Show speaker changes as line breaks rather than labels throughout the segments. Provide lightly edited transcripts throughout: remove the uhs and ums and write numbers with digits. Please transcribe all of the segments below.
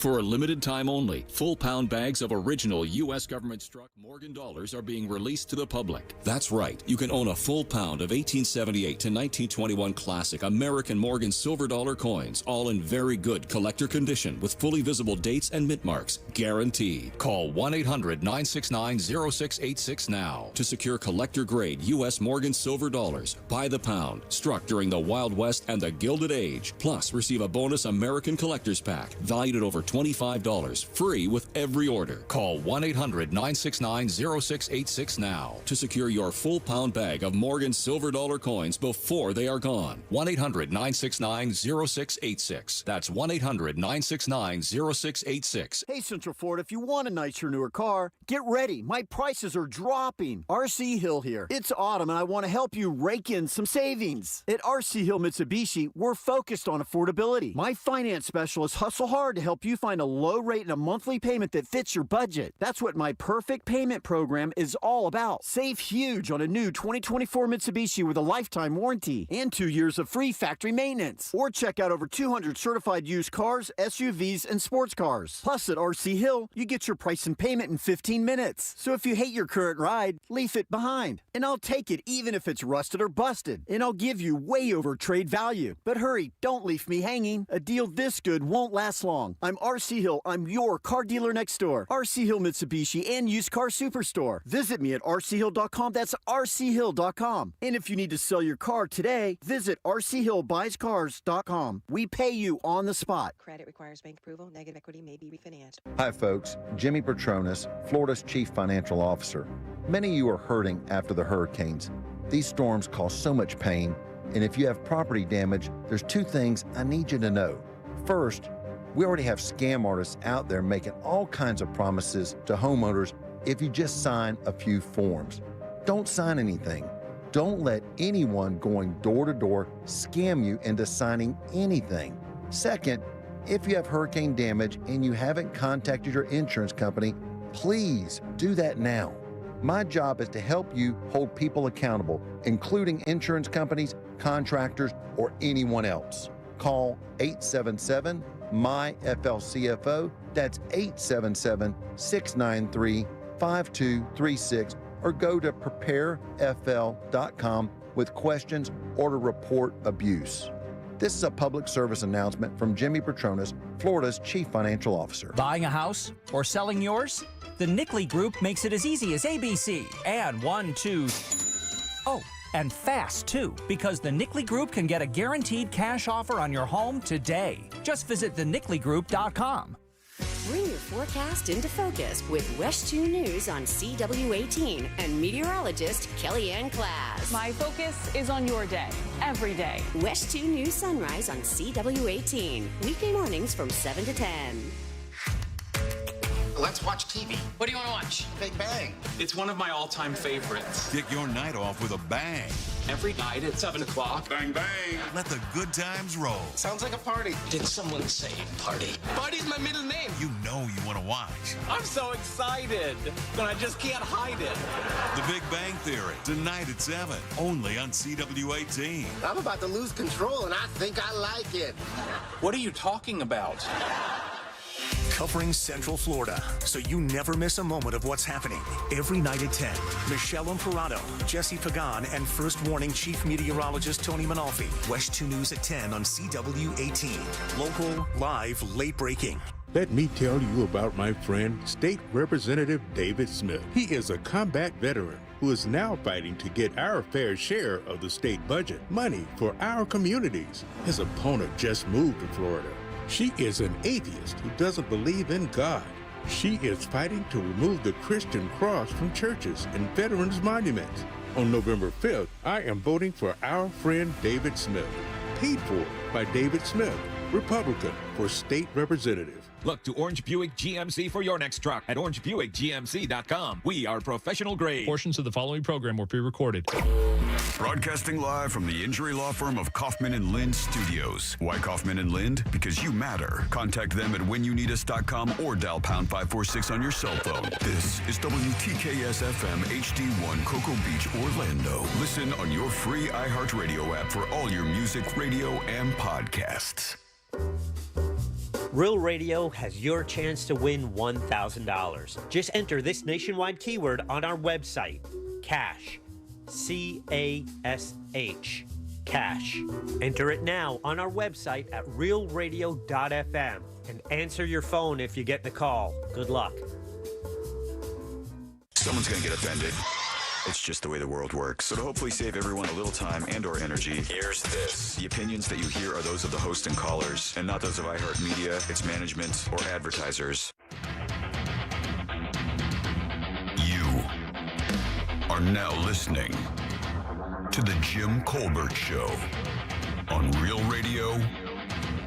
For a limited time only, full pound bags of original U.S. government-struck Morgan dollars are being released to the public. That's right. You can own a full pound of 1878 to 1921 classic American Morgan silver dollar coins, all in very good collector condition with fully visible dates and mint marks, guaranteed. Call 1-800-969-0686 now to secure collector-grade U.S. Morgan silver dollars by the pound, struck during the Wild West and the Gilded Age. Plus, receive a bonus American Collector's Pack valued at over $25, free with every order. Call 1-800-969-0686 now to secure your full pound bag of Morgan silver dollar coins before they are gone. 1-800-969-0686. That's 1-800-969-0686.
Hey, Central Florida, if you want a nicer, newer car, get ready. My prices are dropping. RC Hill here. It's autumn, and I want to help you rake in some savings. At RC Hill Mitsubishi, we're focused on affordability. My finance specialists hustle hard to help you find a low rate and a monthly payment that fits your budget. That's what my Perfect Payment program is all about. Save huge on a new 2024 Mitsubishi with a lifetime warranty and 2 years of free factory maintenance. Or check out over 200 certified used cars, SUVs, and sports cars. Plus, at RC Hill, you get your price and payment in 15 minutes. So if you hate your current ride, leave it behind. And I'll take it even if it's rusted or busted. And I'll give you way over trade value. But hurry, don't leave me hanging. A deal this good won't last long. I'm RC Hill. I'm your car dealer next door. RC Hill Mitsubishi and Used Car Superstore. Visit me at rchill.com. That's rchill.com. And if you need to sell your car today, visit rchillbuyscars.com. We pay you on the spot.
Credit requires bank approval. Negative equity may be refinanced.
Hi, folks. Jimmy Petronas, Florida's Chief Financial Officer. Many of you are hurting after the hurricanes. These storms cause so much pain, and if you have property damage, there's two things I need you to know. First, we already have scam artists out there making all kinds of promises to homeowners if you just sign a few forms. Don't sign anything. Don't let anyone going door to door scam you into signing anything. Second, if you have hurricane damage and you haven't contacted your insurance company, please do that now. My job is to help you hold people accountable, including insurance companies, contractors, or anyone else. Call 877-MY-FLCFO. That's 877-693-5236, or go to preparefl.com with questions or to report abuse. This is a public service announcement from Jimmy Petronas, Florida's Chief Financial Officer.
Buying a house or selling yours? The Nickley Group makes it as easy as ABC. And 1, 2... Oh, and fast, too, because the Nickley Group can get a guaranteed cash offer on your home today. Just visit thenickley.com.
Bring your forecast into focus with West 2 News on CW18 and meteorologist Kellyanne Class.
My focus is on your day, every day.
West 2 News Sunrise on CW18. Weekday mornings from 7 to 10.
Let's watch TV.
What do you want to watch?
Big Bang.
It's one of my all-time favorites.
Kick your night off with a bang.
Every night at 7 o'clock.
Bang, bang. Let the good times roll.
Sounds like a party.
Did someone say party? Party's my middle name.
You know you want to watch.
I'm so excited, but I just can't hide it.
The Big Bang Theory, tonight at 7, only on CW18.
I'm about to lose control, and I think I like it.
What are you talking about?
Covering Central Florida, so you never miss a moment of what's happening. Every night at 10, Michelle Imparato, Jesse Pagan, and First Warning Chief Meteorologist Tony Manalfi. West 2 News at 10 on CW18. Local, live, late breaking.
Let me tell you about my friend, State Representative David Smith. He is a combat veteran who is now fighting to get our fair share of the state budget, money for our communities. His opponent just moved to Florida. She is an atheist who doesn't believe in God. She is fighting to remove the Christian cross from churches and veterans' monuments. On November 5th, I am voting for our friend David Smith. Paid for by David Smith, Republican, for state representative.
Look to Orange Buick GMC for your next truck at orangebuickgmc.com. We are professional grade.
Portions of the following program were pre-recorded.
Broadcasting live from the injury law firm of Kaufman and Lind Studios. Why Kaufman and Lind? Because you matter. Contact them at whenyouneedus.com or dial pound 546 on your cell phone. This is WTKS FM HD1 Cocoa Beach, Orlando. Listen on your free iHeartRadio app for all your music, radio, and podcasts.
Real Radio has your chance to win $1,000. Just enter this nationwide keyword on our website, CASH. C-A-S-H. Cash. Enter it now on our website at realradio.fm and answer your phone if you get the call. Good luck.
Someone's going to get offended. It's just the way the world works. So to hopefully save everyone a little time and or energy, here's this. The opinions that you hear are those of the host and callers, and not those of iHeartMedia, its management, or advertisers. You are now listening to The Jim Colbert Show on Real Radio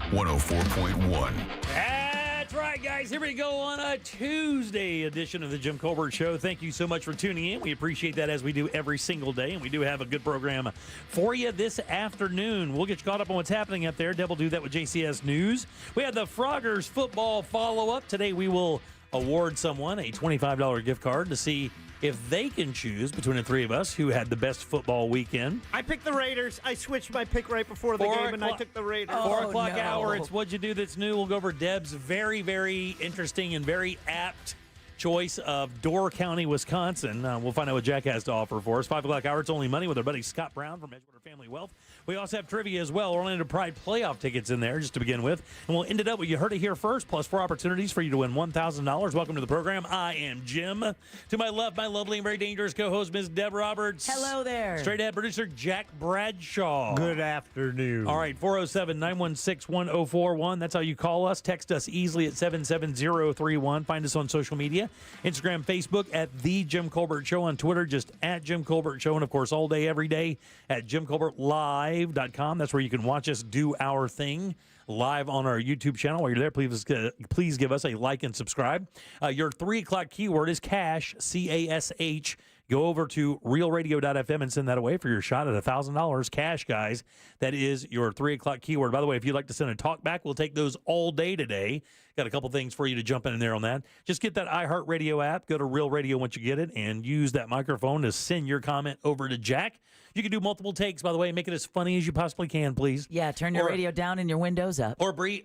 104.1.
That's right, guys. Here we go on a Tuesday edition of The Jim Colbert Show. Thank you so much for tuning in. We appreciate that, as we do every single day, and we do have a good program for you this afternoon. We'll get you caught up on what's happening up there. Deb will do that with JCS News. We have the Froggers football follow-up. Today we will award someone a $25 gift card to see if they can choose between the three of us who had the best football weekend.
I picked the Raiders. I switched my pick right before the game, and I took the Raiders.
4 o'clock hour, it's What'd You Do That's New. We'll go over Deb's very, very interesting and very apt choice of Door County, Wisconsin. We'll find out what Jack has to offer for us. 5 o'clock hour, it's Only Money with our buddy Scott Brown from Edgewater Family Wealth. We also have trivia as well. Orlando Pride playoff tickets in there just to begin with. And we'll end it up with You Heard It Here First, plus 4 opportunities for you to win $1,000. Welcome to the program. I am Jim. To my left, my lovely and very dangerous co-host, Ms. Deb Roberts.
Hello there.
Straight ahead producer, Jack Bradshaw.
Good afternoon.
All right, 407-916-1041. That's how you call us. Text us easily at 77031. Find us on social media. Instagram, Facebook at The Jim Colbert Show. On Twitter, just at Jim Colbert Show. And, of course, all day, every day at JimColbertLive.com. That's where you can watch us do our thing live on our YouTube channel. While you're there, please give us a like and subscribe. Your 3 o'clock keyword is CASH, C-A-S-H. Go over to realradio.fm and send that away for your shot at $1,000 cash, guys. That is your 3 o'clock keyword. By the way, if you'd like to send a talk back, we'll take those all day today. Got a couple things for you to jump in there on that. Just get that iHeartRadio app. Go to Real Radio once you get it and use that microphone to send your comment over to Jack. You can do multiple takes, by the way. Make it as funny as you possibly can, please.
Yeah, turn your radio down and your windows up.
Or be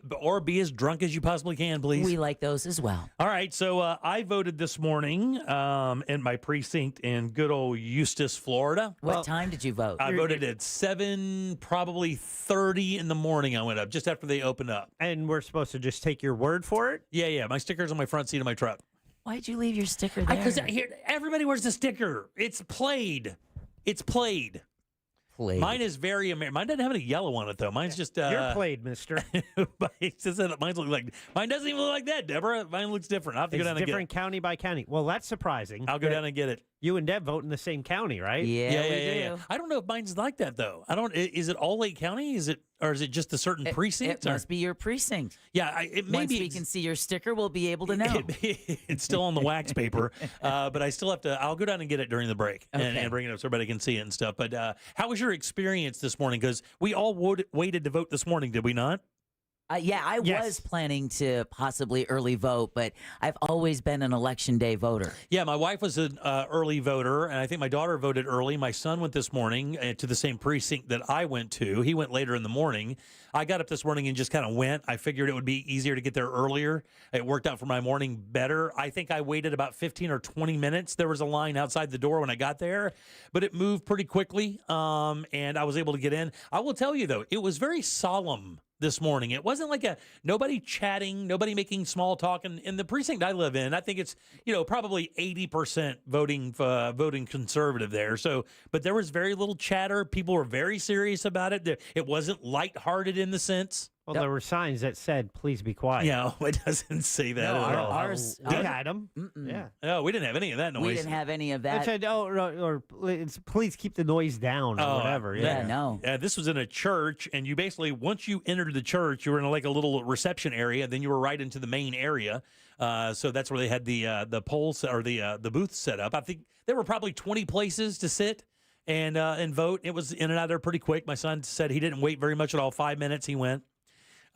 as drunk as you possibly can, please.
We like those as well.
All right, so I voted this morning in my precinct in good old Eustis, Florida.
What time did you vote?
I voted at 7:30 in the morning. I went up just after they opened up.
And we're supposed to just take your word for it?
Yeah. My sticker's on my front seat of my truck.
Why'd you leave your sticker there?
Because everybody wears the sticker. It's played. Mine is very American. Mine doesn't have any yellow on it, though. Mine's just...
You're played, mister.
Mine doesn't even look like that, Deborah. Mine looks different. I'll have to go down and get it.
Different county by county. Well, that's surprising.
I'll go down and get it.
You and Deb vote in the same county, right?
Yeah, we do.
I don't know if mine's like that, though. Is it all Lake County? Or is it just a certain precinct?
It must be your precinct.
Yeah,
Once we can see your sticker, we'll be able to know.
It's still on the wax paper, but I still have to. I'll go down and get it during the break and bring it up so everybody can see it and stuff. But how was your experience this morning? Because we all waited to vote this morning, did we not?
I was planning to possibly early vote, but I've always been an election day voter.
Yeah, my wife was an early voter, and I think my daughter voted early. My son went this morning to the same precinct that I went to. He went later in the morning. I got up this morning and just kind of went. I figured it would be easier to get there earlier. It worked out for my morning better. I think I waited about 15 or 20 minutes. There was a line outside the door when I got there, but it moved pretty quickly, and I was able to get in. I will tell you, though, it was very solemn this morning. It wasn't like nobody chatting, nobody making small talk. And in the precinct I live in, I think it's, probably 80% voting conservative there. So, but there was very little chatter. People were very serious about it. It wasn't lighthearted in the sense.
Well, there were signs that said, "Please be quiet."
Yeah, it doesn't say that at all.
Ours had them.
Yeah.
Oh, we didn't have any of that noise.
We didn't have any of that.
It said, or please keep the noise down or whatever.
No.
This was in a church, and you basically, once you entered the church, you were in like a little reception area. Then you were right into the main area. So that's where they had the polls or the booths set up. I think there were probably 20 places to sit and vote. It was in and out there pretty quick. My son said he didn't wait very much at all. 5 minutes, he went.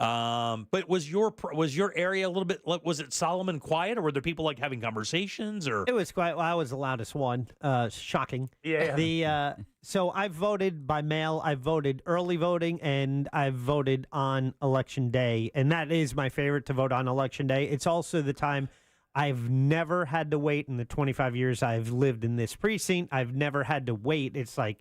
But was your area a little bit, was it solemn and quiet, or were there people like having conversations? Or
it was quiet. Well, I was the loudest one. Shocking.
Yeah.
So I've voted by mail. I've voted early voting, and I've voted on Election Day, and that is my favorite, to vote on Election Day. It's also the time I've never had to wait in the 25 years I've lived in this precinct. I've never had to wait. It's like,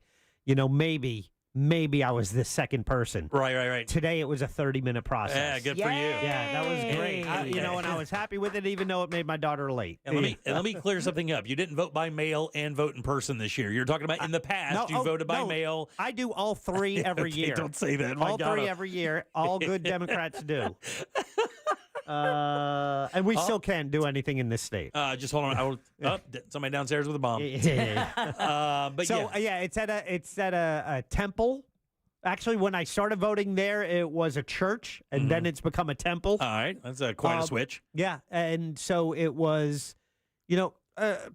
maybe I was the second person.
Right.
Today it was a 30-minute process.
Yeah, good for you.
Yeah, that was great. And I was happy with it, even though it made my daughter late.
And let me clear something up. You didn't vote by mail and vote in person this year. You're talking about in the past. You voted by mail.
I do all three every year.
Don't say that.
All three every year. All good Democrats do. And we still can't do anything in this state.
Just hold on. Somebody downstairs with a bomb.
It's at a temple. Actually, when I started voting there, it was a church, and then it's become a temple.
All right, that's quite a switch.
Yeah, and so it was,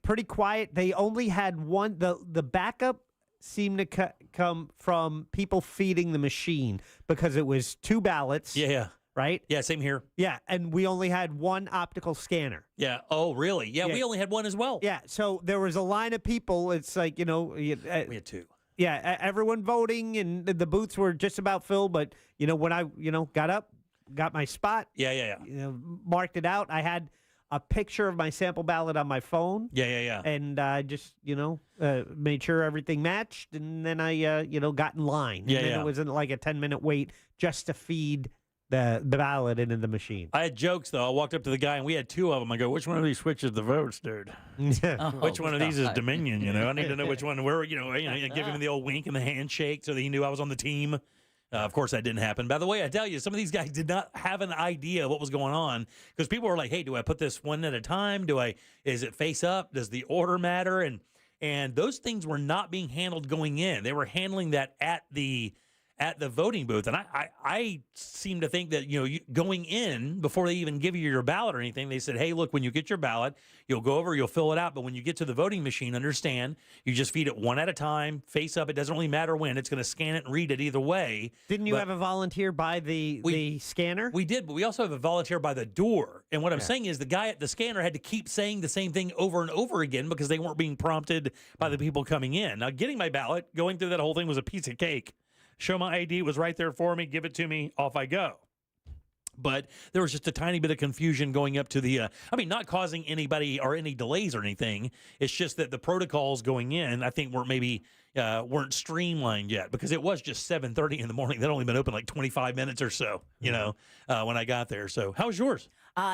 pretty quiet. They only had one. The backup seemed to come from people feeding the machine, because it was 2 ballots.
Yeah.
Right?
Yeah, same here.
Yeah, and we only had one optical scanner.
Yeah. Oh, really? Yeah, we only had one as well.
Yeah, so there was a line of people. It's like, we
had 2.
Yeah, everyone voting, and the booths were just about filled. But, when I, got up, got my spot.
Yeah.
Marked it out. I had a picture of my sample ballot on my phone.
Yeah.
And just, made sure everything matched. And then I, got in line. And then it wasn't like a 10-minute wait just to feed the ballot into the machine.
I had jokes, though. I walked up to the guy, and we had 2 of them. I go, which one of these switches the votes, dude? Which one of these is Dominion, I need to know which one. Where, I give him the old wink and the handshake so that he knew I was on the team. Of course, that didn't happen. By the way, I tell you, some of these guys did not have an idea of what was going on, because people were like, hey, do I put this one at a time? Is it face up? Does the order matter? And those things were not being handled going in. They were handling that at the voting booth. And I seem to think that, going in, before they even give you your ballot or anything, they said, hey, look, when you get your ballot, you'll go over, you'll fill it out. But when you get to the voting machine, understand, you just feed it one at a time, face up. It doesn't really matter when. It's going to scan it and read it either way.
Didn't you have a volunteer by the scanner?
We did, but we also have a volunteer by the door. And what I'm saying is the guy at the scanner had to keep saying the same thing over and over again, because they weren't being prompted by the people coming in. Now, getting my ballot, going through that whole thing was a piece of cake. Show my ID, was right there for me, give it to me, off I go. But there was just a tiny bit of confusion going up to the, not causing anybody or any delays or anything. It's just that the protocols going in, I think, weren't streamlined yet, because it was just 7:30 in the morning. They'd only been open like 25 minutes or so, when I got there. So how was yours?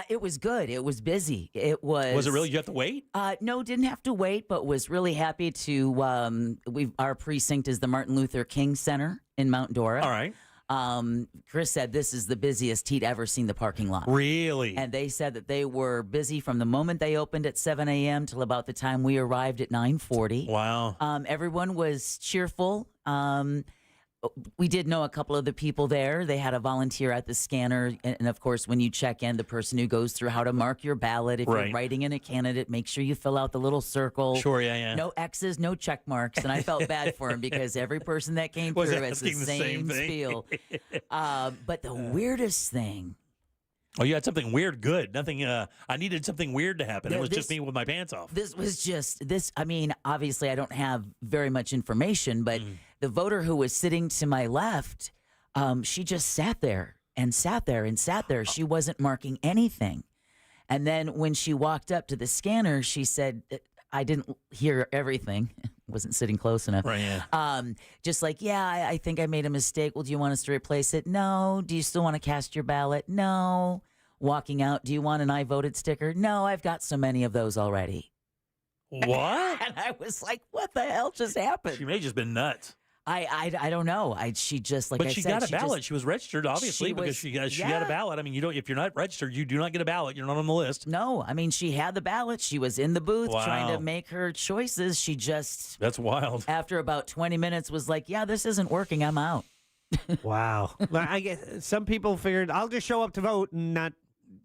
It was good. It was busy. It was.
Was it really? You have to wait?
No, didn't have to wait, but was really happy to. Our precinct is the Martin Luther King Center in Mount Dora.
All right.
Chris said this is the busiest he'd ever seen the parking lot.
Really?
And they said that they were busy from the moment they opened at 7 a.m. till about the time we arrived at 9:40.
Wow.
Everyone was cheerful. We did know a couple of the people there. They had a volunteer at the scanner. And of course, when you check in, the person who goes through how to mark your ballot, if you're writing in a candidate, make sure you fill out the little circle.
Sure, yeah.
No X's, no check marks. And I felt bad for him, because every person that came through, it's the same spiel. But the weirdest thing.
Oh, you had something weird. Good. Nothing. I needed something weird to happen. It was just me with my pants off.
This was just this. Obviously, I don't have very much information, but the voter who was sitting to my left, she just sat there and sat there and sat there. She wasn't marking anything. And then when she walked up to the scanner, she said, I didn't hear everything. Wasn't sitting close enough.
Right, yeah.
Just like, I think I made a mistake. Well, do you want us to replace it? No. Do you still want to cast your ballot? No. Walking out, do you want an I voted sticker? No, I've got so many of those already.
What?
And I was like, what the hell just happened?
She may have just been nuts.
I don't know. She just, like
but
I
she
said,
got a ballot. She was registered, obviously, because she got a ballot. If you're not registered, you do not get a ballot. You're not on the list.
No, she had the ballot. She was in the booth trying to make her choices. She just...
That's wild.
After about 20 minutes was like, this isn't working. I'm out.
Wow. I guess some people figured, I'll just show up to vote and not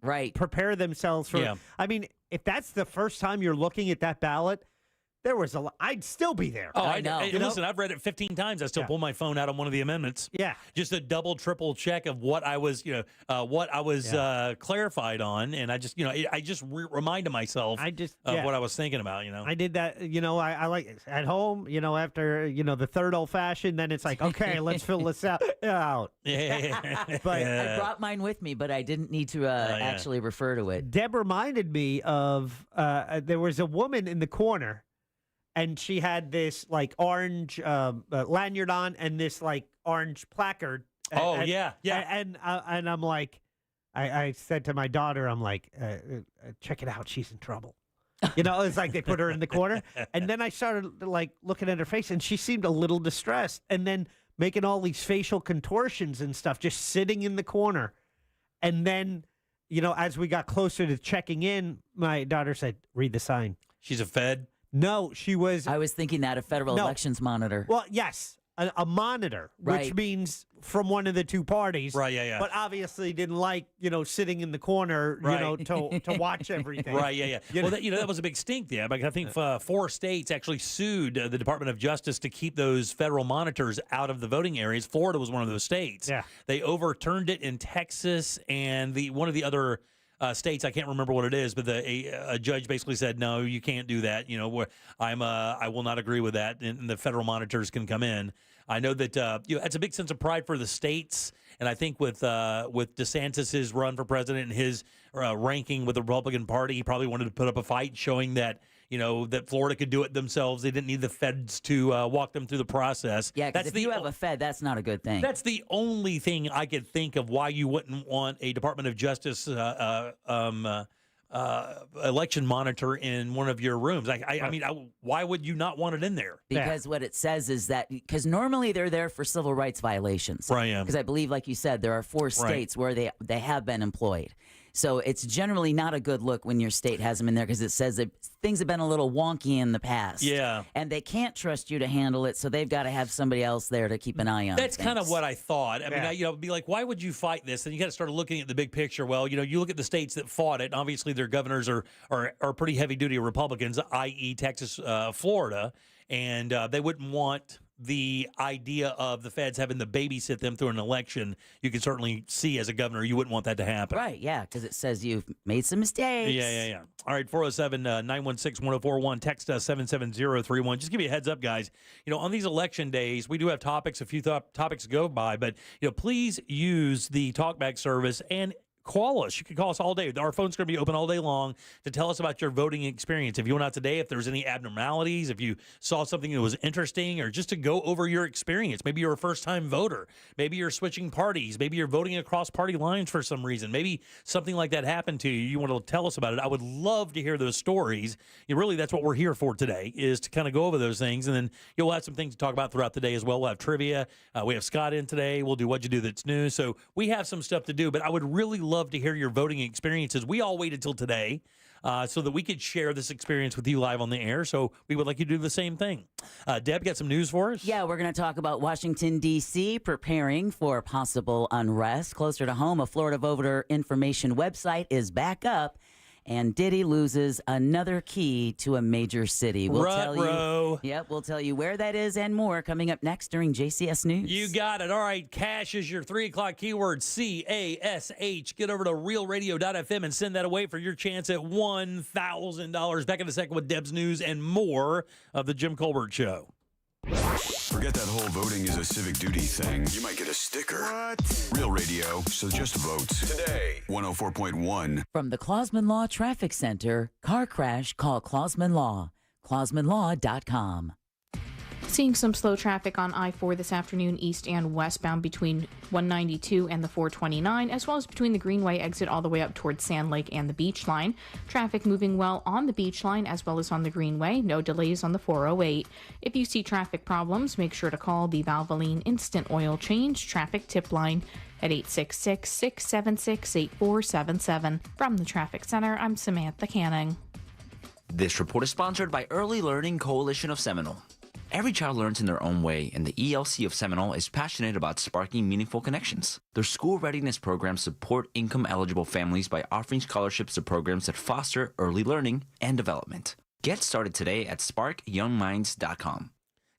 prepare themselves for...
Yeah.
If that's the first time you're looking at that ballot... there was a lot. I'd still be there.
Oh,
I know.
Listen, I've read it 15 times. I still pull my phone out on one of the amendments.
Yeah.
Just a double, triple check of what I was, clarified on, and I just, I just reminded myself of what I was thinking about.
I did that. I like at home. After the third old fashioned, then it's like, okay, let's fill this out.
Yeah.
But
I brought mine with me, but I didn't need to actually refer to it.
Deb reminded me of there was a woman in the corner, and she had this like orange lanyard on and this like orange placard.
Yeah.
And I'm like, I said to my daughter, I'm like, check it out, she's in trouble. It's like they put her in the corner, and then I started like looking at her face, and she seemed a little distressed, and then making all these facial contortions and stuff, just sitting in the corner, and then. As we got closer to checking in, my daughter said, read the sign.
She's a Fed?
No, she was.
I was thinking that, a federal elections monitor.
Well, yes, a monitor,
right.
Which means from one of the two parties.
Right, yeah.
But obviously didn't like, sitting in the corner,
right.
To watch everything.
Right, yeah. Well, that was a big stink there. I think 4 states actually sued the Department of Justice to keep those federal monitors out of the voting areas. Florida was one of those states. Yeah. They overturned it in Texas and one of the other states, I can't remember what it is, but a judge basically said, no, you can't do that. I will not agree with that, and the federal monitors can come in. I know that it's a big sense of pride for the states, and I think with DeSantis's run for president and his ranking with the Republican Party, he probably wanted to put up a fight showing that that Florida could do it themselves. They didn't need the feds to walk them through the process.
Yeah, because if you have a Fed, that's not a good thing.
That's the only thing I could think of why you wouldn't want a Department of Justice election monitor in one of your rooms. I mean, why would you not want it in there?
Because what it says is that, because normally they're there for civil rights violations.
Right, yeah.
Because I believe, like you said, there are 4 states where they have been employed. So it's generally not a good look when your state has them in there, because it says that things have been a little wonky in the past.
Yeah.
And they can't trust you to handle it, so they've got to have somebody else there to keep an eye on.
That's kind of what I thought. I mean, be like, why would you fight this? And you got to start looking at the big picture. Well, you look at the states that fought it, and obviously their governors are pretty heavy-duty Republicans, i.e. Texas, Florida, and they wouldn't want the idea of the feds having to babysit them through an election. You can certainly see as a governor, you wouldn't want that to happen.
Right, yeah, because it says you've made some mistakes.
Yeah. All right, 407-916-1041. Text us 77031. Just give you a heads up, guys. On these election days, we do have topics, a few topics go by, but please use the talkback service and call us. You can call us all day. Our phone's going to be open all day long to tell us about your voting experience. If you went out today, if there's any abnormalities, if you saw something that was interesting, or just to go over your experience. Maybe you're a first-time voter. Maybe you're switching parties. Maybe you're voting across party lines for some reason. Maybe something like that happened to you. You want to tell us about it. I would love to hear those stories. Really, that's what we're here for today, is to kind of go over those things. And then you'll have some things to talk about throughout the day as well. We'll have trivia. We have Scott in today. We'll do What'd You Do That's New. So we have some stuff to do, but I would really love to hear your voting experiences. We all waited till today so that we could share this experience with you live on the air. So we would like you to do the same thing. Deb, got some news for us?
Yeah, we're going to talk about Washington, D.C. preparing for possible unrest. Closer to home, a Florida voter information website is back up, and Diddy loses another key to a major city. We'll tell you. Yep, we'll tell you where that is and more coming up next during JCS News.
You got it. All right, cash is your 3 o'clock keyword, CASH. Get over to realradio.fm and send that away for your chance at $1,000. Back in a second with Deb's news and more of the Jim Colbert Show.
Forget that whole voting is a civic duty thing. You might get a sticker. What? Real Radio, so just vote. Today, 104.1.
From the Clausman Law Traffic Center, car crash, call Clausman Law. ClausmanLaw.com.
Seeing some slow traffic on I-4 this afternoon, east and westbound between 192 and the 429, as well as between the Greenway exit all the way up towards Sand Lake and the Beach Line. Traffic moving well on the Beach Line as well as on the Greenway. No delays on the 408. If you see traffic problems, make sure to call the Valvoline Instant Oil Change Traffic Tip Line at 866-676-8477. From the Traffic Center, I'm Samantha Canning.
This report is sponsored by Early Learning Coalition of Seminole. Every child learns in their own way, and the ELC of Seminole is passionate about sparking meaningful connections. Their school readiness programs support income-eligible families by offering scholarships to programs that foster early learning and development. Get started today at sparkyoungminds.com.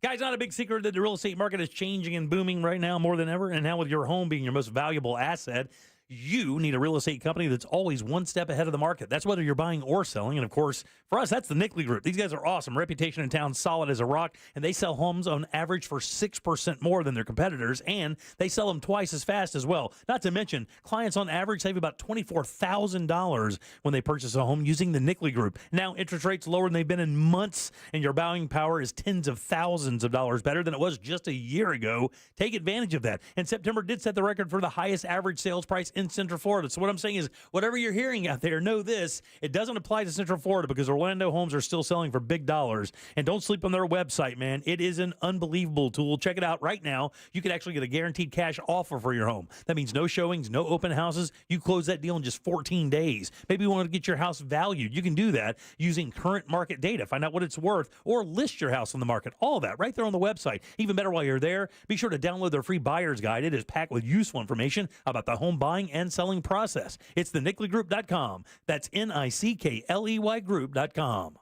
Guys, not a big secret that the real estate market is changing and booming right now more than ever. And now with your home being your most valuable asset, you need a real estate company that's always one step ahead of the market. That's whether you're buying or selling. And, of course, for us, that's the Nickley Group. These guys are awesome. Reputation in town, solid as a rock. And they sell homes on average for 6% more than their competitors. And they sell them twice as fast as well. Not to mention, clients on average save about $24,000 when they purchase a home using the Nickley Group. Now, interest rates lower than they've been in months, and your buying power is tens of thousands of dollars better than it was just a year ago. Take advantage of that. And September did set the record for the highest average sales price in Central Florida. So what I'm saying is, whatever you're hearing out there, know this: it doesn't apply to Central Florida because Orlando homes are still selling for big dollars. And don't sleep on their website, man. It is an unbelievable tool. Check it out right now. You can actually get a guaranteed cash offer for your home. That means no showings, no open houses. You close that deal in just 14 days. Maybe you want to get your house valued. You can do that using current market data. Find out what it's worth or list your house on the market. All that right there on the website. Even better, while you're there, be sure to download their free buyer's guide. It is packed with useful information about the home buying and selling process. It's the NickleyGroup.com. That's NICKLEY Group.com.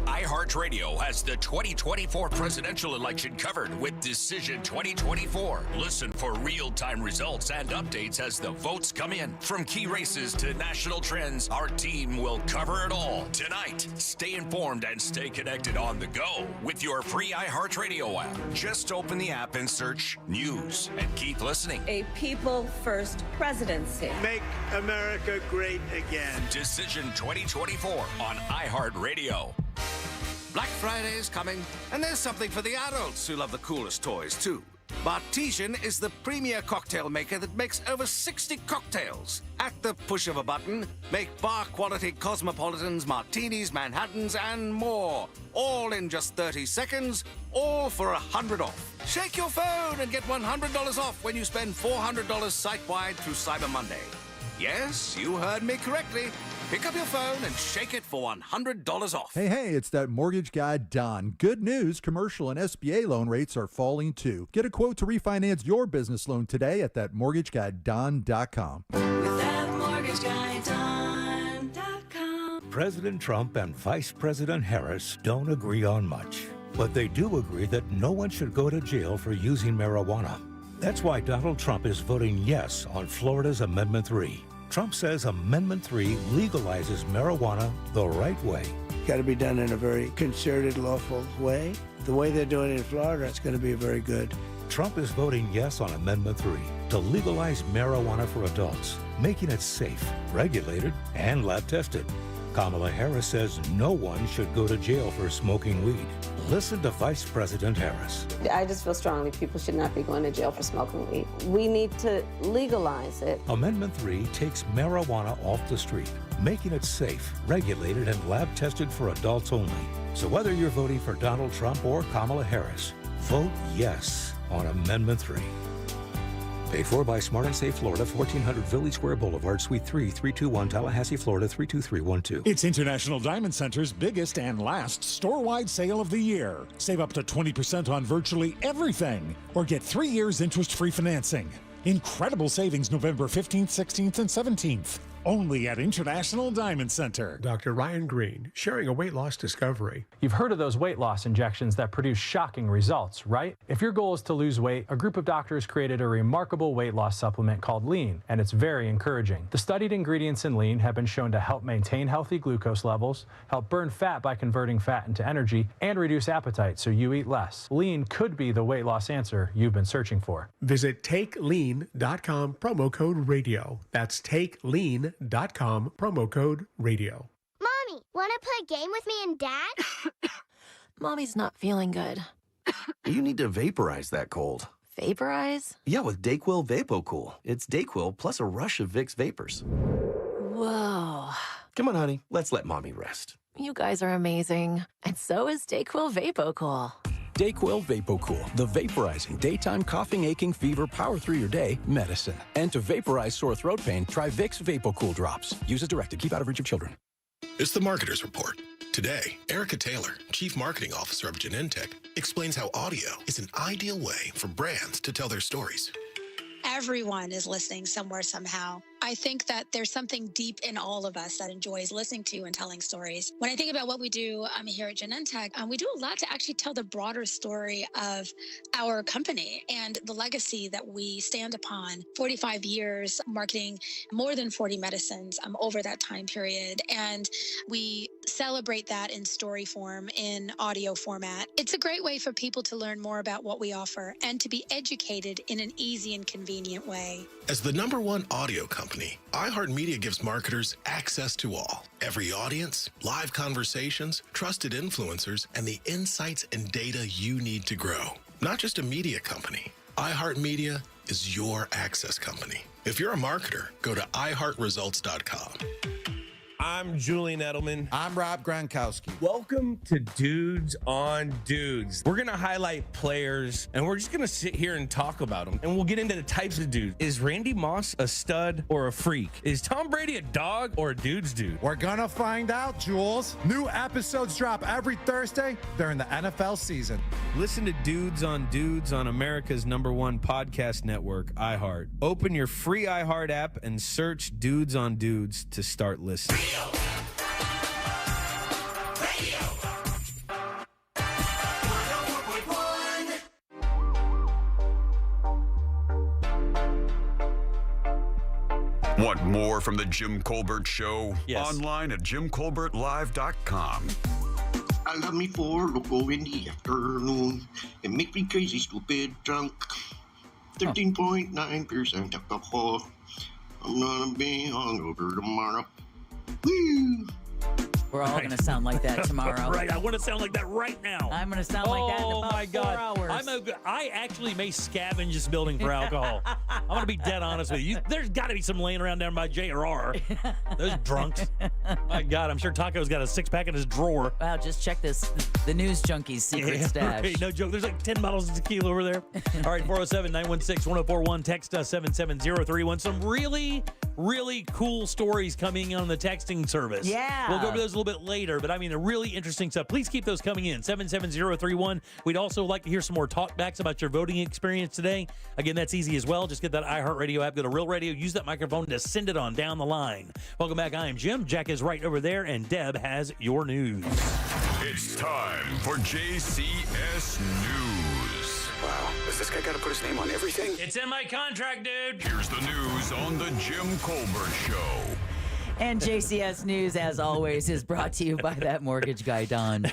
iHeartRadio has the 2024 presidential election covered with Decision 2024. Listen for real-time results and updates as the votes come in. From key races to national trends, our team will cover it all. Tonight, stay informed and stay connected on the go with your free iHeartRadio app. Just open the app and search News and keep listening.
A people-first presidency.
Make America great again.
Decision 2024 on iHeartRadio.
Black Friday is coming, and there's something for the adults who love the coolest toys, too. Bartesian is the premier cocktail maker that makes over 60 cocktails. At the push of a button, make bar-quality cosmopolitans, martinis, Manhattans, and more. All in just 30 seconds, all for $100 off. Shake your phone and get $100 off when you spend $400 site-wide through Cyber Monday. Yes, you heard me correctly. Pick up your phone and shake it for $100 off.
Hey, it's that mortgage guy, Don. Good news, commercial and SBA loan rates are falling too. Get a quote to refinance your business loan today at thatmortgageguyDon.com.
ThatmortgageguyDon.com. President Trump and Vice President Harris don't agree on much, but they do agree that no one should go to jail for using marijuana. That's why Donald Trump is voting yes on Florida's Amendment 3. Trump says Amendment 3 legalizes marijuana the right way.
Got to be done in a very concerted, lawful way. The way they're doing it in Florida, it's going to be very good.
Trump is voting yes on Amendment 3 to legalize marijuana for adults, making it safe, regulated, and lab tested. Kamala Harris says no one should go to jail for smoking weed. Listen to Vice President Harris.
I just feel strongly people should not be going to jail for smoking weed. We need to legalize it.
Amendment 3 takes marijuana off the street, making it safe, regulated, and lab tested for adults only. So whether you're voting for Donald Trump or Kamala Harris, vote yes on Amendment 3. Paid for by Smart and Safe Florida, 1400 Village Square Boulevard, Suite 3, 321, Tallahassee, Florida, 32312.
It's International Diamond Center's biggest and last store-wide sale of the year. Save up to 20% on virtually everything, or get 3 years interest-free financing. Incredible savings November 15th, 16th, and 17th. Only at International Diamond Center.
Dr. Ryan Green, sharing a weight loss discovery.
You've heard of those weight loss injections that produce shocking results, right? If your goal is to lose weight, a group of doctors created a remarkable weight loss supplement called Lean, and it's very encouraging. The studied ingredients in Lean have been shown to help maintain healthy glucose levels, help burn fat by converting fat into energy, and reduce appetite so you eat less. Lean could be the weight loss answer you've been searching for.
Visit TakeLean.com, promo code radio. That's TakeLean.com, promo code radio.
Mommy, want to play a game with me and Dad?
Mommy's not feeling good.
You need to vaporize that cold.
Vaporize?
Yeah, with Dayquil VapoCool. It's Dayquil plus a rush of Vicks vapors.
Whoa.
Come on, honey. Let's let Mommy rest.
You guys are amazing. And so is Dayquil VapoCool.
Dayquil VapoCool, the vaporizing daytime coughing, aching, fever, power through your day medicine. And to vaporize sore throat pain, try Vicks VapoCool drops. Use as directed. Keep out of reach of children.
It's the Marketer's Report. Today, Erica Taylor, Chief Marketing Officer of Genentech, explains how audio is an ideal way for brands to tell their stories.
everyone is listening somewhere, somehow. I think that there's something deep in all of us that enjoys listening to and telling stories. When I think about what we do here at Genentech, we do a lot to actually tell the broader story of our company and the legacy that we stand upon. 45 years marketing more than 40 medicines over that time period. And we celebrate that in story form, in audio format. It's a great way for people to learn more about what we offer and to be educated in an easy and convenient way.
As the #1 audio company, iHeartMedia gives marketers access to all. Every audience, live conversations, trusted influencers, and the insights and data you need to grow. Not just a media company. iHeartMedia is your access company. If you're a marketer, go to iHeartResults.com.
I'm Julian Edelman.
I'm Rob Gronkowski.
Welcome to Dudes on Dudes. We're going to highlight players, and we're just going to sit here and talk about them. And we'll get into the types of dudes. Is Randy Moss a stud or a freak? Is Tom Brady a dog or a dude's dude?
We're going to find out, Jules. New episodes drop every Thursday during the NFL season.
Listen to Dudes on America's #1 podcast network, iHeart. Open your free iHeart app and search Dudes on Dudes to start listening.
Want more from the Jim Colbert Show?
Yes.
Online at jimcolbertlive.com.
Allow me for loco in the afternoon and make me crazy, stupid, drunk. 13.9% alcohol. I'm gonna be hungover tomorrow. Woo!
We're all going to sound like that tomorrow.
Right. I want to sound like that right now.
I'm going to sound like that in about 4 hours.
I actually may scavenge this building for alcohol. I'm going to be dead honest with you. There's got to be some laying around down by J.R.R. Those drunks. My God, I'm sure Taco's got a 6-pack in his drawer.
Wow, just check this. The news junkie's secret stash.
Right, no joke. There's like 10 bottles of tequila over there. All right, 407-916-1041. Text us 77031. Some really, really cool stories coming on the texting service.
Yeah.
We'll go over those a little bit later, but I mean, the really interesting stuff. Please keep those coming in. 77031. We'd also like to hear some more talkbacks about your voting experience today. Again, that's easy as well. Just get that iHeartRadio app, go to Real Radio, use that microphone to send it on down the line. Welcome back. I am Jim. Jack is right over there, and Deb has your news.
It's time for JCS News.
Wow, does this guy got to put his name on everything?
It's in my contract, dude.
Here's the news on the Jim Colbert Show.
And JCS News, as always, is brought to you by that mortgage guy, Don.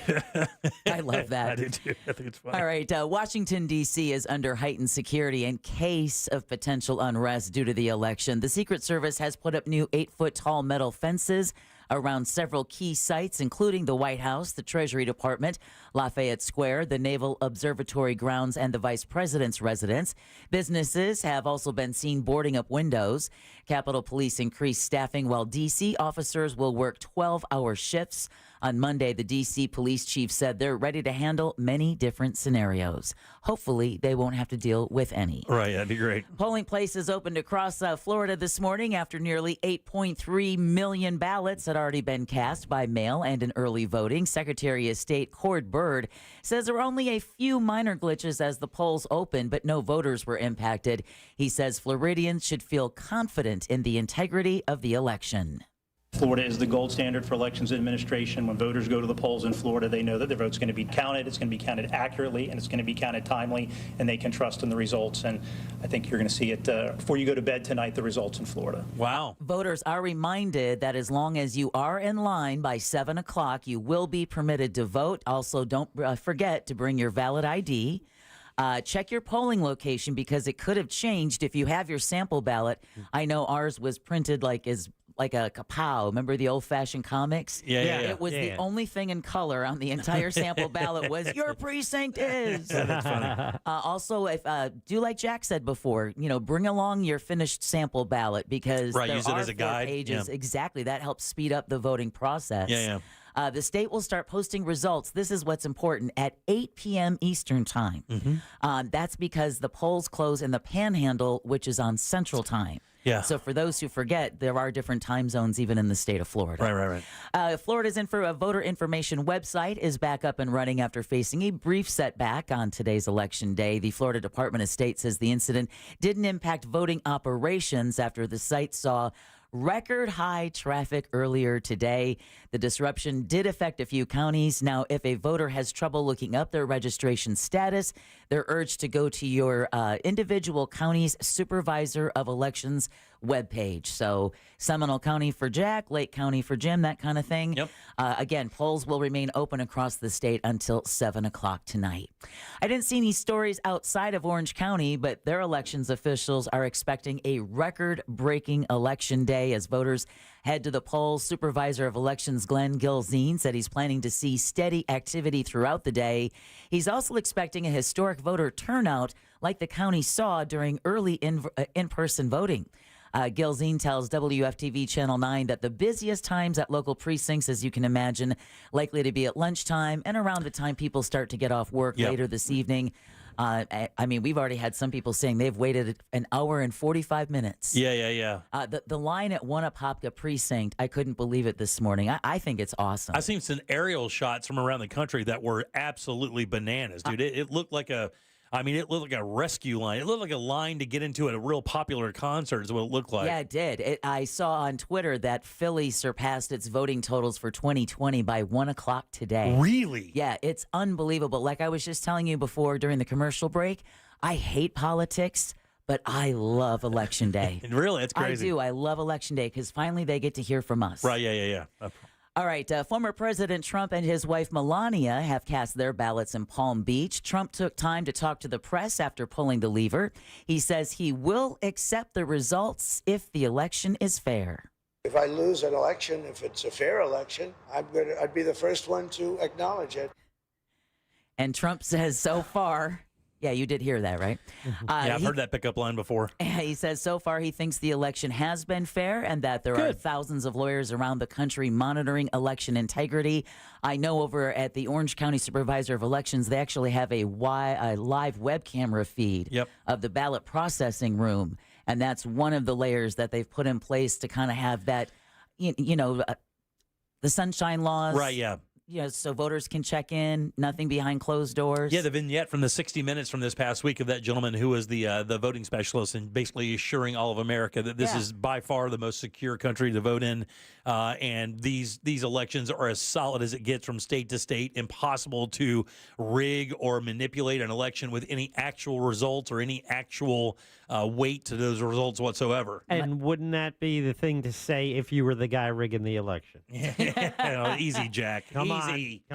I love that.
I do too. I think it's funny.
All right. Washington, D.C. is under heightened security in case of potential unrest due to the election. The Secret Service has put up new 8-foot-tall metal fences around several key sites, including the White House, the Treasury Department, Lafayette Square, the Naval Observatory grounds, and the Vice President's residence. Businesses have also been seen boarding up windows. Capitol Police increased staffing while D.C. officers will work 12-hour shifts. On Monday, the D.C. police chief said they're ready to handle many different scenarios. Hopefully, they won't have to deal with any.
Right, that'd be great.
Polling places opened across Florida this morning after nearly 8.3 million ballots had already been cast by mail and in early voting. Secretary of State Cord Byrd says there were only a few minor glitches as the polls opened, but no voters were impacted. He says Floridians should feel confident in the integrity of the election.
Florida is the gold standard for elections administration. When voters go to the polls in Florida, they know that their vote's going to be counted, it's going to be counted accurately, and it's going to be counted timely, and they can trust in the results. And I think you're going to see it before you go to bed tonight, the results in Florida.
Wow.
Voters are reminded that as long as you are in line by 7 o'clock, you will be permitted to vote. Also, don't forget to bring your valid ID. Check your polling location because it could have changed if you have your sample ballot. I know ours was printed like a kapow. Remember the old-fashioned comics?
Yeah.
It was the only thing in color on the entire sample ballot was your precinct is.
That's funny.
Also, if do like Jack said before, bring along your finished sample ballot because
Right,
there
use it
are
as a
4
guide.
pages.
Yeah.
Exactly. That helps speed up the voting process.
Yeah.
The state will start posting results. This is what's important, at 8 p.m. Eastern time. That's because the polls close in the Panhandle, which is on Central Time.
Yeah.
So for those who forget, there are different time zones even in the state of Florida.
Right.
Florida's voter information website is back up and running after facing a brief setback on today's election day. The Florida Department of State says the incident didn't impact voting operations after the site saw record high traffic earlier today. The disruption did affect a few counties. Now, if a voter has trouble looking up their registration status, they're urged to go to your individual county's Supervisor of Elections webpage. So Seminole County for Jack, Lake County for Jim, that kind of thing.
Yep.
Again, polls will remain open across the state until 7 o'clock tonight. I didn't see any stories outside of Orange County, but their elections officials are expecting a record-breaking election day as voters head to the polls. Supervisor of Elections Glenn Gilzine said he's planning to see steady activity throughout the day. He's also expecting a historic voter turnout like the county saw during early in-person voting. Gilzine tells WFTV Channel 9 that the busiest times at local precincts, as you can imagine, likely to be at lunchtime and around the time people start to get off work later this evening. I mean, we've already had some people saying they've waited an hour and 45 minutes.
Yeah.
The line at Apopka precinct, I couldn't believe it this morning. I think it's awesome.
I've seen some aerial shots from around the country that were absolutely bananas, dude. It looked like a rescue line. It looked like a line to get into at a real popular concert is what it looked like.
Yeah, it did. I saw on Twitter that Philly surpassed its voting totals for 2020 by 1 o'clock today.
Really?
Yeah, it's unbelievable. Like I was just telling you before during the commercial break, I hate politics, but I love Election Day.
Really? It's crazy.
I do. I love Election Day because finally they get to hear from us.
Right, yeah.
All right, former President Trump and his wife Melania have cast their ballots in Palm Beach. Trump took time to talk to the press after pulling the lever. He says he will accept the results if the election is fair.
If I lose an election, if it's a fair election, I'd be the first one to acknowledge it.
And Trump says so far... Yeah, you did hear that, right?
Yeah, I've heard that pickup line before.
He says so far he thinks the election has been fair and that there are thousands of lawyers around the country monitoring election integrity. I know over at the Orange County Supervisor of Elections, they actually have a live web camera feed of the ballot processing room. And that's one of the layers that they've put in place to kind of have that, the sunshine laws.
Right, yeah.
So voters can check in, nothing behind closed doors.
Yeah, the vignette from the 60 Minutes from this past week of that gentleman who was the voting specialist and basically assuring all of America that this is by far the most secure country to vote in. And these elections are as solid as it gets from state to state. Impossible to rig or manipulate an election with any actual results or any actual weight to those results whatsoever.
And wouldn't that be the thing to say if you were the guy rigging the election?
Easy, Jack.
Come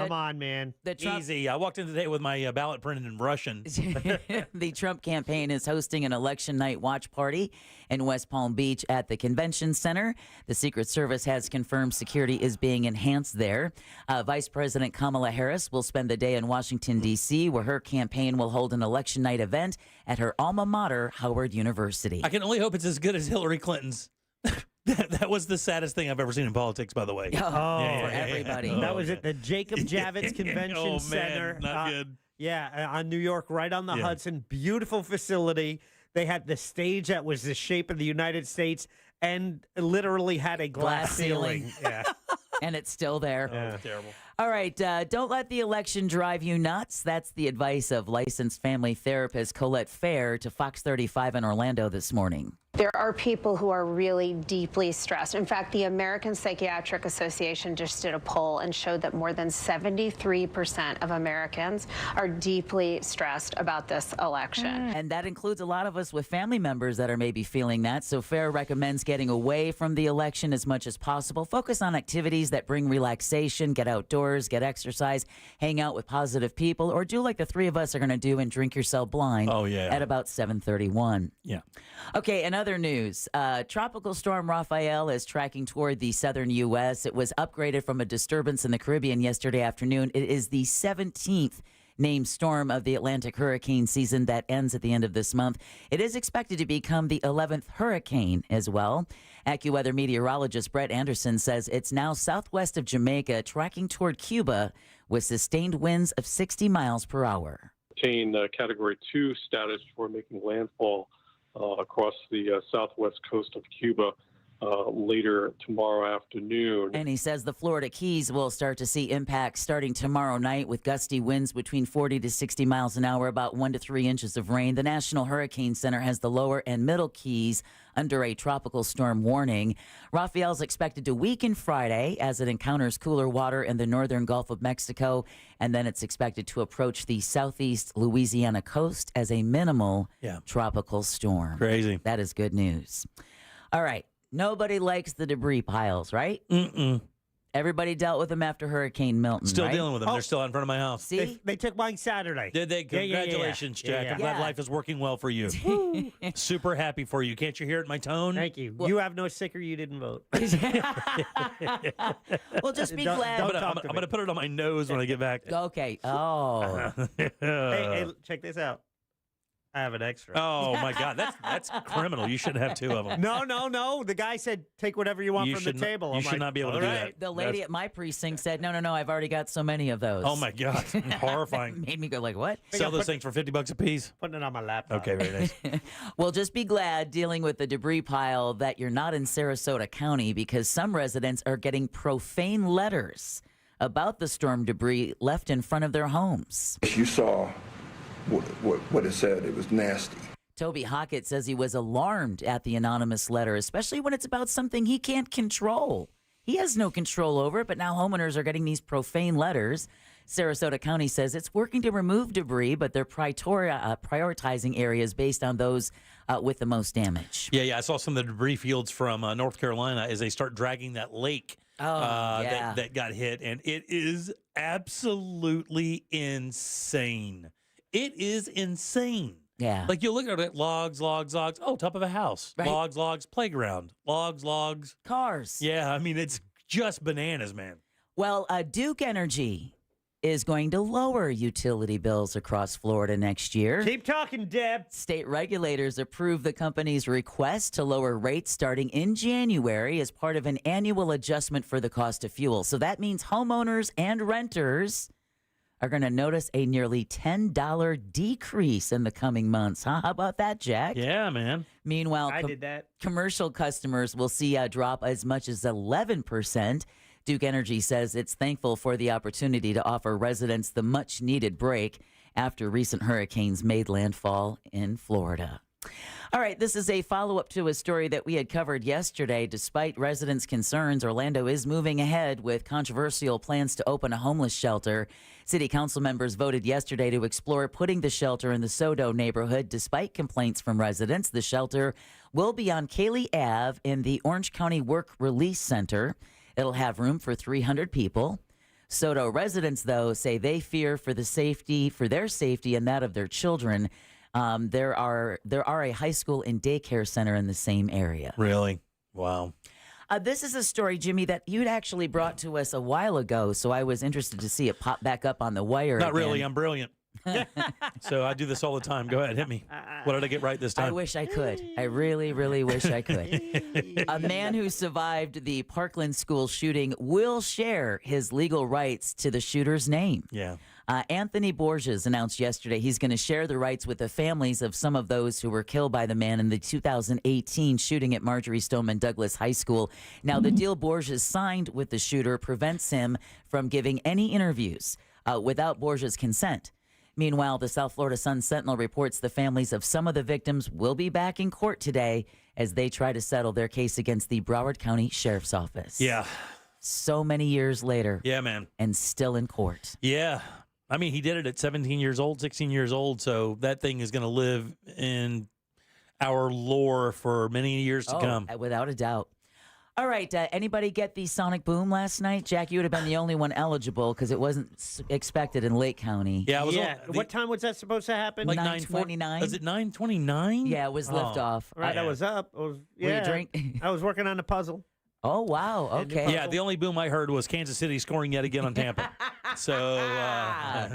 on, man.
Easy. I walked in today with my ballot printed in Russian.
The Trump campaign is hosting an election night watch party in West Palm Beach at the Convention Center. The Secret Service has confirmed security is being enhanced there. Vice President Kamala Harris will spend the day in Washington, D.C., where her campaign will hold an election night event at her alma mater, Howard University.
I can only hope it's as good as Hillary Clinton's. That was the saddest thing I've ever seen in politics, by the way.
For everybody.
That was at the Jacob Javits Convention Center.
Not good.
Yeah, on New York, right on the Hudson. Beautiful facility. They had the stage that was the shape of the United States and literally had a glass ceiling. Yeah.
And it's still there.
Oh, terrible.
All right, don't let the election drive you nuts. That's the advice of licensed family therapist Colette Fair to Fox 35 in Orlando this morning.
There are people who are really deeply stressed. In fact, the American Psychiatric Association just did a poll and showed that more than 73% of Americans are deeply stressed about this election.
And that includes a lot of us with family members that are maybe feeling that. So Fair recommends getting away from the election as much as possible. Focus on activities that bring relaxation, get outdoors, get exercise, hang out with positive people, or do like the three of us are going to do and drink yourself blind at about 7:31.
Yeah.
Okay, another news. Tropical Storm Rafael is tracking toward the southern U.S. It was upgraded from a disturbance in the Caribbean yesterday afternoon. It is the 17th named storm of the Atlantic hurricane season that ends at the end of this month. It is expected to become the 11th hurricane as well. AccuWeather meteorologist Brett Anderson says it's now southwest of Jamaica, tracking toward Cuba with sustained winds of 60 miles per hour.
Obtained Category 2 status for making landfall across the southwest coast of Cuba later tomorrow afternoon.
And he says the Florida Keys will start to see impacts starting tomorrow night with gusty winds between 40 to 60 miles an hour, about 1 to 3 inches of rain. The National Hurricane Center has the lower and middle Keys under a tropical storm warning. Rafael's expected to weaken Friday as it encounters cooler water in the northern Gulf of Mexico, and then it's expected to approach the southeast Louisiana coast as a minimal tropical storm.
Crazy.
That is good news. All right. Nobody likes the debris piles, right?
Mm-mm.
Everybody dealt with them after Hurricane Milton,
Still
right?
dealing with them. They're still out in front of my house.
See?
They took mine Saturday.
Did they? Congratulations, Jack. I'm glad life is working well for you. Super happy for you. Can't you hear it in my tone?
Thank you. You have no sicker. You didn't vote.
Well, just be
Don't-
glad.
don't
I'm
talk to
going to put it on my nose when I get back.
Okay. Oh.
Hey, check this out. I have an extra.
Oh, my God. That's criminal. You shouldn't have 2 of them.
No. The guy said, take whatever you want from the table.
You
I'm
should
like,
not be able to
all
do
right.
that.
The lady at my precinct said, no, I've already got so many of those.
Oh, my God. Horrifying.
Made me go like, what?
Sell those things for $50 a piece.
Putting it on my laptop.
Okay, very nice.
Well, just be glad dealing with the debris pile that you're not in Sarasota County, because some residents are getting profane letters about the storm debris left in front of their homes.
You saw what it said. It was nasty.
Toby Hockett says he was alarmed at the anonymous letter, especially when it's about something he can't control. He has no control over it, but now homeowners are getting these profane letters. Sarasota County says it's working to remove debris, but they're prioritizing areas based on those with the most damage.
Yeah. I saw some of the debris fields from North Carolina as they start dragging that lake that got hit, and it is absolutely insane. It is insane.
Yeah.
Like you look at it, logs. Oh, top of a house.
Right.
Logs, playground. Logs.
Cars.
Yeah, I mean, it's just bananas, man.
Well, Duke Energy is going to lower utility bills across Florida next year.
Keep talking, Deb.
State regulators approved the company's request to lower rates starting in January as part of an annual adjustment for the cost of fuel. So that means homeowners and renters are going to notice a nearly $10 decrease in the coming months. Huh? How about that, Jack?
Yeah, man.
Meanwhile,
I did that.
Commercial customers will see a drop as much as 11%. Duke Energy says it's thankful for the opportunity to offer residents the much-needed break after recent hurricanes made landfall in Florida. All right, this is a follow-up to a story that we had covered yesterday. Despite residents' concerns, Orlando is moving ahead with controversial plans to open a homeless shelter. City council members voted yesterday to explore putting the shelter in the Sodo neighborhood. Despite complaints from residents, the shelter will be on Cayley Ave in the Orange County Work Release Center. It'll have room for 300 people. Sodo residents, though, say they fear for their safety and that of their children. There are a high school and daycare center in the same area.
Really? Wow.
This is a story, Jimmy, that you'd actually brought to us a while ago, so I was interested to see it pop back up on the wire.
Not really.
again.
I'm brilliant. So I do this all the time. Go ahead, hit me. What did I get right this time?
I wish I could. I really, really wish I could. A man who survived the Parkland school shooting will share his legal rights to the shooter's name.
Yeah.
Anthony Borges announced yesterday he's going to share the rights with the families of some of those who were killed by the man in the 2018 shooting at Marjorie Stoneman Douglas High School. Now, the deal Borges signed with the shooter prevents him from giving any interviews without Borges' consent. Meanwhile, the South Florida Sun-Sentinel reports the families of some of the victims will be back in court today as they try to settle their case against the Broward County Sheriff's Office.
Yeah.
So many years later.
Yeah, man.
And still in court.
Yeah. I mean, he did it at 17 years old, 16 years old, so that thing is going to live in our lore for many years to come.
Without a doubt. All right, anybody get the sonic boom last night? Jack, you would have been the only one eligible because it wasn't expected in Lake County.
Yeah,
What time was that supposed to happen?
Like 9:29.
Was it 9:29?
Yeah, it was liftoff.
Right, I was up.
Were you drink?
I was working on a puzzle.
Oh, wow. Okay.
Yeah, the only boom I heard was Kansas City scoring yet again on Tampa. So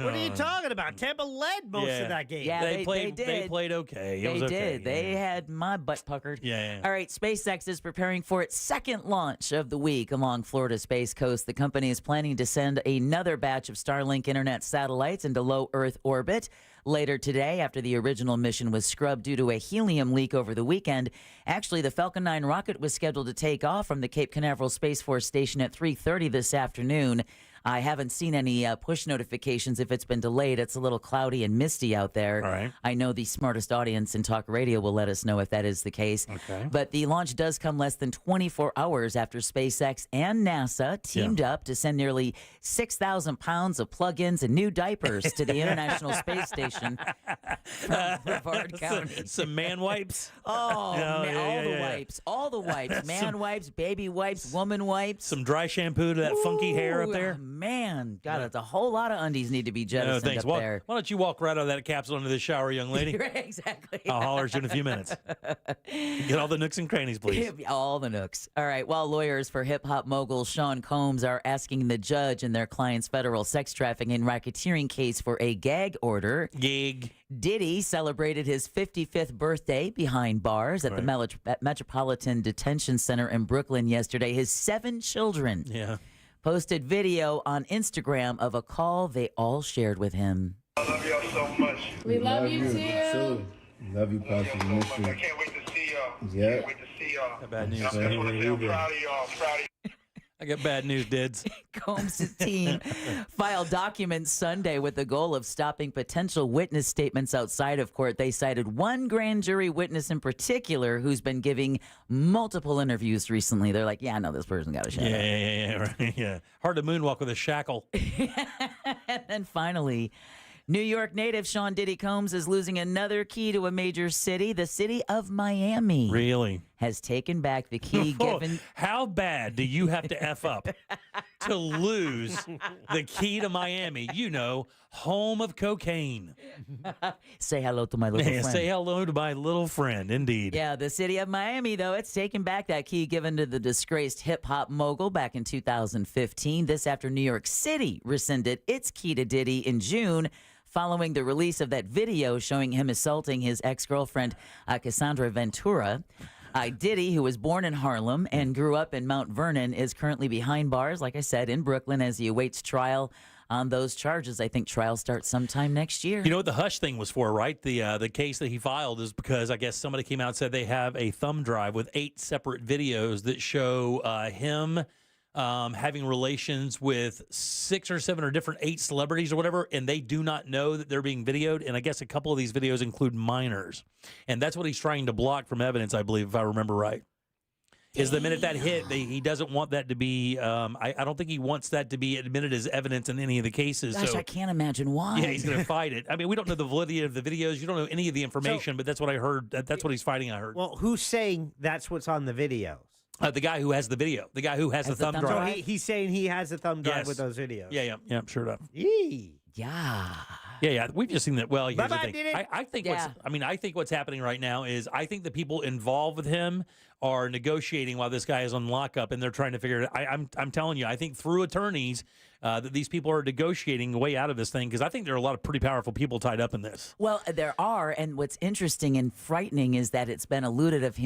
What are you talking about? Tampa led most of that game.
Yeah,
they played.
did.
They played okay. It was
They
okay.
did. They had my butt puckered.
Yeah.
All right, SpaceX is preparing for its second launch of the week along Florida's Space Coast. The company is planning to send another batch of Starlink internet satellites into low Earth orbit later today after the original mission was scrubbed due to a helium leak over the weekend. Actually, the Falcon 9 rocket was scheduled to take off from the Cape Canaveral Space Force Station at 3:30 this afternoon. I haven't seen any push notifications if it's been delayed. It's a little cloudy and misty out there.
All right.
I know the smartest audience in talk radio will let us know if that is the case.
Okay.
But the launch does come less than 24 hours after SpaceX and NASA teamed up to send nearly 6,000 pounds of plug-ins and new diapers to the International Space Station from Brevard County.
Some man wipes.
Oh, man, all the
yeah.
wipes. All the wipes. Man wipes, baby wipes, woman wipes.
Some dry shampoo to that funky hair up there.
Man, God, it's a whole lot of undies need to be jettisoned
thanks.
up there.
Why don't you walk right out of that capsule into the shower, young lady?
Right, exactly.
I'll holler at you in a few minutes. Get all the nooks and crannies, please.
All the nooks. All right. While lawyers for hip-hop mogul Sean Combs are asking the judge in their client's federal sex trafficking and racketeering case for a gag order. Diddy celebrated his 55th birthday behind bars at the Metropolitan Detention Center in Brooklyn yesterday. His 7 children posted video on Instagram of a call they all shared with him.
I love y'all so much.
We love you too.
Love you, Pastor. I can't wait to see y'all.
Yeah.
Can't wait to see y'all.
Bad news.
I just want to say I'm proud of y'all. Proud of you.
I got bad news, Dids.
Combs' team filed documents Sunday with the goal of stopping potential witness statements outside of court. They cited one grand jury witness in particular who's been giving multiple interviews recently. They're like, yeah, no, this person got a shut up.
Yeah. Hard to moonwalk with a shackle.
And then finally, New York native Sean Diddy Combs is losing another key to a major city. The city of Miami
Really?
has taken back the key given.
How bad do you have to F up to lose the key to Miami? You know, home of cocaine.
Say hello to my little friend.
Say hello to my little friend, indeed.
Yeah, the city of Miami, though, it's taken back that key given to the disgraced hip-hop mogul back in 2015. This after New York City rescinded its key to Diddy in June following the release of that video showing him assaulting his ex-girlfriend, Cassandra Ventura. Diddy, who was born in Harlem and grew up in Mount Vernon, is currently behind bars, like I said, in Brooklyn as he awaits trial on those charges. I think trial starts sometime next year.
You know what the hush thing was for, right? The case that he filed is because I guess somebody came out and said they have a thumb drive with 8 separate videos that show him having relations with 6 or 7 or different 8 celebrities or whatever, and they do not know that they're being videoed. And I guess a couple of these videos include minors. And that's what he's trying to block from evidence, I believe, if I remember right. Is the minute that hit, he doesn't want that to be, I don't think he wants that to be admitted as evidence in any of the cases.
Gosh,
so,
I can't imagine why.
yeah, he's going to fight it. I mean, we don't know the validity of the videos. You don't know any of the information, but that's what I heard. That's what he's fighting, I heard.
Well, who's saying that's what's on the videos?
The guy who has the video. The guy who has the thumb drive.
So he's saying he has a thumb drive
Yes.
with those videos.
Yeah, sure enough.
Yee.
Yeah.
We've just seen that. Well, here's the
Bye-bye,
thing.
did it?
I think
Yeah.
I think what's happening right now is I think the people involved with him are negotiating while this guy is on lockup, and they're trying to figure it out. I'm telling you, I think through attorneys that these people are negotiating a way out of this thing, because I think there are a lot of pretty powerful people tied up in this.
Well, there are, and what's interesting and frightening is that it's been alluded of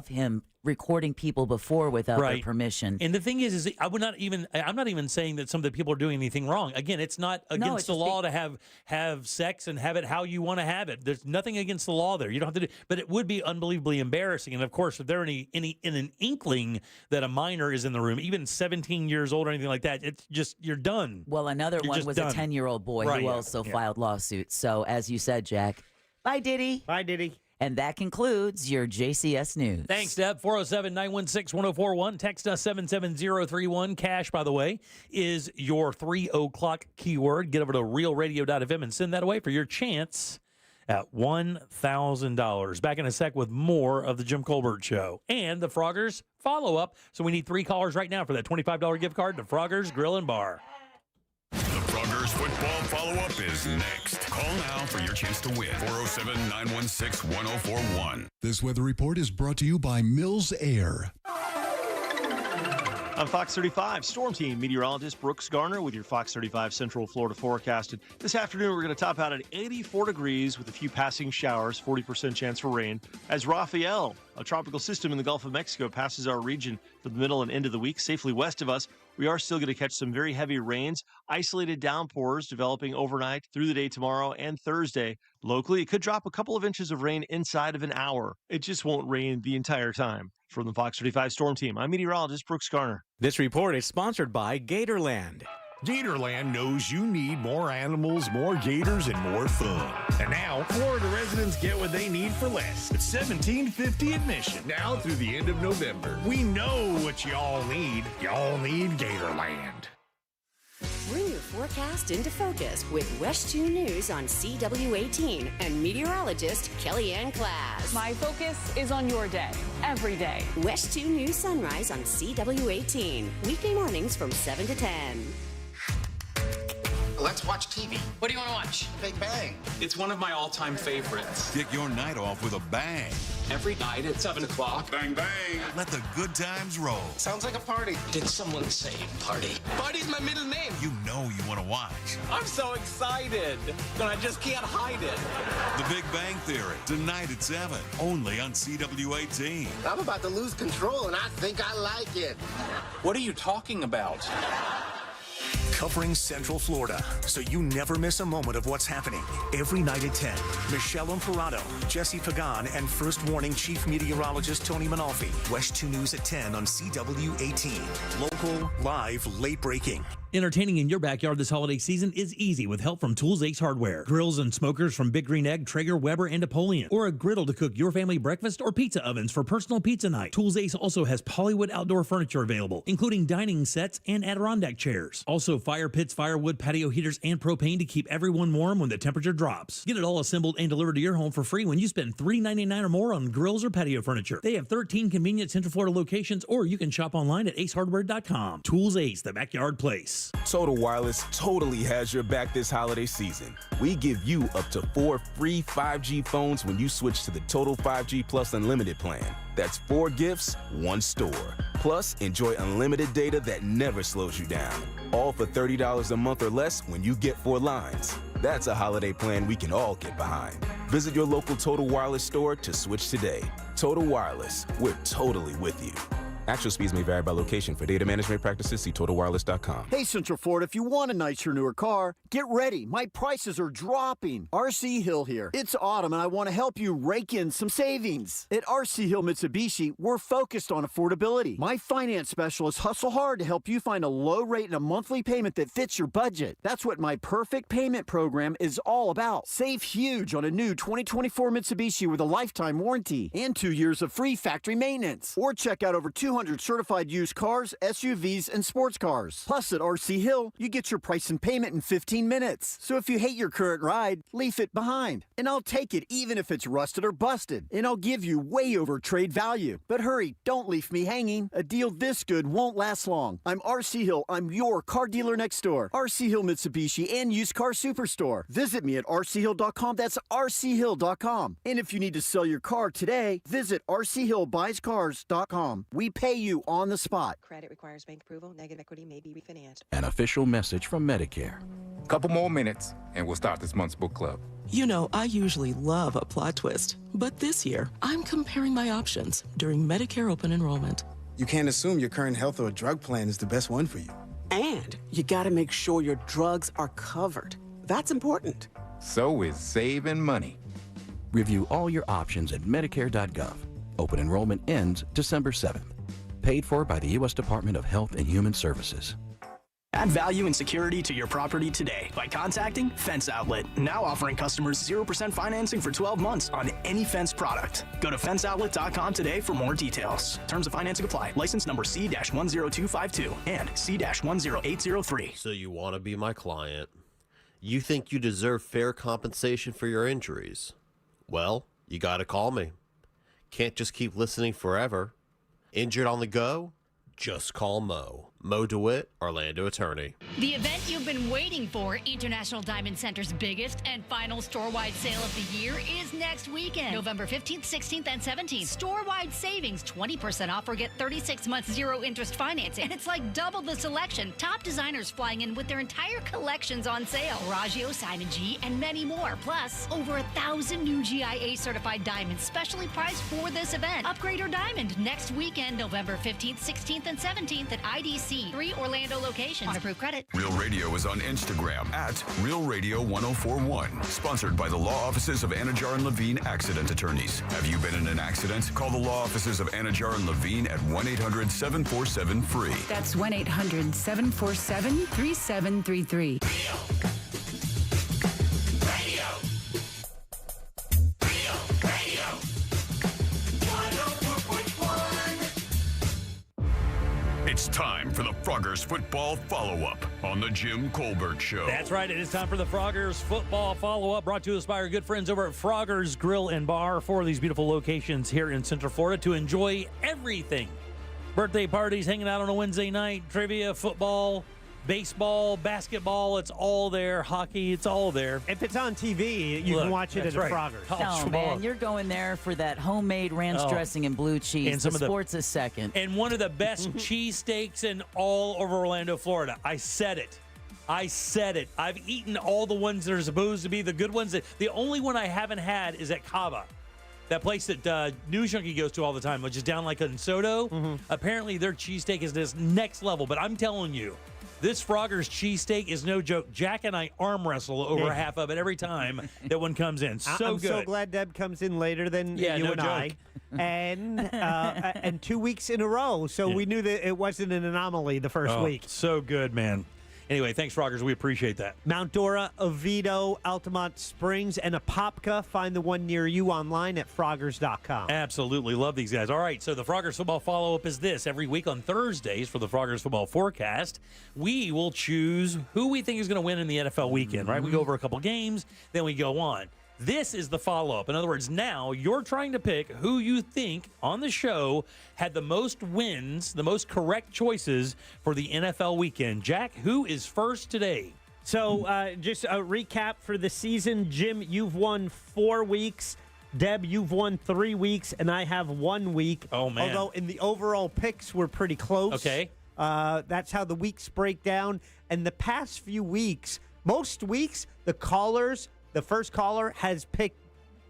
him recording people before without their permission.
And the thing is I'm not even saying that some of the people are doing anything wrong. Again, it's not against the law to have sex and have it how you want to have it. There's nothing against the law there. You don't have to do, but it would be unbelievably embarrassing. And of course, if there in an inkling that a minor is in the room, even 17 years old or anything like that, it's just, you're done.
Well, another one was a 10-year-old boy who also filed lawsuits. So as you said, Jack, bye, Diddy.
Bye, Diddy.
And that concludes your JCS News.
Thanks, Deb. 407-916-1041. Text us 77031. Cash, by the way, is your 3 o'clock keyword. Get over to realradio.fm and send that away for your chance at $1,000. Back in a sec with more of the Jim Colbert Show and the Froggers follow-up. So we need 3 callers right now for that $25 gift card to Froggers Grill and Bar.
The Froggers football follow-up is next. Call now for your chance to win. 407-916-1041.
This weather report is brought to you by Mills Air. I'm Fox 35 Storm Team meteorologist Brooks Garner with your Fox 35 Central Florida forecast. And this afternoon, we're going to top out at 84 degrees with a few passing showers, 40% chance for rain. As Rafael, a tropical system in the Gulf of Mexico, passes our region for the middle and end of the week, safely west of us, we are still going to catch some very heavy rains, isolated downpours developing overnight through the day tomorrow and Thursday. Locally, it could drop a couple of inches of rain inside of an hour. It just won't rain the entire time. From the Fox 35 Storm Team, I'm meteorologist Brooks Garner.
This report is sponsored by Gatorland.
Gatorland knows you need more animals, more gators, and more fun. And now, Florida residents get what they need for less. It's $17.50 admission now through the end of November. We know what y'all need. Y'all need Gatorland.
Bring your forecast into focus with West 2 News on CW18 and meteorologist Kellyanne Class.
My focus is on your day, every day.
West 2 News Sunrise on CW18, weekday mornings from 7 to 10.
Let's watch TV.
What do you want to watch?
Big Bang.
It's one of my all-time favorites.
Get your night off with a bang.
Every night at 7 o'clock.
Bang, bang. Let the good times roll.
Sounds like a party.
Did someone say party? Party's my middle name.
You know you want to watch.
I'm so excited, and I just can't hide it.
The Big Bang Theory, tonight at 7, only on CW18.
I'm about to lose control, and I think I like it.
What are you talking about?
Covering Central Florida, so you never miss a moment of what's happening. Every night at 10, Michelle Imparato, Jesse Pagan, and First Warning Chief Meteorologist Tony Manalfi. West 2 News at 10 on CW18. Local, live, late breaking.
Entertaining in your backyard this holiday season is easy with help from Tools Ace Hardware. Grills and smokers from Big Green Egg, Traeger, Weber, and Napoleon. Or a griddle to cook your family breakfast or pizza ovens for personal pizza night. Tools Ace also has Pollywood outdoor furniture available, including dining sets and Adirondack chairs. Also fire pits, firewood, patio heaters, and propane to keep everyone warm when the temperature drops. Get it all assembled and delivered to your home for free when you spend $3.99 or more on grills or patio furniture. They have 13 convenient Central Florida locations, or you can shop online at acehardware.com. Tools Ace, the backyard place.
Total Wireless totally has your back this holiday season. We give you up to 4 free 5G phones when you switch to the Total 5G Plus Unlimited plan. That's 4 gifts, 1 store. Plus, enjoy unlimited data that never slows you down. All for $30 a month or less when you get 4 lines. That's a holiday plan we can all get behind. Visit your local Total Wireless store to switch today. Total Wireless, we're totally with you. Actual speeds may vary by location. For data management practices, see TotalWireless.com.
Hey, Central Florida, if you want a nicer, newer car, get ready. My prices are dropping. RC Hill here. It's autumn, and I want to help you rake in some savings. At RC Hill Mitsubishi, we're focused on affordability. My finance specialists hustle hard to help you find a low rate and a monthly payment that fits your budget. That's what my Perfect Payment program is all about. Save huge on a new 2024 Mitsubishi with a lifetime warranty and 2 years of free factory maintenance. Or check out over 200 certified used cars, SUVs, and sports cars. Plus, at RC Hill, you get your price and payment in 15 minutes. So if you hate your current ride, leave it behind. And I'll take it even if it's rusted or busted. And I'll give you way over trade value. But hurry, don't leave me hanging. A deal this good won't last long. I'm RC Hill. I'm your car dealer next door. RC Hill Mitsubishi and Used Car Superstore. Visit me at rchill.com. That's rchill.com. And if you need to sell your car today, visit rchillbuyscars.com. We pay you on the spot.
Credit requires bank approval. Negative equity may be refinanced.
An official message from Medicare.
Couple more minutes, and we'll start this month's book club.
You know, I usually love a plot twist, but this year, I'm comparing my options during Medicare open enrollment.
You can't assume your current health or drug plan is the best one for you.
And you gotta make sure your drugs are covered. That's important.
So is saving money.
Review all your options at Medicare.gov. Open enrollment ends December 7th. Paid for by the U.S. Department of Health and Human Services.
Add value and security to your property today by contacting Fence Outlet, now offering customers 0% financing for 12 months on any Fence product. Go to fenceoutlet.com today for more details. Terms of financing apply. License number C-10252 and C-10803.
So you want to be my client. You think you deserve fair compensation for your injuries. Well, you got to call me. Can't just keep listening forever. Injured on the go? Just call Mo. Mo DeWitt, Orlando attorney.
The event you've been waiting for, International Diamond Center's biggest and final store-wide sale of the year, is next weekend, November 15th, 16th, and 17th. Store-wide savings, 20% off or get 36 months zero-interest financing. And it's like double the selection. Top designers flying in with their entire collections on sale. Raggio, Simon G, and many more. Plus, over 1,000 new GIA-certified diamonds specially priced for this event. Upgrade or diamond next weekend, November 15th, 16th, and 17th at IDC. 3 Orlando locations. On approved credit.
Real Radio is on Instagram at Real Radio 1041. Sponsored by the law offices of Anajar and Levine Accident Attorneys. Have you been in an accident? Call the law offices of Anajar and Levine at 1-800-747-FREE.
That's 1-800-747-3733.
It's time for the Froggers Football Follow-Up on the Jim Colbert Show.
That's right. It is time for the Froggers Football Follow-Up, brought to us by our good friends over at Froggers Grill and Bar, 4 of these beautiful locations here in Central Florida to enjoy everything. Birthday parties, hanging out on a Wednesday night, trivia, football, baseball, basketball, it's all there. Hockey, it's all there.
If it's on TV, you can watch it at the Froggers.
Oh, man, you're going there for that homemade ranch dressing and blue cheese.
And some of the
sports is second.
And one of the best cheesesteaks in all of Orlando, Florida. I said it. I've eaten all the ones that are supposed to be the good ones. The only one I haven't had is at Cava. That place that News Junkie goes to all the time, which is down like in Soto. Apparently, their cheesesteak is this next level. But I'm telling you, this Froggers cheesesteak is no joke. Jack and I arm wrestle over half of it every time that one comes in.
I'm
good.
so glad Deb comes in later than you
no
and
joke.
I. And 2 weeks in a row. So we knew that it wasn't an anomaly the first week.
So good, man. Anyway, thanks, Froggers. We appreciate that.
Mount Dora, Oviedo, Altamont Springs, and Apopka. Find the one near you online at Froggers.com.
Absolutely. Love these guys. All right, so the Froggers Football Follow-Up is this. Every week on Thursdays for the Froggers Football Forecast, we will choose who we think is going to win in the NFL weekend, right? We go over a couple games, then we go on. This is the follow-up. In other words, now you're trying to pick who you think on the show had the most wins, the most correct choices for the NFL weekend. Jack, who is first today?
So just a recap for the season. Jim, you've won 4 weeks. Deb, you've won 3 weeks, and I have 1 week.
Oh, man.
Although in the overall picks, we're pretty close.
Okay.
That's how the weeks break down. And the past few weeks, most weeks, the first caller has picked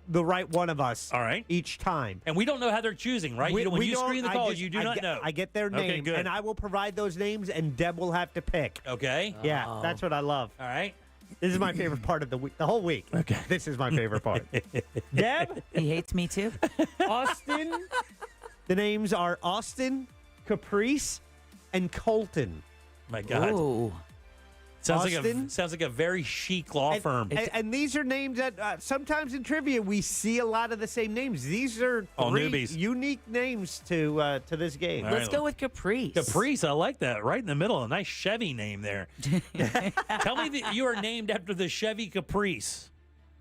the right one of us.
All right.
Each time.
And we don't know how they're choosing, right? When you screen the call, you do not know.
I get their name,
Okay, good.
and I will provide those names, and Deb will have to pick.
Okay.
Yeah, that's what I love.
All right.
This is my favorite part of the week, the whole week.
Okay.
This is my favorite part. Deb?
He hates me too.
Austin. The names are Austin, Caprice, and Colton.
My God.
Ooh.
Sounds like a very chic law firm.
And these are names that sometimes in trivia we see a lot of the same names. These are
All
3
newbies.
unique names to this game.
All
Let's
right.
go with Caprice.
Caprice, I like that. Right in the middle. A nice Chevy name there. Tell me that you are named after the Chevy Caprice.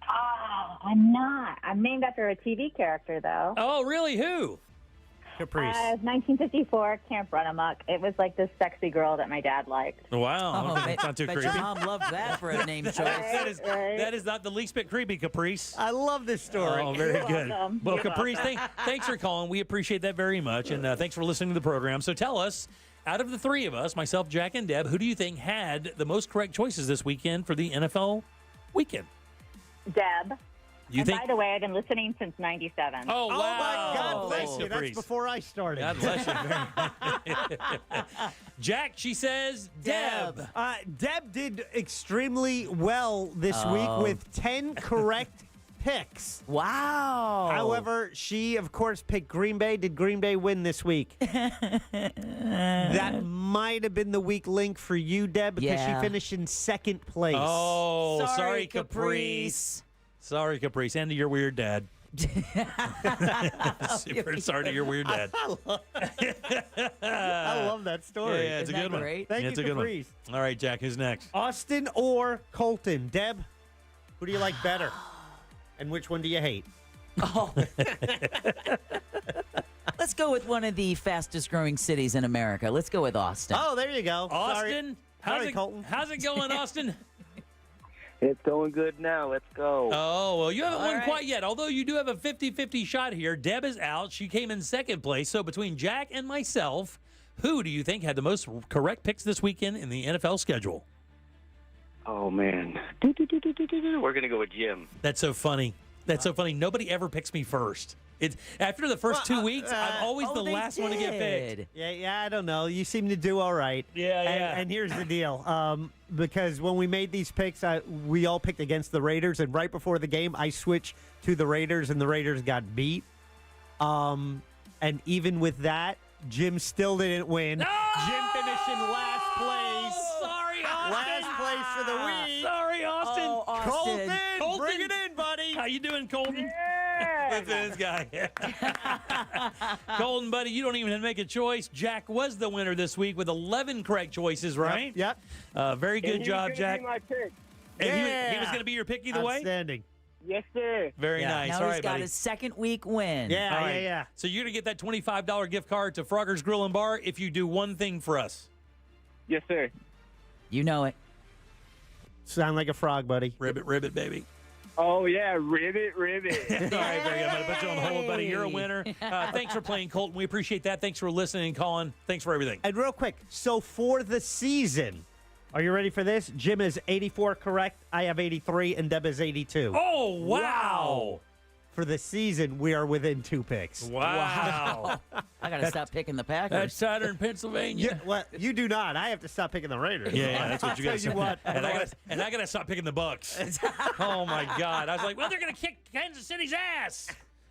I'm not. I'm named after a TV character, though.
Oh, really? Who?
Caprice.
1954, Camp Run Amok. It was like this sexy girl that my dad liked.
Wow.
Oh,
Okay, that's not too
bet
creepy.
your mom loved that for a name choice.
That is not the least bit creepy, Caprice.
I love this story.
Oh, very good.
welcome.
Well,
You're
Caprice,
welcome.
thanks for calling. We appreciate that very much. And thanks for listening to the program. So tell us, out of the 3 of us, myself, Jack, and Deb, who do you think had the most correct choices this weekend for the NFL weekend?
Deb.
You think?
By the way, I've been listening since 97.
Oh, wow.
my God bless
Thanks,
you.
Caprice.
That's before I started.
God bless you. Jack, she says Deb.
Deb did extremely well this week with 10 correct picks.
Wow.
However, she, of course, picked Green Bay. Did Green Bay win this week? That might have been the weak link for you, Deb, because she finished in 2nd place.
Oh, sorry,
Caprice.
Sorry, Caprice. And to your weird dad. Super sorry to your weird dad.
I love that story.
Yeah, it's
Isn't
a good
that
one.
great?
Thank
Yeah,
you,
it's a good one.
Caprice.
All right, Jack, who's next?
Austin or Colton? Deb, who do you like better? And which one do you hate?
Oh. Let's go with one of the fastest growing cities in America. Let's go with Austin.
Oh, there you go.
Austin,
Sorry, Colton.
how's it going, Austin?
It's going good now. Let's go.
Oh, well, you haven't won quite yet, although you do have a 50-50 shot here. Deb is out. She came in second place. So between Jack and myself, who do you think had the most correct picks this weekend in the NFL schedule?
Oh, man. We're going to go with Jim.
That's so funny. That's so funny. Nobody ever picks me first. It's after the first 2 weeks, I'm always the last one to get picked.
Yeah, I don't know. You seem to do all right.
Yeah.
And here's the deal. Because when we made these picks, we all picked against the Raiders, and right before the game, I switched to the Raiders, and the Raiders got beat. And even with that, Jim still didn't win.
No!
Jim finished in last place.
Sorry, Austin.
Last place for the week.
Sorry, Austin.
Oh, Austin.
Colton, bring it in, buddy.
How you doing, Colton?
Yeah.
Listen to this guy. Colton, buddy, you don't even have to make a choice. Jack was the winner this week with 11 correct choices, right?
Yep.
Very good job, Jack.
Be my pick.
And he was going to be your pick either way?
Outstanding.
Yes, sir.
Very nice.
Now
All
he's
right,
got
buddy.
his second week win.
Yeah,
All right.
yeah.
So you're going to get that $25 gift card to Frogger's Grill and Bar if you do one thing for us.
Yes, sir.
You know it.
Sound like a frog, buddy.
Ribbit, baby.
Oh, yeah. Ribbit.
All right, very good. I'm going to put you on hold, buddy. You're a winner. Thanks for playing, Colton. We appreciate that. Thanks for listening and calling. Thanks for everything.
And real quick, so for the season, are you ready for this? Jim is 84 correct. I have 83, and Deb is 82.
Oh, wow.
For the season, we are within 2 picks.
Wow.
I got to stop picking the Packers.
That's Southern Pennsylvania.
Well, you do not. I have to stop picking the Raiders.
Yeah, that's what you got to say.
What.
And I got to stop picking the Bucks. Oh, my God. I was like, well, they're going to kick Kansas City's ass.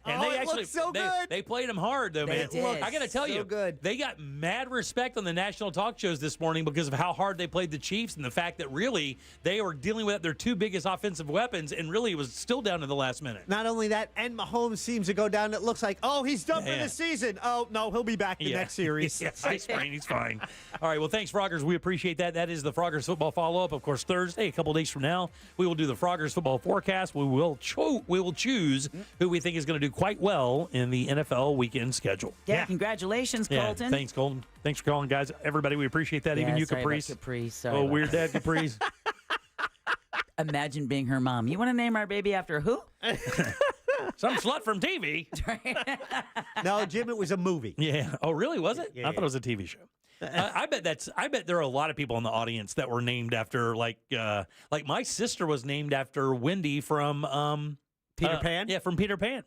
And
it looks so good.
They played them hard, though, man.
did.
I got to tell you,
good.
they got mad respect on the national talk shows this morning because of how hard they played the Chiefs and the fact that really they were dealing with their 2 biggest offensive weapons, and really it was still down to the last minute.
Not only that, and Mahomes seems to go down. It looks like, oh, he's done for the season. Oh, no, he'll be back the next series.
Yeah, high sprain, he's fine. All right, well, thanks, Froggers. We appreciate that. That is the Froggers football follow-up. Of course, Thursday, a couple days from now, we will do the Froggers football forecast. We will choose who we think is going to do quite well in the NFL weekend schedule.
Yeah, congratulations, Colton.
Thanks, Colton. Thanks for calling, guys. Everybody, we appreciate that. Even you,
sorry
Caprice.
about Caprice. Sorry
Oh,
about
weird dad, Caprice.
Imagine being her mom. You want to name our baby after who?
Some slut from TV.
No, Jim, it was a movie.
Yeah. Oh, really? Was it?
Yeah.
I thought it was a TV show. I bet there are a lot of people in the audience that were named after like my sister was named after Wendy from
Peter Pan?
Yeah, from Peter Pan.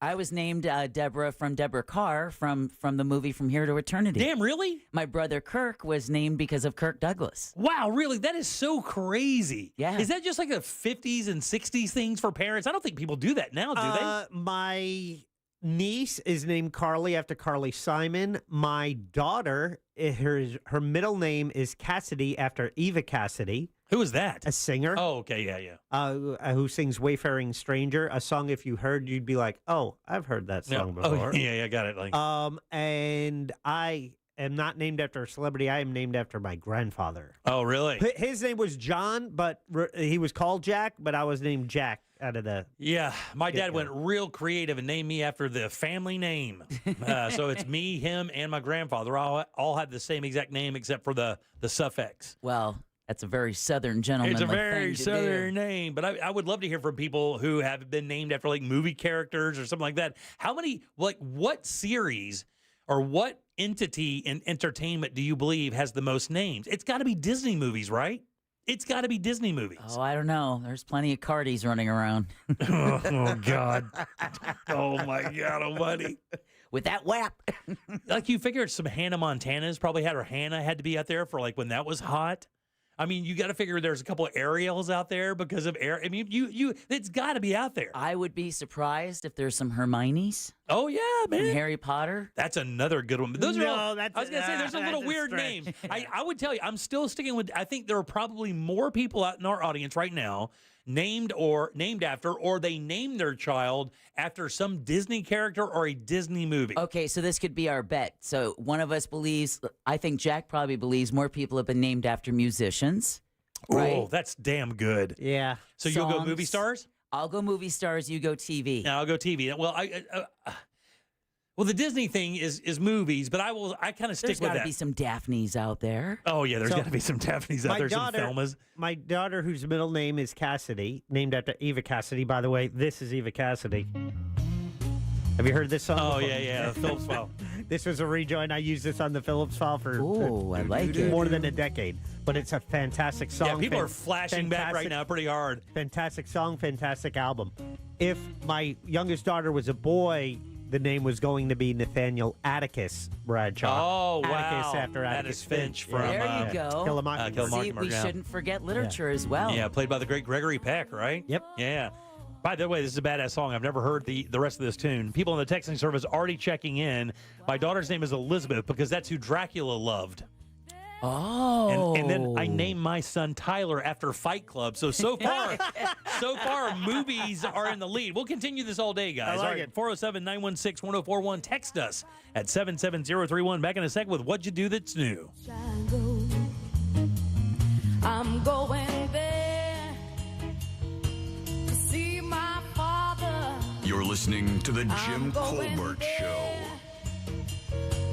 I was named Deborah from Deborah Carr from the movie From Here to Eternity.
Damn, really?
My brother Kirk was named because of Kirk Douglas.
Wow, really? That is so crazy.
Yeah.
Is that just like a 50s and 60s things for parents? I don't think people do that now, do they?
My niece is named Carly after Carly Simon. My daughter, her middle name is Cassidy after Eva Cassidy.
Who is that?
A singer.
Oh, okay, yeah.
Who sings Wayfaring Stranger, a song if you heard, you'd be like, oh, I've heard that song before.
Oh, yeah, got it. Like,
and I am not named after a celebrity. I am named after my grandfather.
Oh, really?
His name was John, but he was called Jack, but I was named Jack out of the...
Yeah, my dad went real creative and named me after the family name. So it's me, him, and my grandfather. All had the same exact name except for the suffix.
Well, that's a very Southern gentleman.
It's a very Southern name, but I would love to hear from people who have been named after like movie characters or something like that. How many, like, what series or what entity in entertainment do you believe has the most names? It's got to be Disney movies, right? It's got to be Disney movies.
Oh, I don't know. There's plenty of Cardis running around.
Oh, God. Oh, my God almighty.
With that whap.
Like, you figure some Hannah Montanas probably had, or Hannah had to be out there for like when that was hot. I mean, you got to figure there's a couple of Ariels out there because of I mean, it's got to be out there.
I would be surprised if there's some Hermiones.
Oh yeah, man.
From Harry Potter.
That's another good one. But those are all,
that's
I was gonna say there's a little weird names. I would tell you, I'm still sticking with. I think there are probably more people out in our audience right now named after, or they named their child after some Disney character or a Disney movie.
Okay, so this could be our bet. So one of us believes, I think Jack probably believes more people have been named after musicians. Right?
Oh, that's damn good.
Yeah.
So you'll go movie stars?
I'll go movie stars, you go TV.
Yeah, I'll go TV. Well, Well, the Disney thing is movies, but I kind of stick
There's
with
got to
that.
be some Daphnes out there.
Oh, yeah, there's
So,
got to be some Daphnes out there, some Thelmas.
My daughter, whose middle name is Cassidy, named after Eva Cassidy, by the way. This is Eva Cassidy. Have you heard this song
Oh,
before?
yeah, the Phillips File.
This was a rejoin. I used this on the Phillips File for
I like it.
more than a decade. But it's a fantastic song.
Yeah, people are flashing back right now pretty hard.
Fantastic song, fantastic album. If my youngest daughter was a boy, the name was going to be Nathaniel Atticus Bradshaw.
Oh, wow.
Atticus after Atticus
Finch from
There you go.
Kill a Mockingbird.
See, we shouldn't forget literature as well.
Yeah, played by the great Gregory Peck, right?
Yep.
Yeah. By the way, this is a badass song. I've never heard the rest of this tune. People in the texting service already checking in. My daughter's name is Elizabeth because that's who Dracula loved.
Oh.
And then I named my son Tyler after Fight Club. So far, movies are in the lead. We'll continue this all day, guys.
I like it.
407-916-1041. Text us at 77031. Back in a sec with What'd You Do That's New.
I'm going there to see my father.
You're listening to The Jim Colbert Show.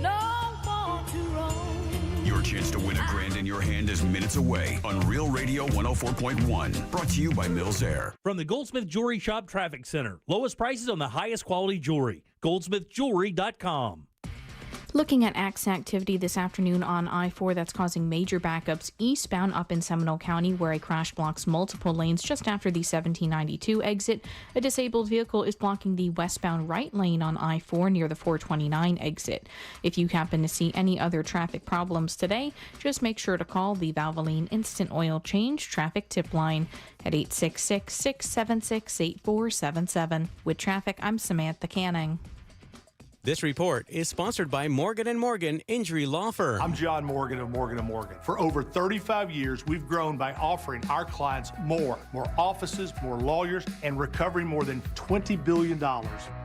No more to roam.
Your chance to win $1,000 in your hand is minutes away on Real Radio 104.1. Brought to you by Mills Air.
From the Goldsmith Jewelry Shop Traffic Center. Lowest prices on the highest quality jewelry. GoldsmithJewelry.com.
Looking at activity this afternoon on I-4 that's causing major backups eastbound up in Seminole County, where a crash blocks multiple lanes just after the 1792 exit. A disabled vehicle is blocking the westbound right lane on I-4 near the 429 exit. If you happen to see any other traffic problems today, just make sure to call the Valvoline Instant Oil Change Traffic Tip Line at 866-676-8477. With traffic, I'm Samantha Canning.
This report is sponsored by Morgan & Morgan Injury Law Firm.
I'm John Morgan of Morgan & Morgan. For over 35 years, we've grown by offering our clients more offices, more lawyers, and recovering more than $20 billion.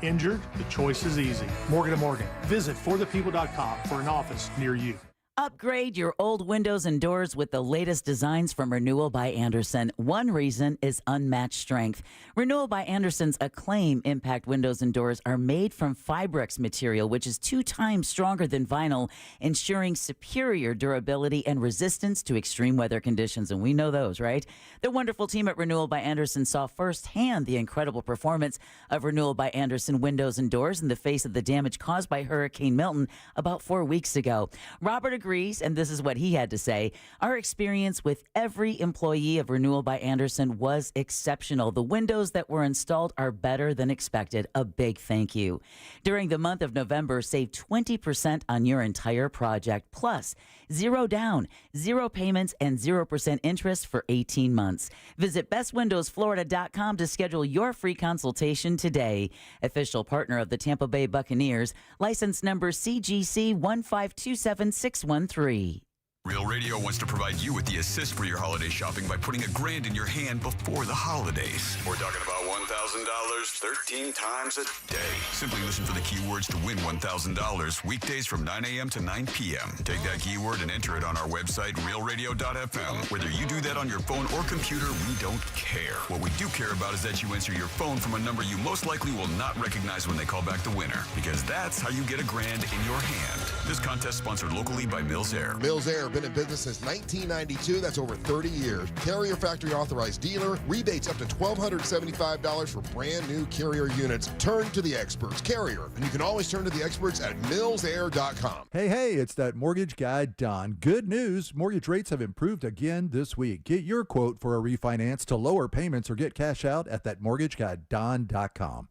Injured? The choice is easy. Morgan & Morgan. Visit forthepeople.com for an office near you.
Upgrade your old windows and doors with the latest designs from Renewal by Andersen. One reason is unmatched strength. Renewal by Andersen's Acclaim Impact windows and doors are made from Fibrex material, which is 2 times stronger than vinyl, ensuring superior durability and resistance to extreme weather conditions. And we know those, right? The wonderful team at Renewal by Andersen saw firsthand the incredible performance of Renewal by Andersen windows and doors in the face of the damage caused by Hurricane Milton about 4 weeks ago. Robert agrees, and this is what he had to say. Our experience with every employee of Renewal by Andersen was exceptional. The windows that were installed are better than expected. A big thank you. During the month of November, save 20% on your entire project, plus 0 down, 0 payments, and 0% interest for 18 months. Visit bestwindowsflorida.com to schedule your free consultation today. Official partner of the Tampa Bay Buccaneers, license number CGC 1527613.
Real Radio wants to provide you with the assist for your holiday shopping by putting $1,000 in your hand before the holidays. We're talking about $1,000 13 times a day. Simply listen for the keywords to win $1,000 weekdays from 9 a.m. to 9 p.m. Take that keyword and enter it on our website, realradio.fm. Whether you do that on your phone or computer, we don't care. What we do care about is that you answer your phone from a number you most likely will not recognize when they call back the winner, because that's how you get $1,000 in your hand. This contest sponsored locally by Mills Air.
Mills Air, been in business since 1992. That's over 30 years. Carrier factory authorized dealer. Rebates up to $1,275 for brand new Carrier units. Turn to the experts. Carrier. And you can always turn to the experts at millsair.com.
Hey, it's that mortgage guy, Don. Good news. Mortgage rates have improved again this week. Get your quote for a refinance to lower payments or get cash out at thatmortgageguyDon.com.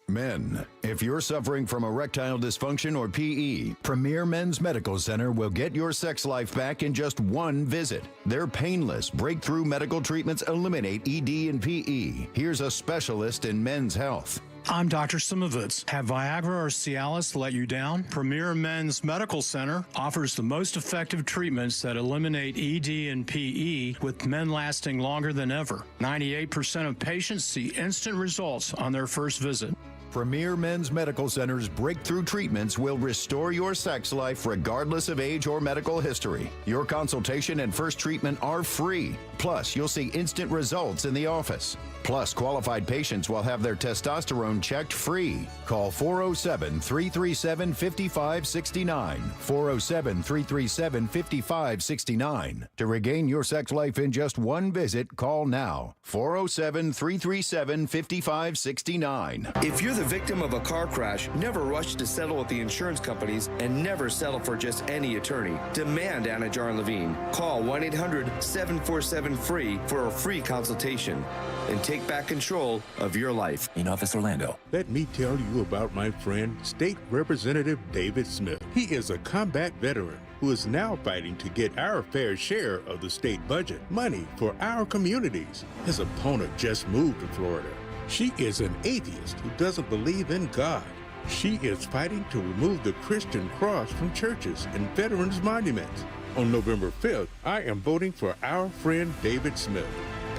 Men, if you're suffering from erectile dysfunction or PE, Premier Men's Medical Center will get your sex life back in just one visit. Their painless, breakthrough medical treatments eliminate ED and PE. Here's a specialist in men's health.
I'm Dr. Simovitz. Have Viagra or Cialis let you down? Premier Men's Medical Center offers the most effective treatments that eliminate ED and PE, with men lasting longer than ever. 98% of patients see instant results on their first visit.
Premier Men's Medical Center's breakthrough treatments will restore your sex life regardless of age or medical history. Your consultation and first treatment are free. Plus, you'll see instant results in the office. Plus, qualified patients will have their testosterone checked free. Call 407-337-5569. 407-337-5569. To regain your sex life in just one visit, call now. 407-337-5569.
If you're the victim of a car crash, never rush to settle with the insurance companies and never settle for just any attorney. Demand Anna Jar and Levine. Call 1-800-747-FREE for a free consultation and take back control of your life.
In Office Orlando.
Let me tell you about my friend, State Representative David Smith. He is a combat veteran who is now fighting to get our fair share of the state budget, money for our communities. His opponent just moved to Florida. She is an atheist who doesn't believe in God. She is fighting to remove the Christian cross from churches and veterans' monuments. On November 5th, I am voting for our friend David Smith.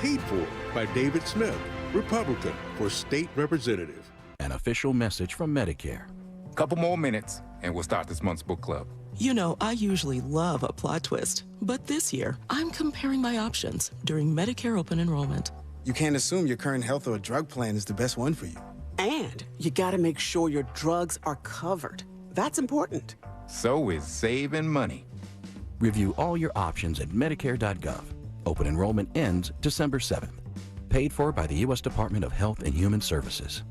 Paid for by David Smith, Republican for State Representative.
An official message from Medicare.
Couple more minutes, and we'll start this month's book club.
You know, I usually love a plot twist, but this year, I'm comparing my options during Medicare open enrollment.
You can't assume your current health or drug plan is the best one for you.
And you gotta make sure your drugs are covered. That's important.
So is saving money.
Review all your options at Medicare.gov. Open enrollment ends December 7th. Paid for by the U.S. Department of Health and Human Services.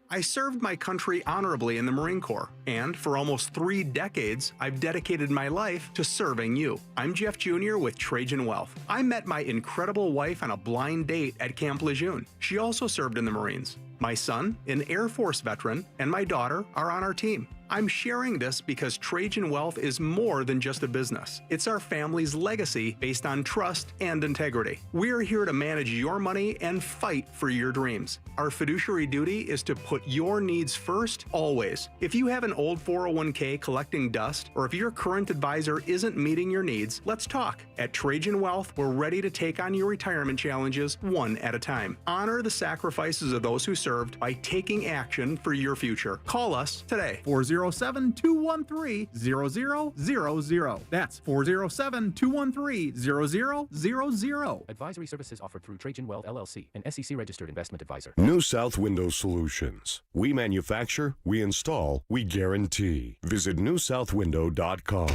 I served my country honorably in the Marine Corps, and for almost 3 decades, I've dedicated my life to serving you. I'm Jeff Jr. with Trajan Wealth. I met my incredible wife on a blind date at Camp Lejeune. She also served in the Marines. My son, an Air Force veteran, and my daughter are on our team. I'm sharing this because Trajan Wealth is more than just a business. It's our family's legacy based on trust and integrity. We're here to manage your money and fight for your dreams. Our fiduciary duty is to put your needs first, always. If you have an old 401k collecting dust, or if your current advisor isn't meeting your needs, let's talk. At Trajan Wealth, we're ready to take on your retirement challenges one at a time. Honor the sacrifices of those who served by taking action for your future. Call us today. 407-213-0000. That's 407-213-0000.
Advisory services offered through Trajan Wealth LLC, an SEC-registered investment advisor.
New South Window Solutions. We manufacture, we install, we guarantee. Visit newsouthwindow.com.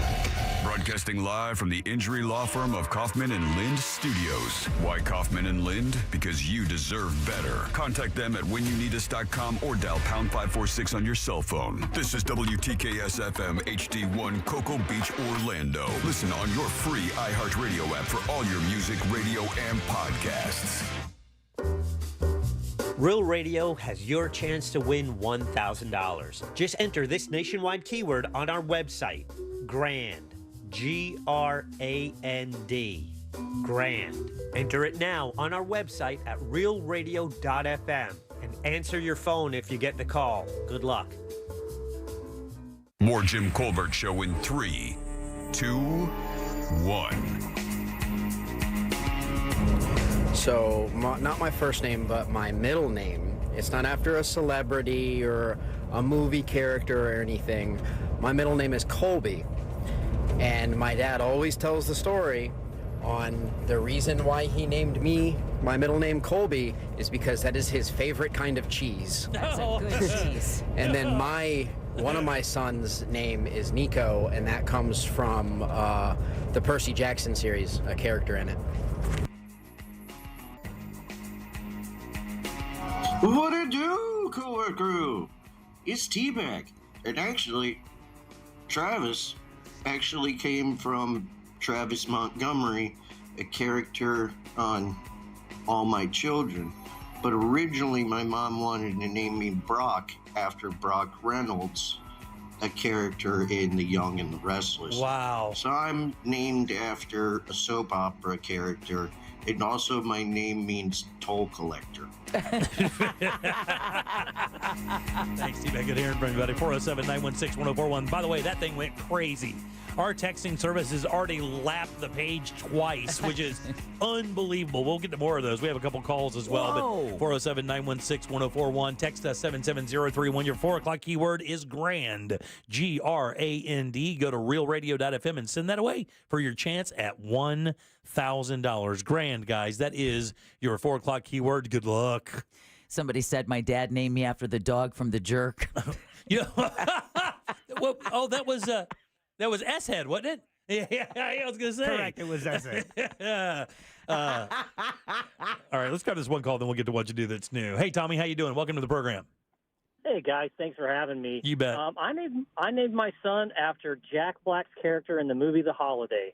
Broadcasting live from the injury law firm of Kaufman and Lind Studios. Why Kaufman and Lind? Because you deserve better. Contact them at whenyouneedus.com or dial pound 546 on your cell phone. This is WTKS-FM HD1 Cocoa Beach, Orlando. Listen on your free iHeartRadio app for all your music, radio, and podcasts.
Real Radio has your chance to win $1,000. Just enter this nationwide keyword on our website, GRAND. G-R-A-N-D. GRAND. Enter it now on our website at realradio.fm and answer your phone if you get the call. Good luck.
More Jim Colbert Show in 3, 2, 1.
So, not my first name, but my middle name. It's not after a celebrity or a movie character or anything. My middle name is Colby. And my dad always tells the story on the reason why he named me my middle name Colby is because that is his favorite kind of cheese.
That's a good cheese.
And then one of my sons' name is Nico, and that comes from the Percy Jackson series, a character in it.
What it do, Colbert Crew? It's T-Bag. And actually, Travis actually came from Travis Montgomery, a character on All My Children. But originally my mom wanted to name me Brock after Brock Reynolds, a character in The Young and the Restless.
Wow.
So I'm named after a soap opera character And also my name means toll collector.
Thanks, T-Bag. Good hearing from everybody. 407-916-1041. By the way, that thing went crazy. Our texting service has already lapped the page twice, which is unbelievable. We'll get to more of those. We have a couple calls as well.
Whoa.
But 407-916-1041. Text us 77031. Your 4 o'clock keyword is GRAND. GRAND. Go to realradio.fm and send that away for your chance at $1,000. GRAND, guys. That is your 4 o'clock keyword. Good luck.
Somebody said my dad named me after the dog from The Jerk.
Well, oh, that was S-Head, wasn't it? Yeah, I was going to say.
Correct, it was S-Head.
All right, let's grab this one call, then we'll get to what you do that's new. Hey, Tommy, how you doing? Welcome to the program.
Hey guys, thanks for having me.
You bet.
I named my son after Jack Black's character in the movie The Holiday.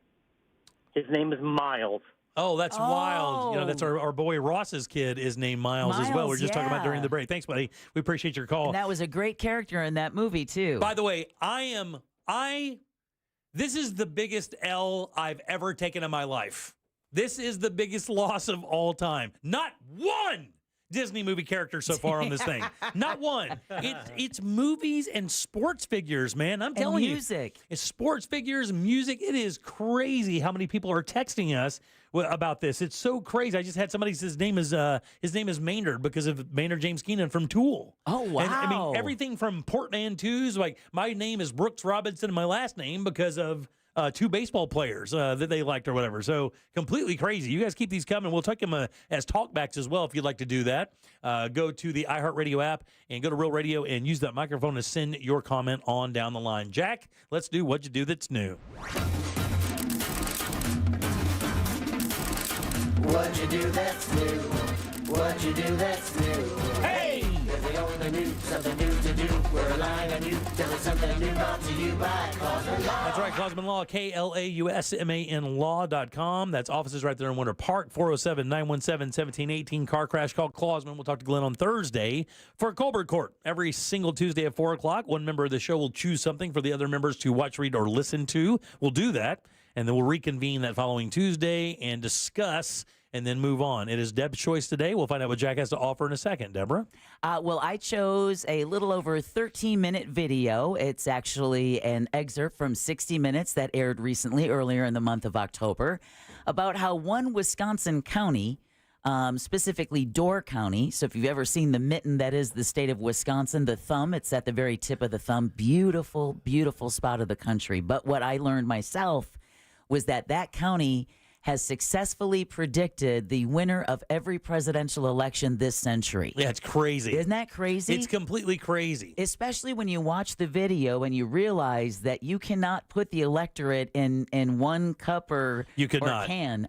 His name is Miles.
Oh, that's wild. You know, that's our boy Ross's kid is named Miles as well. We are just talking about during the break. Thanks, buddy. We appreciate your call.
And that was a great character in that movie, too.
By the way, this is the biggest L I've ever taken in my life. This is the biggest loss of all time. Not one Disney movie character so far on this thing. Not one. It's movies and sports figures, man. I'm telling you.
Music.
It's sports figures, music. It is crazy how many people are texting us about this. It's so crazy. I just had somebody say his name is Maynard because of Maynard James Keenan from Tool.
Oh, wow.
And, I mean, everything from portmanteaus, like my name is Brooks Robinson and my last name because of two baseball players that they liked or whatever. So completely crazy. You guys keep these coming. We'll take them as talkbacks as well if you'd like to do that. Go to the iHeartRadio app and go to Real Radio and use that microphone to send your comment on down the line. Jack, let's do what you do that's new.
What you do that's new. What you do that's new. Hey! If we only knew something new to do, we're relying on you. Tell us something new brought to you by Klausman Law.
That's right, Klausman Law, KLAUSMAN Law.com. That's offices right there in Winter Park, 407-917-1718. Car crash, call Klausman. We'll talk to Glenn on Thursday for Colbert Court. Every single Tuesday at 4 o'clock, one member of the show will choose something for the other members to watch, read, or listen to. We'll do that, and then we'll reconvene that following Tuesday and discuss and then move on. It is Deb's choice today. We'll find out what Jack has to offer in a second. Deborah?
Well, I chose a little over 13-minute video. It's actually an excerpt from 60 Minutes that aired recently, earlier in the month of October, about how one Wisconsin county, specifically Door County. So if you've ever seen the mitten that is the state of Wisconsin, the thumb, it's at the very tip of the thumb. Beautiful, beautiful spot of the country. But what I learned myself was that county has successfully predicted the winner of every presidential election this century.
Yeah, it's crazy.
Isn't that crazy?
It's completely crazy.
Especially when you watch the video and you realize that you cannot put the electorate in one cup or can.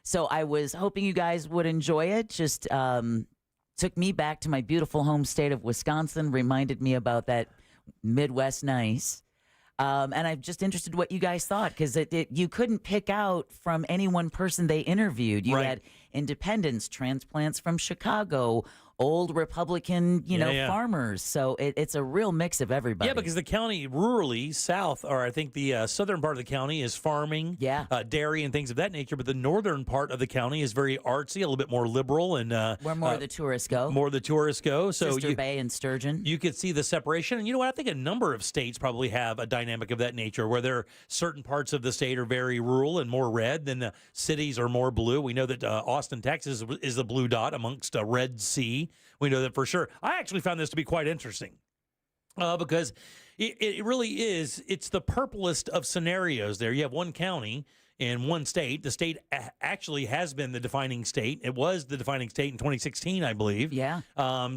So I was hoping you guys would enjoy it. Just took me back to my beautiful home state of Wisconsin, reminded me about that Midwest nice. And I'm just interested what you guys thought, because you couldn't pick out from any one person they interviewed. You had independents, transplants from Chicago, old Republican, farmers. So it's a real mix of everybody.
Yeah, because the county rurally south, or I think the southern part of the county is farming, dairy and things of that nature. But the northern part of the county is very artsy, a little bit more liberal, and
where more of the tourists go.
More of the tourists go. So
Sister Bay and Sturgeon.
You could see the separation. And you know what? I think a number of states probably have a dynamic of that nature, where there are certain parts of the state are very rural and more red, than the cities are more blue. We know that Austin, Texas is the blue dot amongst Red Sea. We know that for sure. I actually found this to be quite interesting because it really is. It's the purplest of scenarios there. You have one county in one state. The state actually has been the defining state. It was the defining state in 2016, I believe.
Yeah.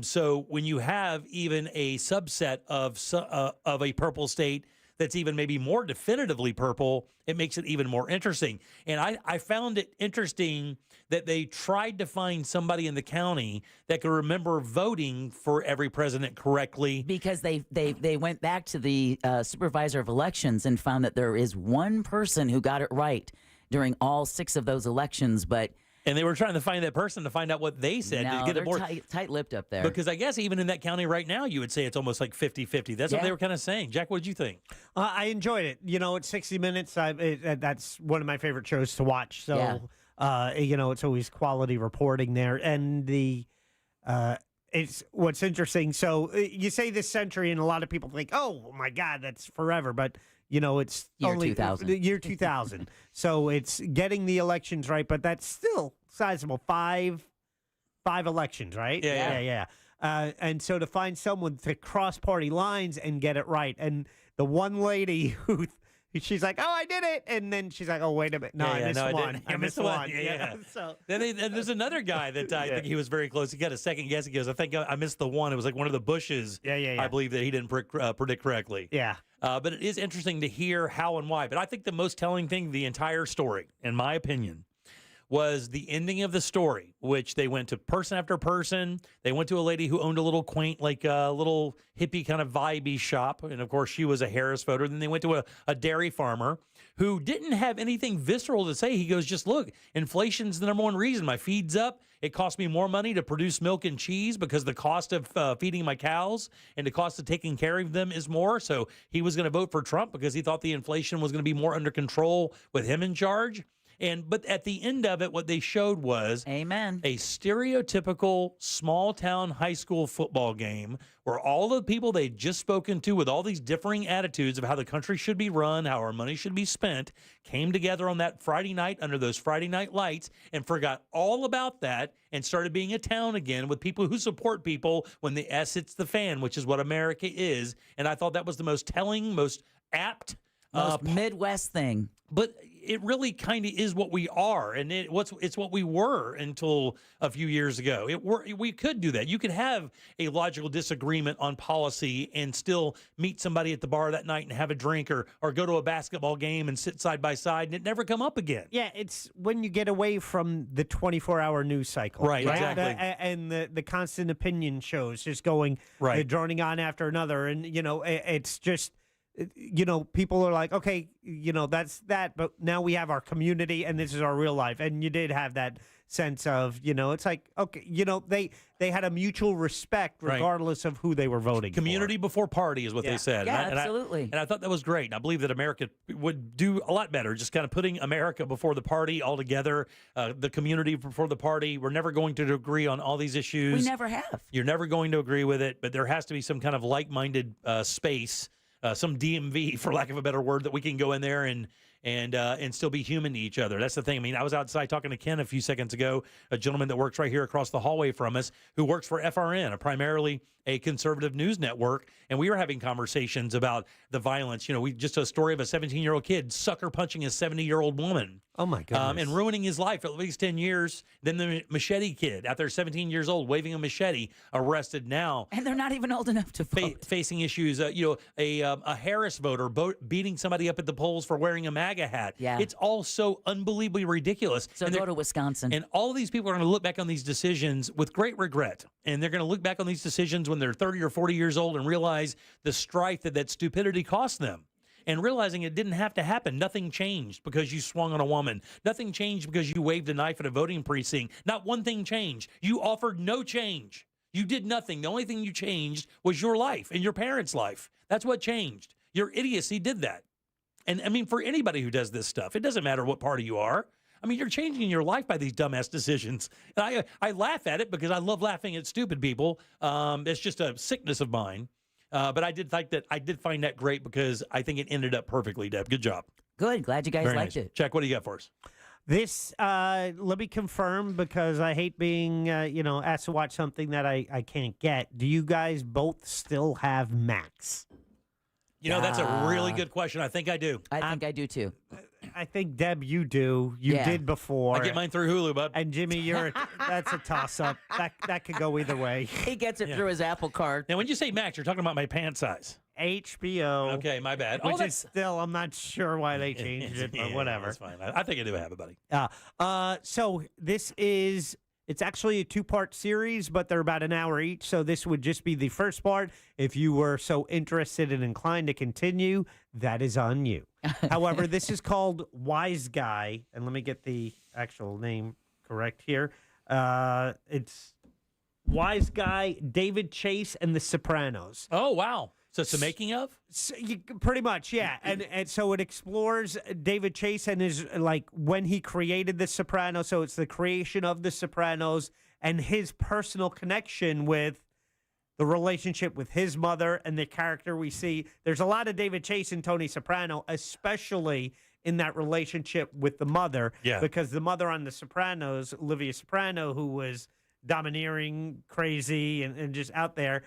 So when you have even a subset of a purple state that's even maybe more definitively purple, it makes it even more interesting. And I found it interesting that they tried to find somebody in the county that could remember voting for every president correctly.
Because they went back to the supervisor of elections and found that there is one person who got it right during all 6 of those elections,
and they were trying to find that person to find out what they said.
No,
to get
they're
it more
tight-lipped up there.
Because I guess even in that county right now, you would say it's almost like 50-50. That's what they were kind of saying. Jack, what did you think?
I enjoyed it. You know, it's 60 Minutes. That's one of my favorite shows to watch. So
It's always quality reporting there. And it's what's interesting. So you say this century, and a lot of people think, oh, my God, that's forever. But, it's
Year
only
2000.
the year 2000. So it's getting the elections right, but that's still sizable. Five elections, right?
Yeah.
And so to find someone to cross party lines and get it right. And the one lady who she's like, oh, I did it. And then she's like, oh, wait a minute. No, I missed one. I missed one.
Yeah.
So
then there's another guy that I think he was very close. He got a second guess. He goes, I think I missed the one. It was like one of the Bushes.
Yeah.
I believe that he didn't predict correctly.
Yeah.
But it is interesting to hear how and why. But I think the most telling thing, the entire story, in my opinion, was the ending of the story, which they went to person after person. They went to a lady who owned a little quaint, like a little hippie kind of vibey shop. And, of course, she was a Harris voter. Then they went to a dairy farmer who didn't have anything visceral to say. He goes, just look, inflation's the number one reason. My feed's up. It costs me more money to produce milk and cheese because the cost of feeding my cows and the cost of taking care of them is more. So he was going to vote for Trump because he thought the inflation was going to be more under control with him in charge. But at the end of it, what they showed was
a
stereotypical small town high school football game where all the people they'd just spoken to with all these differing attitudes of how the country should be run, how our money should be spent, came together on that Friday night under those Friday night lights and forgot all about that and started being a town again with people who support people when the S hits the fan, which is what America is. And I thought that was the most telling, most apt,
most Midwest thing.
But it really kind of is what we are, and it's what we were until a few years ago. We could do that. You could have a logical disagreement on policy and still meet somebody at the bar that night and have a drink, or go to a basketball game and sit side by side, and it never come up again.
Yeah, it's when you get away from the 24-hour news cycle.
Right? Exactly.
And the constant opinion shows just going, droning on after another. And, it's just... people are like, okay, that's that, but now we have our community and this is our real life. And you did have that sense of, it's like, okay, they had a mutual respect regardless of who they were voting
Community
for.
Before party is what they said.
Yeah, absolutely.
And I thought that was great. And I believe that America would do a lot better, just kind of putting America before the party altogether, the community before the party. We're never going to agree on all these issues.
We never have.
You're never going to agree with it, but there has to be some kind of like-minded space, some DMV, for lack of a better word, that we can go in there and still be human to each other. That's the thing. I mean, I was outside talking to Ken a few seconds ago, a gentleman that works right here across the hallway from us, who works for FRN, primarily a conservative news network, and we were having conversations about the violence. We just a story of a 17-year-old kid sucker punching a 70-year-old woman.
Oh, my goodness.
And ruining his life for at least 10 years. Then the machete kid out there, 17 years old, waving a machete, arrested now.
And they're not even old enough to vote.
Facing issues, a Harris voter beating somebody up at the polls for wearing a MAGA hat.
Yeah.
It's all so unbelievably ridiculous.
So go to Wisconsin.
And all of these people are going to look back on these decisions with great regret. And they're going to look back on these decisions when they're 30 or 40 years old and realize the strife that stupidity cost them. And realizing it didn't have to happen. Nothing changed because you swung on a woman. Nothing changed because you waved a knife at a voting precinct. Not one thing changed. You offered no change. You did nothing. The only thing you changed was your life and your parents' life. That's what changed. Your idiocy did that. And I mean, for anybody who does this stuff, it doesn't matter what party you are. I mean, you're changing your life by these dumbass decisions. And I laugh at it because I love laughing at stupid people. It's just a sickness of mine. But I did find that great because I think it ended up perfectly, Deb. Good job.
Good. Glad you guys
Very
liked
nice.
it.
Chuck, what do you got for us?
This, let me confirm, because I hate being, asked to watch something that I can't get. Do you guys both still have Max?
That's a really good question. I think I do.
I think I do too.
I think, Deb, you do. You did before.
I get mine through Hulu, bud.
And Jimmy, that's a toss-up. That could go either way.
He gets it through his Apple Card.
Now, when you say Max, you're talking about my pant size.
HBO.
Okay, my bad.
Which is still, I'm not sure why they changed it, but whatever.
That's fine. I think I do have it, buddy.
So this is... It's actually a two-part series, but they're about an hour each, so this would just be the first part. If you were so interested and inclined to continue, that is on you. However, this is called Wise Guy, and let me get the actual name correct here. It's Wise Guy, David Chase, and The Sopranos.
Oh, wow. So it's the making of?
Pretty much, yeah. And so it explores David Chase and his, like, when he created The Sopranos. So it's the creation of The Sopranos and his personal connection with the relationship with his mother and the character we see. There's a lot of David Chase and Tony Soprano, especially in that relationship with the mother.
Yeah.
Because the mother on The Sopranos, Olivia Soprano, who was domineering, crazy, and just out there,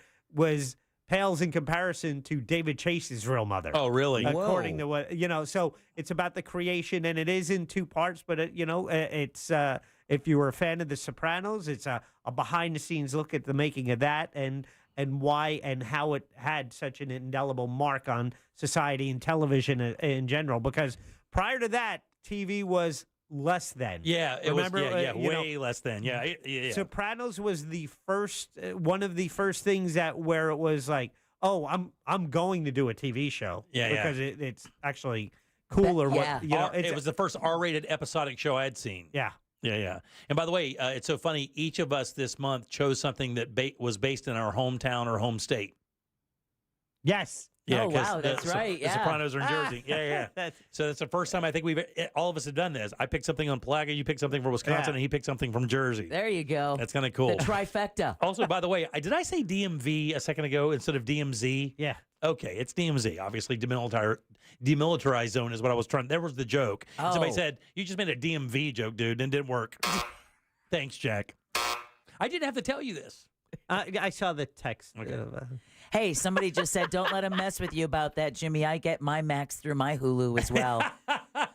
pales in comparison to David Chase's real mother.
Oh, really?
According to what, so it's about the creation, and it is in two parts, but it's if you were a fan of The Sopranos, it's a behind the scenes look at the making of that and why and how it had such an indelible mark on society and television in general, because prior to that, TV was less than.
Yeah, it was way less than. Yeah, yeah.
Sopranos was the first, one of the first things where it was like, oh, I'm going to do a TV show.
Yeah,
because it's actually cooler.
It was the first R-rated episodic show I had seen.
Yeah.
Yeah. And by the way, it's so funny. Each of us this month chose something that was based in our hometown or home state.
Yes.
Yeah,
oh, wow, that's right.
The Sopranos are in Jersey. Yeah. So that's the first time I think all of us have done this. I picked something on Plaga, you picked something from Wisconsin, and he picked something from Jersey.
There you go.
That's kind of cool.
The trifecta.
Also, by the way, did I say DMV a second ago instead of DMZ?
Yeah.
Okay, it's DMZ. Obviously, demilitarized zone is what I was trying. There was the joke.
Oh.
Somebody said, you just made a DMV joke, dude, and it didn't work. Thanks, Jack. I didn't have to tell you this.
I saw the text.
Okay.
Hey, somebody just said, don't let him mess with you about that, Jimmy. I get my Max through my Hulu as well.
All right,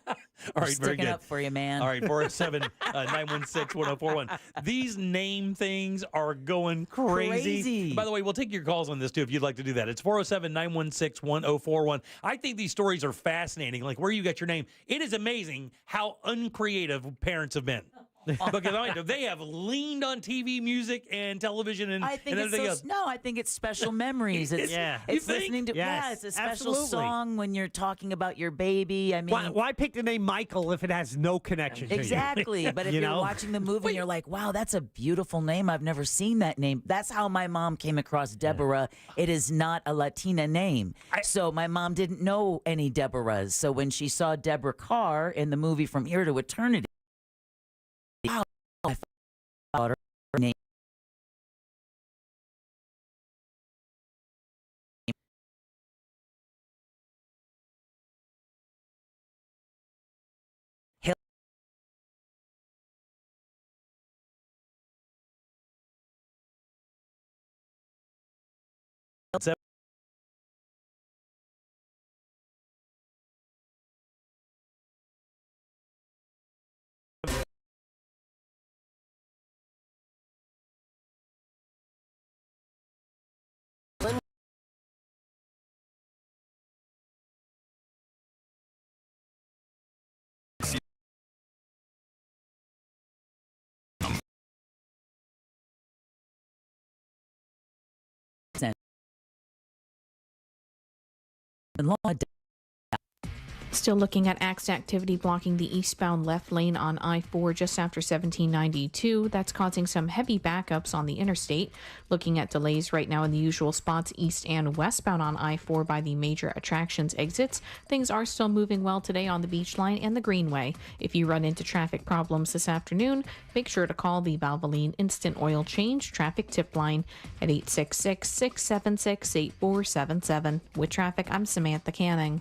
very good.
Sticking up for you, man.
All right, 407-916-1041. These name things are going crazy. By the way, we'll take your calls on this, too, if you'd like to do that. It's 407-916-1041. I think these stories are fascinating, like where you get your name. It is amazing how uncreative parents have been. Because they have leaned on TV, music, and television, and
I think
everything else.
No, I think it's special memories. It's listening to.
Yes,
yeah, it's a special
absolutely.
song when you're talking about your baby. I mean,
why pick the name Michael if it has no connection?
Exactly. But if you're watching the movie, and you're like, wow, that's a beautiful name. I've never seen that name. That's how my mom came across Deborah. It is not a Latina name, so my mom didn't know any Deborahs. So when she saw Deborah Carr in the movie From Here to Eternity. Wow, I thought her name.
Still looking at activity blocking the eastbound left lane on I-4 just after 1792. That's causing some heavy backups on the interstate. Looking at delays right now in the usual spots east and westbound on I-4 by the major attractions exits. Things are still moving well today on the Beach Line and the Greenway. If you run into traffic problems this afternoon, make sure to call the Valvoline Instant Oil Change Traffic Tip Line at 866-676-8477. With traffic, I'm Samantha Canning.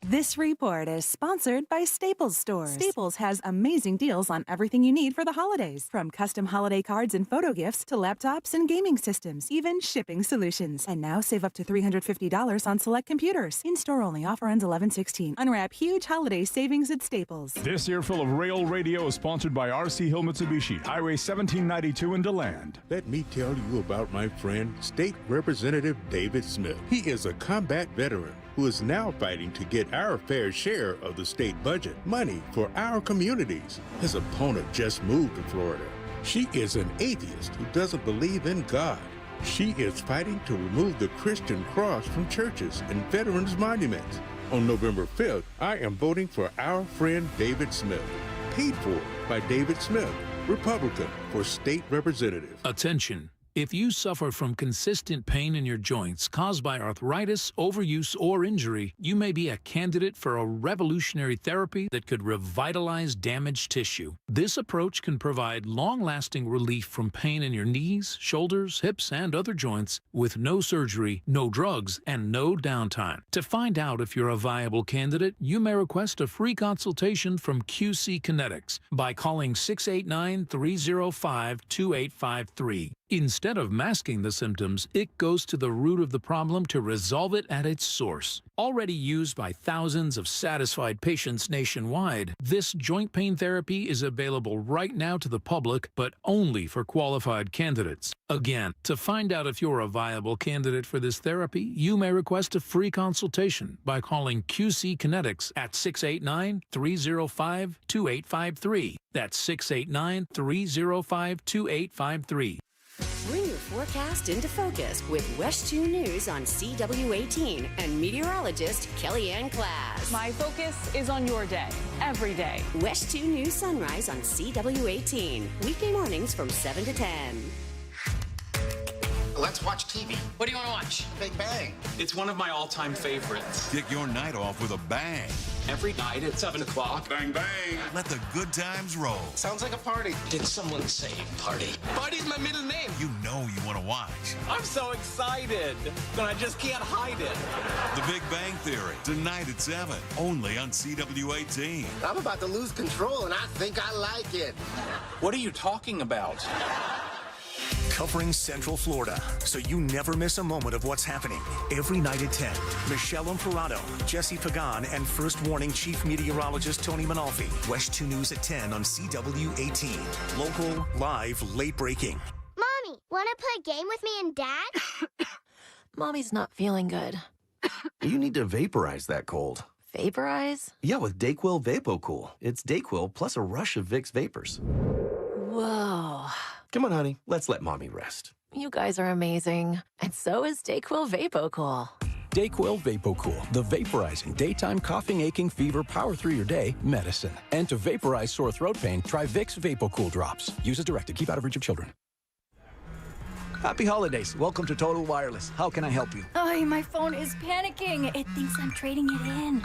This report is sponsored by Staples Stores. Staples has amazing deals on everything you need for the holidays, from custom holiday cards and photo gifts to laptops and gaming systems, even shipping solutions. And now save up to $350 on select computers. In-store only. Offer ends 11/16. Unwrap huge holiday savings at Staples.
This earful of Rail Radio is sponsored by RC Hill Mitsubishi, Highway 1792 in DeLand.
Let me tell you about my friend, State Representative David Smith. He is a combat veteran who is now fighting to get our fair share of the state budget, money for our communities. His opponent just moved to Florida. She is an atheist who doesn't believe in God. She is fighting to remove the Christian cross from churches and veterans' monuments. On November 5th, I am voting for our friend David Smith, paid for by David Smith, Republican for state representative.
Attention. If you suffer from consistent pain in your joints caused by arthritis, overuse, or injury, you may be a candidate for a revolutionary therapy that could revitalize damaged tissue. This approach can provide long-lasting relief from pain in your knees, shoulders, hips, and other joints with no surgery, no drugs, and no downtime. To find out if you're a viable candidate, you may request a free consultation from QC Kinetics by calling 689-305-2853. Instead of masking the symptoms, it goes to the root of the problem to resolve it at its source. Already used by thousands of satisfied patients nationwide, this joint pain therapy is available right now to the public, but only for qualified candidates. Again, to find out if you're a viable candidate for this therapy, you may request a free consultation by calling QC Kinetics at 689-305-2853. That's 689-305-2853.
Bring your forecast into focus with West 2 News on CW18 and meteorologist Kellyanne Class.
My focus is on your day, every day.
West 2 News Sunrise on CW18. Weekday mornings from 7 to 10.
Let's watch TV.
What do you want to watch?
Big Bang.
It's one of my all-time favorites.
Kick your night off with a bang.
Every night at 7 o'clock.
Bang, bang. Let the good times roll.
Sounds like a party.
Did someone say party? Party's my middle name.
You know you want to watch.
I'm so excited, but I just can't hide it.
The Big Bang Theory, tonight at 7, only on CW18.
I'm about to lose control, and I think I like it.
What are you talking about?
Covering Central Florida, so you never miss a moment of what's happening. Every night at 10, Michelle Imparato, Jesse Pagan, and First Warning Chief Meteorologist Tony Manalfi. West 2 News at 10 on CW18. Local, live, late breaking.
Mommy, want to play a game with me and Dad?
Mommy's not feeling good.
You need to vaporize that cold.
Vaporize?
Yeah, with Dayquil VapoCool. It's Dayquil plus a rush of Vicks vapors.
Whoa.
Come on, honey. Let's let Mommy rest.
You guys are amazing. And so is Dayquil VapoCool.
Dayquil VapoCool, the vaporizing daytime coughing, aching, fever, power through your day medicine. And to vaporize sore throat pain, try Vicks VapoCool drops. Use as directed. Keep out of reach of children.
Happy holidays. Welcome to Total Wireless. How can I help you?
Oh, my phone is panicking. It thinks I'm trading it in.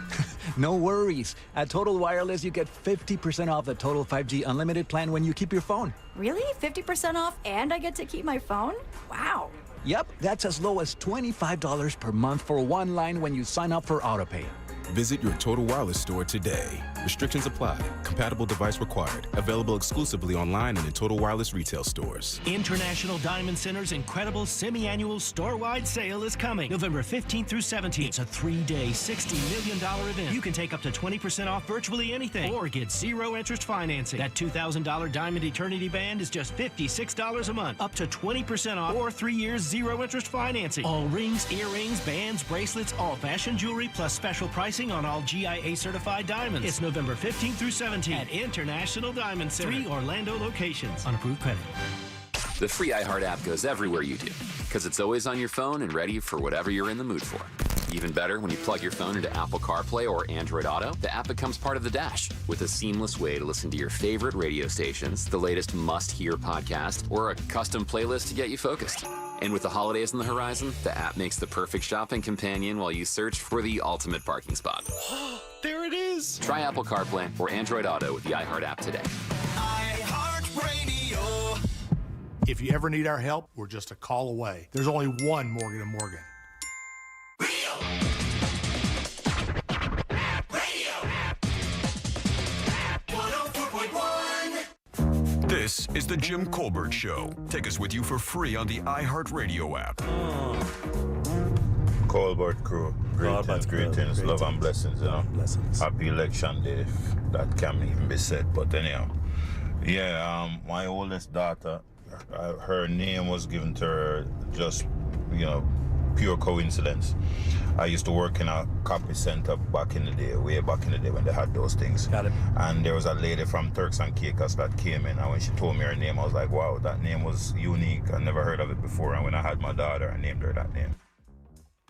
No worries. At Total Wireless, you get 50% off the Total 5G Unlimited plan when you keep your phone.
Really? 50% off and I get to keep my phone? Wow.
Yep, that's as low as $25 per month for one line when you sign up for AutoPay.
Visit your Total Wireless store today. Restrictions apply. Compatible device required. Available exclusively online and in Total Wireless retail stores.
International Diamond Center's incredible semi-annual store-wide sale is coming November 15th through 17th. It's a 3-day, $60 million event. You can take up to 20% off virtually anything or get zero interest financing. That $2,000 Diamond Eternity Band is just $56 a month. Up to 20% off or 3 years zero interest financing. All rings, earrings, bands, bracelets, all fashion jewelry, plus special pricing on all GIA certified diamonds. It's November 15th through 17th at International Diamond Center. 3 Orlando locations on approved credit.
The free iHeart app goes everywhere you do because it's always on your phone and ready for whatever you're in the mood for. Even better, when you plug your phone into Apple CarPlay or Android Auto, the app becomes part of the dash with a seamless way to listen to your favorite radio stations, the latest must-hear podcast, or a custom playlist to get you focused. And with the holidays on the horizon, the app makes the perfect shopping companion while you search for the ultimate parking spot.
There it is!
Try Apple CarPlay or Android Auto with the iHeart app today.
iHeartRadio.
If you ever need our help, we're just a call away. There's only one Morgan & Morgan.
This is the Jim Colbert Show. Take us with you for free on the iHeartRadio app.
Colbert crew, greetings, love and blessings, you know. Happy election day, if that can even be said. But anyhow, yeah, my oldest daughter, her name was given to her just, pure coincidence. I used to work in a copy center back in the day, way back in the day when they had those things.
Got it.
And there was a lady from Turks and Caicos that came in, and when she told me her name, I was like, wow, that name was unique. I never heard of it before. And when I had my daughter, I named her that name.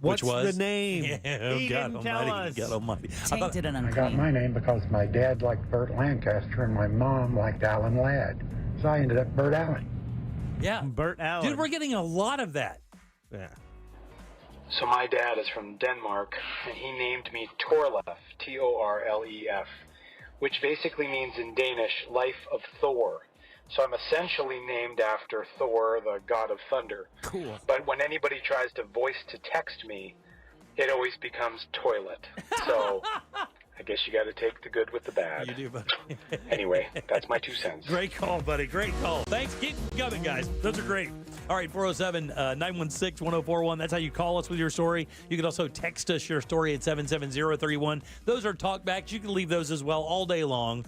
What's
Which was
the name?
Yeah,
he
God
didn't tell us.
God almighty.
Tainted and
I
unclean.
got my name because my dad liked Burt Lancaster and my mom liked Alan Ladd. So I ended up Burt Allen.
Yeah.
Bert Allen.
Dude, we're getting a lot of that.
Yeah.
So my dad is from Denmark, and he named me Torlef, Torlef, which basically means in Danish, life of Thor. So I'm essentially named after Thor, the god of thunder.
Cool.
But when anybody tries to voice to text me, it always becomes toilet. So I guess you got to take the good with the bad.
You do, buddy.
Anyway, that's my 2 cents.
Great call, buddy. Great call. Thanks. Keep coming, guys. Those are great. All right, 407-916-1041. That's how you call us with your story. You can also text us your story at 77031. Those are talkbacks. You can leave those as well all day long.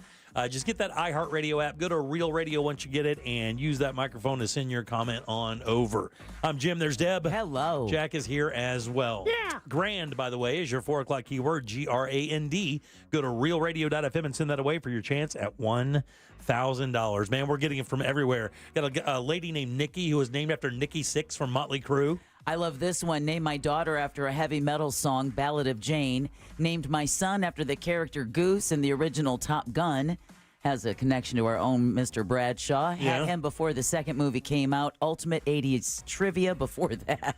Just get that iHeartRadio app. Go to Real Radio once you get it and use that microphone to send your comment on over. I'm Jim. There's Deb.
Hello.
Jack is here as well.
Yeah.
Grand, by the way, is your 4 o'clock keyword, GRAND. Go to realradio.fm and send that away for your chance at $1,000. Man, we're getting it from everywhere. Got a lady named Nikki who was named after Nikki Sixx from Motley Crue.
I love this one. Named my daughter after a heavy metal song, Ballad of Jane. Named my son after the character Goose in the original Top Gun. Has a connection to our own Mr. Bradshaw.
Yeah.
Had him before the second movie came out. Ultimate 80s trivia before that.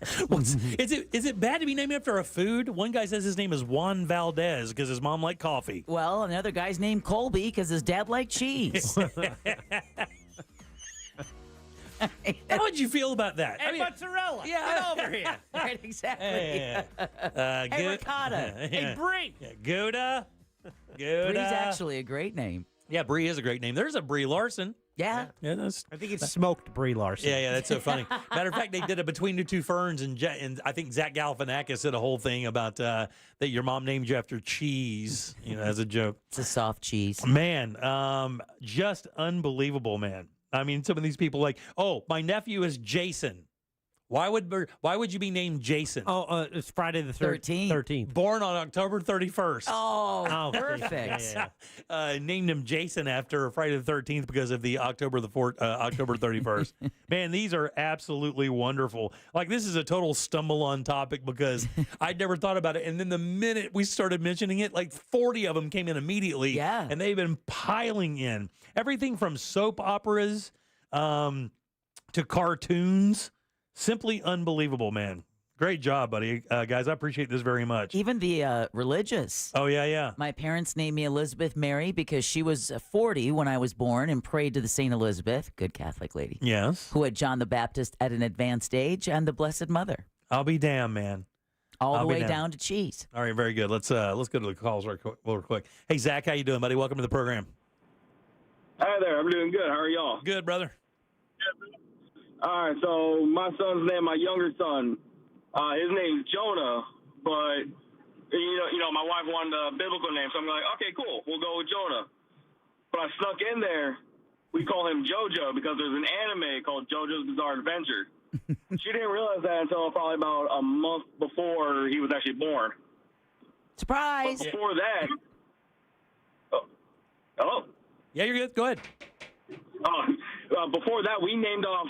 Is it bad to be named after a food? One guy says his name is Juan Valdez because his mom liked coffee.
Well, another guy's named Colby because his dad liked cheese.
How would you feel about that?
Hey, mozzarella.
Yeah.
Get over here.
Right, exactly.
Hey,
Hey, ricotta.
Yeah.
Hey, Brie.
Yeah, Gouda.
Bree's actually a great name.
Yeah, Brie is a great name. There's a Brie Larson.
Yeah.
Yeah, that's.
I think it's smoked Brie Larson.
Yeah, that's so funny. Matter of fact, they did it Between the Two Ferns, and I think Zach Galifianakis did a whole thing about that your mom named you after cheese, as a joke.
It's a soft cheese.
Man, just unbelievable, man. I mean, some of these people like, oh, my nephew is Jason. Why would you be named Jason?
Oh, it's Friday the 13th.
Born on October 31st.
Oh, perfect.
Yeah. Named him Jason after Friday the 13th because of the October 31st. Man, these are absolutely wonderful. Like, this is a total stumble on topic because I'd never thought about it. And then the minute we started mentioning it, like 40 of them came in immediately.
Yeah.
And they've been piling in. Everything from soap operas to cartoons. Simply unbelievable, man. Great job, buddy. Guys, I appreciate this very much.
Even the religious.
Oh, yeah.
My parents named me Elizabeth Mary because she was 40 when I was born and prayed to the St. Elizabeth, good Catholic lady.
Yes.
Who had John the Baptist at an advanced age and the Blessed Mother.
I'll be damned, man.
All the way down to cheese.
All right, very good. Let's go to the calls real quick. Hey, Zach, how you doing, buddy? Welcome to the program.
Hi there. I'm doing good. How are y'all?
Good, brother.
All right, so my son's name, my younger son, his name's Jonah, but, my wife wanted a biblical name, so I'm like, okay, cool, we'll go with Jonah. But I snuck in there, we call him JoJo because there's an anime called JoJo's Bizarre Adventure. She didn't realize that until probably about a month before he was actually born.
Surprise!
But before that, hello?
Yeah, you're good. Go ahead.
Before that, we named off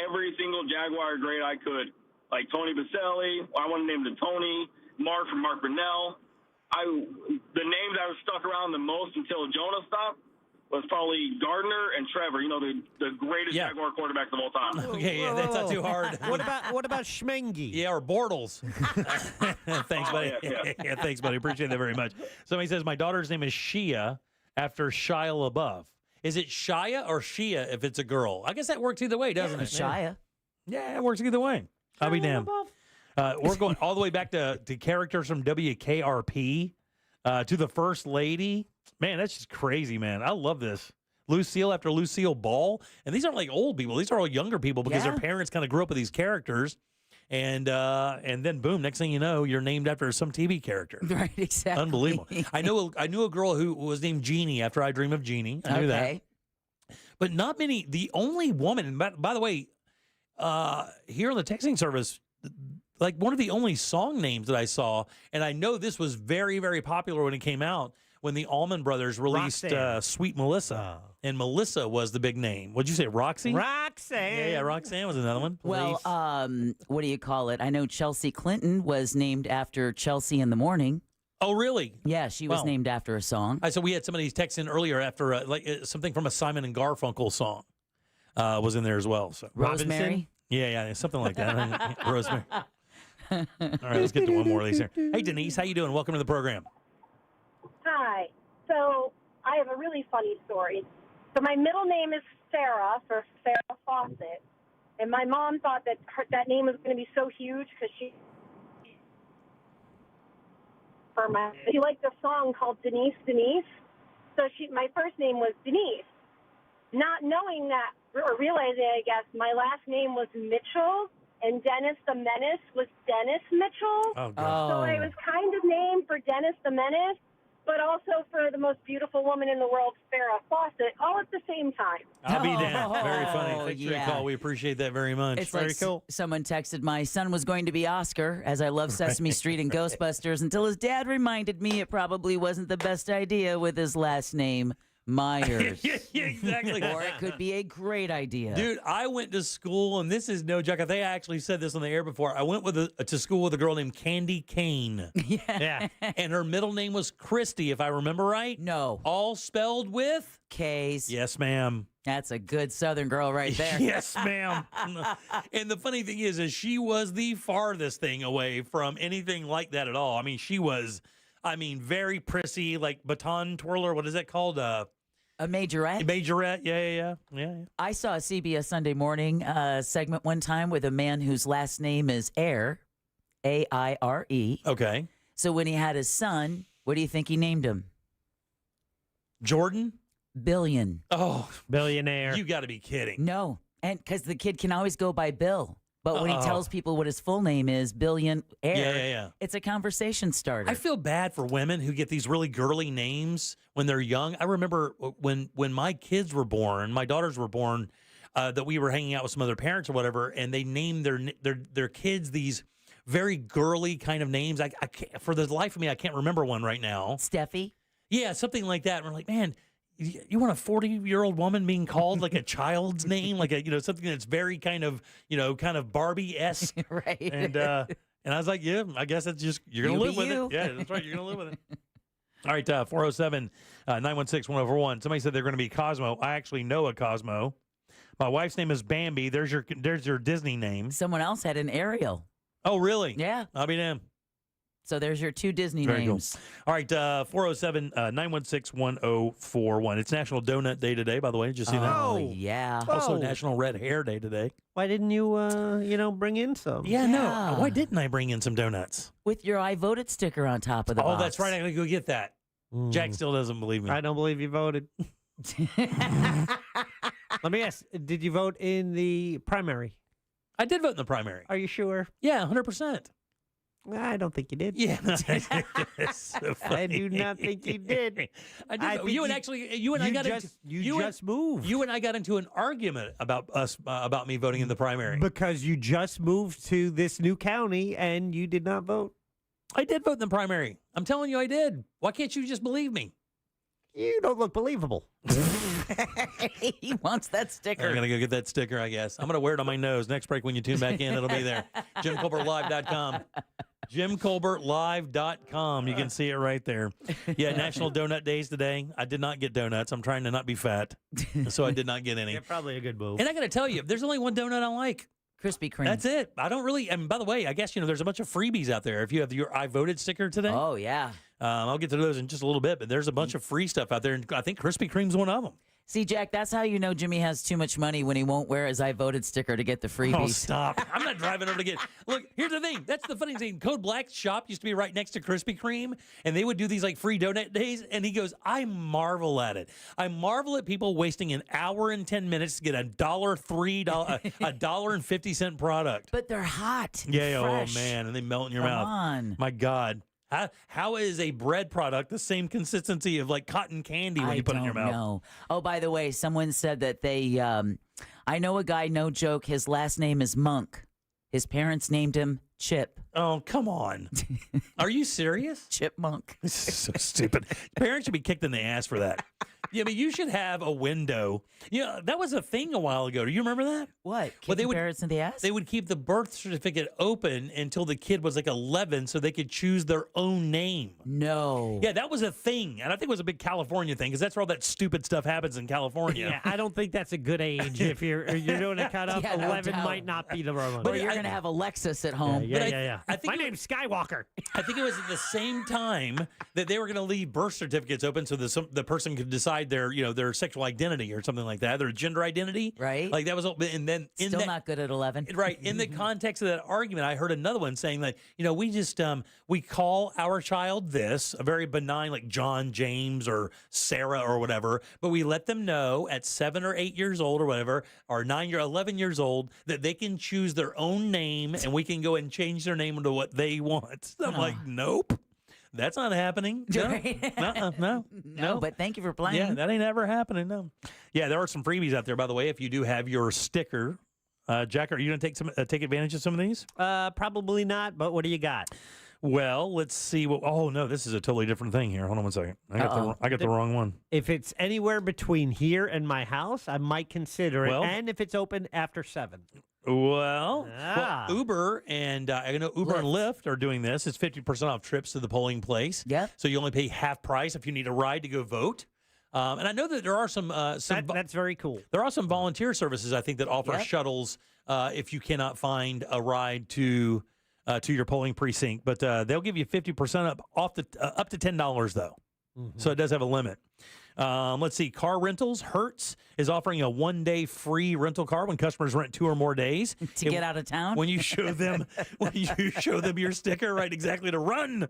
every single Jaguar grade I could, like Tony Baselli. I wanted to name the Tony, Mark from Mark Brunell. The names that were stuck around the most until Jonah stopped was probably Gardner and Trevor. The greatest Jaguar quarterbacks of all time.
Okay, yeah, that's not too hard.
What about Schmengi?
Yeah, or Bortles. Thanks, buddy.
Yeah.
Thanks, buddy. Appreciate that very much. Somebody says my daughter's name is Shia after Shia LaBeouf. Is it Shia or Shia if it's a girl? I guess that works either way, doesn't it?
Shia.
Yeah, it works either way. I'll be damned. We're going all the way back to characters from WKRP to the First Lady. Man, that's just crazy, man. I love this. Lucille after Lucille Ball. And these aren't like old people. These are all younger people because their parents kind of grew up with these characters. And then boom, next thing you know, you're named after some TV character.
Right, exactly.
Unbelievable. I knew a girl who was named Jeannie after I Dream of Jeannie. I knew that. But not many. The only woman, and by the way, here on the texting service, like one of the only song names that I saw, and I know this was very, very popular when it came out, when the Allman Brothers released Sweet Melissa. And Melissa was the big name. What'd you say, Roxy?
Roxanne.
Yeah, Roxanne was another one.
Well, what do you call it? I know Chelsea Clinton was named after Chelsea in the Morning.
Oh, really?
Yeah, she was named after a song.
So we had some of these texts in earlier after something from a Simon and Garfunkel song. was in there as well. So
Rosemary?
Yeah, something like that. Rosemary. All right, let's get to one more of these here. Hey, Denise, how you doing? Welcome to the program.
Hi. So I have a really funny story. So my middle name is Sarah for Farrah Fawcett, and my mom thought that that name was going to be so huge because she liked a song called Denise Denise. So my first name was Denise. Not knowing that, or realizing, I guess, my last name was Mitchell, and Dennis the Menace was Dennis Mitchell.
Oh, God.
So I was kind of named for Dennis the Menace, but also for the most beautiful woman in the world, Farrah Fawcett, all at the same time.
I'll be damned. Very funny. Thanks for your call. We appreciate that very much.
It's
very
like
cool.
Someone texted, my son was going to be Oscar, as I love Sesame Street and Ghostbusters, until his dad reminded me it probably wasn't the best idea with his last name, Myers.
yeah, exactly.
Or it could be a great idea.
Dude, I went to school, and this is no joke. I think I actually said this on the air before. I went to school with a girl named Candy Kane.
Yeah.
And her middle name was Christy, if I remember right.
No.
All spelled with
K's.
Yes, ma'am.
That's a good Southern girl right there.
Yes, ma'am. And the funny thing is she was the farthest thing away from anything like that at all. I mean, she was, very prissy, like baton twirler. What is that called?
A majorette?
Majorette, yeah.
I saw a CBS Sunday Morning segment one time with a man whose last name is Aire, A-I-R-E.
Okay.
So when he had his son, what do you think he named him?
Jordan?
Billion.
Oh,
billionaire.
You got to be kidding.
No, and because the kid can always go by Bill. But when he tells people what his full name is, Billionaire, it's a conversation starter.
I feel bad for women who get these really girly names when they're young. I remember when my kids were born, my daughters were born, that we were hanging out with some other parents or whatever, and they named their kids these very girly kind of names. I can't, for the life of me, I can't remember one right now.
Steffi?
Yeah, something like that. And we're like, man, you want a 40-year-old woman being called like a child's name, like something that's very kind of Barbie-esque,
right?
And I was like, yeah, I guess that's just you're gonna live with it. Yeah, that's right, you're gonna live with it. All right, 407-916-1041. Somebody said they're going to be Cosmo. I actually know a Cosmo. My wife's name is Bambi. There's your Disney name.
Someone else had an Ariel.
Oh, really?
Yeah.
I'll be damned.
So there's your two Disney names.
Cool. All right, 407-916-1041. It's National Donut Day today, by the way. Did you see that?
Oh, yeah.
Also National Red Hair Day today.
Why didn't you, bring in some?
Yeah, no. Why didn't I bring in some donuts?
With your I voted sticker on top of the box.
Oh, that's right. I got to go get that. Jack still doesn't believe me.
I don't believe you voted. Let me ask, did you vote in the primary?
I did vote in the primary.
Are you sure?
Yeah, 100%.
I don't think you did.
Yeah, so
I do not think you did.
I did. You and I got into an argument about me voting in the primary
because you just moved to this new county and you did not vote.
I did vote in the primary. I'm telling you, I did. Why can't you just believe me?
You don't look believable.
He wants that sticker.
I'm going to go get that sticker, I guess. I'm going to wear it on my nose. Next break, when you tune back in, it'll be there. JimColbertLive.com. JimColbertLive.com. You can see it right there. Yeah, National Donut Days today. I did not get donuts. I'm trying to not be fat, so I did not get any.
Yeah, probably a good move.
And I got to tell you, there's only one donut I like.
Krispy Kreme.
That's it. I don't really. And by the way, I guess there's a bunch of freebies out there. If you have your I voted sticker today.
Oh yeah.
I'll get to those in just a little bit. But there's a bunch of free stuff out there, and I think Krispy Kreme's one of them.
See, Jack, that's how you know Jimmy has too much money when he won't wear his I voted sticker to get the freebies.
Oh, stop. I'm not driving over to get... Look, here's the thing. That's the funny thing. Code Black's shop used to be right next to Krispy Kreme, and they would do these free donut days, and he goes, I marvel at it. I marvel at people wasting an hour and 10 minutes to get a $1.50 product.
But they're hot.
Yeah,
fresh.
Oh, man, and they melt in your mouth.
Come on.
My God. How is a bread product the same consistency of cotton candy when you put it in your mouth?
No. Oh, by the way, someone said that they, I know a guy, no joke, his last name is Monk. His parents named him Chip.
Oh, come on. Are you serious?
Chipmunk.
This is so stupid. Parents should be kicked in the ass for that. Yeah, but you should have a window. Yeah, that was a thing a while ago. Do you remember that?
What? Kicking parents in the ass?
They would keep the birth certificate open until the kid was like 11 so they could choose their own name.
No.
Yeah, that was a thing. And I think it was a big California thing because that's where all that stupid stuff happens in California.
Yeah, I don't think that's a good age. If you're doing a cutoff,
Yeah, no
11
doubt.
might not be the wrong one.
Or you're going to have a Lexus at home.
Yeah.
I think
My name's Skywalker.
I think it was at the same time that they were going to leave birth certificates open so the person could decide their sexual identity or something like that, their gender identity.
Right.
Like that was, and then
Still not good at 11.
Right. In the context of that argument, I heard another one saying that, we just, we call our child this, a very benign, like John, James, or Sarah or whatever, but we let them know at 7 or 8 years old or whatever, or 9 or 11 years old, that they can choose their own name and we can go and change their name into what they want. I'm like, nope. That's not happening. No.
No, but thank you for playing.
Yeah, that ain't ever happening. No. Yeah, there are some freebies out there, by the way, if you do have your sticker. Jack, are you going to take advantage of some of these?
Probably not, but what do you got?
Well, let's see. Oh, no, this is a totally different thing here. Hold on one second. I got the wrong one.
If it's anywhere between here and my house, I might consider it.
Well,
and if it's open after 7.
Well, Uber and I know Uber and Lyft are doing this. It's 50% off trips to the polling place.
Yeah.
So you only pay half price if you need a ride to go vote. And I know that there are some
that's very cool.
There are some volunteer services, I think, that offer shuttles if you cannot find a ride to your polling precinct. But they'll give you 50% up to $10 though. Mm-hmm. So it does have a limit. Let's see. Car rentals. Hertz is offering a 1-day free rental car when customers rent 2 or more days
to get out of town.
When you show them your sticker, right? Exactly, to run.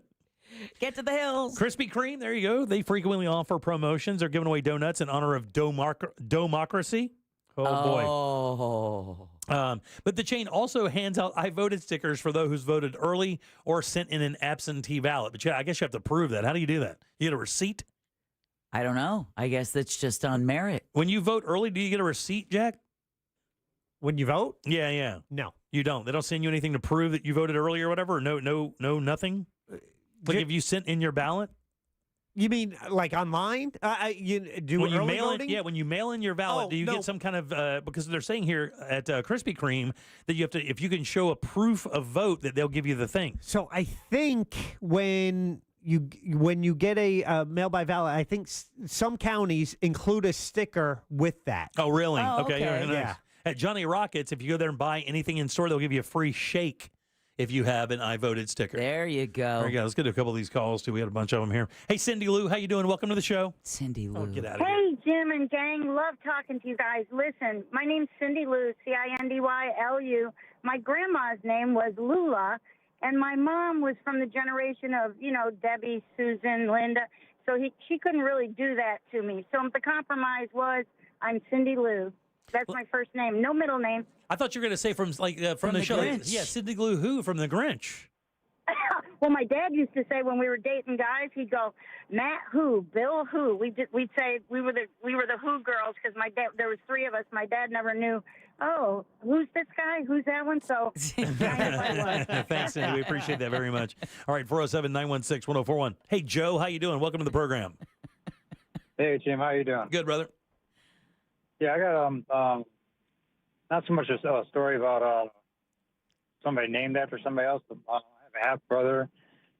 Get to the hills.
Krispy Kreme, there you go. They frequently offer promotions. They're giving away donuts in honor of Domocracy. Oh, boy. But the chain also hands out I voted stickers for those who's voted early or sent in an absentee ballot. But I guess you have to prove that. How do you do that? You get a receipt?
I don't know. I guess that's just on merit.
When you vote early, do you get a receipt, Jack?
When you vote?
Yeah.
No.
You don't? They don't send you anything to prove that you voted early or whatever? Or no, nothing? Like if you sent in your ballot?
You mean like online? You do
when you
early
mail
voting?
when you mail in your ballot, do you get some kind of because they're saying here at Krispy Kreme that you have to, if you can show a proof of vote, that they'll give you the thing.
So I think when you get a mail by ballot, I think some counties include a sticker with that.
Oh, really?
Oh,
okay.
okay.
Nice.
Yeah.
At Johnny Rockets, if you go there and buy anything in store, they'll give you a free shake if you have an I voted sticker.
There you go.
There you go. Let's get to a couple of these calls, too. We had a bunch of them here. Hey, Cindy Lou, how you doing? Welcome to the show.
Cindy Lou.
Oh, get out of here.
Hey, Jim and gang. Love talking to you guys. Listen, my name's Cindy Lou, Cindylu. My grandma's name was Lula, and my mom was from the generation of, Debbie, Susan, Linda. So she couldn't really do that to me. So the compromise was I'm Cindy Lou. That's my first name. No middle name.
I thought you were going to say from the show.
Grinch.
Yeah, Cindy Lou who from the Grinch.
Well, my dad used to say when we were dating guys, he'd go, Matt who, Bill who. We'd say we were the Who girls because my dad. There was 3 of us. My dad never knew. Oh, who's this guy? Who's that one? So
thanks, Cindy. We appreciate that very much. All right, 407-916-1041. Hey, Joe, how you doing? Welcome to the program.
Hey, Jim, how you doing?
Good, brother.
Yeah, I got not so much a story about somebody named after somebody else, but I have a half brother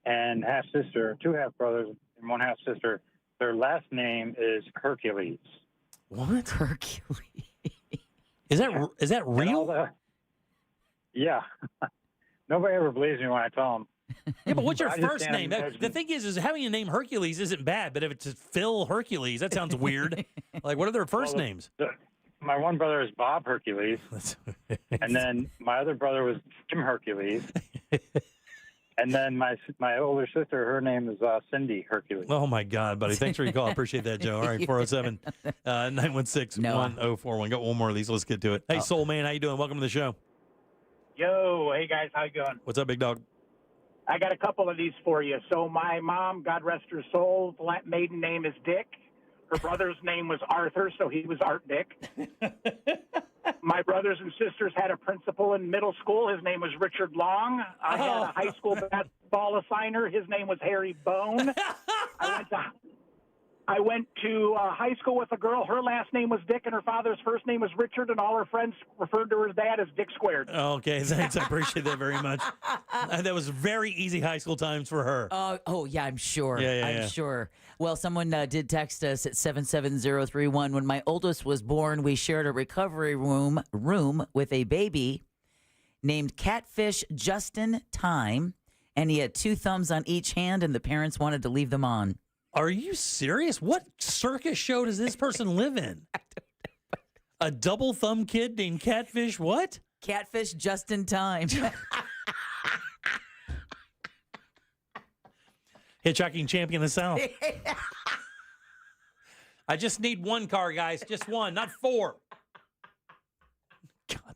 and half sister, 2 half brothers and 1 half sister. Their last name is Hercules.
What?
Hercules?
Is that real?
Yeah. Nobody ever believes me when I tell them.
Yeah, but what's your first name? The thing is having a name Hercules isn't bad, but if it's Phil Hercules, that sounds weird. Like, what are their first names?
My one brother is Bob Hercules, and then my other brother was Jim Hercules, and then my older sister, her name is Cindy Hercules.
Oh, my God, buddy. Thanks for your call. I appreciate that, Joe. All right, 407-916-1041. Got one more of these. Let's get to it. Hey, Soul Man, how you doing? Welcome to the show.
Yo, hey, guys. How you doing?
What's up, big dog?
I got a couple of these for you. So my mom, God rest her soul, maiden name is Dick. Her brother's name was Arthur, so he was Art Dick. My brothers and sisters had a principal in middle school. His name was Richard Long. I had a high school basketball assigner. His name was Harry Bone. I went to high school with a girl. Her last name was Dick, and her father's first name was Richard, and all her friends referred to her dad as Dick Squared.
Okay, thanks. I appreciate that very much. That was very easy high school times for her.
Oh, yeah, I'm sure.
Yeah,
I'm sure. Well, someone did text us at 77031. When my oldest was born, we shared a recovery room with a baby named Catfish Justin Time, and he had 2 thumbs on each hand, and the parents wanted to leave them on.
Are you serious? What circus show does this person live in? A double thumb kid named Catfish what?
Catfish Justin Time.
Hitchhiking champion of the South. I just need 1 car, guys. Just 1, not 4. God.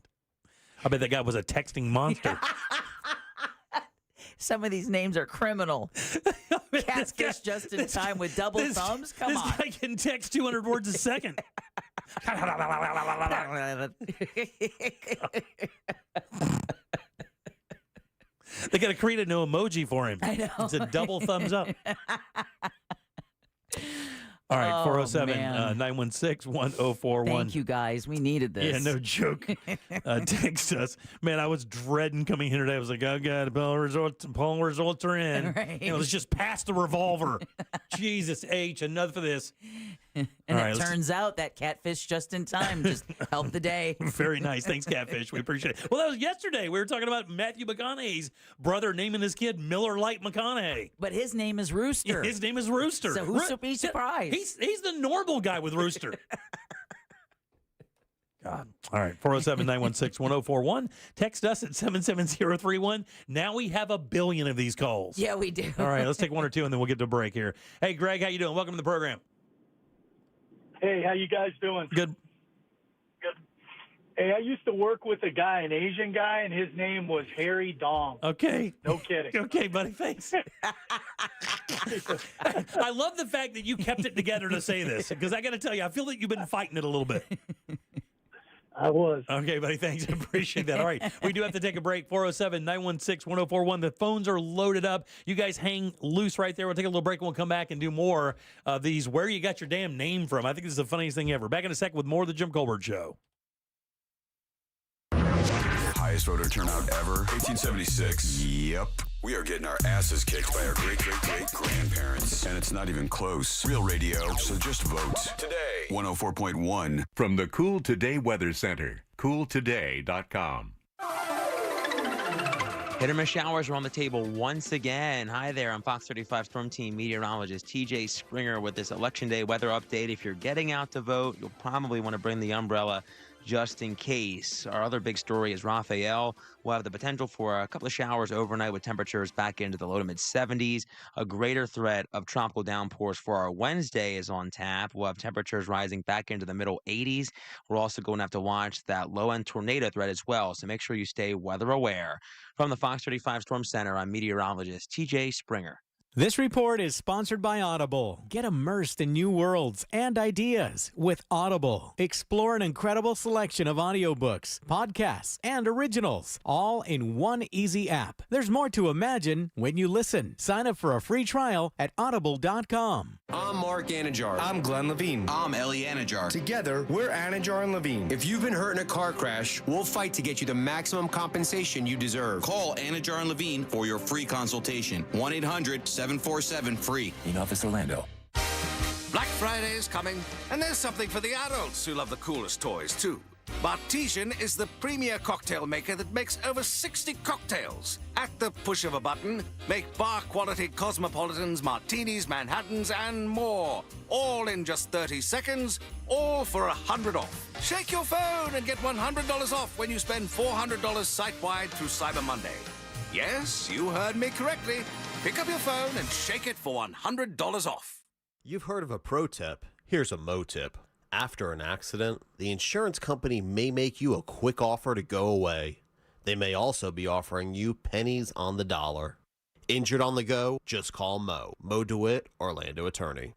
I bet that guy was a texting monster.
Some of these names are criminal. Catfish Justin Time with double thumbs? Come on.
This guy can text 200 words a second. They got to create a new emoji for him.
I know.
It's a double thumbs up. All right, 407-916-1041.
Thank you, guys. We needed this.
Yeah, no joke. Text us. Man, I was dreading coming here today. I was like, oh, God, poll results are in.
Right.
Let's just pass the revolver. Jesus H, enough of this.
And it turns out that Catfish Justin Time just helped the day.
Very nice. Thanks, Catfish. We appreciate it. Well, that was yesterday. We were talking about Matthew McConaughey's brother naming his kid Miller Lite McConaughey.
But his name is Rooster.
His name is Rooster.
So who's be surprised?
He's the normal guy with Rooster. God. All right, 407-916-1041. Text us at 77031. Now we have 1 billion of these calls.
Yeah, we do.
All right, let's take 1 or 2, and then we'll get to a break here. Hey, Greg, how you doing? Welcome to the program.
Hey, how you guys doing?
Good.
Good. Hey, I used to work with a guy, an Asian guy, and his name was Harry Dong.
Okay.
No kidding.
Okay, buddy, thanks. I love the fact that you kept it together to say this, because I got to tell you, I feel like you've been fighting it a little bit.
I was.
Okay, buddy, thanks. I appreciate that. All right, we do have to take a break. 407-916-1041. The phones are loaded up. You guys hang loose right there. We'll take a little break and we'll come back and do more of these Where You Got Your Damn Name From. I think this is the funniest thing ever. Back in a second with more of the Jim Colbert Show.
Highest voter turnout ever, 1876. Yep. We are getting our asses kicked by our great-great-great-grandparents. And it's not even close. Real radio, so just vote. Today, 104.1.
From the Cool Today Weather Center, cooltoday.com.
Hit or miss showers are on the table once again. Hi there, I'm Fox 35 Storm Team meteorologist TJ Springer with this Election Day weather update. If you're getting out to vote, you'll probably want to bring the umbrella just in case. Our other big story is Raphael. We'll have the potential for a couple of showers overnight with temperatures back into the low to mid 70s. A greater threat of tropical downpours for our Wednesday is on tap. We'll have temperatures rising back into the middle 80s. We're also going to have to watch that low-end tornado threat as well, so make sure you stay weather aware. From the Fox 35 Storm Center, I'm meteorologist TJ Springer.
This report is sponsored by Audible. Get immersed in new worlds and ideas with Audible. Explore an incredible selection of audiobooks, podcasts, and originals, all in one easy app. There's more to imagine when you listen. Sign up for a free trial at audible.com.
I'm Mark Anajar. I'm Glenn Levine. I'm Ellie Anajar. Together, we're Anajar and Levine. If you've been hurt in a car crash, we'll fight to get you the maximum compensation you deserve. Call Anajar and Levine for your free consultation. 1-800-747-FREE. In Office Orlando.
Black Friday is coming, and there's something for the adults who love the coolest toys, too. Bartesian is the premier cocktail maker that makes over 60 cocktails. At the push of a button, make bar-quality cosmopolitans, martinis, Manhattans, and more. All in just 30 seconds, all for $100 off. Shake your phone and get $100 off when you spend $400 site-wide through Cyber Monday. Yes, you heard me correctly. Pick up your phone and shake it for $100 off.
You've heard of a pro tip. Here's a mo tip. After an accident, the insurance company may make you a quick offer to go away. They may also be offering you pennies on the dollar. Injured on the go? Just call Mo. Mo DeWitt, Orlando attorney.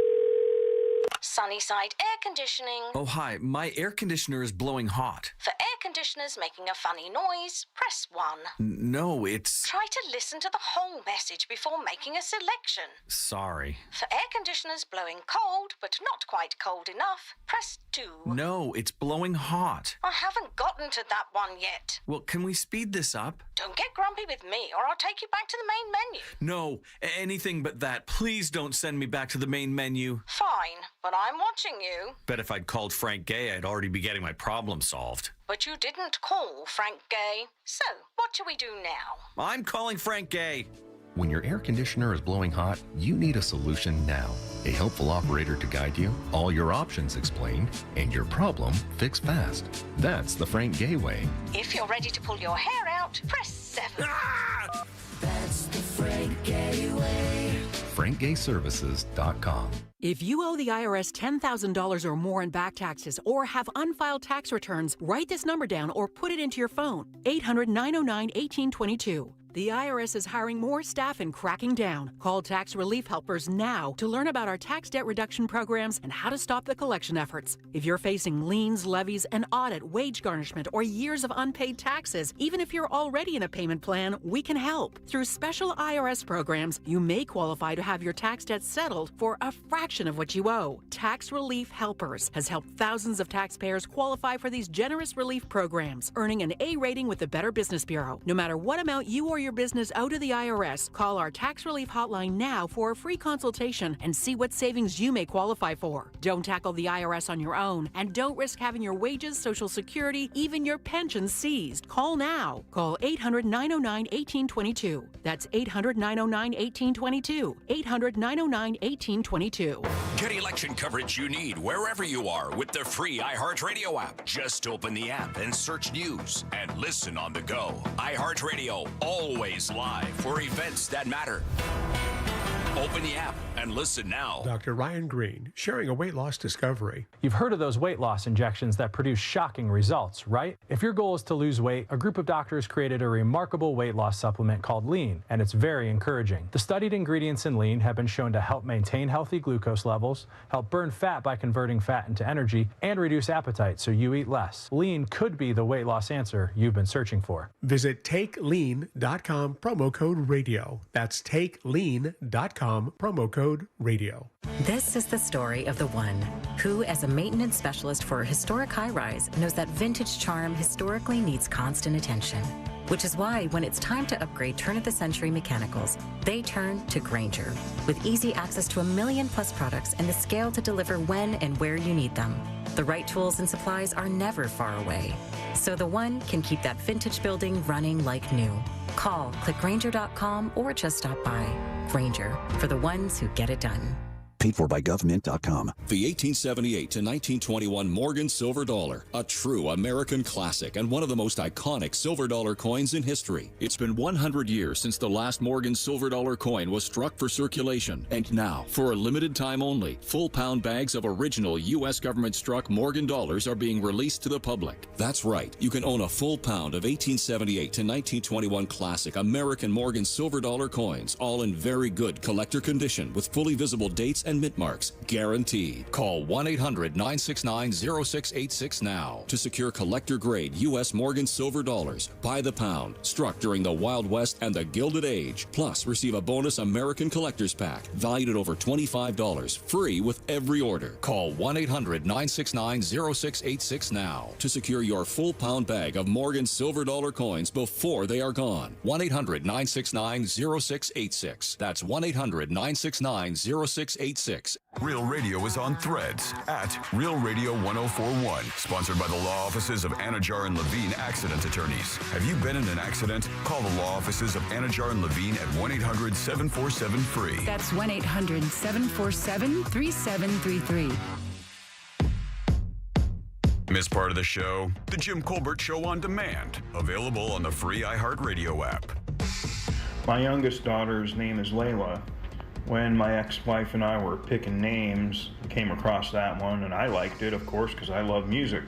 Sunnyside Air Conditioning.
Oh, hi. My air conditioner is blowing hot.
For air conditioners making a funny noise, press 1.
No, it's...
Try to listen to the whole message before making a selection.
Sorry.
For air conditioners blowing cold, but not quite cold enough, press 2.
No, it's blowing hot.
I haven't gotten to that one yet.
Well, can we speed this up?
Don't get grumpy with me, or I'll take you back to the main menu.
No, anything but that. Please don't send me back to the main menu.
Fine, but I'm watching you.
Bet if I'd called Frank Gay, I'd already be getting my problem solved.
But you didn't call Frank Gay. So, what do we do now?
I'm calling Frank Gay.
When your air conditioner is blowing hot, you need a solution now. A helpful operator to guide you, all your options explained, and your problem fixed fast. That's the Frank Gay way.
If you're ready to pull your hair out, press 7.
That's the Frank Gay way.
FrankGayServices.com.
If you owe the IRS $10,000 or more in back taxes or have unfiled tax returns, write this number down or put it into your phone. 800-909-1822. The IRS is hiring more staff and cracking down. Call Tax Relief Helpers now to learn about our tax debt reduction programs and how to stop the collection efforts. If you're facing liens, levies, an audit, wage garnishment, or years of unpaid taxes, even if you're already in a payment plan, we can help. Through special IRS programs, you may qualify to have your tax debt settled for a fraction of what you owe. Tax Relief Helpers has helped thousands of taxpayers qualify for these generous relief programs, earning an A rating with the Better Business Bureau. No matter what amount you or your business owe to the IRS, call our tax relief hotline now for a free consultation and see what savings you may qualify for. Don't tackle the IRS on your own, and don't risk having your wages, Social Security, even your pension seized. Call now. Call 800-909-1822. That's 800-909-1822. 800-909-1822.
Get election coverage you need wherever you are with the free iHeartRadio app. Just open the app and search news and listen on the go. iHeartRadio, always live for events that matter. Open the app and listen now.
Dr. Ryan Green, sharing a weight loss discovery.
You've heard of those weight loss injections that produce shocking results, right? If your goal is to lose weight, a group of doctors created a remarkable weight loss supplement called Lean, and it's very encouraging. The studied ingredients in Lean have been shown to help maintain healthy glucose levels, help burn fat by converting fat into energy, and reduce appetite so you eat less. Lean could be the weight loss answer you've been searching for.
Visit takelean.com, promo code radio. That's takelean.com, promo code radio.
This is the story of the one who, as a maintenance specialist for a historic high-rise, knows that vintage charm historically needs constant attention. Which is why when it's time to upgrade turn-of-the-century mechanicals, they turn to Grainger. With easy access to 1 million+ products and the scale to deliver when and where you need them. The right tools and supplies are never far away. So the one can keep that vintage building running like new. Call, click Grainger.com, or just stop by. Grainger, for the ones who get it done.
Paid for by government.com. The 1878 to 1921 Morgan Silver Dollar, a true American classic and one of the most iconic silver dollar coins in history. It's been 100 years since the last Morgan Silver Dollar coin was struck for circulation. And now, for a limited time only, full pound bags of original U.S. government struck Morgan dollars are being released to the public. That's right, you can own a full pound of 1878 to 1921 classic American Morgan Silver Dollar coins, all in very good collector condition with fully visible dates and mint marks, guaranteed. Call 1-800-969-0686 now to secure collector-grade U.S. Morgan Silver Dollars by the pound, struck during the Wild West and the Gilded Age. Plus, receive a bonus American Collector's Pack valued at over $25, free with every order. Call 1-800-969-0686 now to secure your full pound bag of Morgan Silver Dollar coins before they are gone. 1-800-969-0686. That's 1-800-969-0686.
Real Radio is on Threads at Real Radio 1041. Sponsored by the law offices of Anajar and Levine Accident Attorneys. Have you been in an accident? Call the law offices of Anajar and Levine at 1-800-747-FREE.
That's 1-800-747-3733.
Miss part of the show? The Jim Colbert Show on Demand. Available on the free iHeartRadio app.
My youngest daughter's name is Layla. When my ex-wife and I were picking names, came across that one, and I liked it, of course, because I love music.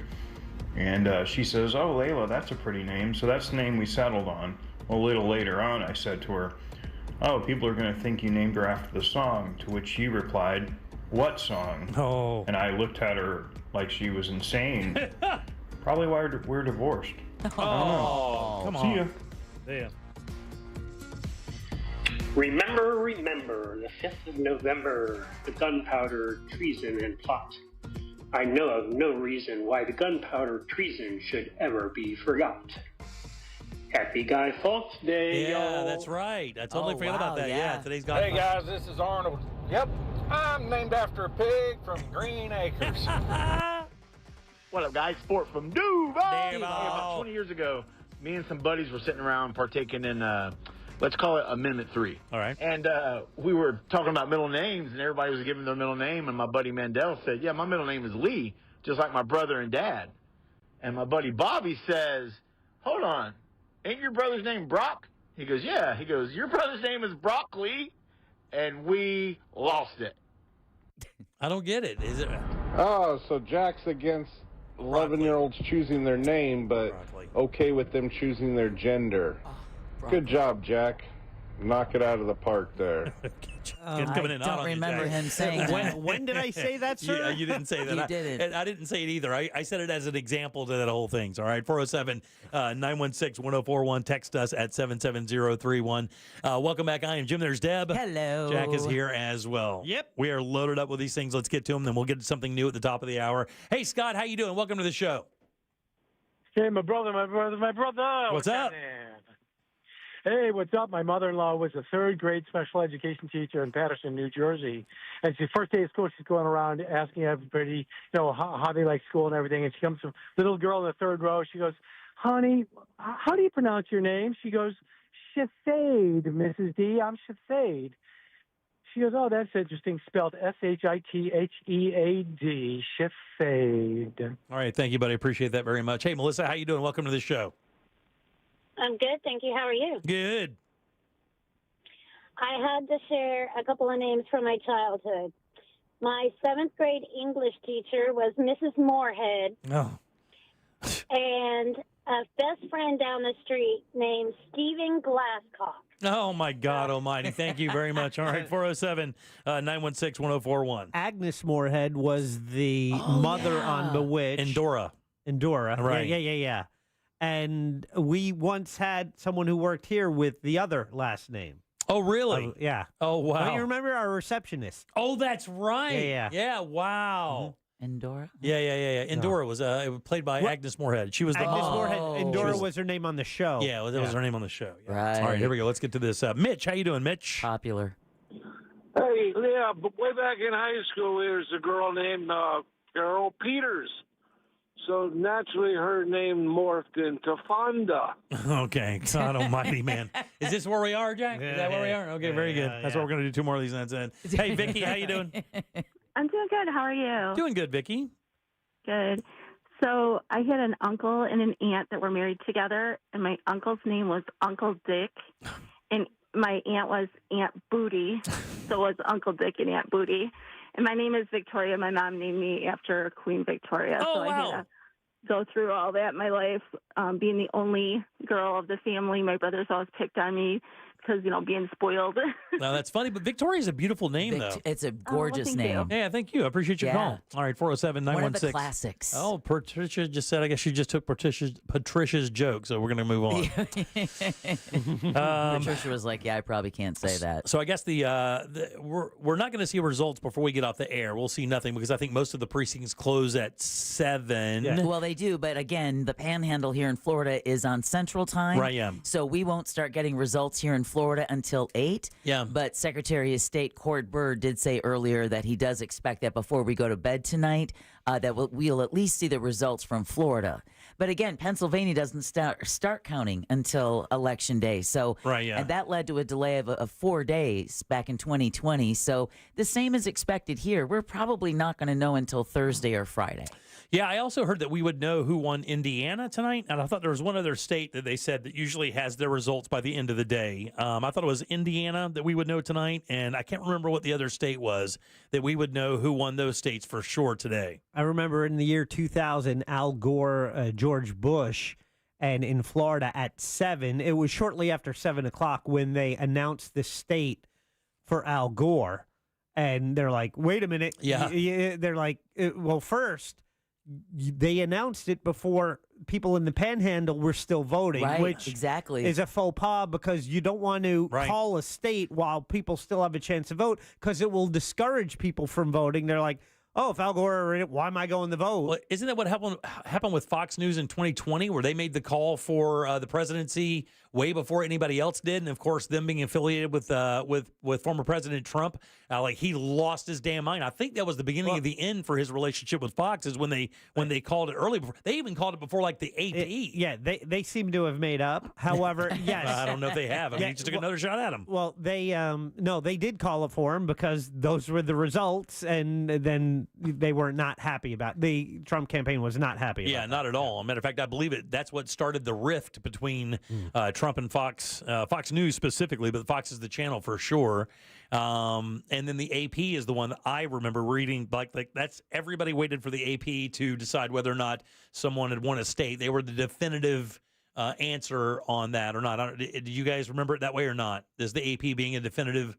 And she says, "Oh, Layla, that's a pretty name." So that's the name we settled on. Well, a little later on, I said to her, "Oh, people are going to think you named her after the song," to which she replied, what song?
Oh.
And I looked at her like she was insane. Probably why we're divorced.
Oh, come on.
See ya.
Yeah.
Remember, the 5th of November, the gunpowder treason and plot. I know of no reason why the gunpowder treason should ever be forgot. Happy Guy Fawkes Day,
Yeah,
y'all.
that's right. I totally forgot about that. Yeah, today's Guy
Hey
Fawkes.
guys, this is Arnold. Yep, I'm named after a pig from Green Acres.
What up, guys? Sport from Duval.
Duval.
About 20 years ago, me and some buddies were sitting around partaking in, let's call it Amendment 3.
All right.
And we were talking about middle names, and everybody was giving their middle name, and my buddy Mandel said, yeah, my middle name is Lee, just like my brother and dad. And my buddy Bobby says, hold on, ain't your brother's name Brock? He goes, yeah. He goes, your brother's name is Broccoli, and we lost it.
I don't get it. Is it?
Oh, so Jack's against 11-year-olds choosing their name, but okay with them choosing their gender. Good job, Jack. Knock it out of the park there.
I don't
remember him saying that.
When did I say that, sir?
Yeah, you didn't say that.
You didn't.
And I didn't say it either. I said it as an example to that whole thing. All right, 407-916-1041. Text us at 77031. Welcome back. I am Jim. There's Deb.
Hello.
Jack is here as well.
Yep.
We are loaded up with these things. Let's get to them, then we'll get to something new at the top of the hour. Hey, Scott, how you doing? Welcome to the show.
Hey, my brother.
What's up?
Hey, what's up? My mother-in-law was a third-grade special education teacher in Patterson, New Jersey. And it's the first day of school. She's going around asking everybody, how they like school and everything. And she comes to a little girl in the third row. She goes, honey, how do you pronounce your name? She goes, Shafade, Mrs. D. I'm Shafade. She goes, oh, that's interesting. Spelled Shitthead. Shafade.
All right, thank you, buddy. Appreciate that very much. Hey, Melissa, how you doing? Welcome to the show.
I'm good, thank you. How are you?
Good.
I had to share a couple of names from my childhood. My 7th grade English teacher was Mrs. Moorhead.
Oh.
And a best friend down the street named Stephen Glasscock.
Oh, my God almighty. Thank you very much. All right, 407-916-1041.
Agnes Moorehead was the mother on Bewitched.
Endora. Right.
Yeah. And we once had someone who worked here with the other last name.
Oh, really?
Yeah.
Oh, wow.
Don't you remember our receptionist?
Oh, that's right.
Yeah.
Wow.
Endora?
Yeah. Endora was played by Agnes Moorehead. She was the
Agnes Moorehead. Endora
was
was her name on the show.
Yeah, that was her name on the show. Yeah.
Right.
All right, here we go. Let's get to this. Mitch, how you doing, Mitch?
Popular.
Hey, yeah, but way back in high school, there was a girl named Carol Peters. So naturally, her name morphed into Fonda.
Okay, God almighty, man. Is this where we are, Jack? Is that where we are? Okay, very good. That's what we're going to do 2 more of these nights in. Hey, Vicky, how you doing?
I'm doing good. How are you?
Doing good, Vicky.
Good. So I had an uncle and an aunt that were married together, and my uncle's name was Uncle Dick, and my aunt was Aunt Booty, so it was Uncle Dick and Aunt Booty. And my name is Victoria. My mom named me after Queen Victoria.
Oh,
so I had to go through all that in my life. Being the only girl of the family, my brothers always picked on me because, being spoiled.
No, that's funny, but Victoria's a beautiful name, though.
It's a gorgeous name.
Yeah, thank you. I appreciate your call. All right, 407-916.
One of the classics.
Oh, Patricia just said, I guess she just took Patricia's joke, so we're going to move on.
Patricia was like, yeah, I probably can't say that.
So I guess we're not going to see results before we get off the air. We'll see nothing because I think most of the precincts close at 7.
Yeah. Well, they do, but again, the Panhandle here in Florida is on Central Time.
Right, yeah.
So we won't start getting results here in Florida until 8.
Yeah.
But Secretary of State Cord Byrd did say earlier that he does expect that before we go to bed tonight, that we'll at least see the results from Florida. But again, Pennsylvania doesn't start counting until Election Day. So,
right, yeah.
And that led to a delay of 4 days back in 2020. So the same is expected here. We're probably not going to know until Thursday or Friday.
Yeah, I also heard that we would know who won Indiana tonight, and I thought there was one other state that they said that usually has their results by the end of the day. I thought it was Indiana that we would know tonight, and I can't remember what the other state was that we would know who won those states for sure today.
I remember in the year 2000, Al Gore, George Bush, and in Florida at 7, it was shortly after 7 o'clock when they announced the state for Al Gore. And they're like, wait a minute.
Yeah.
They're like, well, first, they announced it before people in the Panhandle were still voting,
Right,
which
exactly.
is a faux pas because you don't want to call a state while people still have a chance to vote because it will discourage people from voting. They're like, oh, if Al Gore, why am I going to vote?
Well, isn't that what happened with Fox News in 2020, where they made the call for the presidency way before anybody else did? And of course, them being affiliated with former President Trump, like he lost his damn mind. I think that was the beginning of the end for his relationship with Fox. Is when they called it early. They even called it before like the AP.
They seem to have made up. However, yes,
I don't know if they have. I mean, he just took another shot at him.
Well, they did call it for him because those were the results, and then they were not happy about the Trump campaign was not happy.
Yeah, not at all. As a matter of fact, I believe that's what started the rift between Trump and Fox News specifically, but Fox is the channel for sure. And then the AP is the one that I remember reading. Like that's everybody waited for the AP to decide whether or not someone had won a state. They were the definitive answer on that or not. Do you guys remember it that way or not? Is the AP being a definitive?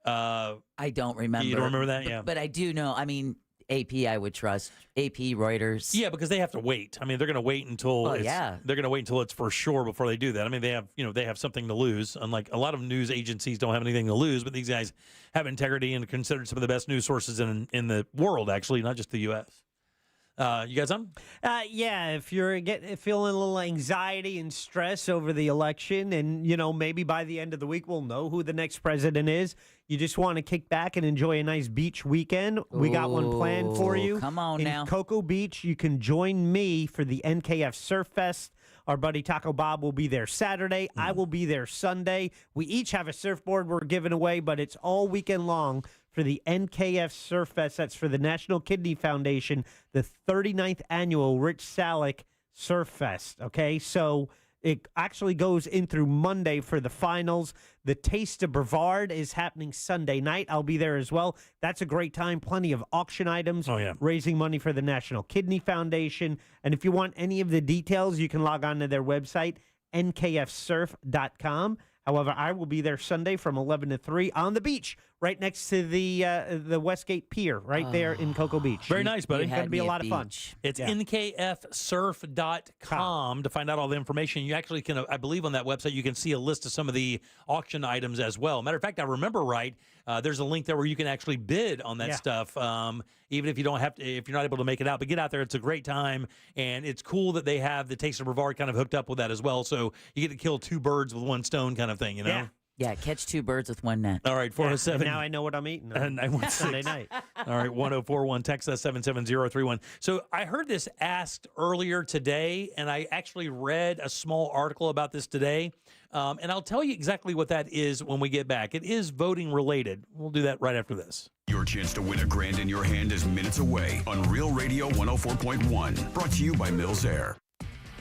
I don't remember.
You don't remember that? Yeah,
but I do know. I mean, AP, I would trust. AP, Reuters.
Yeah, because they have to wait. I mean, they're going to wait until they're going to wait until it's for sure before they do that. I mean, they have something to lose. Unlike a lot of news agencies don't have anything to lose, but these guys have integrity and are considered some of the best news sources in the world, actually, not just the U.S. You guys on?
Yeah, if you're feeling a little anxiety and stress over the election, and maybe by the end of the week we'll know who the next president is. You just want to kick back and enjoy a nice beach weekend. We got one planned for you.
Come on now.
In Cocoa Beach, you can join me for the NKF Surf Fest. Our buddy Taco Bob will be there Saturday. I will be there Sunday. We each have a surfboard we're giving away, but it's all weekend long for the NKF Surf Fest. That's for the National Kidney Foundation, the 39th annual Rich Salick Surf Fest. Okay, so it actually goes in through Monday for the finals. The Taste of Brevard is happening Sunday night. I'll be there as well. That's a great time. Plenty of auction items.
Oh, yeah.
Raising money for the National Kidney Foundation. And if you want any of the details, you can log on to their website, nkfsurf.com. However, I will be there Sunday from 11 to 3 on the beach, right next to the Westgate Pier, right there in Cocoa Beach.
Very nice, buddy.
It's going to be a lot of fun.
It's nkfsurf.com to find out all the information. You actually can, I believe on that website, you can see a list of some of the auction items as well. Matter of fact, I remember right, there's a link there where you can actually bid on that stuff, even if you don't have to, if you're not able to make it out. But get out there. It's a great time, and it's cool that they have the Taste of Brevard kind of hooked up with that as well. So you get to kill two birds with one stone kind of thing,
Yeah, catch two birds with one net.
All right, 407.
Now I know what I'm eating
on
Sunday night.
All right, 1041, text us 77031. So I heard this asked earlier today, and I actually read a small article about this today. And I'll tell you exactly what that is when we get back. It is voting related. We'll do that right after this.
Your chance to win $1,000 in your hand is minutes away on Real Radio 104.1. Brought to you by Mills Air.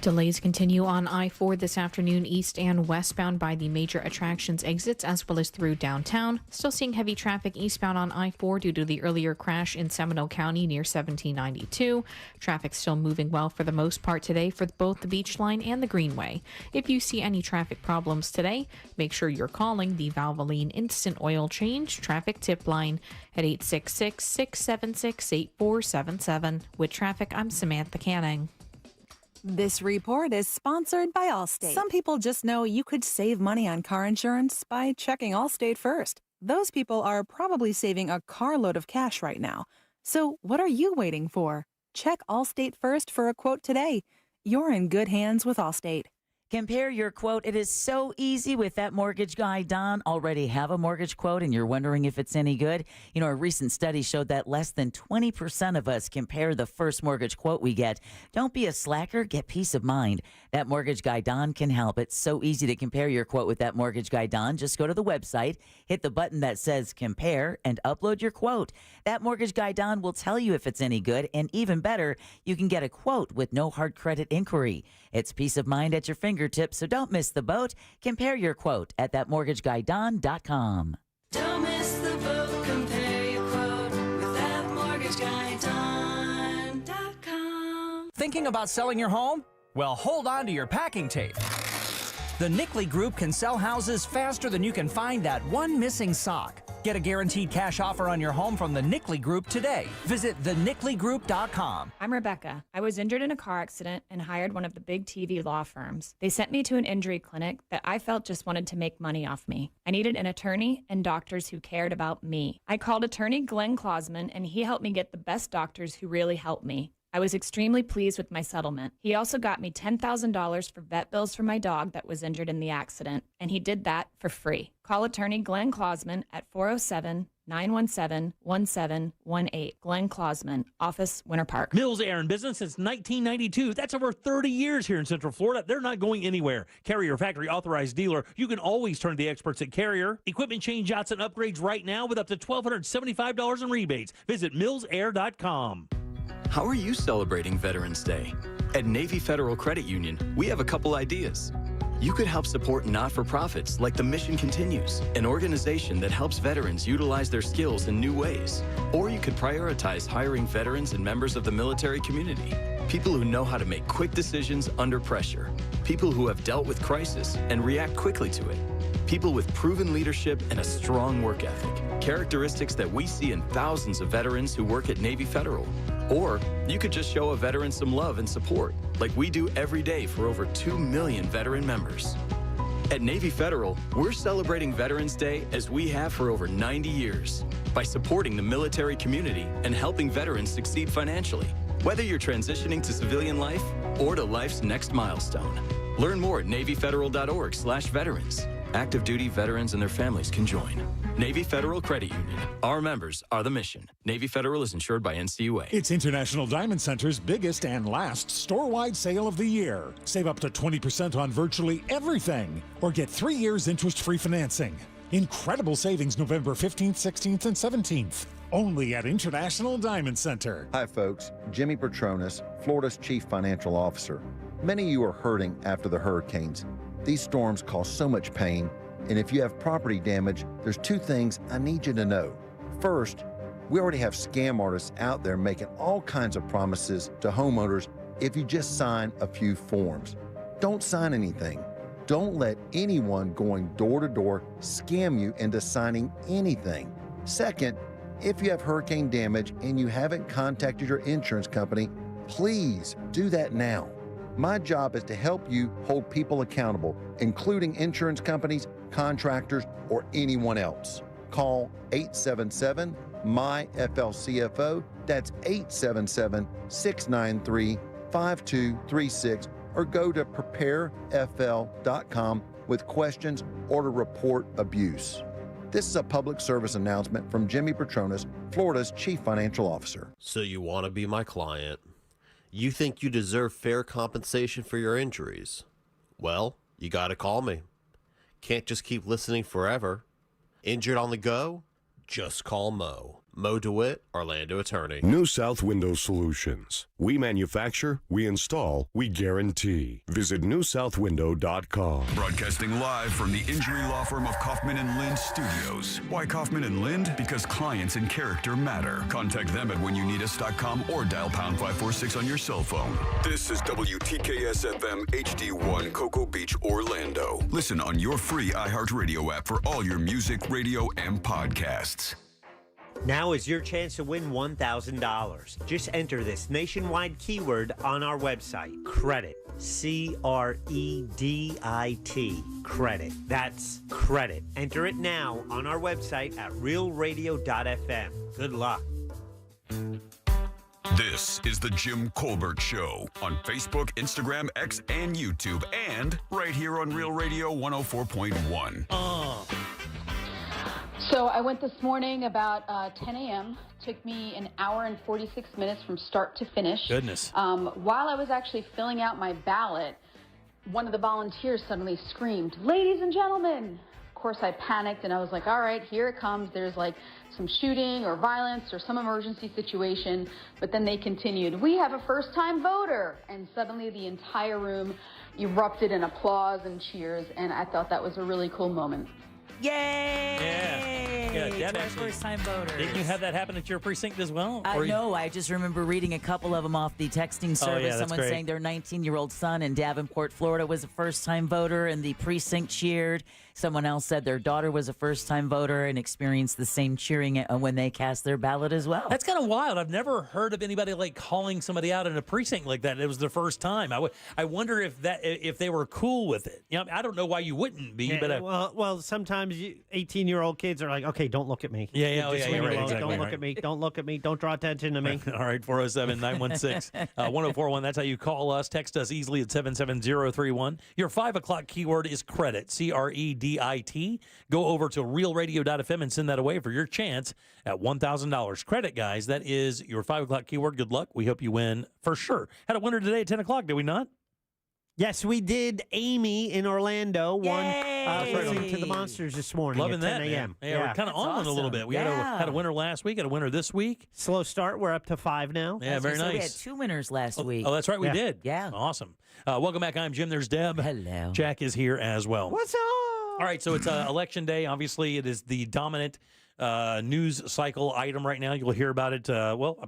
Delays continue on I-4 this afternoon, east and westbound by the major attractions exits, as well as through downtown. Still seeing heavy traffic eastbound on I-4 due to the earlier crash in Seminole County near 1792. Traffic still moving well for the most part today for both the Beach Line and the Greenway. If you see any traffic problems today, make sure you're calling the Valvoline Instant Oil Change Traffic Tip Line at 866-676-8477. With traffic, I'm Samantha Canning.
This report is sponsored by Allstate. Some people just know you could save money on car insurance by checking Allstate first. Those people are probably saving a carload of cash right now. So what are you waiting for? Check Allstate first for a quote today. You're in good hands with Allstate.
Compare your quote. It is so easy with that mortgage guy, Don. Already have a mortgage quote and you're wondering if it's any good? You know, a recent study showed that less than 20% of us compare the first mortgage quote we get. Don't be a slacker. Get peace of mind. That mortgage guy, Don, can help. It's so easy to compare your quote with that mortgage guy, Don. Just go to the website, hit the button that says compare, and upload your quote. That mortgage guy, Don, will tell you if it's any good. And even better, you can get a quote with no hard credit inquiry. It's peace of mind at your fingertips, so don't miss the boat. Compare your quote at thatmortgageguydon.com.
Don't miss the boat. Compare your quote with thatmortgageguydon.com.
Thinking about selling your home? Well, hold on to your packing tape. The Nickley Group can sell houses faster than you can find that one missing sock. Get a guaranteed cash offer on your home from the Nickley Group today. Visit thenickley.com.
I'm Rebecca. I was injured in a car accident and hired one of the big TV law firms. They sent me to an injury clinic that I felt just wanted to make money off me. I needed an attorney and doctors who cared about me. I called attorney Glenn Klausman, and he helped me get the best doctors who really helped me. I was extremely pleased with my settlement. He also got me $10,000 for vet bills for my dog that was injured in the accident, and he did that for free. Call attorney Glenn Klausman at 407-917-1718. Glenn Klausman, office, Winter Park.
Mills Air in business since 1992. That's over 30 years here in Central Florida. They're not going anywhere. Carrier factory authorized dealer. You can always turn to the experts at Carrier. Equipment change outs and upgrades right now with up to $1,275 in rebates. Visit millsair.com.
How are you celebrating Veterans Day? At Navy Federal Credit Union, we have a couple ideas. You could help support not-for-profits like The Mission Continues, an organization that helps veterans utilize their skills in new ways. Or you could prioritize hiring veterans and members of the military community, people who know how to make quick decisions under pressure, people who have dealt with crisis and react quickly to it, people with proven leadership and a strong work ethic, characteristics that we see in thousands of veterans who work at Navy Federal. Or you could just show a veteran some love and support, like we do every day for over 2 million veteran members. At Navy Federal, we're celebrating Veterans Day as we have for over 90 years by supporting the military community and helping veterans succeed financially, whether you're transitioning to civilian life or to life's next milestone. Learn more at NavyFederal.org/veterans. Active duty veterans and their families can join. Navy Federal Credit Union. Our members are the mission. Navy Federal is insured by NCUA.
It's International Diamond Center's biggest and last store-wide sale of the year. Save up to 20% on virtually everything, or get 3 years interest-free financing. Incredible savings November 15th, 16th, and 17th. Only at International Diamond Center.
Hi, folks. Jimmy Petronas, Florida's Chief Financial Officer. Many of you are hurting after the hurricanes. These storms cause so much pain, and if you have property damage, there's 2 things I need you to know. First, we already have scam artists out there making all kinds of promises to homeowners if you just sign a few forms. Don't sign anything. Don't let anyone going door to door scam you into signing anything. Second, if you have hurricane damage and you haven't contacted your insurance company, please do that now. My job is to help you hold people accountable, including insurance companies, contractors, or anyone else. Call 877-MY-FLCFO. That's 877-693-5236, or go to preparefl.com with questions or to report abuse. This is a public service announcement from Jimmy Petronas, Florida's Chief Financial Officer.
So you want to be my client? You think you deserve fair compensation for your injuries? Well, you got to call me. Can't just keep listening forever. Injured on the go? Just call Mo. Mo DeWitt, Orlando attorney.
New South Window Solutions. We manufacture, we install, we guarantee. Visit newsouthwindow.com.
Broadcasting live from the injury law firm of Kaufman and Lind Studios. Why Kaufman and Lind? Because clients and character matter. Contact them at whenyouneedus.com or dial pound 546 on your cell phone. This is WTKS-FM HD1 Cocoa Beach, Orlando. Listen on your free iHeartRadio app for all your music, radio, and podcasts.
Now is your chance to win $1,000. Just enter this nationwide keyword on our website, credit, C-R-E-D-I-T, credit. That's credit. Enter it now on our website at realradio.fm. Good luck.
This is the Jim Colbert Show on Facebook, Instagram, X, and YouTube, and right here on Real Radio 104.1.
So I went this morning about 10 a.m. Took me an hour and 46 minutes from start to finish.
Goodness.
While I was actually filling out my ballot, one of the volunteers suddenly screamed, "Ladies and gentlemen!" Of course, I panicked and I was like, all right, here it comes. There's like some shooting or violence or some emergency situation. But then they continued, "We have a first-time voter." And suddenly the entire room erupted in applause and cheers. And I thought that was a really cool moment.
Yay!
Yeah,
To
Dad
our
actually.
first-time voters.
Didn't you have that happen at your precinct as well? Or you-
No, I just remember reading a couple of them off the texting service.
yeah, that's
Someone
great.
saying their 19-year-old son in Davenport, Florida was a first-time voter and the precinct cheered. Someone else said their daughter was a first-time voter and experienced the same cheering when they cast their ballot as well.
That's kind of wild. I've never heard of anybody like calling somebody out in a precinct like that. It was their first time. I wonder if they were cool with it. You know, I don't know why you wouldn't be, but
well, sometimes 18-year-old kids are like, okay, don't look at me.
Yeah,
Just
yeah,
leave me
right,
alone.
exactly,
Don't look
right.
at me. Don't look at me. Don't draw attention to me.
All right, 407-916-1041. That's how you call us. Text us easily at 77031. Your 5 o'clock keyword is credit, CREDIT. Go over to realradio.fm and send that away for your chance at $1,000. Credit, guys. That is your 5 o'clock keyword. Good luck. We hope you win for sure. Had a winner today at 10 o'clock, did we not?
Yes, we did. Amy in Orlando won listening to the Monsters this morning
Loving
at 10
that,
a.m.
man. Yeah, we're kind of on one a little bit. We had a winner last week, had a winner this week.
Slow start. We're up to 5 now.
Yeah, very nice.
We had 2 winners last week.
Oh, that's right. We did.
Yeah.
Awesome. Welcome back. I'm Jim. There's Deb.
Hello.
Jack is here as well.
What's up?
All right, so it's election day. Obviously, it is the dominant news cycle item right now. You'll hear about it,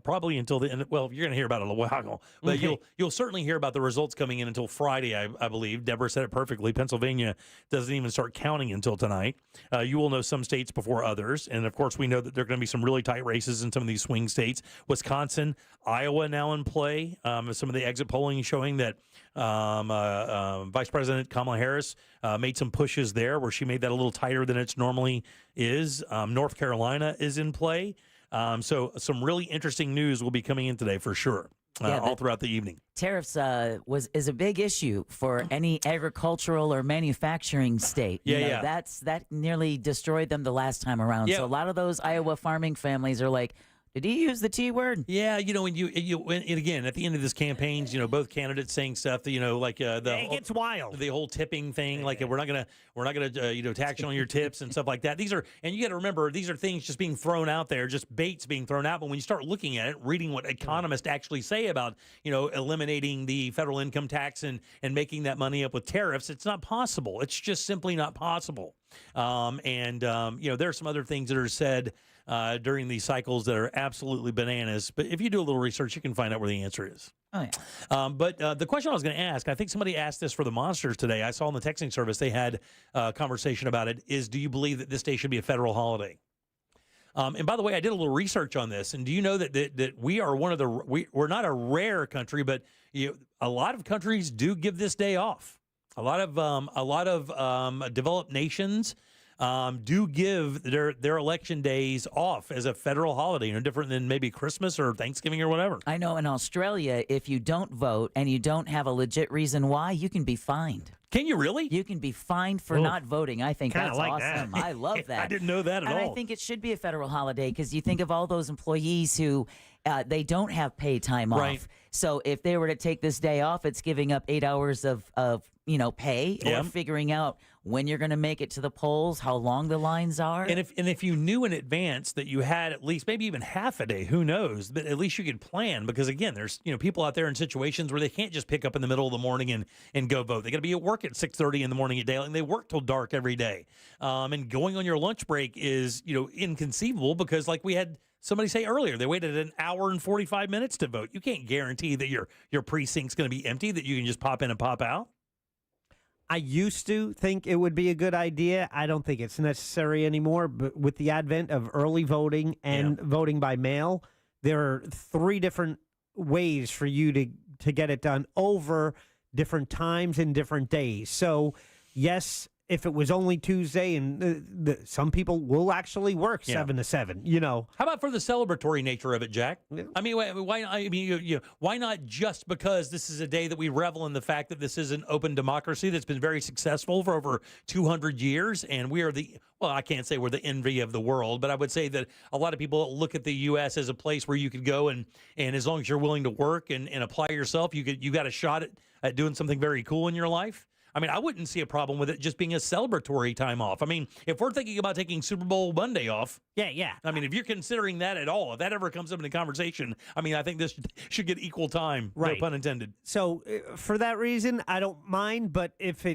probably until the end. Well, you're going to hear about it a while, but
Okay.
you'll certainly hear about the results coming in until Friday, I believe. Deborah said it perfectly. Pennsylvania doesn't even start counting until tonight. You will know some states before others, and of course, we know that there are going to be some really tight races in some of these swing states. Wisconsin, Iowa now in play. Some of the exit polling showing that Vice President Kamala Harris made some pushes there where she made that a little tighter than it's normally is. North Carolina is in play. So some really interesting news will be coming in today for sure, all throughout the evening.
Tariffs is a big issue for any agricultural or manufacturing state. That nearly destroyed them the last time around.
Yeah.
So a lot of those Iowa farming families are like, did he use the T word?
Yeah, when and again at the end of this campaigns, both candidates saying stuff that like
it gets wild.
The whole tipping thing, like we're not gonna tax you on your tips and stuff like that. These are, and you got to remember, these are things just being thrown out there, just baits being thrown out. But when you start looking at it, reading what economists actually say about eliminating the federal income tax and making that money up with tariffs, it's not possible. It's just simply not possible. There are some other things that are said during these cycles that are absolutely bananas. But if you do a little research, you can find out where the answer is.
Oh, yeah.
But the question I was going to ask, I think somebody asked this for the Monsters today. I saw in the texting service they had a conversation about it, is do you believe that this day should be a federal holiday? And by the way, I did a little research on this. And do you know that we are one of the, we're not a rare country, but a lot of countries do give this day off. A lot of developed nations do give their election days off as a federal holiday, different than maybe Christmas or Thanksgiving or whatever.
I know in Australia, if you don't vote and you don't have a legit reason why, you can be fined.
Can you really?
You can be fined for not voting. I think
Kinda
that's
like
awesome.
that.
I love that.
I didn't know that at
and
all.
I think it should be a federal holiday because you think of all those employees who they don't have paid time
Right.
off. So if they were to take this day off, it's giving up 8 hours of pay or figuring out when you're going to make it to the polls, how long the lines are.
And if you knew in advance that you had at least maybe even half a day, who knows? But at least you could plan, because again, there's people out there in situations where they can't just pick up in the middle of the morning and go vote. They got to be at work at 6:30 in the morning at daylight, and they work till dark every day. And going on your lunch break is inconceivable, because like we had somebody say earlier, they waited an hour and 45 minutes to vote. You can't guarantee that your precinct's going to be empty, that you can just pop in and pop out.
I used to think it would be a good idea. I don't think it's necessary anymore. But with the advent of early voting and voting by mail, there are 3 different ways for you to get it done over different times and different days. So, yes, if it was only Tuesday, and some people will actually work 7 to 7,
How about for the celebratory nature of it, Jack? I mean, why? I mean, why not just because this is a day that we revel in the fact that this is an open democracy that's been very successful for over 200 years, and we are I can't say we're the envy of the world, but I would say that a lot of people look at the U.S. as a place where you could go and as long as you're willing to work and apply yourself, you got a shot at doing something very cool in your life. I mean, I wouldn't see a problem with it just being a celebratory time off. I mean, if we're thinking about taking Super Bowl Monday off.
Yeah.
I mean, if you're considering that at all, if that ever comes up in the conversation, I mean, I think this should get equal time,
right.
No pun intended.
So for that reason, I don't mind. But if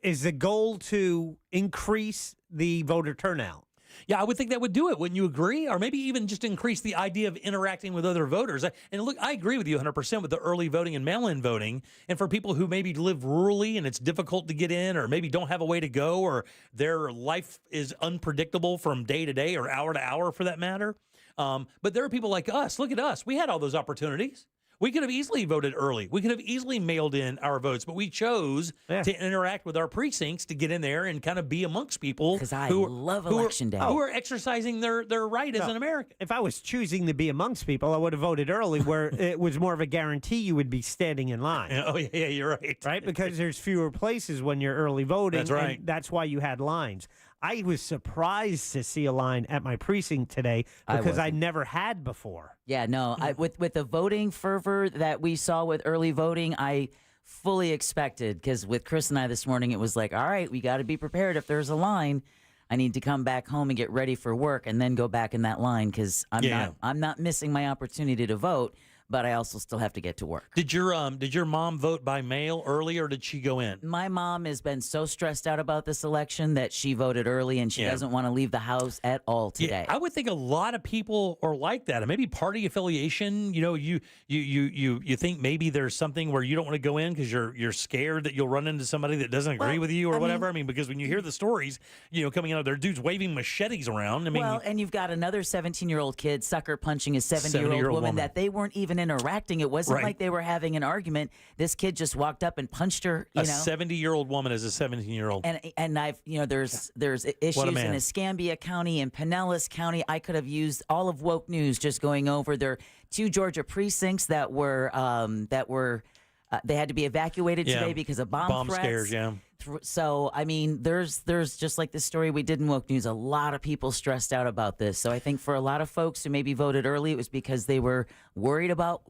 is the goal to increase the voter turnout?
Yeah, I would think that would do it. Wouldn't you agree? Or maybe even just increase the idea of interacting with other voters. And look, I agree with you 100% with the early voting and mail-in voting. And for people who maybe live rurally and it's difficult to get in, or maybe don't have a way to go, or their life is unpredictable from day to day or hour to hour for that matter. But there are people like us. Look at us. We had all those opportunities. We could have easily voted early. We could have easily mailed in our votes, but we chose to interact with our precincts to get in there and kind of be amongst people
who love Election Day.
Who are exercising their right as an American.
If I was choosing to be amongst people, I would have voted early, where it was more of a guarantee you would be standing in line.
Oh, yeah, you're right.
Right? Because there's fewer places when you're early voting.
That's right.
And that's why you had lines. I was surprised to see a line at my precinct today because I never had before.
Yeah, no. With the voting fervor that we saw with early voting, I fully expected, because with Chris and I this morning, it was like, all right, we got to be prepared. If there's a line, I need to come back home and get ready for work and then go back in that line, because I'm not missing my opportunity to vote, but I also still have to get to work.
Did your mom vote by mail early, or did she go in?
My mom has been so stressed out about this election that she voted early, and she doesn't want to leave the house at all today.
Yeah, I would think a lot of people are like that. And maybe party affiliation. You know, you think maybe there's something where you don't want to go in because you're scared that you'll run into somebody that doesn't agree with you or whatever. I mean, because when you hear the stories, coming out of there, dudes waving machetes around. I mean,
and you've got another 17-year-old kid sucker punching a 70-year-old woman that they weren't even interacting. It wasn't like they were having an argument. This kid just walked up and punched her.
A 70-year-old woman is a 17-year-old.
And I've there's issues in Escambia County and Pinellas County. I could have used all of woke news just going over their 2 Georgia precincts that were they had to be evacuated today because of bomb threats.
Scares. Yeah.
So, I mean, there's just like the story we did in Woke News, a lot of people stressed out about this. So I think for a lot of folks who maybe voted early, it was because they were worried about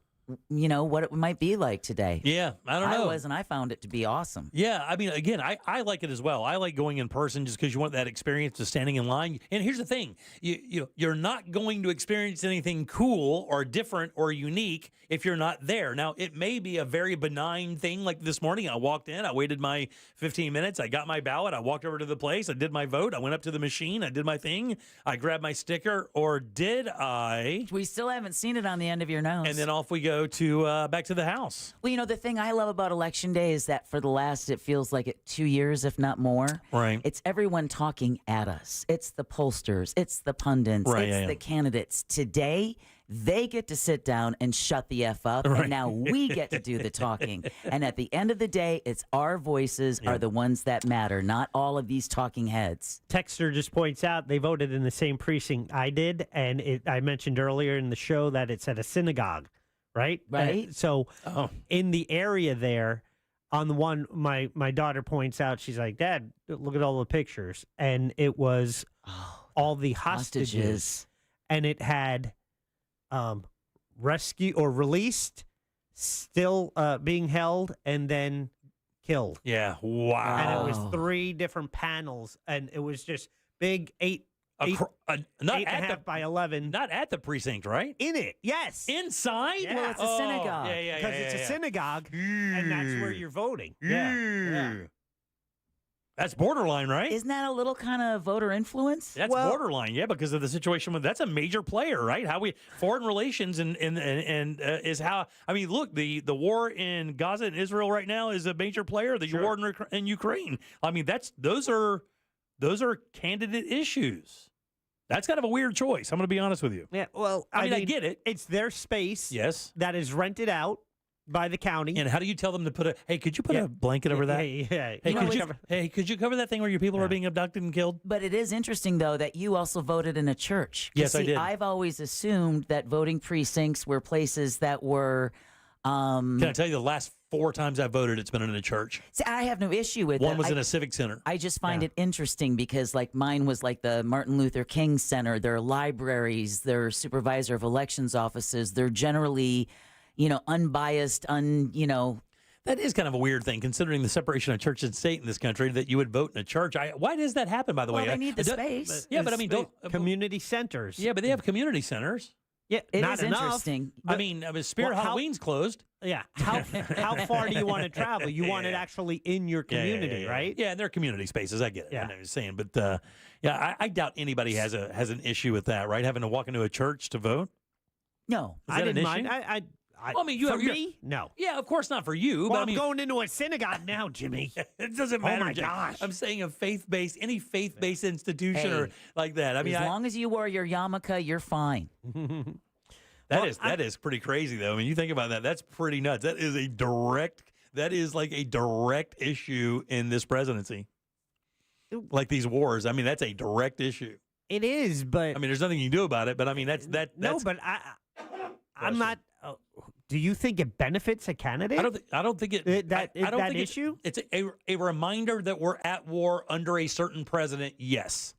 what it might be like today.
Yeah, I don't know.
I was, and I found it to be awesome.
Yeah, I mean, again, I like it as well. I like going in person just because you want that experience of standing in line. And here's the thing. You're not going to experience anything cool or different or unique if you're not there. Now, it may be a very benign thing like this morning. I walked in, I waited my 15 minutes, I got my ballot, I walked over to the place, I did my vote, I went up to the machine, I did my thing, I grabbed my sticker, or did I?
We still haven't seen it on the end of your nose.
And then off we go to back to the house.
Well, the thing I love about Election Day is that for the last, it feels like 2 years, if not more, it's everyone talking at us. It's the pollsters, it's the pundits, it's the candidates. Today, they get to sit down and shut the F up, and now we get to do the talking. And at the end of the day, it's our voices are the ones that matter, not all of these talking heads.
Texter just points out they voted in the same precinct I did, and I mentioned earlier in the show that it's at a synagogue, right?
Right.
So in the area there, on the one my daughter points out, she's like, Dad, look at all the pictures. And it was all the hostages. And it had rescue or released, still being held, and then killed.
Yeah, wow.
And it was 3 different panels, and it was just big 8
not
8.5 by 11.
Not at the precinct, right?
In it, yes.
Inside?
Yeah.
Well, it's a synagogue.
Yeah.
Because it's a synagogue, and that's where you're voting. Yeah.
That's borderline, right?
Isn't that a little kind of voter influence?
That's borderline, yeah, because of the situation with that's a major player, right? How we foreign relations and is how I mean, look, the war in Gaza and Israel right now is a major player. The war in Ukraine. I mean, those are candidate issues. That's kind of a weird choice. I'm going to be honest with you.
Yeah, well,
I mean, I get it.
It's their space.
Yes,
that is rented out by the county.
And how do you tell them to put hey, could you put a blanket over that? Hey, could you cover that thing where your people are being abducted and killed?
But it is interesting, though, that you also voted in a church.
Yes, I did.
I've always assumed that voting precincts were places that were...
Can I tell you the last 4 times I voted, it's been in a church.
See, I have no issue with it.
One was in a civic center.
I just find it interesting because, like, mine was like the Martin Luther King Center. There are libraries. There are supervisor of elections offices. They're generally... unbiased,
That is kind of a weird thing, considering the separation of church and state in this country, that you would vote in a church. Why does that happen, by the way?
They need the space.
Yeah, but I mean,
community centers.
Yeah, but they have community centers.
Yeah,
It
not
is
enough.
interesting.
I mean, Spirit
Well,
Halloween's closed.
Yeah. How far do you want to travel? You want it actually in your community, right?
Yeah, they're community spaces. I get it.
Yeah.
I know what you're saying, but I doubt anybody has an issue with that, right? Having to walk into a church to vote.
No,
Is that
I didn't
an
mind.
issue?
Well,
I mean, you
for
have
me, no.
Yeah, of course not for you.
Well,
but I
I'm
mean,
going into a synagogue now, Jimmy.
it doesn't
Oh
matter.
my
Jake.
gosh.
I'm saying any faith-based institution or
Hey,
like that. I mean,
as long as you wear your yarmulke, you're fine.
that is pretty crazy, though. I mean, you think about that. That's pretty nuts. That is like a direct issue in this presidency. Like these wars. I mean, that's a direct issue.
It is, but
I mean, there's nothing you can do about it. But I mean, that's
no. But I'm not. Do you think it benefits a candidate?
I don't think it.
That
I don't think
issue.
It's a reminder that we're at war under a certain president. Yes.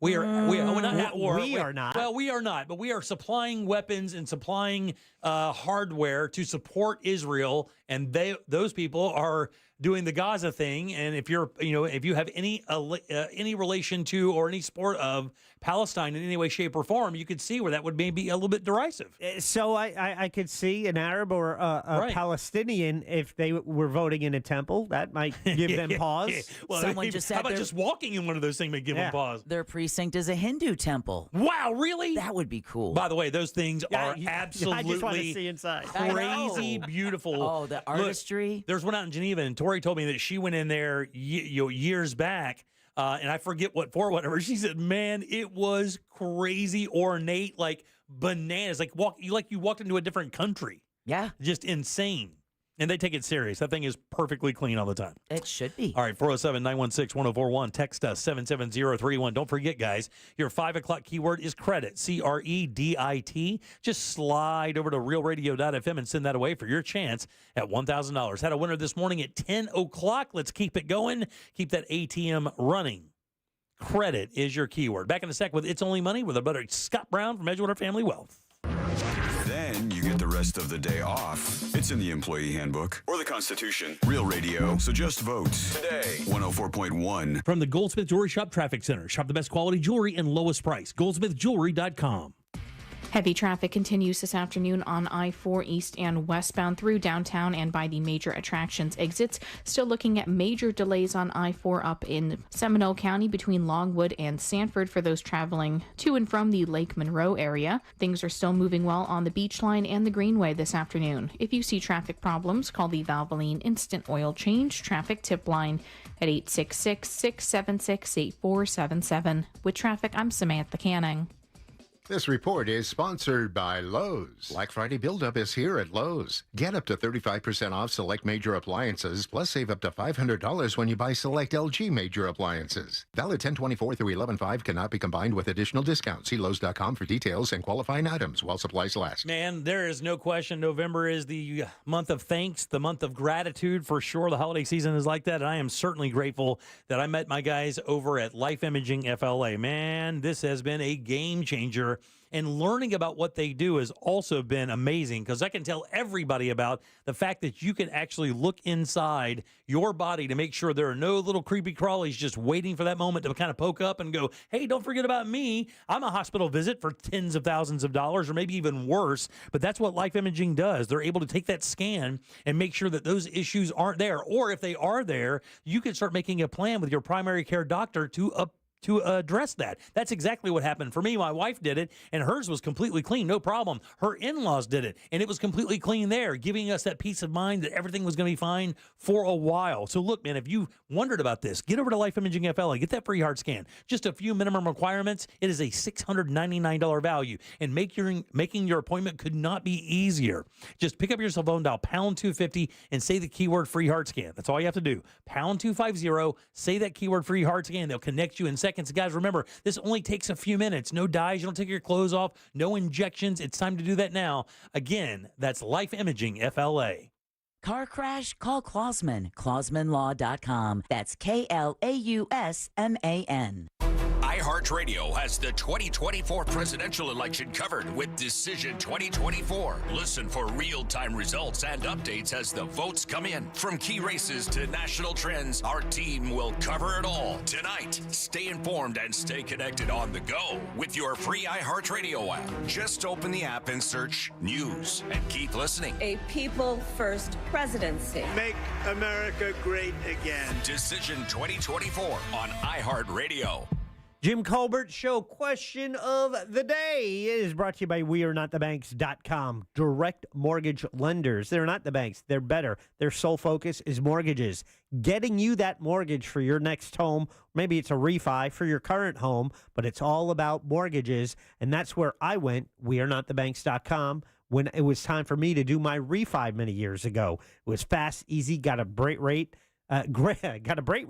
We're not at war.
We are not.
Well, we are not, but we are supplying weapons and supplying hardware to support Israel, and those people are doing the Gaza thing. And if you have any relation to or any support of Palestine in any way, shape, or form, you could see where that would maybe be a little bit derisive.
So I could see an Arab or a
Right.
Palestinian, if they were voting in a temple, that might give them pause.
Well,
Someone just
how
said
about
they're-
just walking in one of those things may give them pause?
Their precinct is a Hindu temple.
Wow, really?
That would be cool.
By the way, those things are
I
absolutely
just want to see inside.
crazy beautiful.
Oh, the artistry.
Look, there's one out in Geneva, and Tori told me that she went in there years back, and I forget what for, whatever. She said, man, it was crazy ornate, like bananas. Like you walked into a different country.
Yeah.
Just insane. And they take it serious. That thing is perfectly clean all the time.
It should be.
All right, 407-916-1041. Text us 77031. Don't forget, guys, your 5 o'clock keyword is credit, CREDIT. Just slide over to realradio.fm and send that away for your chance at $1,000. Had a winner this morning at 10 o'clock. Let's keep it going. Keep that ATM running. Credit is your keyword. Back in a sec with It's Only Money with our buddy Scott Brown from Edgewater Family Wealth.
Then you get the rest of the day off. It's in the employee handbook or the Constitution. Real radio, so just vote today. 104.1.
From the Goldsmith Jewelry Shop Traffic Center. Shop the best quality jewelry and lowest price. GoldsmithJewelry.com.
Heavy traffic continues this afternoon on I-4 east and westbound through downtown and by the major attractions exits. Still looking at major delays on I-4 up in Seminole County between Longwood and Sanford for those traveling to and from the Lake Monroe area. Things are still moving well on the Beach Line and the Greenway this afternoon. If you see traffic problems, call the Valvoline Instant Oil Change Traffic Tip Line at 866-676-8477. With traffic, I'm Samantha Canning.
This report is sponsored by Lowe's. Black Friday buildup is here at Lowe's. Get up to 35% off select major appliances, plus save up to $500 when you buy select LG major appliances. Valid 10/24 through 11/5 cannot be combined with additional discounts. See Lowe's.com for details and qualifying items while supplies last.
Man, there is no question November is the month of thanks, the month of gratitude for sure. The holiday season is like that, and I am certainly grateful that I met my guys over at Life Imaging FLA. Man, this has been a game changer. And learning about what they do has also been amazing because I can tell everybody about the fact that you can actually look inside your body to make sure there are no little creepy crawlies just waiting for that moment to kind of poke up and go, hey, don't forget about me. I'm a hospital visit for tens of thousands of dollars or maybe even worse. But that's what Life Imaging does. They're able to take that scan and make sure that those issues aren't there. Or if they are there, you can start making a plan with your primary care doctor to address that. That's exactly what happened for me. My wife did it, and hers was completely clean, no problem. Her in-laws did it, and it was completely clean there, giving us that peace of mind that everything was going to be fine for a while. So look, man, if you wondered about this, get over to Life Imaging FLA, get that free heart scan. Just a few minimum requirements. It is a $699 value, and making your appointment could not be easier. Just pick up your cell phone, dial pound 250, and say the keyword free heart scan. That's all you have to do. Pound 250, say that keyword free heart scan. They'll connect you in seconds. Guys, remember, this only takes a few minutes. No dyes. You don't take your clothes off. No injections. It's time to do that now. Again, that's Life Imaging FLA.
Car crash? Call Klausman. KlausmanLaw.com. That's KLAUSMAN.
iHeartRadio has the 2024 presidential election covered with Decision 2024. Listen for real-time results and updates as the votes come in. From key races to national trends, our team will cover it all. Tonight, stay informed and stay connected on the go with your free iHeartRadio app. Just open the app and search News and keep listening.
A people-first presidency.
Make America great again.
Decision 2024 on iHeartRadio.
Jim Colbert Show question of the day is brought to you by WeAreNotTheBanks.com. Direct mortgage lenders. They're not the banks. They're better. Their sole focus is mortgages. Getting you that mortgage for your next home. Maybe it's a refi for your current home, but it's all about mortgages. And that's where I went, WeAreNotTheBanks.com, when it was time for me to do my refi many years ago. It was fast, easy, got a great rate. Got a great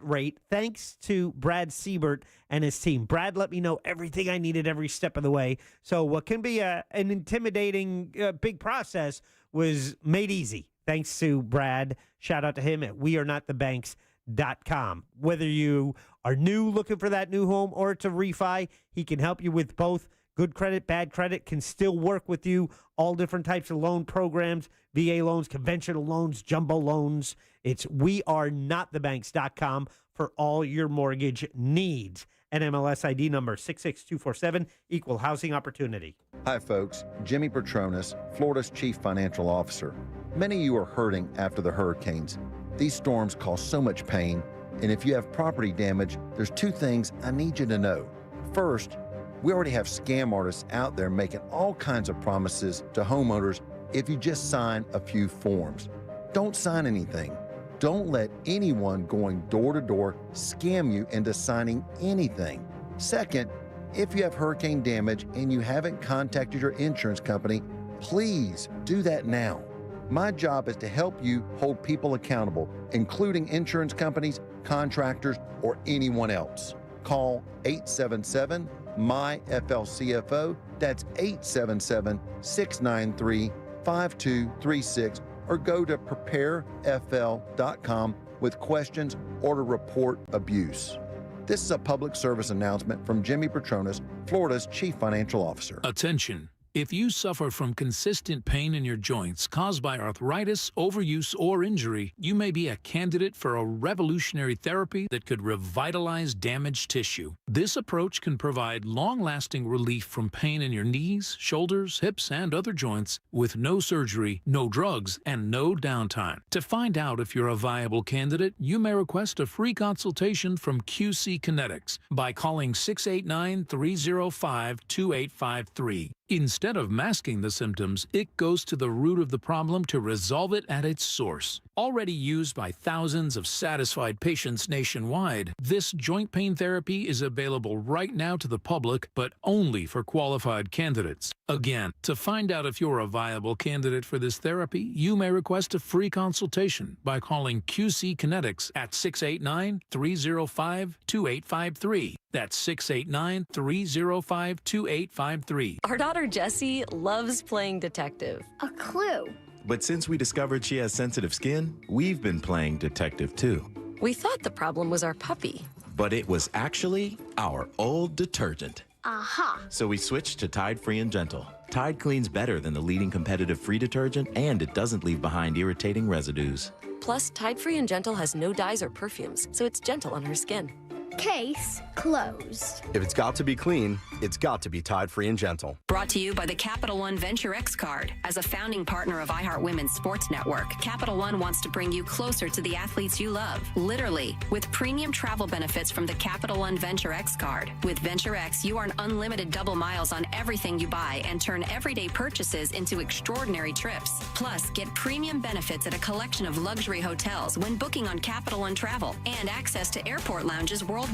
rate thanks to Brad Siebert and his team. Brad let me know everything I needed every step of the way. So what can be an intimidating big process was made easy thanks to Brad. Shout out to him at WeAreNotTheBanks.com. Whether you are new looking for that new home or it's a refi, he can help you with both. Good credit, bad credit, can still work with you. All different types of loan programs, VA loans, conventional loans, jumbo loans. It's WeAreNotTheBanks.com for all your mortgage needs. NMLS ID number 66247, equal housing opportunity.
Hi, folks. Jimmy Petronas, Florida's Chief Financial Officer. Many of you are hurting after the hurricanes. These storms cause so much pain, and if you have property damage, there's two things I need you to know. First, we already have scam artists out there making all kinds of promises to homeowners if you just sign a few forms. Don't sign anything. Don't let anyone going door to door scam you into signing anything. Second, if you have hurricane damage and you haven't contacted your insurance company, please do that now. My job is to help you hold people accountable, including insurance companies, contractors, or anyone else. Call 877-MY-FLCFO. That's 877-693-5236. Or go to preparefl.com with questions or to report abuse. This is a public service announcement from Jimmy Petronas, Florida's Chief Financial Officer.
Attention. If you suffer from consistent pain in your joints caused by arthritis, overuse, or injury, you may be a candidate for a revolutionary therapy that could revitalize damaged tissue. This approach can provide long-lasting relief from pain in your knees, shoulders, hips, and other joints with no surgery, no drugs, and no downtime. To find out if you're a viable candidate, you may request a free consultation from QC Kinetics by calling 689-305-2853. Instead of masking the symptoms, it goes to the root of the problem to resolve it at its source. Already used by thousands of satisfied patients nationwide, this joint pain therapy is available right now to the public, but only for qualified candidates. Again, to find out if you're a viable candidate for this therapy, you may request a free consultation by calling QC Kinetics at 689-305-2853. That's 689-305-2853.
Our daughter Jessie loves playing detective.
A clue.
But since we discovered she has sensitive skin, we've been playing detective too.
We thought the problem was our puppy.
But it was actually our old detergent.
Aha.
So we switched to Tide Free and Gentle. Tide cleans better than the leading competitive free detergent, and it doesn't leave behind irritating residues.
Plus, Tide Free and Gentle has no dyes or perfumes, so it's gentle on her skin.
Case closed.
If it's got to be clean, it's got to be Tide Free and Gentle.
Brought to you by the Capital One Venture X card. As a founding partner of iHeart Women's Sports Network, Capital One wants to bring you closer to the athletes you love. Literally, with premium travel benefits from the Capital One Venture X card. With Venture X, you earn unlimited double miles on everything you buy and turn everyday purchases into extraordinary trips. Plus, get premium benefits at a collection of luxury hotels when booking on Capital One Travel and access to airport lounges worldwide.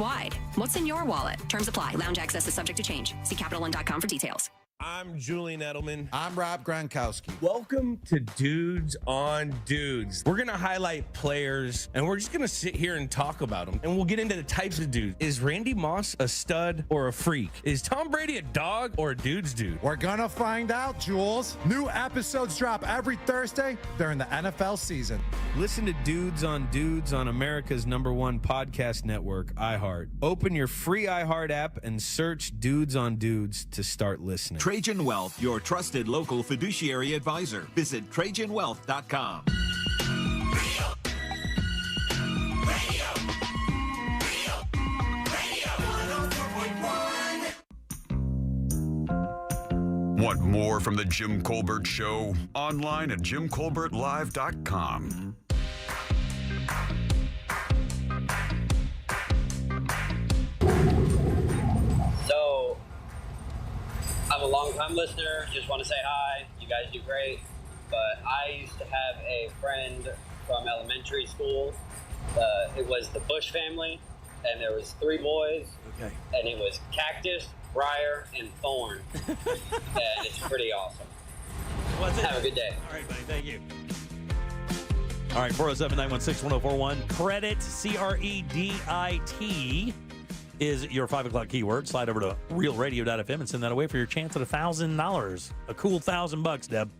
What's in your wallet? Terms apply. Lounge access is subject to change. See CapitalOne.com for details.
I'm Julian Edelman.
I'm Rob Gronkowski.
Welcome to Dudes on Dudes. We're going to highlight players, and we're just going to sit here and talk about them. And we'll get into the types of dudes. Is Randy Moss a stud or a freak? Is Tom Brady a dog or a dude's dude?
We're going to find out, Jules. New episodes drop every Thursday during the NFL season.
Listen to Dudes on America's #1 podcast network, iHeart. Open your free iHeart app and search Dudes on Dudes to start listening.
Trajan Wealth, your trusted local fiduciary advisor. Visit TrajanWealth.com.
Want more from the Jim Colbert Show? Online at JimColbertLive.com.
So, I'm a long-time listener. Just want to say hi. You guys do great. But I used to have a friend from elementary school. It was the Bush family, and there was 3 boys.
Okay.
And it was Cactus, Briar, and Thorn. And it's pretty awesome.
What's it?
Have a good day.
All right, buddy. Thank you. All right, 407-916-1041. Credit, CREDIT, is your 5 o'clock keyword. Slide over to realradio.fm and send that away for your chance at $1,000. A cool $1,000, Deb.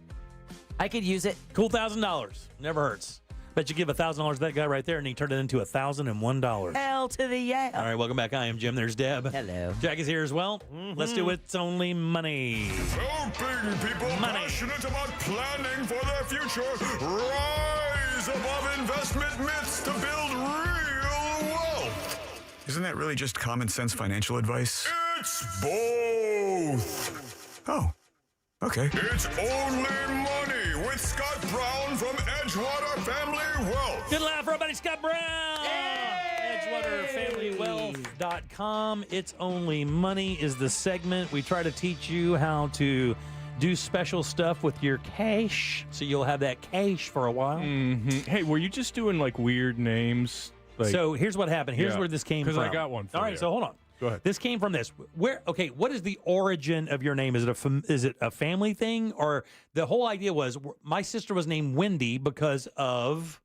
I could use it.
Cool $1,000. Never hurts. Bet you give $1,000 to that guy right there, and he turned it into $1,001.
L to the yeah.
All right, welcome back. I am Jim. There's Deb.
Hello.
Jack is here as well. Let's do It's Only Money.
Helping people passionate about planning for their future rise above investment myths to build real wealth. Isn't that really just common sense financial advice? It's both. Oh, okay. It's Only Money with Scott Brown from Edgewater Family Wealth.
Good laugh, everybody. Scott Brown. EdgewaterFamilyWealth.com. It's Only Money is the segment. We try to teach you how to do special stuff with your cash, so you'll have that cash for a while.
Hey, were you just doing like weird names?
So here's what happened. Here's where this came from.
Because I got one for
All right,
you.
so hold on.
Go ahead.
This came from this. Okay, what is the origin of your name? Is it a family thing, or the whole idea was my sister was named Wendy because of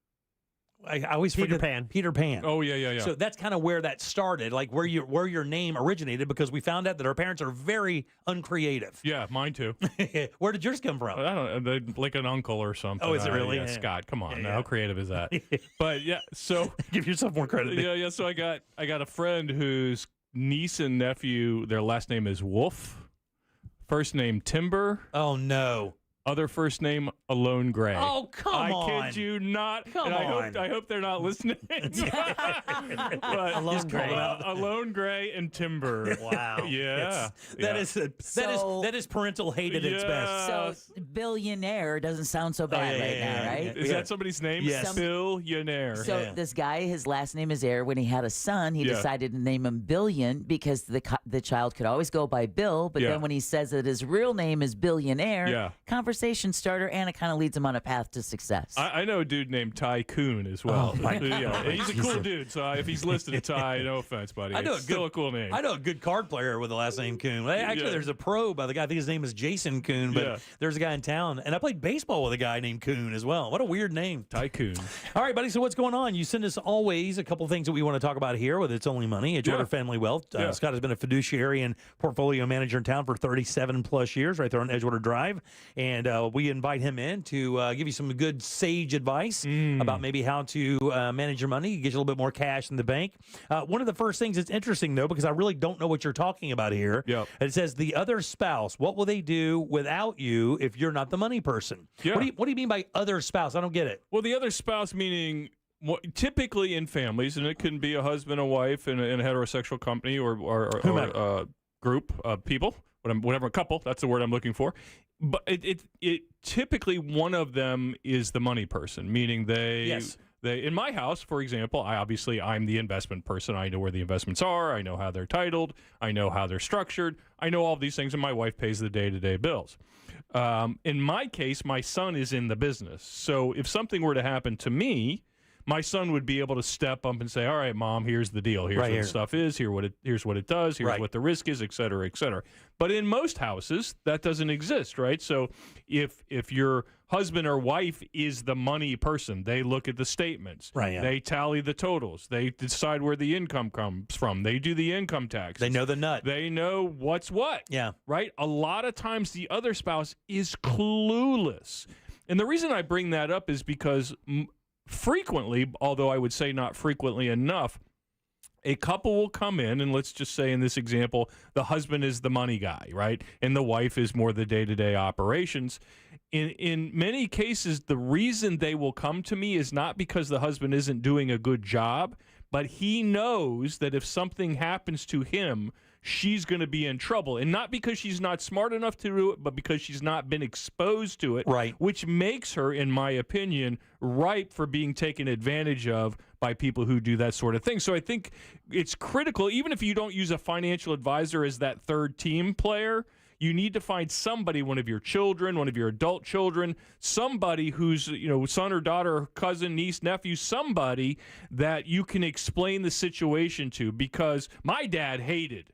I always forget Peter Pan.
Oh yeah.
So that's kind of where that started, like where your name originated, because we found out that our parents are very uncreative.
Yeah, mine too.
Where did yours come from?
I don't know, like an uncle or something.
Oh, is it really?
Yeah, Scott, come on, now, how creative is that? But yeah, so
give yourself more credit.
Yeah. So I got a friend whose niece and nephew, their last name is Wolf, first name Timber.
Oh no.
Other first name Alone Gray.
Oh, come on.
I kid you not.
Come on.
I hope they're not listening. But
Alone Gray.
Alone Gray and Timber.
Wow.
Yeah.
That is parental hate at its best.
So billionaire doesn't sound so bad now, right?
Is that somebody's name?
Yes.
Billionaire.
So this guy, his last name is Air. When he had a son, he decided to name him Billion because the child could always go by Bill. But then when he says that his real name is Billionaire, conversation starter, and it kind of leads him on a path to success.
I know a dude named Tycoon as well.
Oh, my
he's a cool dude. So if he's listed as Ty, no offense, buddy. It's still a cool name.
I know a good card player with the last name Coon. Actually, there's a pro by the guy. I think his name is Jason Coon, but there's a guy in town, and I played baseball with a guy named Coon as well. What a weird name,
Tycoon.
All right, buddy. So what's going on? You send us always a couple things that we want to talk about here with It's Only Money. Edgewater Family Wealth. Scott has been a fiduciary and portfolio manager in town for 37 plus years, right there on Edgewater Drive, and we invite him in to give you some good sage advice about maybe how to manage your money, get you a little bit more cash in the bank. One of the first things that's interesting, though, because I really don't know what you're talking about here. It says the other spouse. What will they do without you if you're not the money person? What do you mean by other spouse? I don't get it.
Well, the other spouse meaning typically in families, and it can be a husband, a wife, in a heterosexual company or group of people, whatever couple. That's the word I'm looking for. But it typically one of them is the money person, meaning they in my house, for example, I'm the investment person. I know where the investments are. I know how they're titled. I know how they're structured. I know all of these things, and my wife pays the day-to-day bills. In my case, my son is in the business. So if something were to happen to me, my son would be able to step up and say, all right, Mom, here's the deal. Here's what the stuff is. Here's what it does. Here's what the risk is, et cetera, et cetera. But in most houses, that doesn't exist, right? So if your husband or wife is the money person, they look at the statements.
Right. Yeah.
They tally the totals. They decide where the income comes from. They do the income tax.
They know the nut.
They know what's what.
Yeah.
Right? A lot of times the other spouse is clueless. And the reason I bring that up is because frequently, although I would say not frequently enough, a couple will come in, and let's just say in this example, the husband is the money guy, right? And the wife is more the day-to-day operations. In many cases, the reason they will come to me is not because the husband isn't doing a good job, but he knows that if something happens to him, she's going to be in trouble. And not because she's not smart enough to do it, but because she's not been exposed to it,
right?
Which makes her, in my opinion, ripe for being taken advantage of by people who do that sort of thing. So I think it's critical, even if you don't use a financial advisor as that third team player, you need to find somebody, one of your children, one of your adult children, somebody who's, son or daughter, cousin, niece, nephew, somebody that you can explain the situation to. Because my dad hated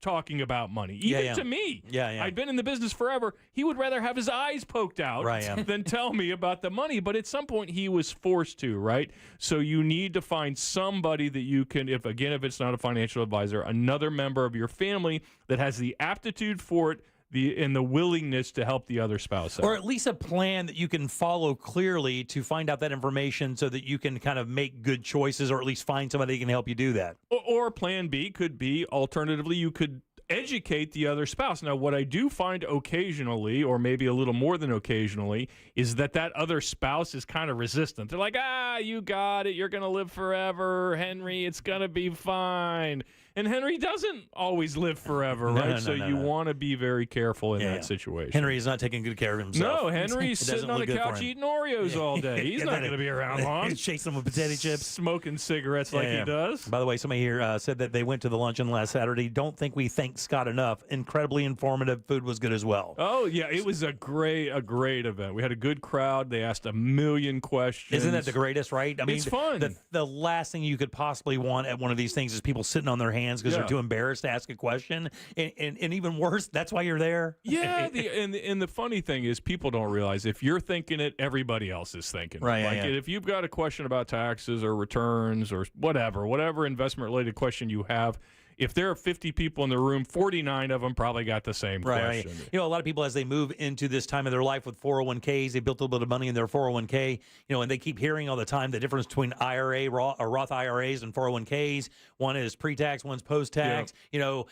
talking about money, even to me. I'd been in the business forever. He would rather have his eyes poked out than tell me about the money. But at some point, he was forced to, right? So you need to find somebody that you can, if it's not a financial advisor, another member of your family that has the aptitude for it, and the willingness to help the other spouse out.
Or at least a plan that you can follow clearly to find out that information so that you can kind of make good choices, or at least find somebody that can help you do that.
Or plan B could be, alternatively, you could educate the other spouse. Now, what I do find occasionally, or maybe a little more than occasionally, is that other spouse is kind of resistant. They're like, you got it. You're going to live forever. Henry, it's going to be fine. And Henry doesn't always live forever, right? So you want to be very careful in that situation.
Henry is not taking good care of himself.
No, Henry's sitting on the couch eating Oreos all day. He's not going to be around long.
Chasing them with potato chips.
Smoking cigarettes like he does.
By the way, somebody here said that they went to the luncheon last Saturday. Don't think we thanked Scott enough. Incredibly informative. Food was good as well.
Oh, yeah. It was a great event. We had a good crowd. They asked a million questions.
Isn't that the greatest, right? I mean,
it's fun.
The last thing you could possibly want at one of these things is people sitting on their hands because they're too embarrassed to ask a question. And even worse, that's why you're there.
Yeah. And the funny thing is, people don't realize if you're thinking it, everybody else is thinking it.
Right.
Like if you've got a question about taxes or returns or whatever investment related question you have, if there are 50 people in the room, 49 of them probably got the same question.
Right. A lot of people, as they move into this time of their life with 401ks, they built a little bit of money in their 401k, and they keep hearing all the time the difference between IRA, Roth IRAs and 401ks. One is pre-tax, one's post-tax.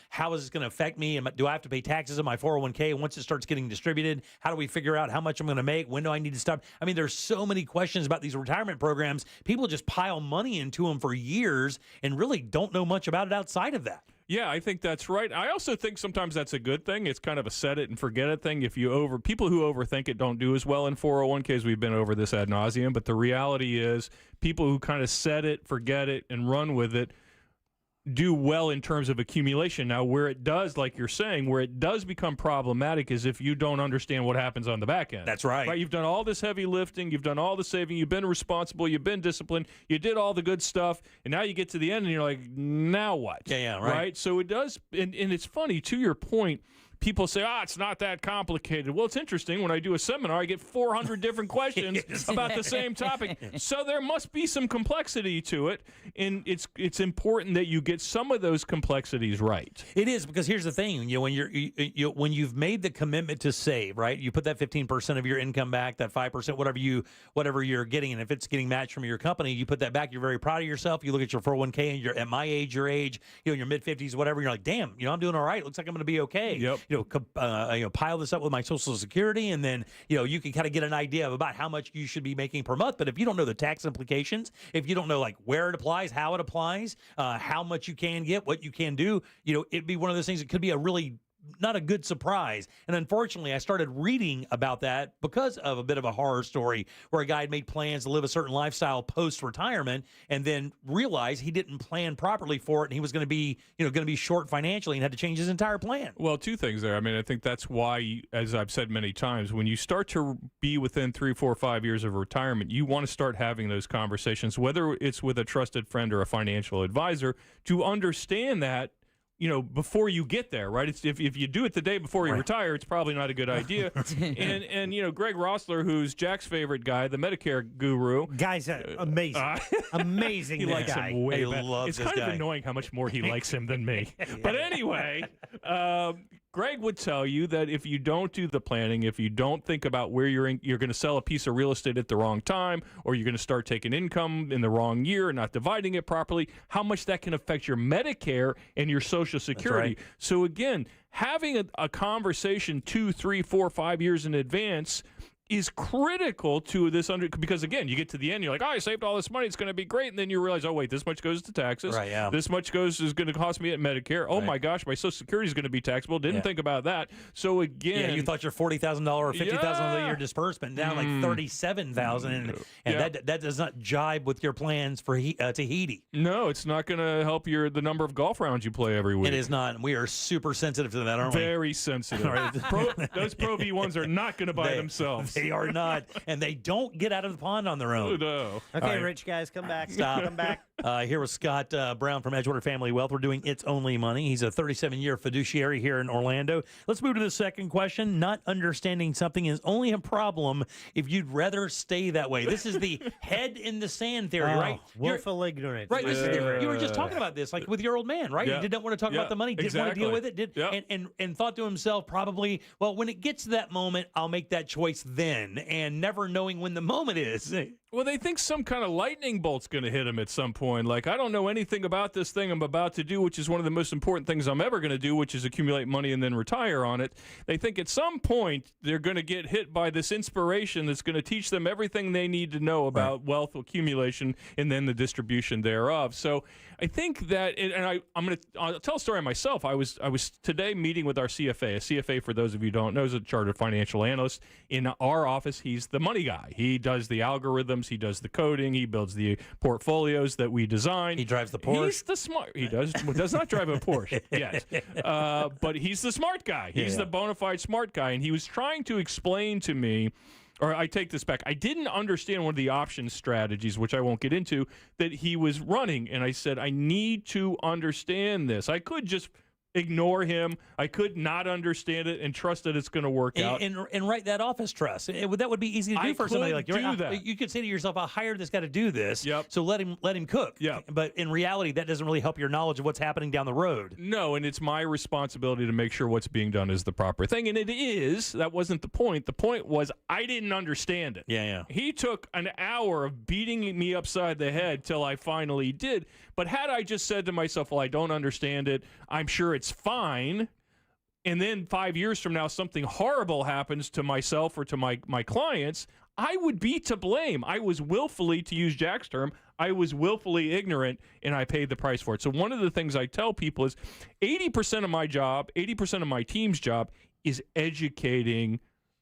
How is this going to affect me? Do I have to pay taxes on my 401k once it starts getting distributed? How do we figure out how much I'm going to make? When do I need to stop? I mean, there's so many questions about these retirement programs. People just pile money into them for years and really don't know much about it outside of that.
Yeah, I think that's right. I also think sometimes that's a good thing. It's kind of a set it and forget it thing. People who overthink it don't do as well in 401ks. We've been over this ad nauseum, but the reality is people who kind of set it, forget it, and run with it do well in terms of accumulation. Now, where it does, like you're saying, where it does become problematic is if you don't understand what happens on the back end.
That's right.
You've done all this heavy lifting, you've done all the saving, you've been responsible, you've been disciplined, you did all the good stuff, and now you get to the end and you're like, now what?
Yeah, right.
So it does, and it's funny, to your point, people say, it's not that complicated. Well, it's interesting. When I do a seminar, I get 400 different questions about the same topic. So there must be some complexity to it, and it's important that you get some of those complexities right.
It is, because here's the thing. When you've made the commitment to save, right? You put that 15% of your income back, that 5%, whatever you're getting, and if it's getting matched from your company, you put that back. You're very proud of yourself. You look at your 401k, and you're at my age, your age, in your mid-50s, whatever. You're like, damn, I'm doing all right. Looks like I'm going to be okay.
Yep.
Pile this up with my Social Security, and then you can kind of get an idea of about how much you should be making per month. But if you don't know the tax implications, if you don't know where it applies, how it applies, how much you can get, what you can do, it'd be one of those things that could be a really not a good surprise. And unfortunately, I started reading about that because of a bit of a horror story where a guy had made plans to live a certain lifestyle post-retirement and then realized he didn't plan properly for it, and he was going to be, short financially and had to change his entire plan.
Well, two things there. I mean, I think that's why, as I've said many times, when you start to be within 3, 4, 5 years of retirement, you want to start having those conversations, whether it's with a trusted friend or a financial advisor, to understand that, before you get there, right? It's if you do it the day before you retire, it's probably not a good idea. and Greg Rossler, who's Jack's favorite guy, the Medicare guru.
Guy's amazing. Amazing.
He likes
guy.
him way
He
better.
loves
It's
this
kind of
guy.
annoying how much more he likes him than me. But anyway, Greg would tell you that if you don't do the planning, if you don't think about where you're going to sell a piece of real estate at the wrong time, or you're going to start taking income in the wrong year and not dividing it properly, how much that can affect your Medicare and your Social Security.
Right.
So again, having a conversation 2, 3, 4, 5 years in advance is critical to this because again, you get to the end, you're like, I saved all this money, it's going to be great, and then you realize, oh wait, this much goes to taxes,
right, yeah.
This much is going to cost me at Medicare. Oh my gosh, my Social Security is going to be taxable. Didn't think about that. So again,
you thought your $40,000 or $50,000 a year disbursement down like $37,000, and that does not jibe with your plans for Tahiti.
No, it's not going to help the number of golf rounds you play every week.
It is not. We are super sensitive to that, aren't we?
Very sensitive. Those Pro V1s are not going to buy themselves.
They are not, and they don't get out of the pond on their own.
No.
Okay,
right.
rich guys, come back.
Stop.
Come back.
Here with Scott Brown from Edgewater Family Wealth. We're doing It's Only Money. He's a 37-year fiduciary here in Orlando. Let's move to the second question. Not understanding something is only a problem if you'd rather stay that way. This is the head in the sand theory, right?
Willful ignorance.
Right. You were just talking about this, like with your old man, right?
Yeah.
He did not want to talk about the money, didn't want to deal with it, and thought to himself probably, well, when it gets to that moment, I'll make that choice then, and never knowing when the moment is.
Well, they think some kind of lightning bolt's going to hit them at some point. Like, I don't know anything about this thing I'm about to do, which is one of the most important things I'm ever going to do, which is accumulate money and then retire on it. They think at some point they're going to get hit by this inspiration that's going to teach them everything they need to know about wealth accumulation and then the distribution thereof. So I think that, I'll tell a story on myself. I was today meeting with our CFA. A CFA, for those of you who don't know, is a chartered financial analyst. In our office, he's the money guy. He does the algorithms. He does the coding. He builds the portfolios that we design.
He drives the Porsche.
He's the smart. He does not drive a Porsche yet, but he's the smart guy. He's the bona fide smart guy, and he was trying to explain to me. Or I take this back. I didn't understand one of the option strategies, which I won't get into, that he was running. And I said, I need to understand this. I could just ignore him. I could not understand it and trust that it's going to work out.
And write that off as trust. That would be easy to do for somebody like you.
That.
You could say to yourself, I hired this guy to do this,
Yep.
so let him cook.
Yep.
But in reality, that doesn't really help your knowledge of what's happening down the road.
No, and it's my responsibility to make sure what's being done is the proper thing. And it is. That wasn't the point. The point was I didn't understand it.
Yeah.
He took an hour of beating me upside the head till I finally did. But had I just said to myself, well, I don't understand it, I'm sure it's fine, and then 5 years from now something horrible happens to myself or to my clients, I would be to blame. I was willfully, to use Jack's term, I was willfully ignorant, and I paid the price for it. So one of the things I tell people is 80% of my job, 80% of my team's job is educating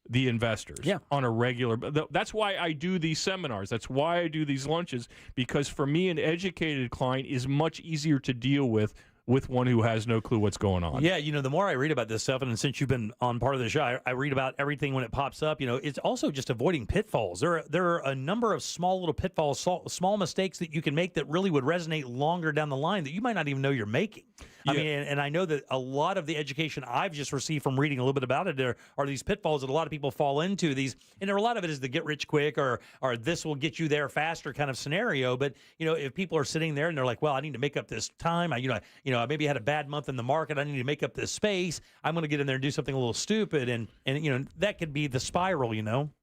the investors on a regular. That's why I do these seminars. That's why I do these lunches, because for me, an educated client is much easier to deal with one who has no clue what's going on.
Yeah, the more I read about this stuff, and since you've been on part of the show, I read about everything when it pops up. It's also just avoiding pitfalls. There are a number of small little pitfalls, small mistakes that you can make that really would resonate longer down the line that you might not even know you're making. I mean, and I know that a lot of the education I've just received from reading a little bit about it are these pitfalls that a lot of people fall into. And a lot of it is the get rich quick or this will get you there faster kind of scenario. But if people are sitting there and they're like, well, I need to make up this time. I maybe had a bad month in the market. I need to make up this space. I'm going to get in there and do something a little stupid, and that could be the spiral.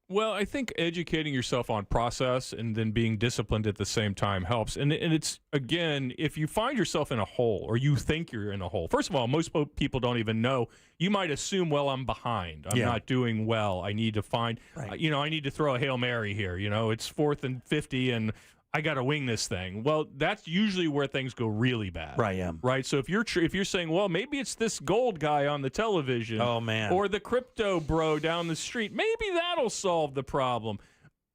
Well, I think educating yourself on process and then being disciplined at the same time helps. And it's, again, if you find yourself in a hole or you think you're in a hole, first of all, most people don't even know. You might assume, well, I'm behind. I'm not doing well. I need to find, I need to throw a Hail Mary here. It's 4th and 50 and I got to wing this thing. Well, that's usually where things go really bad.
Right, yeah.
Right? So if you're saying, well, maybe it's this gold guy on the television.
Oh, man.
Or the crypto bro down the street. Maybe that'll solve the problem.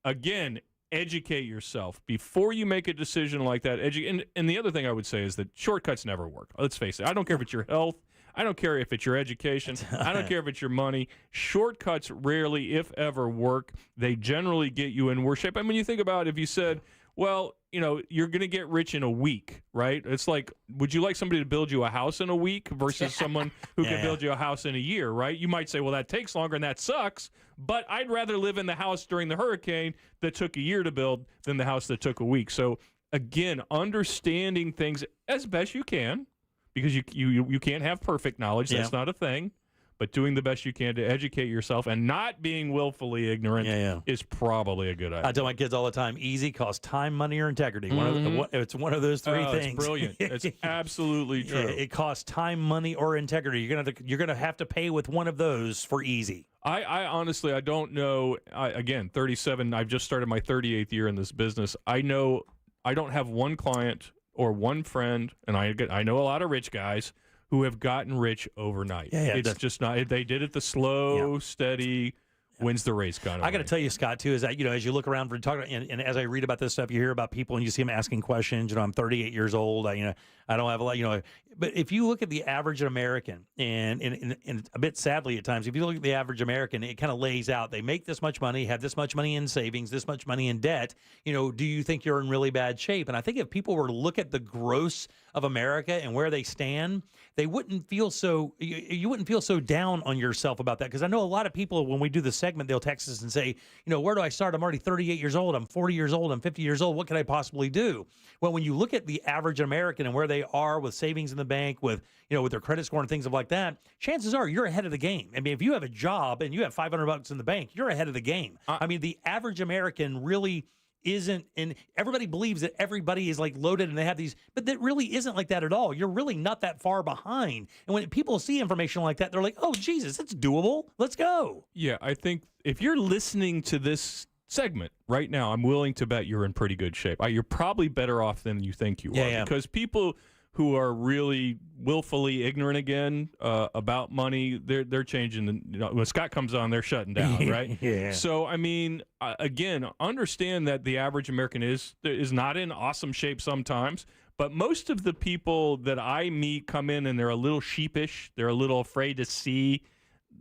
Again, educate yourself before you make a decision like that. And the other thing I would say is that shortcuts never work. Let's face it. I don't care if it's your health. I don't care if it's your education. I don't care if it's your money. Shortcuts rarely, if ever, work. They generally get you in worse shape. I mean, you think about if you said, well, you're going to get rich in a week, right? It's like, would you like somebody to build you a house in a week versus someone who can build you a house in a year, right? You might say, well, that takes longer and that sucks, but I'd rather live in the house during the hurricane that took a year to build than the house that took a week. So, again, understanding things as best you can, because you can't have perfect knowledge. That's not a thing. But doing the best you can to educate yourself and not being willfully ignorant is probably a good idea.
I tell my kids all the time, easy costs time, money, or integrity. It's one of those three things.
It's brilliant. It's absolutely true.
It costs time, money, or integrity. You're gonna have to pay with one of those for easy.
I honestly, I don't know. Again, 37. I've just started my 38th year in this business. I know I don't have one client or one friend, and I know a lot of rich guys who have gotten rich overnight. It's just not. They did it the slow, steady, wins the race kind of
I got to tell you, Scott, too, is that, as you look around for talk, and as I read about this stuff, you hear about people and you see them asking questions. I'm 38 years old. I don't have a lot, but if you look at the average American, and a bit sadly at times, if you look at the average American, it kind of lays out, they make this much money, have this much money in savings, this much money in debt. Do you think you're in really bad shape? And I think if people were to look at the gross of America and where they stand, they wouldn't feel so, you wouldn't feel so down on yourself about that. Because I know a lot of people, when we do the segment, they'll text us and say, where do I start? I'm already 38 years old. I'm 40 years old. I'm 50 years old. What can I possibly do? Well, when you look at the average American and where they are with savings in the bank, with their credit score and things like that, chances are you're ahead of the game. I mean, if you have a job and you have $500 in the bank, you're ahead of the game. I mean, the average American really isn't, and everybody believes that everybody is like loaded and they have these, but that really isn't like that at all. You're really not that far behind. And when people see information like that, they're like, oh, Jesus, it's doable. Let's go.
Yeah, I think if you're listening to this segment right now, I'm willing to bet you're in pretty good shape. You're probably better off than you think you are. Because people who are really willfully ignorant again about money, they're changing. When Scott comes on, they're shutting down, right? So, I mean, again, understand that the average American is not in awesome shape sometimes, but most of the people that I meet come in and they're a little sheepish. They're a little afraid to see.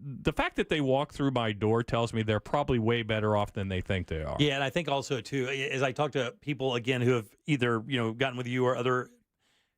The fact that they walk through my door tells me they're probably way better off than they think they are.
Yeah, and I think also, too, as I talk to people, again, who have either, gotten with you or other,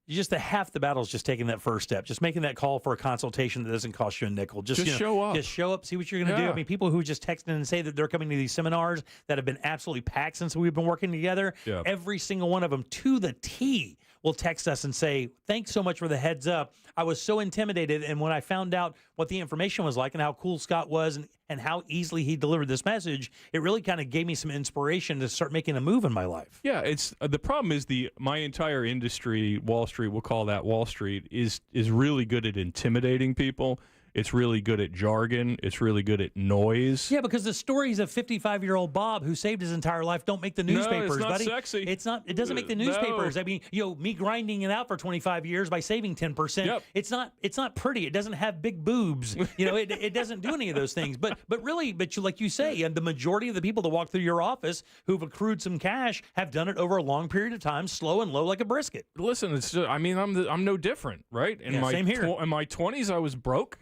just the half the battle is just taking that first step, just making that call for a consultation that doesn't cost you a nickel. Just
show up.
Just show up, see what you're going to do. I mean, people who just text in and say that they're coming to these seminars that have been absolutely packed since we've been working together, every single one of them to the T will text us and say, thanks so much for the heads up. I was so intimidated, and when I found out what the information was like and how cool Scott was and how easily he delivered this message, it really kind of gave me some inspiration to start making a move in my life.
Yeah, it's the problem is my entire industry, Wall Street, we'll call that Wall Street, is really good at intimidating people. It's really good at jargon. It's really good at noise.
Yeah, because the stories of 55-year-old Bob who saved his entire life don't make the newspapers,
it's not
buddy.
Sexy.
It doesn't make the newspapers. I mean, me grinding it out for 25 years by saving 10%. It's not pretty. It doesn't have big boobs. It doesn't do any of those things. But like you say, and the majority of the people that walk through your office who've accrued some cash have done it over a long period of time, slow and low like a brisket.
Listen, I'm no different, right?
Same here.
In my 20s, I was broke.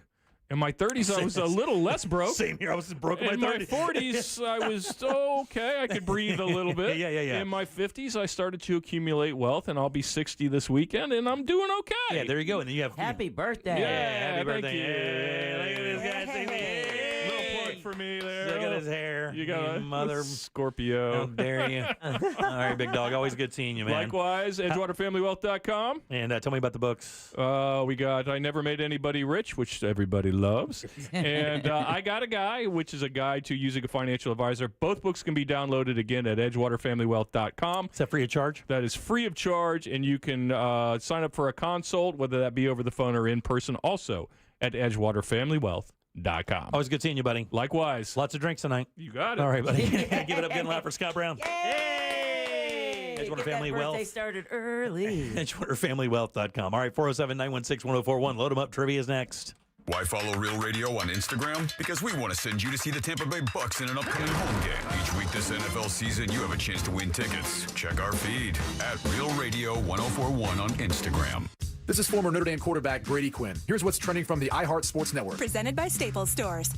In my 30s, I was a little less broke.
Same here. I was broke in my 30s.
In my 40s, I was okay. I could breathe a little bit.
Yeah.
In my 50s, I started to accumulate wealth, and I'll be 60 this weekend, and I'm doing okay.
Yeah, there you go. And then you have
happy birthday.
Yeah,
happy birthday.
Thank you.
Hey, look at this guy.
Little plug for me there.
Look at his hair.
You got a
mother
Scorpio.
How dare you? All right, big dog. Always good seeing you, man.
Likewise, EdgewaterFamilyWealth.com.
And tell me about the books.
We got I Never Made Anybody Rich, which everybody loves. And I Got a Guy, which is a guide to using a financial advisor. Both books can be downloaded again at EdgewaterFamilyWealth.com.
Is that free of charge?
That is free of charge, and you can sign up for a consult, whether that be over the phone or in person, also at EdgewaterFamilyWealth.com.
Always good seeing you, buddy.
Likewise.
Lots of drinks tonight.
You got it.
All right, buddy. Give it up again loud for Scott Brown.
Yay! Get that birthday started early.
EdgewaterFamilyWealth.com. All right, 407-916-1041. Load them up. Trivia is next.
Why follow Real Radio on Instagram? Because we want to send you to see the Tampa Bay Bucks in an upcoming home game. Each week this NFL season, you have a chance to win tickets. Check our feed at Real Radio 1041 on Instagram.
This is former Notre Dame quarterback Brady Quinn. Here's what's trending from the iHeart Sports Network.
Presented by Staples Stores.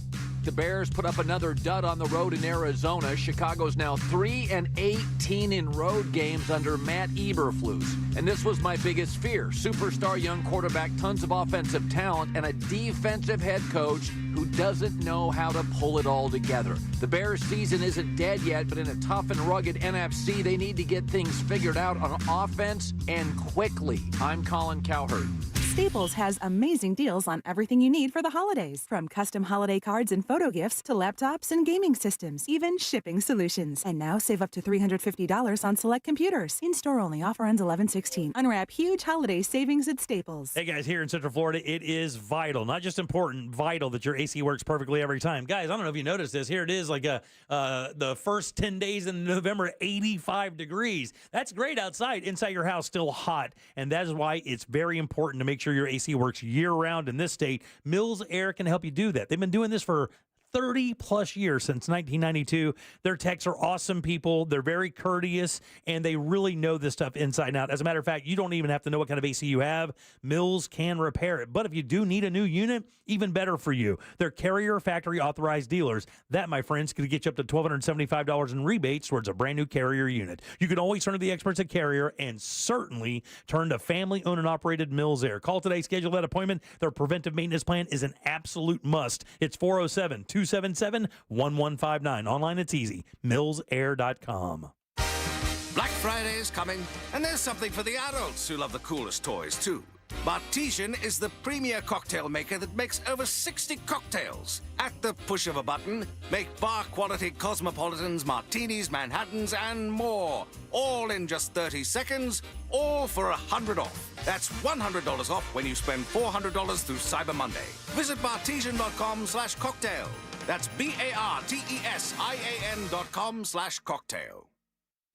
The Bears put up another dud on the road in Arizona. Chicago's now 3-18 in road games under Matt Eberflus. And this was my biggest fear. Superstar young quarterback, tons of offensive talent, and a defensive head coach who doesn't know how to pull it all together. The Bears' season isn't dead yet, but in a tough and rugged NFC, they need to get things figured out on offense and quickly. I'm Colin Cowherd.
Staples has amazing deals on everything you need for the holidays, from custom holiday cards and photo gifts to laptops and gaming systems, even shipping solutions. And now save up to $350 on select computers. In-store only. Offer ends 11/16. Unwrap huge holiday savings at Staples.
Hey, guys, here in Central Florida, it is vital, not just important, vital that your AC works perfectly every time. Guys, I don't know if you noticed this. Here it is, like the first 10 days in November, 85 degrees. That's great outside. Inside your house, still hot. And that is why it's very important to make sure your AC works year-round in this state. Mills Air can help you do that. They've been doing this for 30-plus years, since 1992. Their techs are awesome people. They're very courteous, and they really know this stuff inside and out. As a matter of fact, you don't even have to know what kind of AC you have. Mills can repair it. But if you do need a new unit, even better for you. They're Carrier Factory Authorized dealers. That, my friends, could get you up to $1,275 in rebates towards a brand new Carrier unit. You can always turn to the experts at Carrier, and certainly turn to family-owned and operated Mills Air. Call today, schedule that appointment. Their preventive maintenance plan is an absolute must. It's 407-277-1159. Online, it's easy. MillsAir.com.
Black Friday is coming, and there's something for the adults who love the coolest toys, too. Bartesian is the premier cocktail maker that makes over 60 cocktails. At the push of a button, make bar-quality cosmopolitans, martinis, Manhattans, and more. All in just 30 seconds, all for $100 off. That's $100 off when you spend $400 through Cyber Monday. Visit bartesian.com/cocktail. That's BARTESIAN.com/cocktail.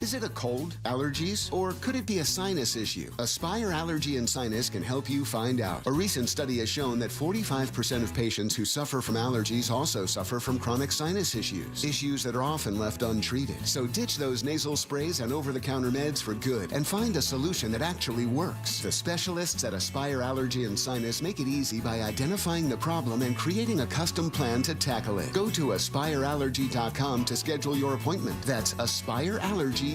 Is it a cold, allergies, or could it be a sinus issue? Aspire Allergy and Sinus can help you find out. A recent study has shown that 45% of patients who suffer from allergies also suffer from chronic sinus issues that are often left untreated. So ditch those nasal sprays and over-the-counter meds for good and find a solution that actually works. The specialists at Aspire Allergy and Sinus make it easy by identifying the problem and creating a custom plan to tackle it. Go to aspireallergy.com to schedule your appointment. That's aspireallergy.com.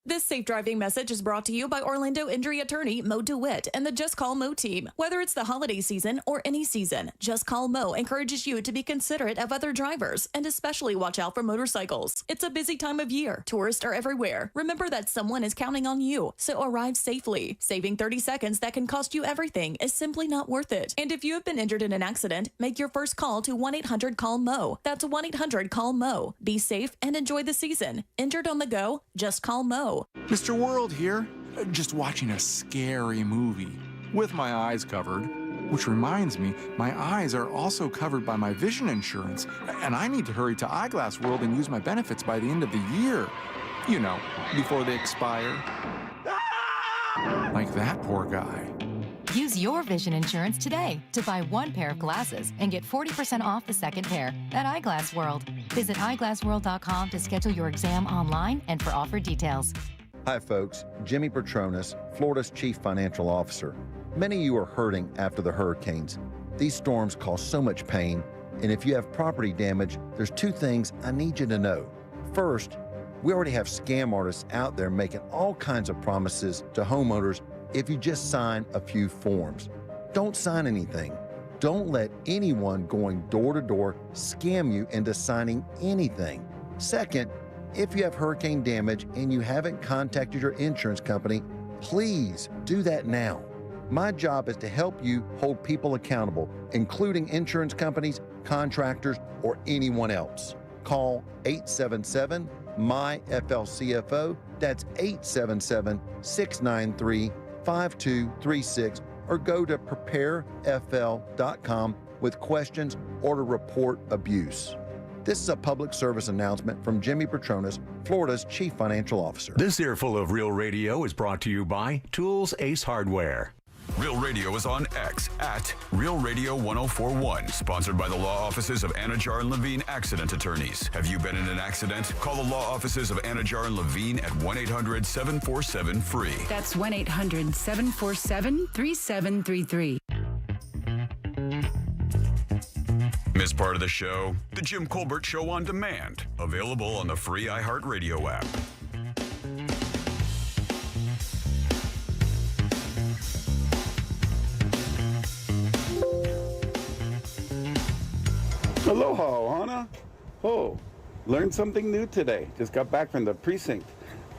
This safe driving message is brought to you by Orlando injury attorney Mo DeWitt and the Just Call Mo team. Whether it's the holiday season or any season, Just Call Mo encourages you to be considerate of other drivers and especially watch out for motorcycles. It's a busy time of year. Tourists are everywhere. Remember that someone is counting on you, so arrive safely. Saving 30 seconds that can cost you everything is simply not worth it. And if you have been injured in an accident, make your first call to 1-800-CALL-MO. That's 1-800-CALL-MO. Be safe and enjoy the season. Injured on the go? Just call Mo.
Mr. World here, just watching a scary movie with my eyes covered. Which reminds me, my eyes are also covered by my vision insurance, and I need to hurry to Eyeglass World and use my benefits by the end of the year. You know, before they expire. Like that poor guy.
Use your vision insurance today to buy one pair of glasses and get 40% off the second pair at Eyeglass World. Visit eyeglassworld.com to schedule your exam online and for offer details.
Hi, folks. Jimmy Petronas, Florida's Chief Financial Officer. Many of you are hurting after the hurricanes. These storms cause so much pain, and if you have property damage, there's two things I need you to know. First, we already have scam artists out there making all kinds of promises to homeowners if you just sign a few forms. Don't sign anything. Don't let anyone going door to door scam you into signing anything. Second, if you have hurricane damage and you haven't contacted your insurance company, please do that now. My job is to help you hold people accountable, including insurance companies, contractors, or anyone else. Call 877-MY-FLCFO. That's 877-693-5236, or go to preparefl.com with questions or to report abuse. This is a public service announcement from Jimmy Petronas, Florida's Chief Financial Officer.
This earful of Real Radio is brought to you by Tools Ace Hardware.
Real Radio is on X at Real Radio 1041. Sponsored by the law offices of Anajar and Levine Accident Attorneys. Have you been in an accident? Call the law offices of Anajar and Levine at 1-800-747-FREE.
That's 1-800-747-3733.
Missed part of the show? The Jim Colbert Show on Demand. Available on the free iHeartRadio app.
Aloha, Ohana. Oh, learned something new today. Just got back from the precinct.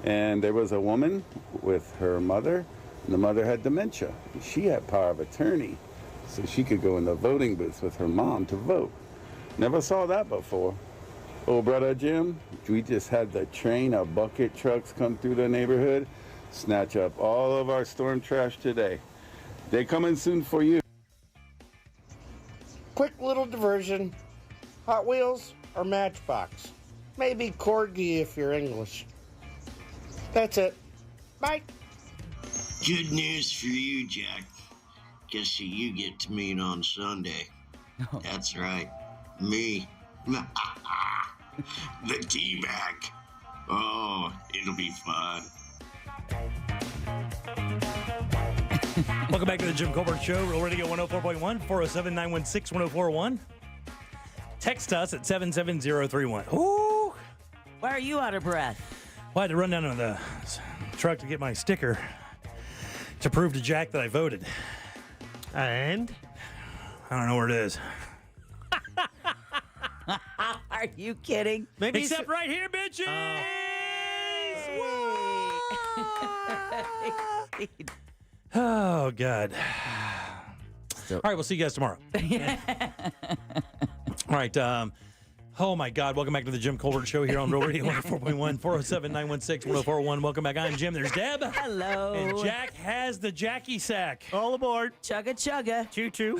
And there was a woman with her mother, and the mother had dementia. She had power of attorney, so she could go in the voting booth with her mom to vote. Never saw that before. Oh, brother Jim, we just had the train of bucket trucks come through the neighborhood, snatch up all of our storm trash today. They coming soon for you.
Quick little diversion. Hot Wheels or Matchbox? Maybe Corgi if you're English. That's it. Bye.
Good news for you, Jack. Guess who you get to meet on Sunday? That's right. Me. The T-Mac. Oh, it'll be fun.
Welcome back to the Jim Colbert Show, Real Radio 104.1, 407-916-1041. Text us at 77031.
Ooh, why are you out of breath?
Well, I had to run down to the truck to get my sticker to prove to Jack that I voted.
And?
I don't know where it is.
Are you kidding?
Maybe except right here, bitches! Oh, God. All right, we'll see you guys tomorrow. All right. Oh, my God. Welcome back to the Jim Colbert Show here on Real Radio 104.1, 407-916-1041. Welcome back. I'm Jim. There's Deb.
Hello.
And Jack has the Jackie sack.
All aboard.
Chugga chugga.
Choo-choo.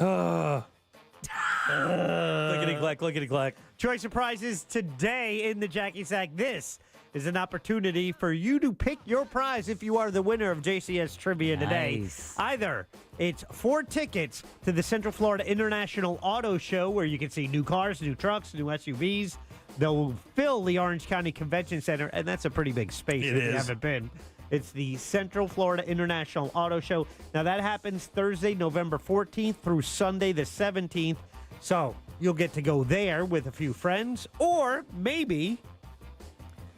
Lickety-clack, lickety-clack.
Choice of prizes today in the Jackie Sack. This is an opportunity for you to pick your prize if you are the winner of JCS Trivia today.
Nice.
Either it's 4 tickets to the Central Florida International Auto Show, where you can see new cars, new trucks, new SUVs. They'll fill the Orange County Convention Center, and that's a pretty big space if you haven't been. It's the Central Florida International Auto Show. Now, that happens Thursday, November 14th through Sunday, the 17th. So you'll get to go there with a few friends, or maybe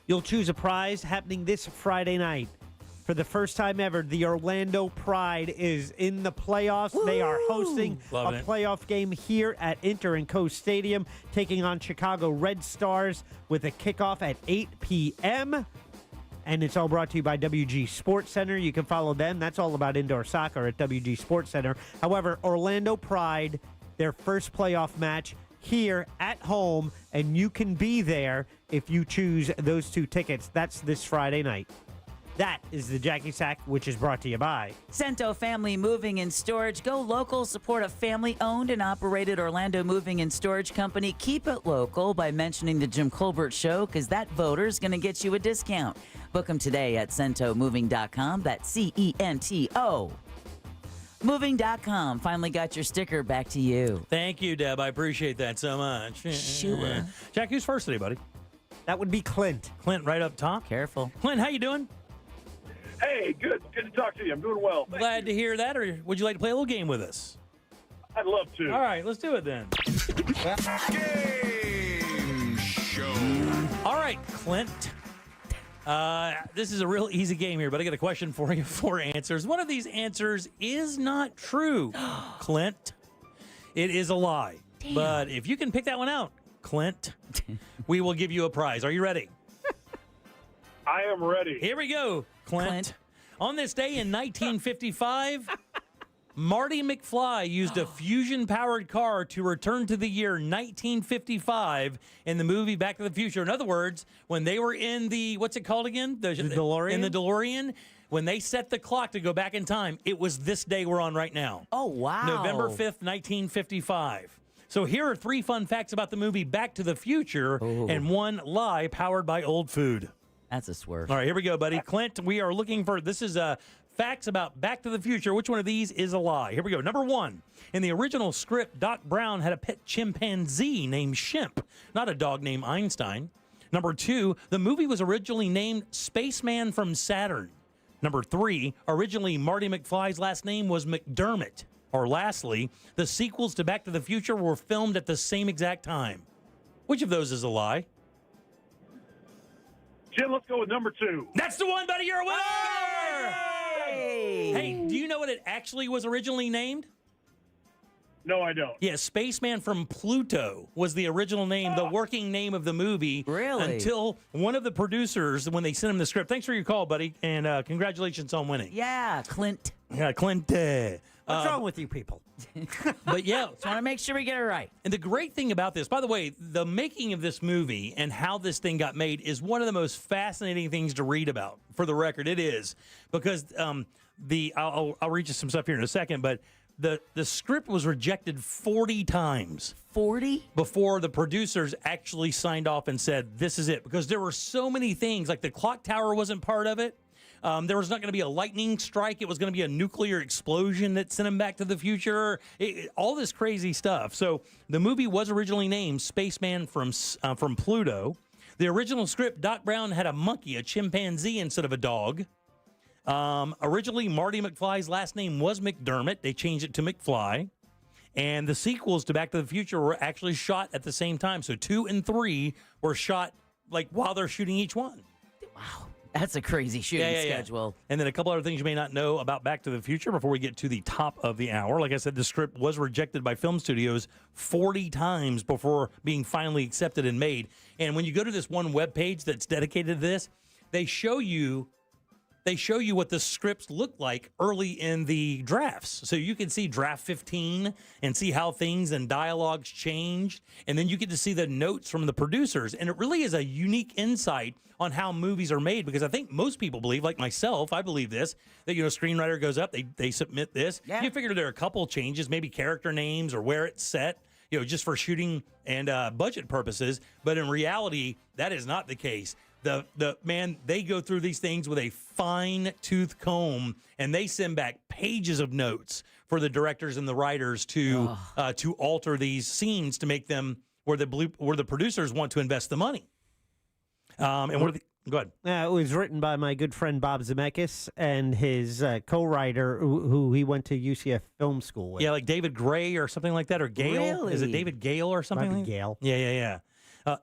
you'll choose a prize happening this Friday night. For the first time ever, the Orlando Pride is in the playoffs. Woo! They are hosting a playoff game here at Inter & Co Stadium, taking on Chicago Red Stars with a kickoff at 8 p.m., and it's all brought to you by WG Sports Center. You can follow them. That's all about indoor soccer at WG Sports Center. However, Orlando Pride, their first playoff match here at home, and you can be there if you choose those 2 tickets. That's this Friday night. That is the Jackie Sack, which is brought to you by
Cento Family Moving and Storage. Go local. Support a family-owned and operated Orlando Moving and Storage Company. Keep it local by mentioning the Jim Colbert Show, because that voter is going to get you a discount. Book them today at CentoMoving.com. That's C-E-N-T-O. Moving.com. Finally got your sticker. Back to you.
Thank you, Deb. I appreciate that so much.
Sure.
Jack, who's first today, buddy?
That would be Clint.
Clint right up top.
Careful.
Clint, how you doing?
Hey, good. Good to talk to you. I'm doing well.
Glad to hear that. Or would you like to play a little game with us?
I'd love to.
All right, let's do it then.
Game show.
All right, Clint. This is a real easy game here, but I got a question for you. 4 answers. One of these answers is not true, Clint. It is a lie. Damn. But if you can pick that one out, Clint, we will give you a prize. Are you ready?
I am ready.
Here we go, Clint. On this day in 1955, Marty McFly used a fusion-powered car to return to the year 1955 in the movie Back to the Future. In other words, when they were in the, what's it called again? The
DeLorean?
In the DeLorean, when they set the clock to go back in time, it was this day we're on right now.
Oh, wow.
November 5th, 1955. So here are 3 fun facts about the movie Back to the Future and 1 lie powered by old food.
That's a swerve.
All right, here we go, buddy. Clint, we are looking for, this is facts about Back to the Future. Which one of these is a lie? Here we go. Number 1, in the original script, Doc Brown had a pet chimpanzee named Shemp, not a dog named Einstein. Number 2, the movie was originally named Spaceman from Saturn. Number 3, originally Marty McFly's last name was McDermott. Or lastly, the sequels to Back to the Future were filmed at the same exact time. Which of those is a lie?
Jim, let's go with number 2.
That's the one, buddy. You're a winner! Hey, do you know what it actually was originally named?
No, I don't.
Yeah, Spaceman from Pluto was the original name, the working name of the movie.
Really?
Until one of the producers, when they sent him the script. Thanks for your call, buddy, and congratulations on winning.
Yeah, Clint.
Yeah, Clint.
What's wrong with you people?
But yeah,
just want to make sure we get it right.
And the great thing about this, by the way, the making of this movie and how this thing got made is one of the most fascinating things to read about. For the record, it is, because I'll read you some stuff here in a second, but the script was rejected 40 times.
40?
Before the producers actually signed off and said, this is it. Because there were so many things, like the clock tower wasn't part of it. There was not going to be a lightning strike. It was going to be a nuclear explosion that sent him back to the future. All this crazy stuff. So the movie was originally named Spaceman from Pluto. The original script, Doc Brown had a monkey, a chimpanzee, instead of a dog. Originally, Marty McFly's last name was McDermott. They changed it to McFly. And the sequels to Back to the Future were actually shot at the same time. So 2 and 3 were shot like while they're shooting each one.
Wow. That's a crazy shooting schedule.
And then a couple other things you may not know about Back to the Future before we get to the top of the hour. Like I said, the script was rejected by film studios 40 times before being finally accepted and made. And when you go to this one webpage that's dedicated to this, they show you what the scripts look like early in the drafts. So you can see draft 15 and see how things and dialogues changed. And then you get to see the notes from the producers. And it really is a unique insight on how movies are made, because I think most people believe, like myself, I believe this, that, screenwriter goes up, they submit this. Yeah. You figure there are a couple changes, maybe character names or where it's set, just for shooting and budget purposes. But in reality, that is not the case. They go through these things with a fine-tooth comb, and they send back pages of notes for the directors and the writers to alter these scenes to make them where the producers want to invest the money. Go ahead.
It was written by my good friend Bob Zemeckis and his co-writer, who he went to UCF Film School with.
Yeah, like David Gray or something like that, or Gale.
Really?
Is it David Gale or something?
Might be Gale.
Yeah.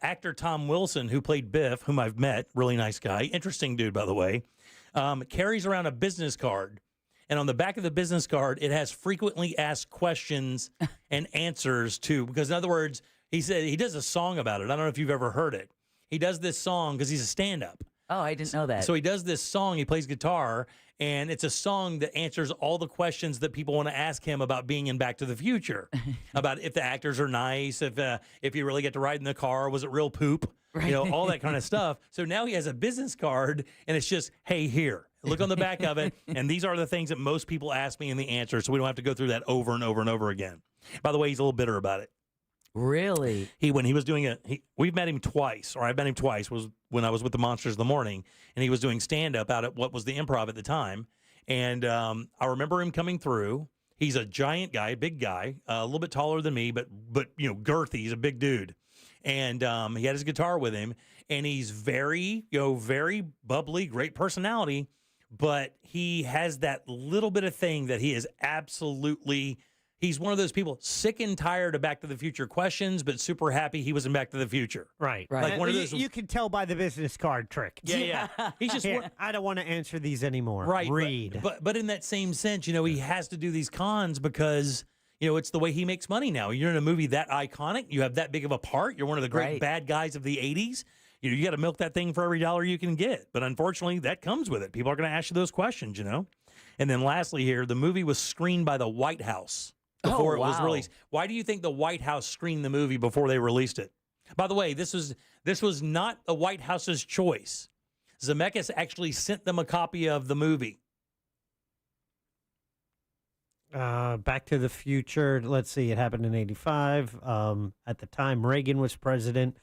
Actor Tom Wilson, who played Biff, whom I've met, really nice guy, interesting dude, by the way, carries around a business card. And on the back of the business card, it has frequently asked questions and answers to, because in other words, he said he does a song about it. I don't know if you've ever heard it. He does this song because he's a stand-up.
Oh, I didn't know that.
So he does this song, he plays guitar, and it's a song that answers all the questions that people want to ask him about being in Back to the Future. About if the actors are nice, if you really get to ride in the car, was it real poop? Right. All that kind of stuff. So now he has a business card, and it's just, hey, here. Look on the back of it, and these are the things that most people ask me in the answer, so we don't have to go through that over and over and over again. By the way, he's a little bitter about it.
Really?
When he was doing we've met him twice, or I've met him twice, was when I was with the Monsters of the Morning, and he was doing stand-up out at what was the Improv at the time. And I remember him coming through. He's a giant guy, big guy, a little bit taller than me, but girthy. He's a big dude. And he had his guitar with him, and he's very, very bubbly, great personality, but he has that little bit of thing that he is absolutely... He's one of those people sick and tired of Back to the Future questions, but super happy he was in Back to the Future.
Right.
Like one of those.
You can tell by the business card trick.
Yeah. He's just.
I don't want to answer these anymore.
Right.
Read.
But in that same sense, he has to do these cons because it's the way he makes money now. You're in a movie that iconic. You have that big of a part. You're one of the great bad guys of the '80s. You got to milk that thing for every dollar you can get. But unfortunately, that comes with it. People are going to ask you those questions. And then lastly, here, the movie was screened by the White House before it was released. Why do you think the White House screened the movie before they released it? By the way, this was not the White House's choice. Zemeckis actually sent them a copy of the movie.
Back to the Future. Let's see. It happened in 85. At the time, Reagan was president.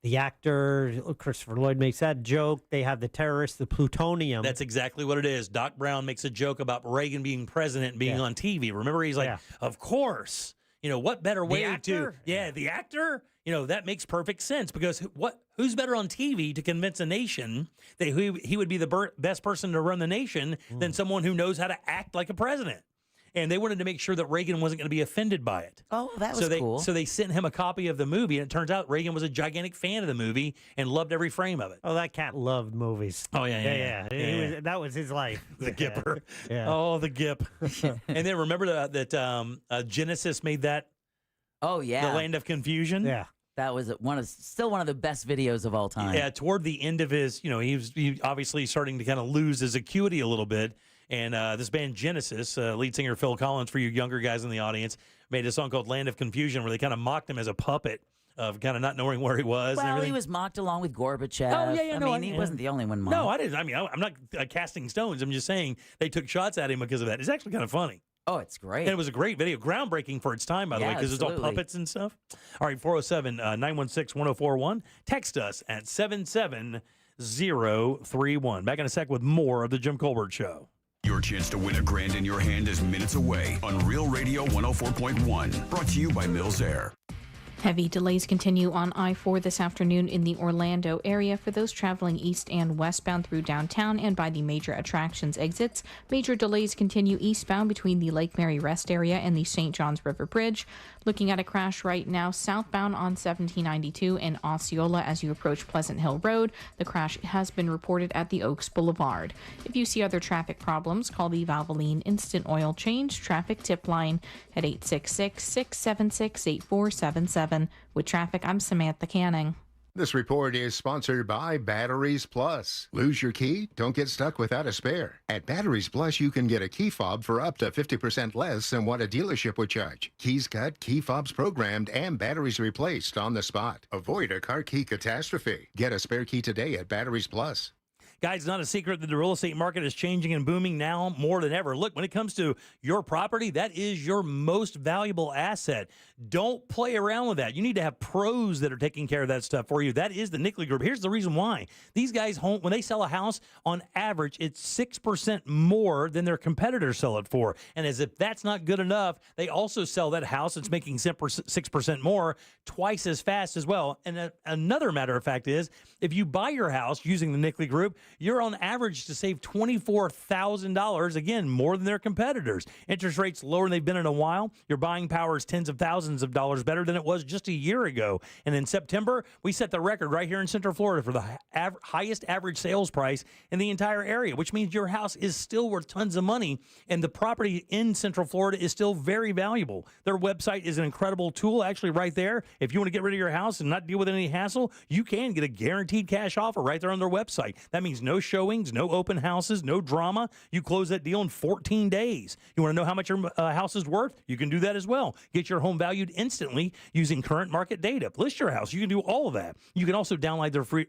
The actor, Christopher Lloyd, makes that joke. They have the terrorists, the plutonium.
That's exactly what it is. Doc Brown makes a joke about Reagan being president and being on TV. Remember, he's like, of course. What better way to... Yeah, the actor? That makes perfect sense because who's better on TV to convince a nation that he would be the best person to run the nation than someone who knows how to act like a president? And they wanted to make sure that Reagan wasn't going to be offended by it.
Oh, that was cool.
So they sent him a copy of the movie, and it turns out Reagan was a gigantic fan of the movie and loved every frame of it.
Oh, that cat loved movies.
Oh, yeah.
That was his life.
The Gipper.
Yeah.
Oh, the Gip. And then remember that Genesis made that?
Oh, yeah.
The Land of Confusion?
Yeah.
That was still one of the best videos of all time.
Yeah, toward the end of his, he obviously starting to kind of lose his acuity a little bit. And this band Genesis, lead singer Phil Collins, for you younger guys in the audience, made a song called Land of Confusion where they kind of mocked him as a puppet of kind of not knowing where he was.
Well,
and everything.
He was mocked along with Gorbachev.
Oh, yeah.
He wasn't the only one mocked.
No, I didn't. I mean, I'm not casting stones. I'm just saying they took shots at him because of that. It's actually kind of funny.
Oh, it's great.
And it was a great video. Groundbreaking for its time, by the way, because it's all puppets and stuff. All right, 407-916-1041. Text us at 77031. Back in a sec with more of the Jim Colbert Show.
Your chance to win $1,000 in your hand is minutes away on Real Radio 104.1. Brought to you by Mills Air.
Heavy delays continue on I-4 this afternoon in the Orlando area for those traveling east and westbound through downtown and by the major attractions exits. Major delays continue eastbound between the Lake Mary Rest area and the St. Johns River Bridge. Looking at a crash right now southbound on 1792 in Osceola as you approach Pleasant Hill Road. The crash has been reported at the Oaks Boulevard. If you see other traffic problems, call the Valvoline Instant Oil Change Traffic Tip Line at 866-676-8477. With traffic, I'm Samantha Canning.
This report is sponsored by Batteries Plus. Lose your key? Don't get stuck without a spare. At Batteries Plus, you can get a key fob for up to 50% less than what a dealership would charge. Keys cut, key fobs programmed, and batteries replaced on the spot. Avoid a car key catastrophe. Get a spare key today at Batteries Plus.
Guys, it's not a secret that the real estate market is changing and booming now more than ever. Look, when it comes to your property, that is your most valuable asset. Don't play around with that. You need to have pros that are taking care of that stuff for you. That is the Nickley Group. Here's the reason why. These guys, when they sell a house, on average, it's 6% more than their competitors sell it for. And as if that's not good enough, they also sell that house that's making 6% more twice as fast as well. And another matter of fact is, if you buy your house using the Nickley Group, you're on average to save $24,000, again, more than their competitors. Interest rates lower than they've been in a while. Your buying power is tens of thousands of dollars better than it was just a year ago. And in September, we set the record right here in Central Florida for the highest average sales price in the entire area, which means your house is still worth tons of money, and the property in Central Florida is still very valuable. Their website is an incredible tool, actually, right there. If you want to get rid of your house and not deal with any hassle, you can get a guaranteed cash offer right there on their website. That means no showings, no open houses, no drama. You close that deal in 14 days. You want to know how much your house is worth? You can do that as well. Get your home valued instantly using current market data. List your house. You can do all of that. You can also download their free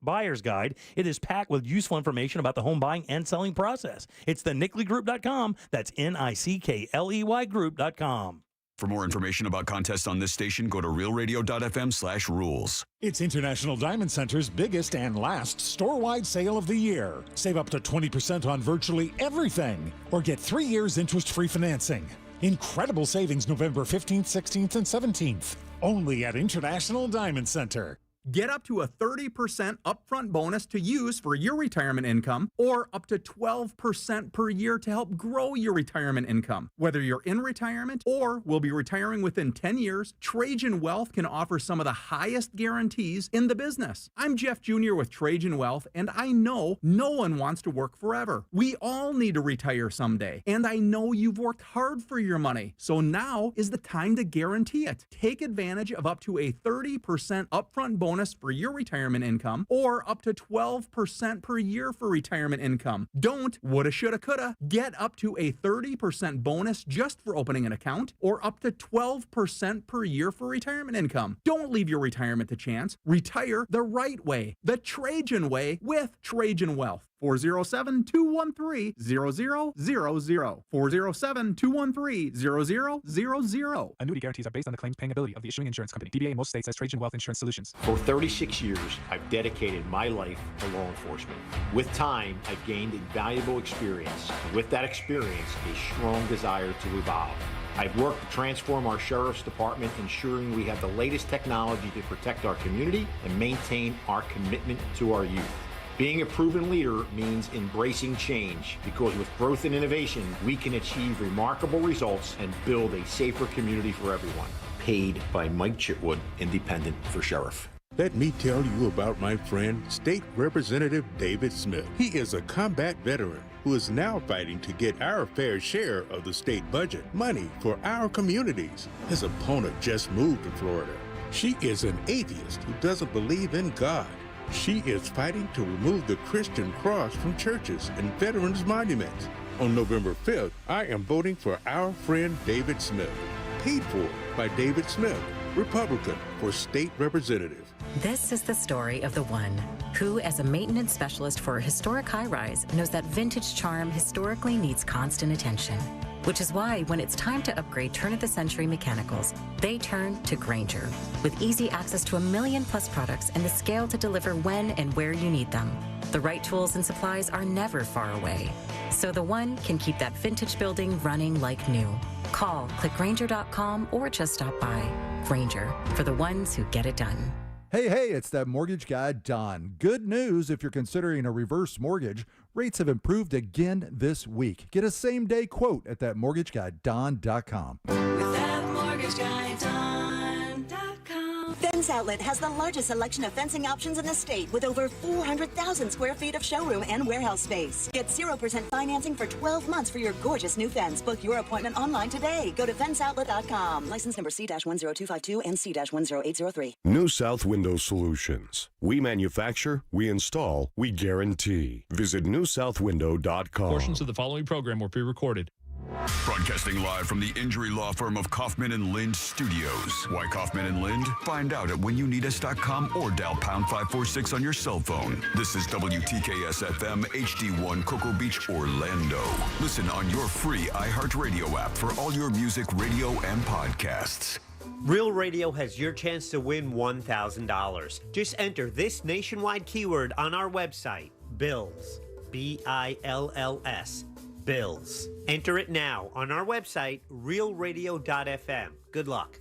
buyer's guide. It is packed with useful information about the home buying and selling process. It's the NickleyGroup.com. That's NICKLEY Group.com.
For more information about contests on this station, go to realradio.fm/rules.
It's International Diamond Center's biggest and last store-wide sale of the year. Save up to 20% on virtually everything, or get 3 years interest-free financing. Incredible savings November 15th, 16th, and 17th. Only at International Diamond Center.
Get up to a 30% upfront bonus to use for your retirement income, or up to 12% per year to help grow your retirement income. Whether you're in retirement or will be retiring within 10 years, Trajan Wealth can offer some of the highest guarantees in the business. I'm Jeff Jr. with Trajan Wealth, and I know no one wants to work forever. We all need to retire someday, and I know you've worked hard for your money, so now is the time to guarantee it. Take advantage of up to a 30% upfront bonus for your retirement income, or up to 12% per year for retirement income. Don't woulda, shoulda, coulda. Get up to a 30% bonus just for opening an account, or up to 12% per year for retirement income. Don't leave your retirement to chance. Retire the right way, the Trajan way, with Trajan Wealth. 407-213-0000. 407-213-0000.
Annuity guarantees are based on the claims paying ability of the issuing insurance company. DBA in most states has Trajan Wealth Insurance Solutions.
For 36 years, I've dedicated my life to law enforcement. With time, I've gained invaluable experience. And with that experience, a strong desire to evolve. I've worked to transform our Sheriff's Department, ensuring we have the latest technology to protect our community and maintain our commitment to our youth. Being a proven leader means embracing change, because with growth and innovation, we can achieve remarkable results and build a safer community for everyone. Paid by Mike Chitwood, Independent for Sheriff.
Let me tell you about my friend, State Representative David Smith. He is a combat veteran who is now fighting to get our fair share of the state budget, money for our communities. His opponent just moved to Florida. She is an atheist who doesn't believe in God. She is fighting to remove the Christian cross from churches and veterans' monuments. On November 5th, I am voting for our friend David Smith. Paid for by David Smith, Republican for State Representative.
This is the story of the one who, as a maintenance specialist for a historic high-rise, knows that vintage charm historically needs constant attention. Which is why when it's time to upgrade turn-of-the-century mechanicals, they turn to Grainger. With easy access to 1 million-plus products and the scale to deliver when and where you need them. The right tools and supplies are never far away. So the one can keep that vintage building running like new. Call, click Grainger.com, or just stop by. Grainger, for the ones who get it done.
Hey, it's that mortgage guy, Don. Good news if you're considering a reverse mortgage. Rates have improved again this week. Get a same-day quote at thatmortgageguydon.com.
Fence Outlet has the largest selection of fencing options in the state, with over 400,000 square feet of showroom and warehouse space. Get 0% financing for 12 months for your gorgeous new fence. Book your appointment online today. Go to fenceoutlet.com. License number C-10252 and C-10803.
New South Window Solutions. We manufacture, we install, we guarantee. Visit newsouthwindow.com.
Portions of the following program were pre-recorded.
Broadcasting live from the injury law firm of Kaufman and Lind Studios. Why Kaufman and Lind? Find out at whenyouneedus.com or dial pound 546 on your cell phone. This is WTKS-FM HD1 Cocoa Beach, Orlando. Listen on your free iHeartRadio app for all your music, radio, and podcasts.
Real Radio has your chance to win $1,000. Just enter this nationwide keyword on our website, BILLS. B-I-L-L-S. Bills. Enter it now on our website, realradio.fm. Good luck.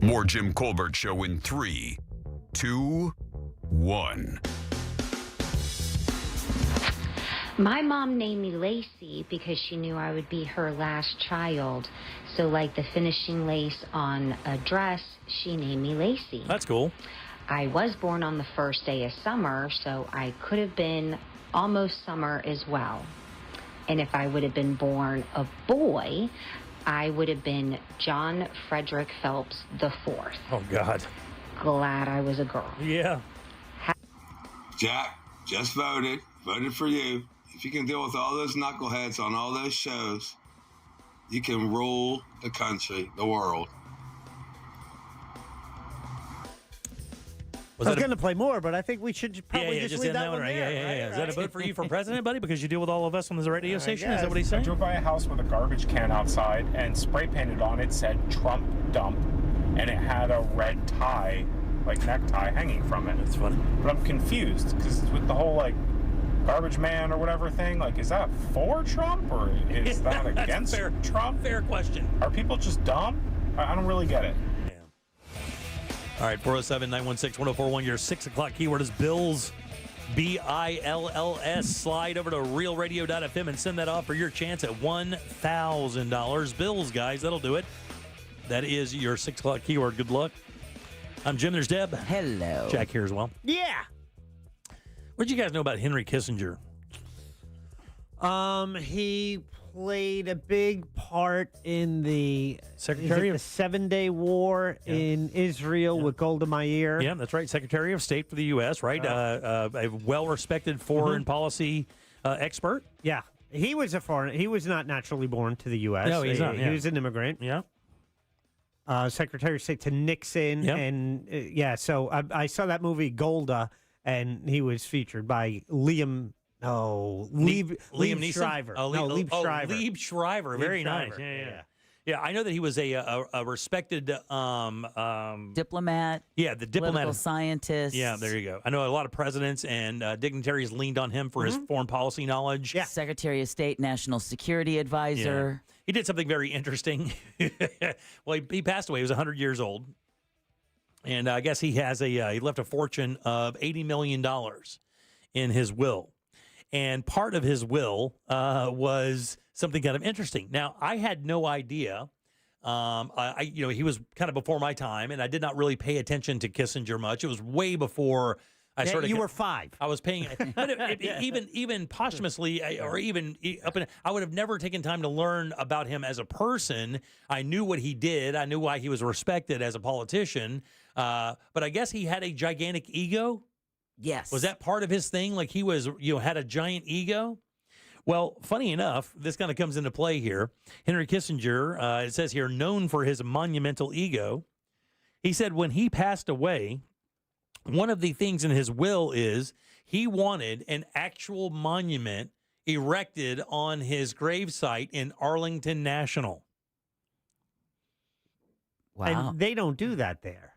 More Jim Colbert Show in 3, 2, 1.
My mom named me Lacey because she knew I would be her last child. So like the finishing lace on a dress, she named me Lacey.
That's cool.
I was born on the first day of summer, so I could have been almost summer as well. And if I would have been born a boy, I would have been John Frederick Phelps IV.
Oh, God.
Glad I was a girl.
Yeah.
Jack, just voted. Voted for you. If you can deal with all those knuckleheads on all those shows, you can rule the country, the world.
I was going to play more, but I think we should probably just leave
end
that one
right.
there.
Yeah. Is that a vote for you for president, buddy? Because you deal with all of us on the radio station? Is that what he's
I
saying?
drove by a house with a garbage can outside, and spray painted on it said Trump dump, and it had a red tie, like necktie, hanging from it.
That's funny.
But I'm confused, because with the whole, like, garbage man or whatever thing, like, is that for Trump, or is that against Trump?
Fair question.
Are people just dumb? I don't really get it.
All right, 407-916-1041. Your 6 o'clock keyword is Bills, B-I-L-L-S. Slide over to realradio.fm and send that off for your chance at $1,000. Bills, guys, that'll do it. That is your 6 o'clock keyword. Good luck. I'm Jim. There's Deb.
Hello.
Jack here as well.
Yeah.
What did you guys know about Henry Kissinger?
He played a big part in the
Secretary of
the 7-Day War in Israel with Golda Meir.
Yeah, that's right. Secretary of State for the U.S., right? A well-respected foreign policy expert.
Yeah. He was He was not naturally born to the U.S.
No, he's not.
He was an immigrant.
Yeah.
Secretary of State to Nixon.
Yep.
And, so I saw that movie, Golda, and he was featured by Liam
Neeson?
Shriver.
Lieb
Shriver.
Lieb Shriver. Very nice.
Shriver.
Yeah. Yeah, I know that he was a respected
diplomat.
Yeah, the diplomat,
political scientist.
Yeah, there you go. I know a lot of presidents and dignitaries leaned on him for his foreign policy knowledge.
Yeah. Secretary of State, National Security Advisor.
Yeah. He did something very interesting. Well, he passed away. He was 100 years old, and I guess he has he left a fortune of $80 million in his will. And part of his will was something kind of interesting. Now, I had no idea. He was kind of before my time, and I did not really pay attention to Kissinger much. It was way before I started.
You were 5.
I was paying, but even posthumously, or even up in, I would have never taken time to learn about him as a person. I knew what he did. I knew why he was respected as a politician. But I guess he had a gigantic ego.
Yes.
Was that part of his thing? Like he was, had a giant ego? Well, funny enough, this kind of comes into play here. Henry Kissinger, it says here, known for his monumental ego. He said when he passed away, one of the things in his will is he wanted an actual monument erected on his gravesite in Arlington National.
Wow.
And they don't do that there.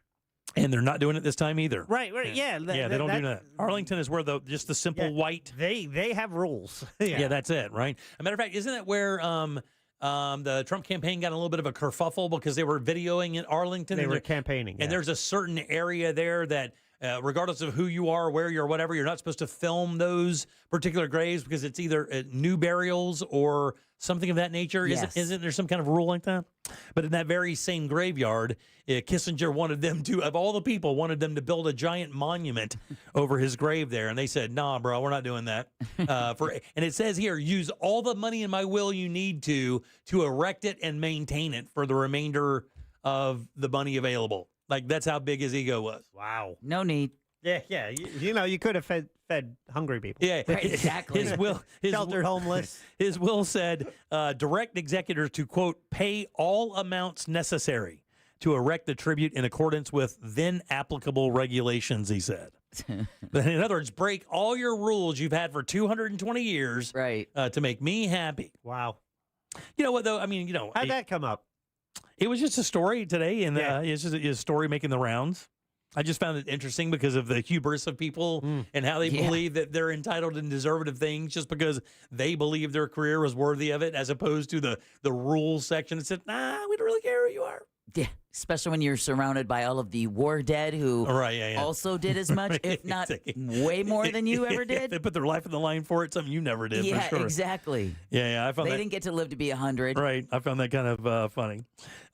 And they're not doing it this time either.
Right. Yeah.
They don't do that. Arlington is where just the simple white.
They have rules.
Yeah, that's it, right? As a matter of fact, isn't that where the Trump campaign got in a little bit of a kerfuffle because they were videoing in Arlington?
They were campaigning.
And there's a certain area there that, regardless of who you are, where you are, whatever, you're not supposed to film those particular graves because it's either new burials or something of that nature.
Yes.
Isn't there some kind of rule like that? But in that very same graveyard, Kissinger wanted them to, of all the people, wanted them to build a giant monument over his grave there. And they said, nah, bro, we're not doing that. And it says here, use all the money in my will you need to erect it and maintain it for the remainder of the money available. Like, that's how big his ego was.
Wow.
No need.
Yeah. You could have fed hungry people.
Yeah,
right, exactly.
Sheltered homeless.
His will said, direct executors to, quote, pay all amounts necessary to erect the tribute in accordance with then applicable regulations, he said. But in other words, break all your rules you've had for 220 years
right.
To make me happy.
Wow.
You know what, though? I mean,
how'd that come up?
It was just a story today, and it's just a story making the rounds. I just found it interesting because of the hubris of people and how they believe that they're entitled and deserved of things just because they believe their career was worthy of it, as opposed to the rules section that said, nah, we don't really care who you are.
Yeah, especially when you're surrounded by all of the war dead who also did as much, if not way more than you ever did.
They put their life on the line for it, something you never did, for sure.
Exactly.
Yeah, I found
they didn't get to live to be 100.
Right, I found that kind of funny.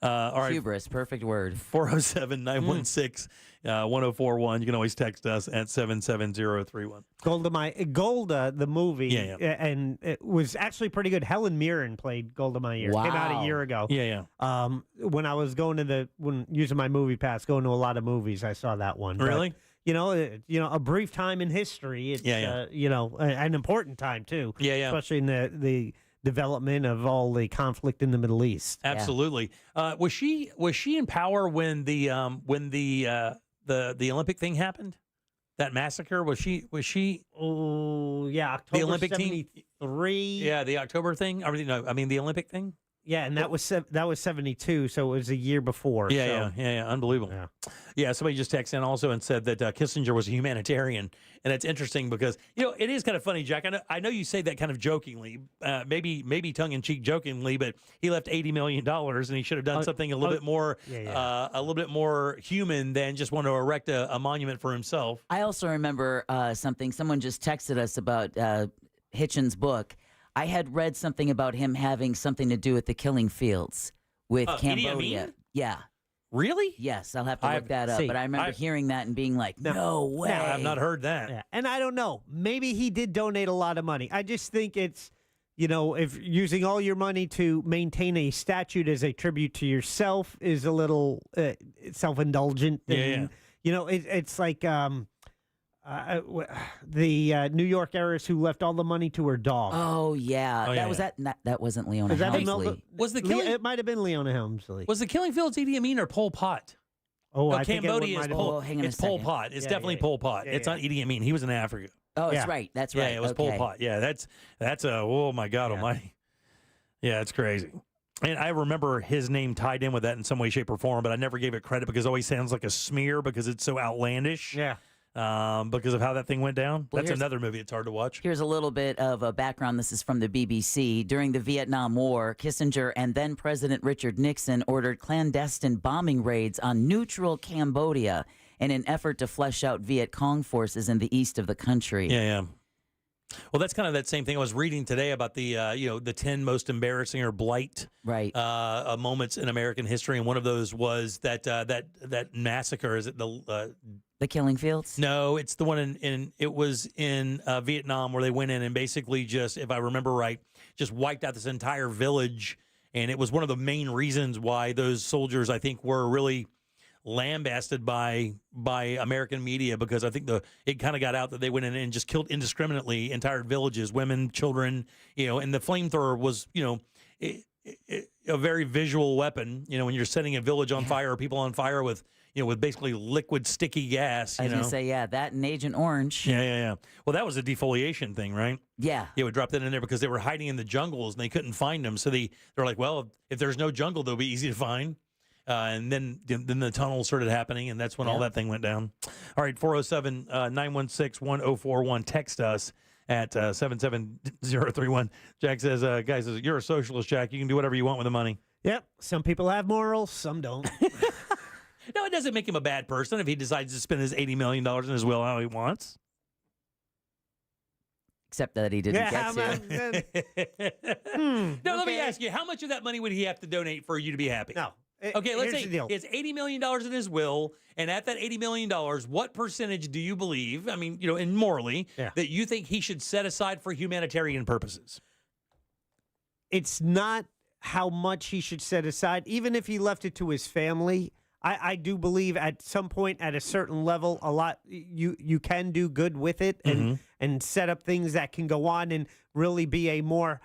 All right.
Hubris, perfect word.
407-916-1041. You can always text us at 77031.
Golda, the movie, and it was actually pretty good. Helen Mirren played Golda Meir.
Wow.
Came out a year ago.
Yeah.
When I was when using my movie pass, going to a lot of movies, I saw that one.
Really?
But, a brief time in history. It's an important time too.
Yeah.
Especially in the development of all the conflict in the Middle East.
Absolutely. Was she in power when the Olympic thing happened? That massacre? Was she?
Oh yeah, October
the Olympic
73.
Yeah, the October thing. The Olympic thing.
Yeah, and that was 72, so it was a year before.
Yeah, unbelievable. Yeah, somebody just texted in also and said that Kissinger was a humanitarian, and it's interesting because it is kind of funny, Jack. I know you say that kind of jokingly, maybe tongue in cheek, jokingly, but he left $80 million, and he should have done something a little bit more, a little bit more human than just want to erect a monument for himself.
I also remember something. Someone just texted us about Hitchens' book. I had read something about him having something to do with the killing fields with Cambodia. Yeah.
Really?
Yes, I'll have to look that up. But I remember hearing that and being like, no way.
Yeah, I've not heard that.
Yeah. And I don't know. Maybe he did donate a lot of money. I just think it's, if using all your money to maintain a statute as a tribute to yourself is a little self-indulgent. And, it's like... the New York heiress who left all the money to her dog.
Oh yeah, that wasn't Leona Helmsley.
Was the killing?
It might have been Leona Helmsley.
Was the killing fields Idi Amin or Pol Pot?
Oh,
No,
I think
Cambodia is
it
Pol,
hang on a
it's Pol
second.
Pot. It's
Yeah,
definitely
yeah.
Pol Pot.
Yeah,
It's
yeah.
not Idi Amin. He was in Africa.
Oh,
Yeah.
it's right. That's right.
Yeah, it was Pol
Okay.
Pot. Yeah, that's a oh my God Almighty. Yeah, it's crazy. And I remember his name tied in with that in some way, shape, or form, but I never gave it credit because it always sounds like a smear because it's so outlandish.
Yeah.
Because of how that thing went down.
Well,
That's
here's-
another movie. It's hard to watch.
Here's a little bit of a background. This is from the BBC. During the Vietnam War, Kissinger and then President Richard Nixon ordered clandestine bombing raids on neutral Cambodia in an effort to flesh out Viet Cong forces in the east of the country.
Yeah. Well, that's kind of that same thing I was reading today about the the 10 most embarrassing or blight moments in American history, and one of those was that massacre. Is it
the Killing Fields?
No, it's the one in it was in Vietnam where they went in and basically just, if I remember right, just wiped out this entire village, and it was one of the main reasons why those soldiers, I think, were really lambasted by American media, because I think it kind of got out that they went in and just killed indiscriminately entire villages, women, children, and the flamethrower was, a very visual weapon, when you're setting a village on fire or people on fire with basically liquid sticky gas.
I was going to say, that and Agent Orange.
Yeah. Well, that was a defoliation thing, right?
Yeah.
Yeah, we dropped that in there because they were hiding in the jungles and they couldn't find them. So they're like, well, if there's no jungle, they'll be easy to find. And then the tunnel started happening, and that's when all that thing went down. All right, 407-916-1041. Text us at 77031. Jack says, guys, you're a socialist, Jack. You can do whatever you want with the money.
Yep. Some people have morals, some don't.
No, it doesn't make him a bad person if he decides to spend his $80 million in his will how he wants.
Except that he didn't get to.
No, let me ask you, how much of that money would he have to donate for you to be happy?
No.
Okay, let's
Here's
say
the deal.
it's $80 million in his will, and at that $80 million, what percentage do you believe, and morally, that you think he should set aside for humanitarian purposes?
It's not how much he should set aside. Even if he left it to his family, I do believe at some point at a certain level, a lot you can do good with it and set up things that can go on and really be a more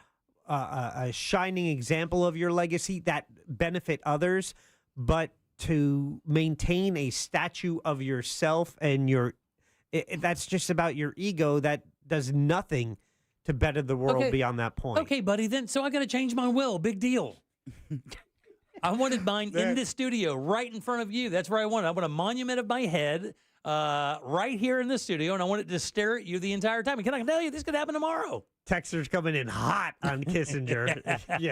a shining example of your legacy that benefit others. But to maintain a statue of yourself and that's just about your ego, that does nothing to better the world beyond that point.
Okay, buddy, then so I got to change my will. Big deal. I wanted mine in the studio, right in front of you. That's where I want it. I want a monument of my head right here in the studio, and I want it to stare at you the entire time. And can I tell you, this could happen tomorrow.
Texter's coming in hot on Kissinger. He's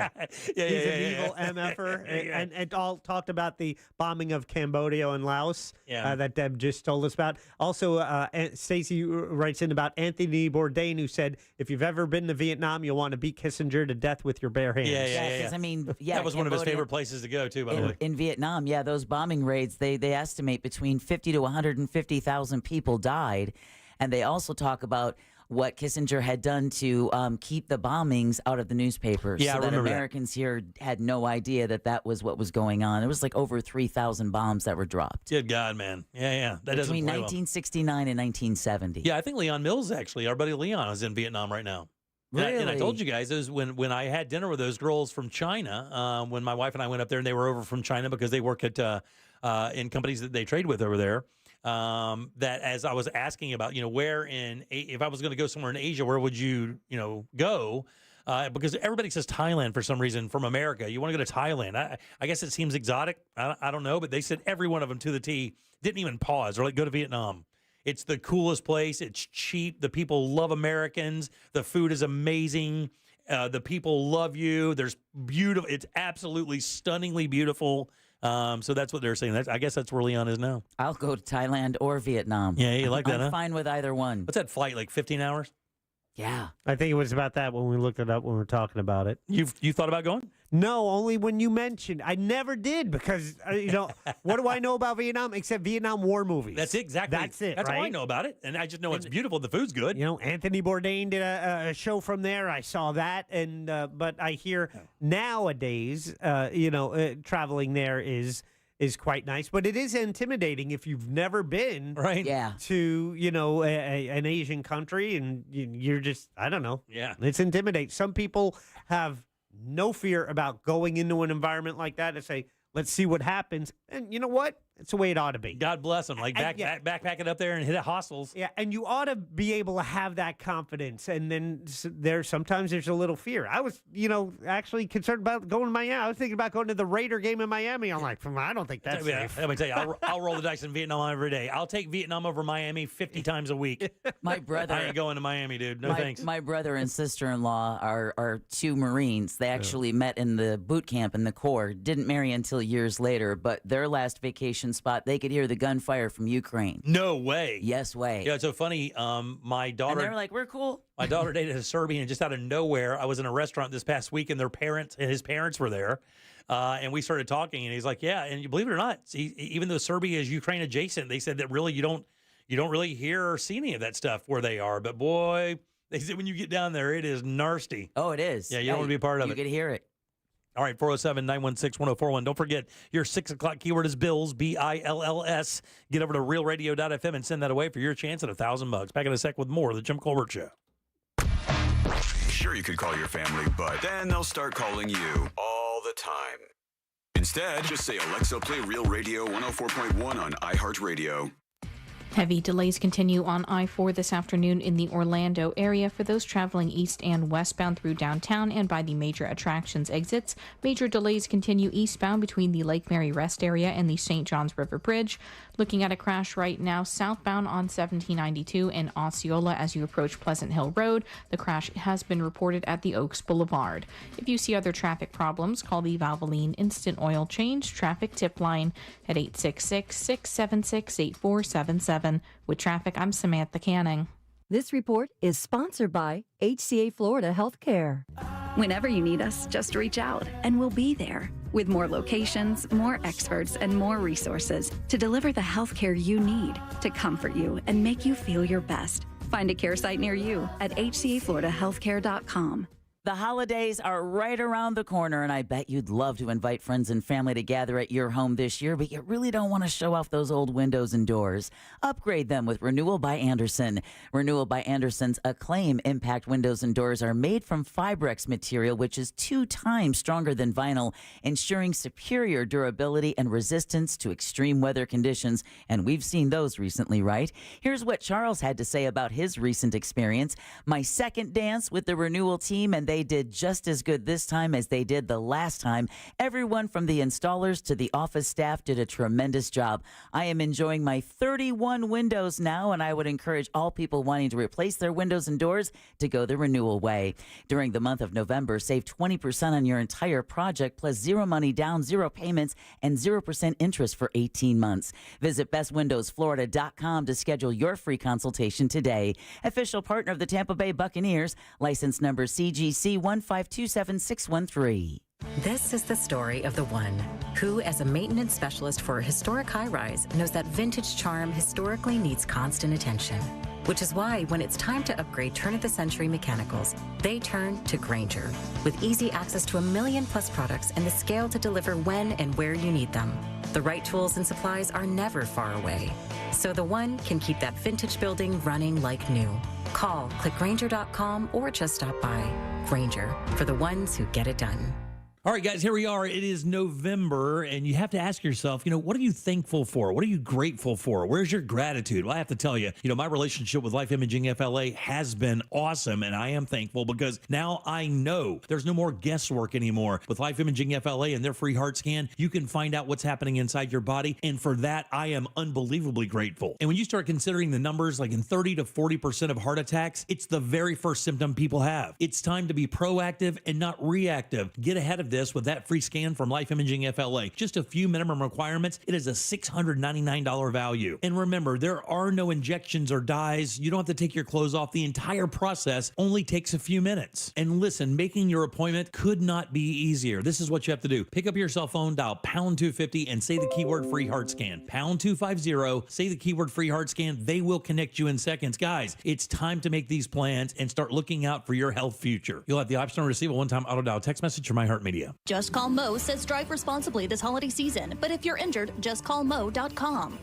an evil MFer. And all talked about the bombing of Cambodia and Laos that Deb just told us about. Also, Stacy writes in about Anthony Bourdain, who said, if you've ever been to Vietnam, you'll want to beat Kissinger to death with your bare hands.
Yeah. I mean,
that was one of his favorite places to go, too, by the way.
In Vietnam, those bombing raids, they estimate between 50 to 150,000 people died. And they also talk about what Kissinger had done to keep the bombings out of the newspapers.
Yeah,
so
I
that
remember
Americans here had no idea that was what was going on. It was like over 3,000 bombs that were dropped.
Good God, man. Yeah. That doesn't
Between
play
1969 and 1970.
Yeah, I think Leon Mills, actually, our buddy Leon, is in Vietnam right now.
Really?
And I told you guys, it was when I had dinner with those girls from China, when my wife and I went up there, and they were over from China because they work at in companies that they trade with over there. That as I was asking about, where if I was going to go somewhere in Asia, where would you, go? Because everybody says Thailand for some reason from America. You want to go to Thailand. I guess it seems exotic. I don't know, but they said every one of them to the T didn't even pause. They're like, go to Vietnam. It's the coolest place. It's cheap. The people love Americans. The food is amazing. The people love you. There's beautiful. It's absolutely stunningly beautiful. So that's what they're saying. I guess that's where Leon is now.
I'll go to Thailand or Vietnam.
Yeah, you like that,
I'm
huh?
fine with either one.
What's that flight, like 15 hours?
Yeah.
I think it was about that when we looked it up when we were talking about it.
You thought about going?
No, only when you mentioned. I never did because, what do I know about Vietnam except Vietnam War movies?
That's exactly.
That's it,
That's
right?
all I know about it. And I just know it's beautiful. The food's good.
Anthony Bourdain did a show from there. I saw that. And but I hear nowadays, traveling there is quite nice, but it is intimidating if you've never been to, an Asian country and you're just, I don't know.
Yeah.
It's intimidating. Some people have no fear about going into an environment like that and say, let's see what happens. And you know what? It's the way it ought to be.
God bless them. Like backpack it up there and hit it hostels.
Yeah, and you ought to be able to have that confidence. And then sometimes there's a little fear. I was, actually concerned about going to Miami. I was thinking about going to the Raider game in Miami. I'm like, I don't think that's safe.
Let me tell you, I'll roll the dice in Vietnam every day. I'll take Vietnam over Miami 50 times a week.
My brother,
I ain't going to Miami, dude. No thanks.
My brother and sister-in-law are two Marines. They actually met in the boot camp in the Corps. Didn't marry until years later, but their last vacation spot, they could hear the gunfire from Ukraine.
No way.
Yes way.
Yeah, it's so funny. My daughter.
And they were like, we're cool.
My daughter dated a Serbian, and just out of nowhere, I was in a restaurant this past week, and his parents were there. And we started talking, and he's like, yeah, and you believe it or not, even though Serbia is Ukraine adjacent, they said that really you don't really hear or see any of that stuff where they are. But boy, they said when you get down there, it is nasty.
Oh, it is.
Yeah, you don't want to be a part of it.
You could hear it.
All right, 407-916-1041. Don't forget, your 6 o'clock keyword is Bills, BILLS. Get over to realradio.fm and send that away for your chance at $1,000. Back in a sec with more of the Jim Colbert Show.
Sure, you could call your family, but then they'll start calling you all the time. Instead, just say, Alexa, play Real Radio 104.1 on iHeartRadio.
Heavy delays continue on I-4 this afternoon in the Orlando area for those traveling east and westbound through downtown and by the major attractions exits. Major delays continue eastbound between the Lake Mary Rest area and the St. Johns River Bridge. Looking at a crash right now southbound on 1792 in Osceola as you approach Pleasant Hill Road. The crash has been reported at the Oaks Boulevard. If you see other traffic problems, call the Valvoline Instant Oil Change Traffic Tip Line at 866-676-8477. With traffic, I'm Samantha Canning.
This report is sponsored by HCA Florida Healthcare.
Whenever you need us, just reach out and we'll be there with more locations, more experts, and more resources to deliver the healthcare you need to comfort you and make you feel your best. Find a care site near you at hcafloridahealthcare.com.
The holidays are right around the corner, and I bet you'd love to invite friends and family to gather at your home this year, but you really don't want to show off those old windows and doors. Upgrade them with Renewal by Andersen. Renewal by Andersen's Acclaim Impact windows and doors are made from Fibrex material, which is 2 times stronger than vinyl, ensuring superior durability and resistance to extreme weather conditions, and we've seen those recently, right? Here's what Charles had to say about his recent experience. My second dance with the Renewal team, and they did just as good this time as they did the last time. Everyone from the installers to the office staff did a tremendous job. I am enjoying my 31 windows now, and I would encourage all people wanting to replace their windows and doors to go the Renewal way. During the month of November, save 20% on your entire project, plus 0 money down, 0 payments, and 0% interest for 18 months. Visit bestwindowsflorida.com to schedule your free consultation today. Official partner of the Tampa Bay Buccaneers, license number CGC 1527613.
This is the story of the one who, as a maintenance specialist for a historic high-rise, knows that vintage charm historically needs constant attention. Which is why when it's time to upgrade turn-of-the-century mechanicals, they turn to Grainger. With easy access to 1 million-plus products and the scale to deliver when and where you need them. The right tools and supplies are never far away. So the one can keep that vintage building running like new. Call, click Grainger.com, or just stop by. Grainger, for the ones who get it done.
All right, guys, here we are. It is November, and you have to ask yourself, what are you thankful for? What are you grateful for? Where's your gratitude? Well, I have to tell you, my relationship with Life Imaging FLA has been awesome, and I am thankful because now I know there's no more guesswork anymore. With Life Imaging FLA and their free heart scan, you can find out what's happening inside your body, and for that, I am unbelievably grateful. And when you start considering the numbers, like in 30 to 40% of heart attacks, it's the very first symptom people have. It's time to be proactive and not reactive. Get ahead of this with that free scan from Life Imaging FLA. Just a few minimum requirements. It is a $699 value. And remember, there are no injections or dyes. You don't have to take your clothes off. The entire process only takes a few minutes. And listen, making your appointment could not be easier. This is what you have to do. Pick up your cell phone, dial pound 250 and say the keyword free heart scan. Pound 250, say the keyword free heart scan. They will connect you in seconds. Guys, it's time to make these plans and start looking out for your health future. You'll have the option to receive a one-time auto dial text message from iHeartMedia.
Just Call Mo says drive responsibly this holiday season, but if you're injured, just call Mo.com.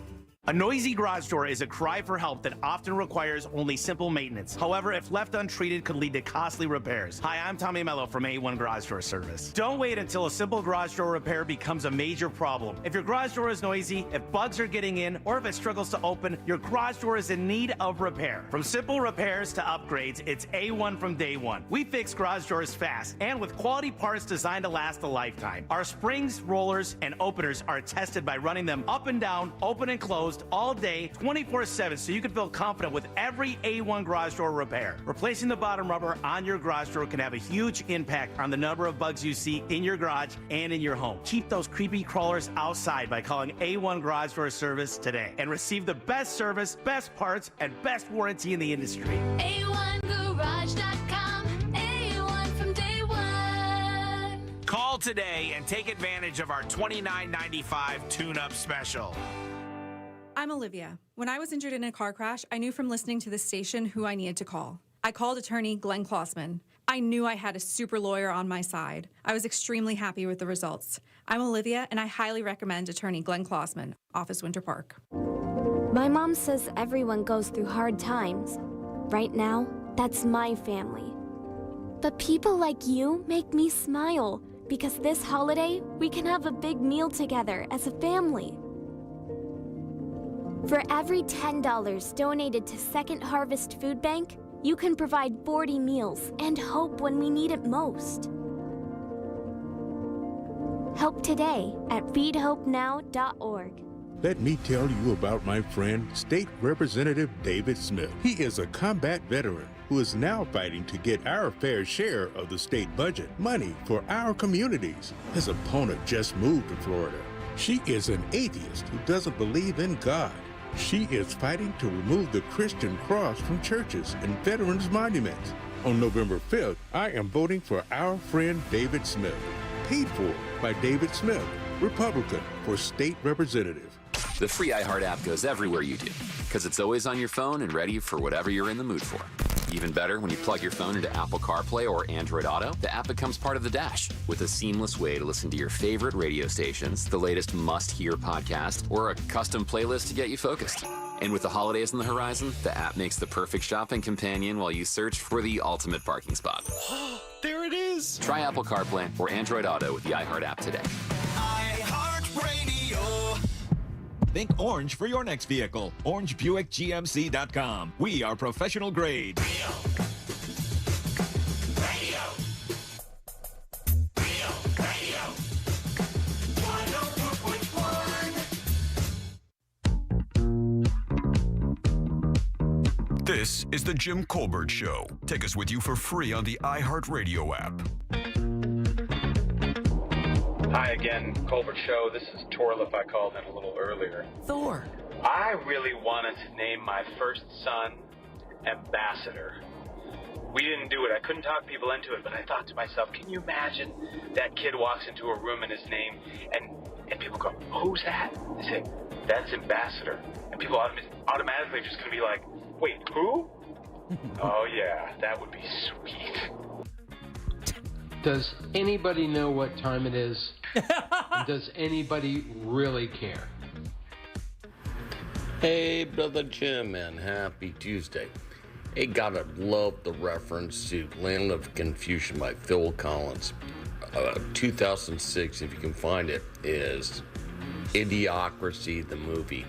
A noisy garage door is a cry for help that often requires only simple maintenance. However, if left untreated, could lead to costly repairs. Hi, I'm Tommy Mello from A1 Garage Door Service. Don't wait until a simple garage door repair becomes a major problem. If your garage door is noisy, if bugs are getting in, or if it struggles to open, your garage door is in need of repair. From simple repairs to upgrades, it's A1 from day one. We fix garage doors fast and with quality parts designed to last a lifetime. Our springs, rollers, and openers are tested by running them up and down, open and closed, all day, 24/7, so you can feel confident with every A1 garage door repair. Replacing the bottom rubber on your garage door can have a huge impact on the number of bugs you see in your garage and in your home. Keep those creepy crawlers outside by calling A1 Garage Door Service today and receive the best service, best parts, and best warranty in the industry.
A1Garage.com, A1 from day one.
Call today and take advantage of our $29.95 tune-up special.
I'm Olivia. When I was injured in a car crash, I knew from listening to the station who I needed to call. I called attorney Glenn Klossman. I knew I had a super lawyer on my side. I was extremely happy with the results. I'm Olivia, and I highly recommend attorney Glenn Klossman, Office Winter Park.
My mom says everyone goes through hard times. Right now, that's my family. But people like you make me smile, because this holiday, we can have a big meal together as a family. For every $10 donated to Second Harvest Food Bank, you can provide 40 meals and hope when we need it most. Help today at feedhopenow.org.
Let me tell you about my friend, State Representative David Smith. He is a combat veteran who is now fighting to get our fair share of the state budget, money for our communities. His opponent just moved to Florida. She is an atheist who doesn't believe in God. She is fighting to remove the Christian cross from churches and veterans' monuments. On November 5th, I am voting for our friend David Smith, paid for by David Smith, Republican for state representative.
The free iHeart app goes everywhere you do, because it's always on your phone and ready for whatever you're in the mood for. Even better, when you plug your phone into Apple CarPlay or Android Auto, the app becomes part of the dash with a seamless way to listen to your favorite radio stations, the latest must-hear podcast, or a custom playlist to get you focused. And with the holidays on the horizon, the app makes the perfect shopping companion while you search for the ultimate parking spot.
There it is!
Try Apple CarPlay or Android Auto with the iHeart app today.
iHeartRadio. Think orange for your next vehicle. OrangeBuickGMC.com. We are professional grade.
This is the Jim Colbert Show. Take us with you for free on the iHeartRadio app.
Hi again, Colbert Show. This is Torlif. I called in a little earlier.
Thor.
I really wanted to name my first son Ambassador. We didn't do it. I couldn't talk people into it, but I thought to myself, can you imagine that kid walks into a room and his name, and people go, who's that? They say, that's Ambassador. And people automatically are just going to be like, wait, who? Oh, yeah, that would be sweet.
Does anybody know what time it is? Does anybody really care?
Hey, Brother Jim, and happy Tuesday. Hey, gotta love the reference to Land of Confusion by Phil Collins. 2006, if you can find it, is Idiocracy, the movie,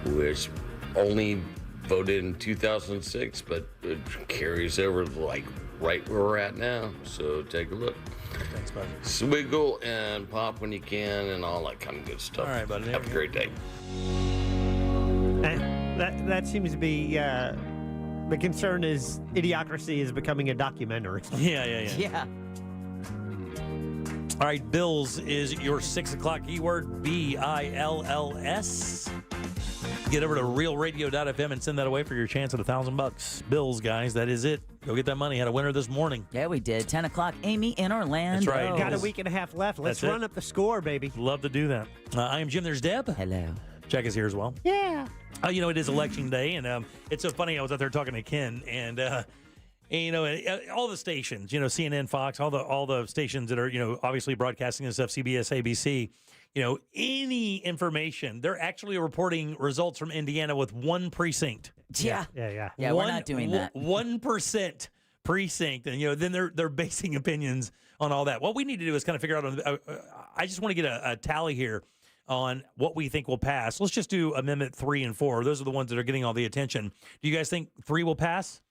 which only voted in 2006, but it carries over like right where we're at now. So take a look.
Thanks, buddy.
Swiggle and pop when you can and all that kind of good stuff.
All right, buddy.
Have a great day.
That seems to be the concern is Idiocracy is becoming a documentary.
Yeah. All right, Bills is your 6 o'clock keyword, BILLS. Get over to realradio.fm and send that away for your chance at $1,000. Bills, guys, that is it. Go get that money. Had a winner this morning.
Yeah, we did. 10 o'clock, Amy in Orlando.
That's right.
Got a week and a half left. Let's run up the score, baby.
Love to do that. I am Jim. There's Deb.
Hello.
Jack is here as well.
Yeah.
You know, it is election day, and it's so funny. I was out there talking to Ken, and you know, all the stations, you know, CNN, Fox, all the stations that are, you know, obviously broadcasting this stuff, CBS, ABC, any information. They're actually reporting results from Indiana with one precinct.
Yeah, we're not doing that.
1% precinct, and then they're basing opinions on all that. What we need to do is kind of figure out. I just want to get a tally here on what we think will pass. Let's just do Amendment 3 and 4. Those are the ones that are getting all the attention. Do you guys think 3 will pass?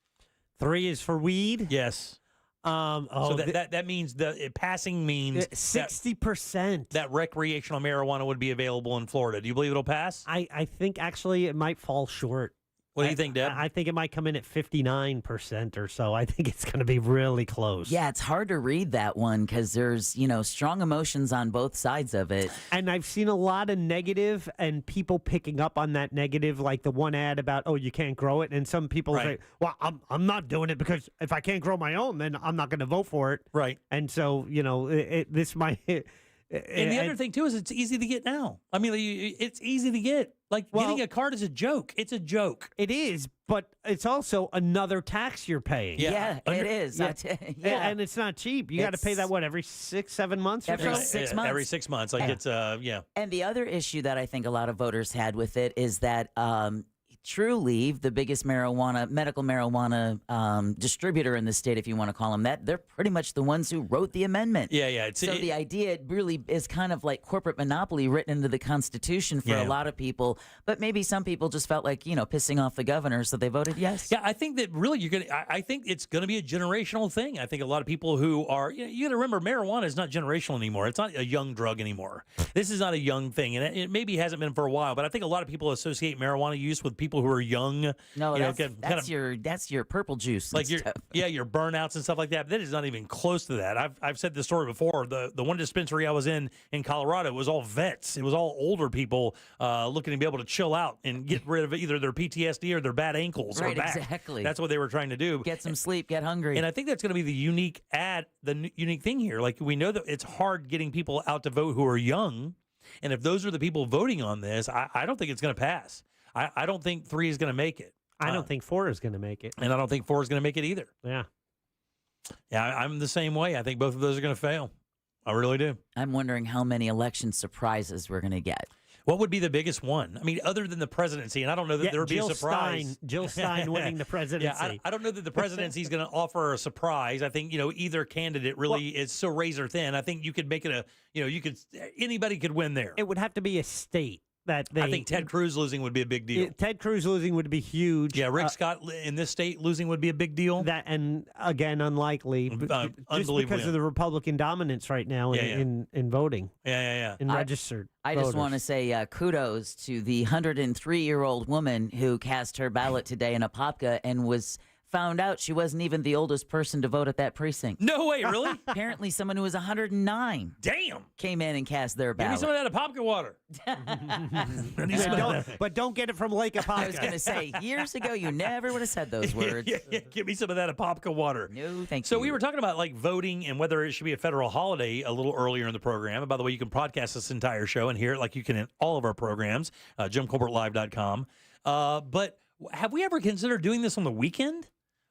3 is for weed?
Yes. So that means passing means
60%.
That recreational marijuana would be available in Florida. Do you believe it'll pass?
I think actually it might fall short.
What do you think, Deb?
I think it might come in at 59% or so. I think it's going to be really close.
Yeah, it's hard to read that one because there's, strong emotions on both sides of it.
And I've seen a lot of negative and people picking up on that negative, like the one ad about, oh, you can't grow it. And some people say, well, I'm not doing it because if I can't grow my own, then I'm not going to vote for it.
Right.
And so, this might...
And the other thing, too, is it's easy to get now. I mean, it's easy to get. Getting a card is a joke. It's a joke.
It is, but it's also another tax you're paying.
Yeah, it is.
Yeah. And it's not cheap. You got to pay that, every 6-7 months?
Every 6 months.
Every 6 months.
And the other issue that I think a lot of voters had with it is that True Leave, the biggest medical marijuana distributor in the state, if you want to call them that, they're pretty much the ones who wrote the amendment.
Yeah.
So the idea really is kind of like corporate monopoly written into the Constitution for a lot of people. But maybe some people just felt like, pissing off the governor, so they voted yes.
Yeah, I think that really I think it's going to be a generational thing. I think a lot of people who are, you got to remember, marijuana is not generational anymore. It's not a young drug anymore. This is not a young thing. And it maybe hasn't been for a while, but I think a lot of people associate marijuana use with people who are young.
No, that's your purple juice.
Like your burnouts and stuff like that. But that is not even close to that. I've said this story before. The one dispensary I was in Colorado was all vets. It was all older people looking to be able to chill out and get rid of either their PTSD or their bad ankles or back.
Exactly.
That's what they were trying to do.
Get some sleep, get hungry.
And I think that's going to be the unique thing here. Like, we know that it's hard getting people out to vote who are young. And if those are the people voting on this, I don't think it's going to pass. I don't think 3 is going to make it.
I don't think 4 is going to make it.
And I don't think 4 is going to make it either.
Yeah.
Yeah, I'm the same way. I think both of those are going to fail. I really do.
I'm wondering how many election surprises we're going to get.
What would be the biggest one? I mean, other than the presidency, and I don't know that there would be a surprise.
Jill Stein winning the presidency.
Yeah, I don't know that the presidency is going to offer a surprise. I think, either candidate really is so razor thin. I think you could make it anybody could win there.
It would have to be a state. I
think Ted Cruz losing would be a big deal.
Ted Cruz losing would be huge.
Yeah, Rick Scott in this state losing would be a big deal.
That, and again, unlikely. Just because of the Republican dominance right now in voting.
Yeah.
In registered
I
voters.
just want to say kudos to the 103-year-old woman who cast her ballot today in Apopka and was found out she wasn't even the oldest person to vote at that precinct.
No way, really?
Apparently someone who was 109 came in and cast their ballot.
Give me some of that Apopka water.
But don't get it from Lake Apopka.
I was going to say, years ago, you never would have said those words.
Yeah. Give me some of that Apopka water.
No, thank you.
So we were talking about voting and whether it should be a federal holiday a little earlier in the program. And by the way, you can podcast this entire show and hear it like you can in all of our programs, JimColbertLive.com. But have we ever considered doing this on the weekend?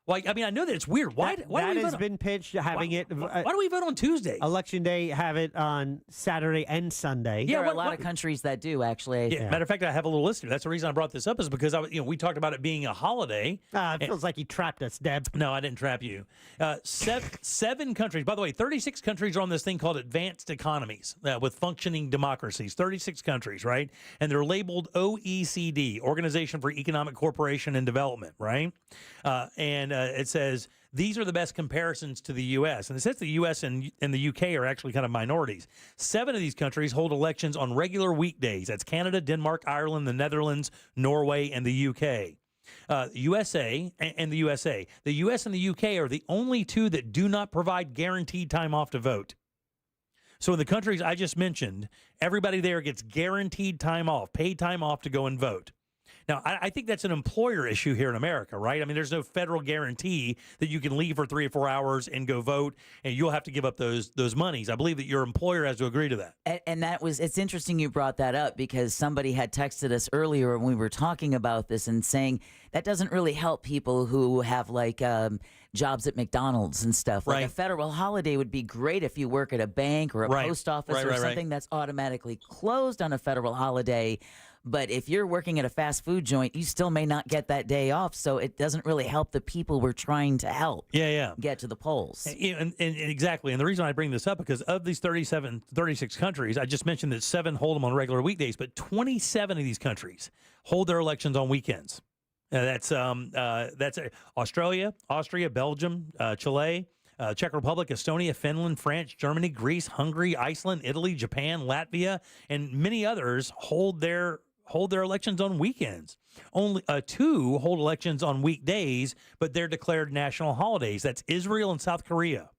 I know that it's weird. Why do we
has been pitched, having it.
Why do we vote on Tuesday?
Election Day, have it on Saturday and Sunday.
There are a lot of countries that do, actually.
Yeah. Matter of fact, I have a little list here. That's the reason I brought this up, is because we talked about it being a holiday.
It feels like you trapped us, Deb.
No, I didn't trap you. 7 countries. By the way, 36 countries are on this thing called advanced economies with functioning democracies. 36 countries, right? And they're labeled OECD, Organization for Economic Cooperation and Development, right? It says these are the best comparisons to the U.S. And it says the U.S. and the U.K. are actually kind of minorities. 7 of these countries hold elections on regular weekdays. That's Canada, Denmark, Ireland, the Netherlands, Norway, and the U.K. USA and the USA. The U.S. and the U.K. are the only 2 that do not provide guaranteed time off to vote. So in the countries I just mentioned, everybody there gets guaranteed time off, paid time off to go and vote. Now, I think that's an employer issue here in America, right? I mean, there's no federal guarantee that you can leave for 3 or 4 hours and go vote, and you'll have to give up those monies. I believe that your employer has to agree to that.
And it's interesting you brought that up because somebody had texted us earlier when we were talking about this and saying that doesn't really help people who have like jobs at McDonald's and stuff. Like a federal holiday would be great if you work at a bank or a post office or something that's automatically closed on a federal holiday. But if you're working at a fast food joint, you still may not get that day off. So it doesn't really help the people we're trying to help get to the polls.
And exactly. And the reason I bring this up, because of these 36 countries, I just mentioned that 7 hold them on regular weekdays, but 27 of these countries hold their elections on weekends. That's Australia, Austria, Belgium, Chile, Czech Republic, Estonia, Finland, France, Germany, Greece, Hungary, Iceland, Italy, Japan, Latvia, and many others hold their elections on weekends. Only 2 hold elections on weekdays, but they're declared national holidays. That's Israel and South Korea.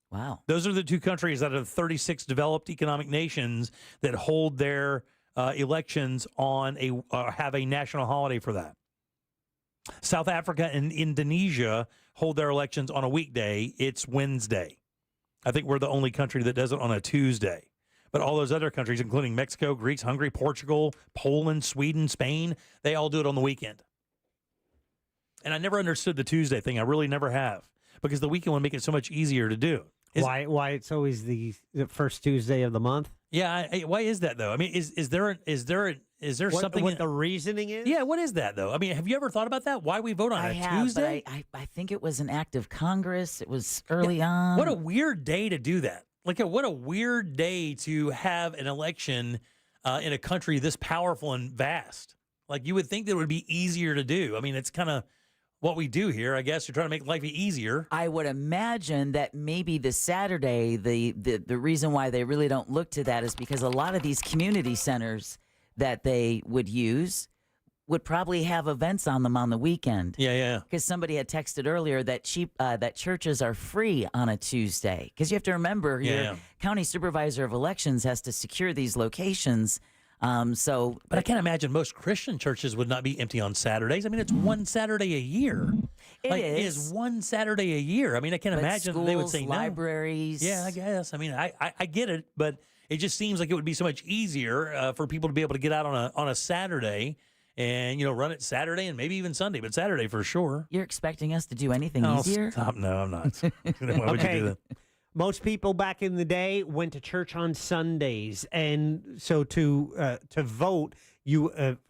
Wow.
Those are the 2 countries out of the 36 developed economic nations that hold their elections on have a national holiday for that. South Africa and Indonesia hold their elections on a weekday. It's Wednesday. I think we're the only country that does it on a Tuesday. But all those other countries, including Mexico, Greece, Hungary, Portugal, Poland, Sweden, Spain, they all do it on the weekend. And I never understood the Tuesday thing. I really never have, because the weekend would make it so much easier to do.
Why it's always the first Tuesday of the month?
Yeah, why is that though? I mean, is there something?
What the reasoning is?
Yeah, what is that though? I mean, have you ever thought about that? Why we vote on Tuesday?
But I think it was an act of Congress. It was early on.
What a weird day to do that. Like, what a weird day to have an election in a country this powerful and vast. Like, you would think that it would be easier to do. I mean, it's kind of what we do here, I guess. You're trying to make life easier.
I would imagine that maybe the Saturday, the reason why they really don't look to that is because a lot of these community centers that they would use would probably have events on them on the weekend.
Yeah.
Because somebody had texted earlier that that churches are free on a Tuesday. Because you have to remember, your county supervisor of elections has to secure these locations. But
I can't imagine most Christian churches would not be empty on Saturdays. I mean, it's one Saturday a year.
It
is one Saturday a year. I mean, I can't imagine
schools,
they would say no.
libraries.
Yeah, I guess. I mean, I get it, but it just seems like it would be so much easier for people to be able to get out on a Saturday and run it Saturday and maybe even Sunday, but Saturday for sure.
You're expecting us to do anything easier?
Stop! No, I'm not. Why would you do that?
Most people back in the day went to church on Sundays, and so to vote,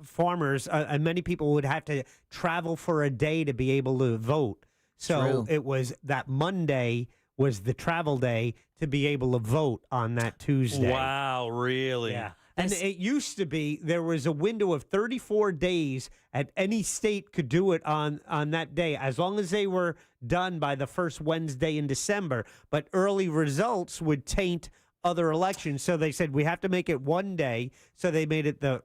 farmers and many people would have to travel for a day to be able to vote. So it was that Monday was the travel day to be able to vote on that Tuesday.
Wow, really?
Yeah. And it used to be there was a window of 34 days at any state could do it on that day, as long as they were done by the first Wednesday in December. But early results would taint other elections. So they said, we have to make it one day. So they made it the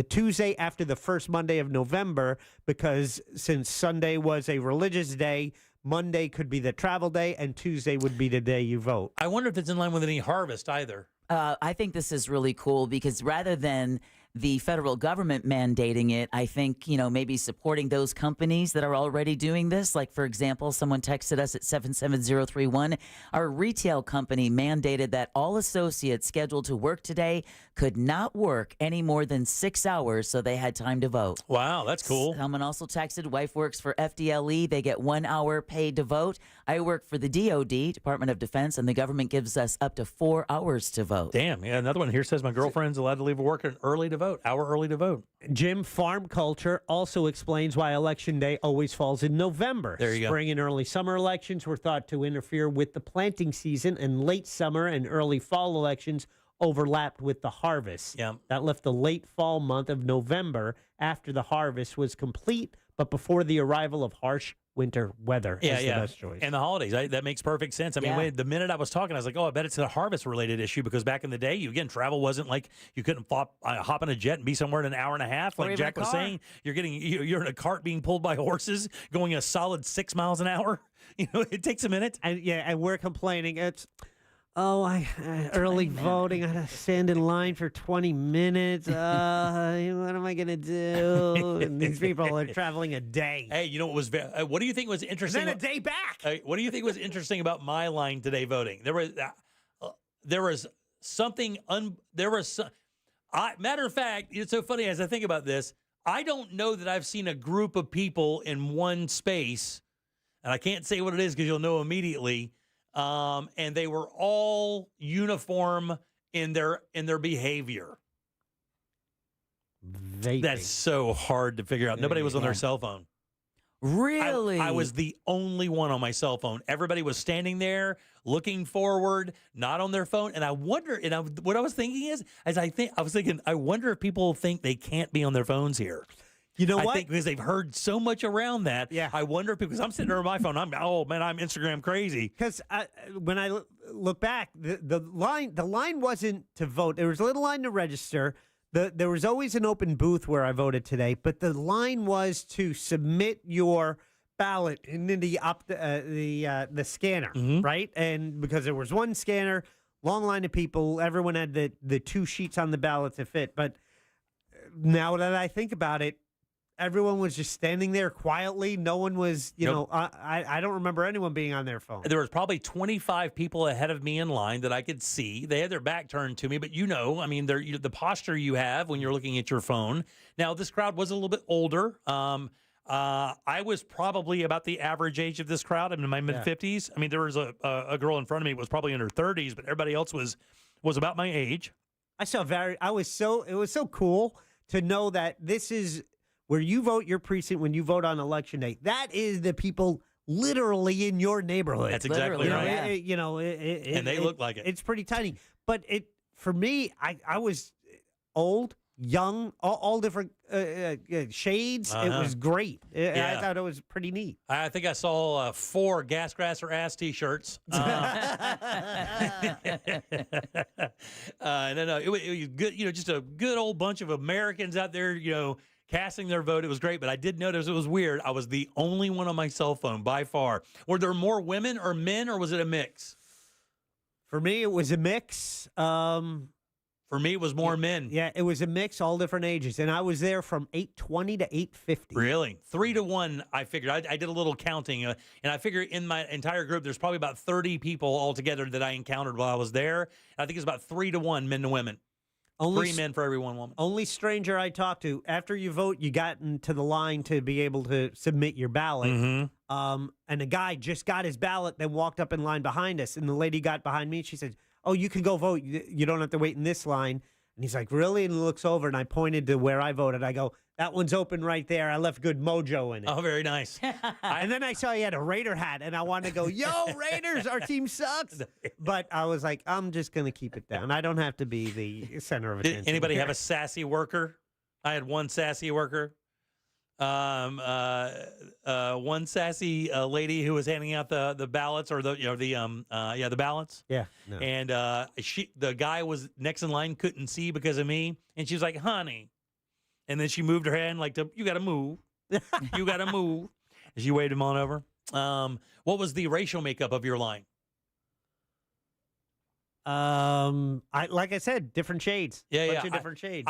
Tuesday after the first Monday of November, because since Sunday was a religious day, Monday could be the travel day, and Tuesday would be the day you vote.
I wonder if it's in line with any harvest either.
I think this is really cool because rather than the federal government mandating it, I think, maybe supporting those companies that are already doing this. Like, for example, someone texted us at 77031. Our retail company mandated that all associates scheduled to work today could not work any more than 6 hours, so they had time to vote.
Wow, that's cool.
Someone also texted, wife works for FDLE. They get 1 hour paid to vote. I work for the DOD, Department of Defense, and the government gives us up to 4 hours to vote.
Damn. Yeah, another one here says my girlfriend's allowed to leave work early to vote, hour early to vote.
Jim, farm culture also explains why Election Day always falls in November.
There you go.
Spring and early summer elections were thought to interfere with the planting season, and late summer and early fall elections overlapped with the harvest.
Yeah.
That left the late fall month of November after the harvest was complete, but before the arrival of harsh winter weather as the best choice.
And the holidays. That makes perfect sense. I mean, the minute I was talking, I was like, I bet it's a harvest-related issue, because back in the day, travel wasn't like you couldn't hop in a jet and be somewhere in an hour and a half. Like Jack was saying, you're in a cart being pulled by horses going a solid 6 miles an hour. It takes a minute.
And we're complaining. Oh, early voting. I had to stand in line for 20 minutes. What am I going to do? And these people are traveling a day.
Hey, you know what was? What do you think was interesting?
And then a day back.
What do you think was interesting about my line today voting? There was something. Matter of fact, it's so funny as I think about this. I don't know that I've seen a group of people in one space, and I can't say what it is because you'll know immediately. And they were all uniform in their behavior.
Vaping.
That's so hard to figure out. Nobody was on their cell phone.
Really?
I was the only one on my cell phone. Everybody was standing there, looking forward, not on their phone. And I wonder, what I was thinking is, I wonder if people think they can't be on their phones here.
You know what?
I think because they've heard so much around that.
Yeah.
I wonder if because I'm sitting there on my phone, I'm Instagram crazy.
Because when I look back, the line wasn't to vote. There was a little line to register. There was always an open booth where I voted today, but the line was to submit your ballot into the scanner, right? And because there was one scanner, long line of people, everyone had the two sheets on the ballot to fit. But now that I think about it, everyone was just standing there quietly. No one was, I don't remember anyone being on their phone.
There was probably 25 people ahead of me in line that I could see. They had their back turned to me, but the posture you have when you're looking at your phone. Now, this crowd was a little bit older. I was probably about the average age of this crowd. I'm in my mid-50s. I mean, there was a girl in front of me who was probably in her 30s, but everybody else was about my age.
It was so cool to know that this is where you vote your precinct when you vote on election day. That is the people literally in your neighborhood.
That's exactly right.
And
they look like it.
It's pretty tiny. But for me, I was old, young, all different shades. It was great. I thought it was pretty neat.
I think I saw 4 gas grass or ass T-shirts. No, it was good. Just a good old bunch of Americans out there, casting their vote. It was great, but I did notice it was weird. I was the only one on my cell phone by far. Were there more women or men, or was it a mix?
For me, it was a mix.
For me, it was more men.
Yeah, it was a mix, all different ages. And I was there from 8:20 to 8:50.
Really? 3-1, I figured. I did a little counting, and I figured in my entire group, there's probably about 30 people altogether that I encountered while I was there. I think it's about 3-1 men to women. 3 men for every 1 woman.
Only stranger I talked to, after you vote, you got into the line to be able to submit your ballot. And the guy just got his ballot, then walked up in line behind us. And the lady got behind me. She said, "Oh, you can go vote. You don't have to wait in this line." And he's like, "Really?" And he looks over, and I pointed to where I voted. I go, "That one's open right there. I left good mojo in it."
Oh, very nice.
And then I saw he had a Raider hat, and I wanted to go, "Yo, Raiders, our team sucks." But I was like, I'm just going to keep it down. I don't have to be the center of attention.
Did anybody have a sassy worker? I had one sassy worker. One sassy lady who was handing out the ballots or the ballots.
Yeah. No.
And the guy was next in line, couldn't see because of me, and she was like, "Honey," and then she moved her hand like, "You got to move, you got to move." And she waved him on over. What was the racial makeup of your line?
Like I said, different shades. Bunch of different shades.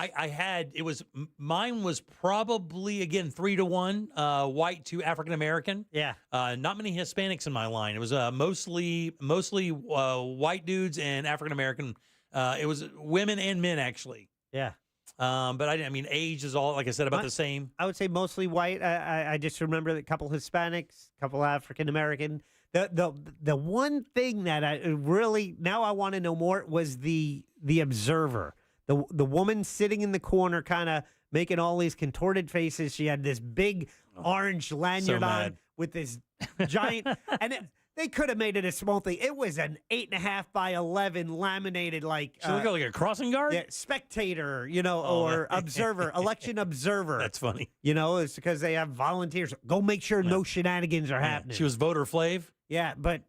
Mine was probably again 3-1, white to African American.
Yeah.
Not many Hispanics in my line. It was mostly white dudes and African American. It was women and men actually.
Yeah.
But age is all, like I said, about the same.
I would say mostly white. I just remember that a couple Hispanics, a couple African American. The one thing that I really now I want to know more was the observer, the woman sitting in the corner, kind of making all these contorted faces. She had this big orange lanyard on with this giant, and they could have made it a small thing. It was an 8.5 by 11 laminated like.
She looked like a crossing guard.
Yeah, spectator, or observer, election observer.
That's funny.
It's because they have volunteers. Go make sure no shenanigans are happening.
She was voter Flav.
Yeah, but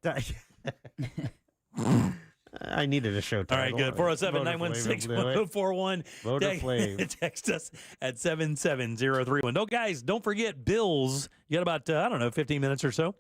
I needed a show title.
All right, good. 407-916-1041.
Voter Flame.
Text us at 77031. Guys, don't forget Bills. You got about, 15 minutes or so.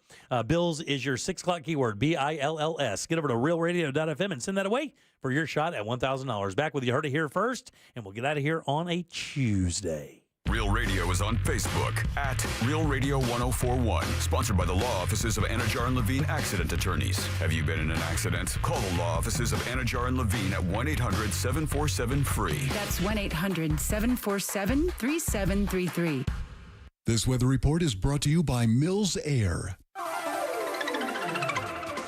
Bills is your 6 o'clock keyword, BILLS. Get over to realradio.fm and send that away for your shot at $1,000. Back with You Heard It Here first, and we'll get out of here on a Tuesday.
Real Radio is on Facebook at Real Radio 1041. Sponsored by the law offices of Anajar and Levine Accident Attorneys. Have you been in an accident? Call the law offices of Anajar and Levine at 1-800-747-FREE.
That's 1-800-747-3733.
This weather report is brought to you by Mills Air.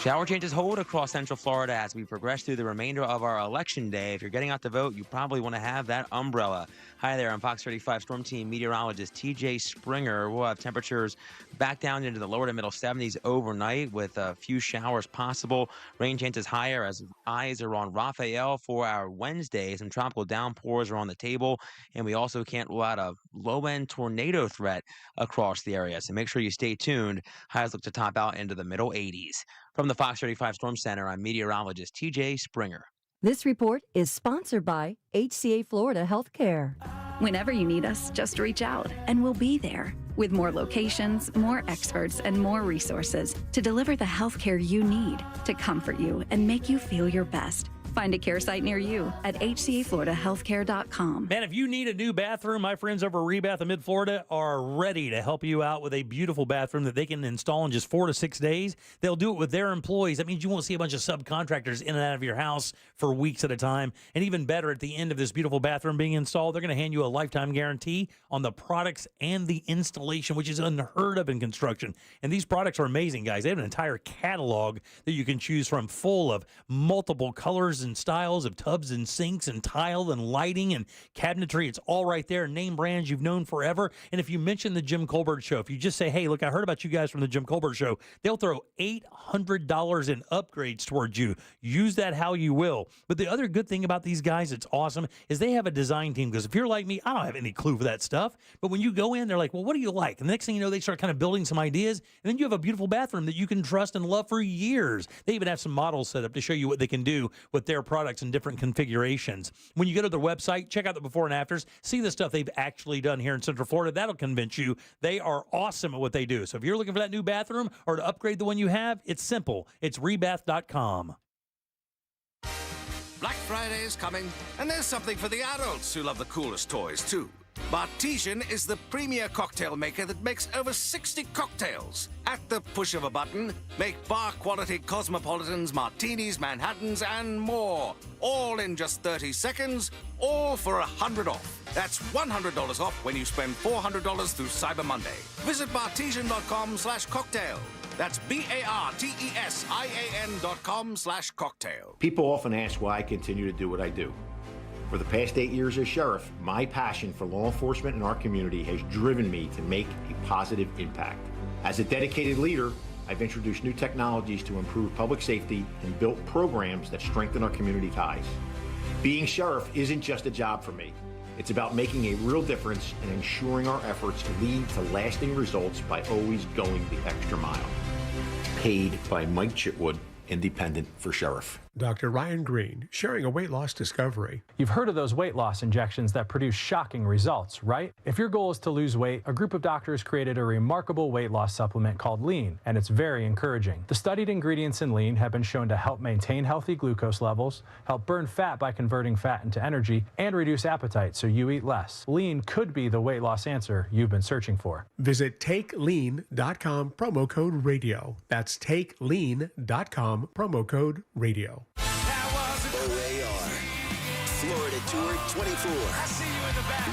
Shower changes hold across Central Florida as we progress through the remainder of our election day. If you're getting out to vote, you probably want to have that umbrella. Hi there, I'm Fox 35 Storm Team meteorologist TJ Springer. We'll have temperatures back down into the lower to middle 70s overnight with a few showers possible. Rain chances higher as eyes are on Raphael for our Wednesday. Some tropical downpours are on the table, and we also can't rule out a low-end tornado threat across the area. So make sure you stay tuned. Highs look to top out into the middle 80s. From the Fox 35 Storm Center, I'm meteorologist TJ Springer.
This report is sponsored by HCA Florida Healthcare.
Whenever you need us, just reach out and we'll be there with more locations, more experts, and more resources to deliver the healthcare you need to comfort you and make you feel your best. Find a care site near you at hcafloridahealthcare.com.
Man, if you need a new bathroom, my friends over at Rebath of Mid-Florida are ready to help you out with a beautiful bathroom that they can install in just 4 to 6 days. They'll do it with their employees. That means you won't see a bunch of subcontractors in and out of your house for weeks at a time. And even better, at the end of this beautiful bathroom being installed, they're going to hand you a lifetime guarantee on the products and the installation, which is unheard of in construction. And these products are amazing, guys. They have an entire catalog that you can choose from, full of multiple colors and styles of tubs and sinks and tile and lighting and cabinetry. It's all right there. Name brands you've known forever. And if you mention the Jim Colbert Show, if you just say, hey, look, I heard about you guys from the Jim Colbert Show, they'll throw $800 in upgrades towards you. Use that how you will. But the other good thing about these guys, it's awesome, is they have a design team. Because if you're like me, I don't have any clue for that stuff. But when you go in, they're like, well, what do you like? And the next thing you know, they start kind of building some ideas. And then you have a beautiful bathroom that you can trust and love for years. They even have some models set up to show you what they can do with their products in different configurations. When you go to their website, check out the before and afters, see the stuff they've actually done here in Central Florida. That'll convince you they are awesome at what they do. So if you're looking for that new bathroom or to upgrade the one you have, it's simple. It's rebath.com.
Black Friday is coming, and there's something for the adults who love the coolest toys, too. Bartesian is the premier cocktail maker that makes over 60 cocktails. At the push of a button, make bar-quality cosmopolitans, martinis, Manhattans, and more. All in just 30 seconds, all for $100 off. That's $100 off when you spend $400 through Cyber Monday. Visit bartesian.com/cocktail. That's BARTESIAN.com/cocktail.
People often ask why I continue to do what I do. For the past 8 years as sheriff, my passion for law enforcement in our community has driven me to make a positive impact. As a dedicated leader, I've introduced new technologies to improve public safety and built programs that strengthen our community ties. Being sheriff isn't just a job for me. It's about making a real difference and ensuring our efforts lead to lasting results by always going the extra mile. Paid by Mike Chitwood, Independent for Sheriff.
Dr. Ryan Green, sharing a weight loss discovery.
You've heard of those weight loss injections that produce shocking results, right? If your goal is to lose weight, a group of doctors created a remarkable weight loss supplement called Lean, and it's very encouraging. The studied ingredients in Lean have been shown to help maintain healthy glucose levels, help burn fat by converting fat into energy, and reduce appetite so you eat less. Lean could be the weight loss answer you've been searching for.
Visit TakeLean.com, promo code radio. That's TakeLean.com, promo code radio.
OAR, Florida Tour 24.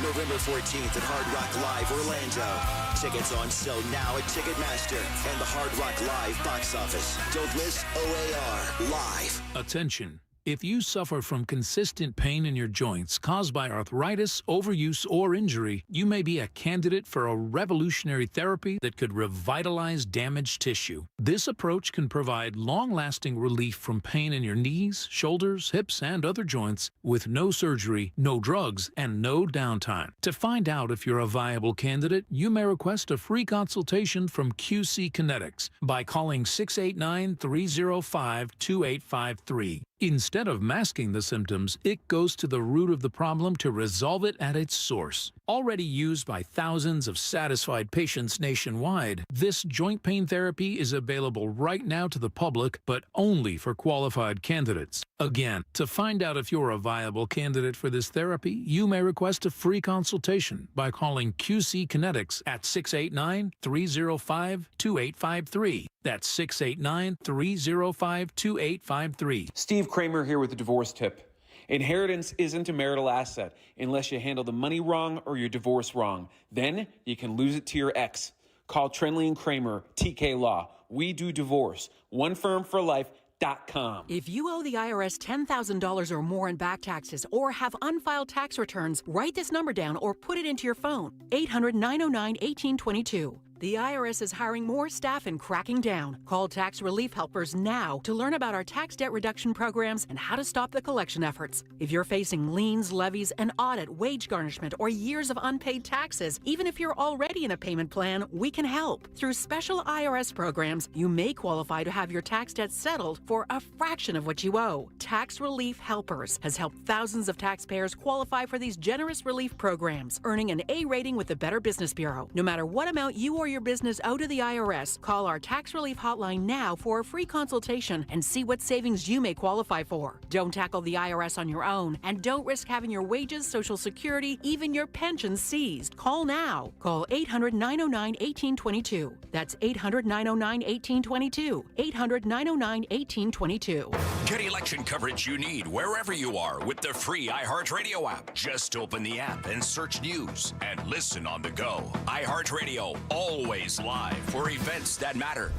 November 14th at Hard Rock Live Orlando. Tickets on sale now at Ticketmaster and the Hard Rock Live box office. Don't miss OAR Live.
Attention. If you suffer from consistent pain in your joints caused by arthritis, overuse, or injury, you may be a candidate for a revolutionary therapy that could revitalize damaged tissue. This approach can provide long-lasting relief from pain in your knees, shoulders, hips, and other joints with no surgery, no drugs, and no downtime. To find out if you're a viable candidate, you may request a free consultation from QC Kinetics by calling 689-305-2853. Instead of masking the symptoms, it goes to the root of the problem to resolve it at its source. Already used by thousands of satisfied patients nationwide, this joint pain therapy is available right now to the public, but only for qualified candidates. Again, to find out if you're a viable candidate for this therapy, you may request a free consultation by calling QC Kinetics at 689-305-2853. That's 689-305-2853.
Steve Kramer here with the divorce tip. Inheritance isn't a marital asset unless you handle the money wrong or your divorce wrong. Then you can lose it to your ex. Call Trenley and Kramer, TK Law. We do divorce. One firm for life.com.
If you owe the IRS $10,000 or more in back taxes or have unfiled tax returns, write this number down or put it into your phone. 800-909-1822. The IRS is hiring more staff and cracking down. Call Tax Relief Helpers now to learn about our tax debt reduction programs and how to stop the collection efforts. If you're facing liens, levies, an audit, wage garnishment, or years of unpaid taxes, even if you're already in a payment plan, we can help. Through special IRS programs, you may qualify to have your tax debt settled for a fraction of what you owe. Tax Relief Helpers has helped thousands of taxpayers qualify for these generous relief programs, earning an A rating with the Better Business Bureau. No matter what amount you or your business owe to the IRS, call our tax relief hotline now for a free consultation and see what savings you may qualify for. Don't tackle the IRS on your own, and don't risk having your wages, Social Security, even your pension seized. Call now. Call 800-909-1822. That's 800-909-1822. 800-909-1822.
Get election coverage you need wherever you are with the free iHeartRadio app. Just open the app and search news and listen on the go. iHeartRadio, always live for events that matter.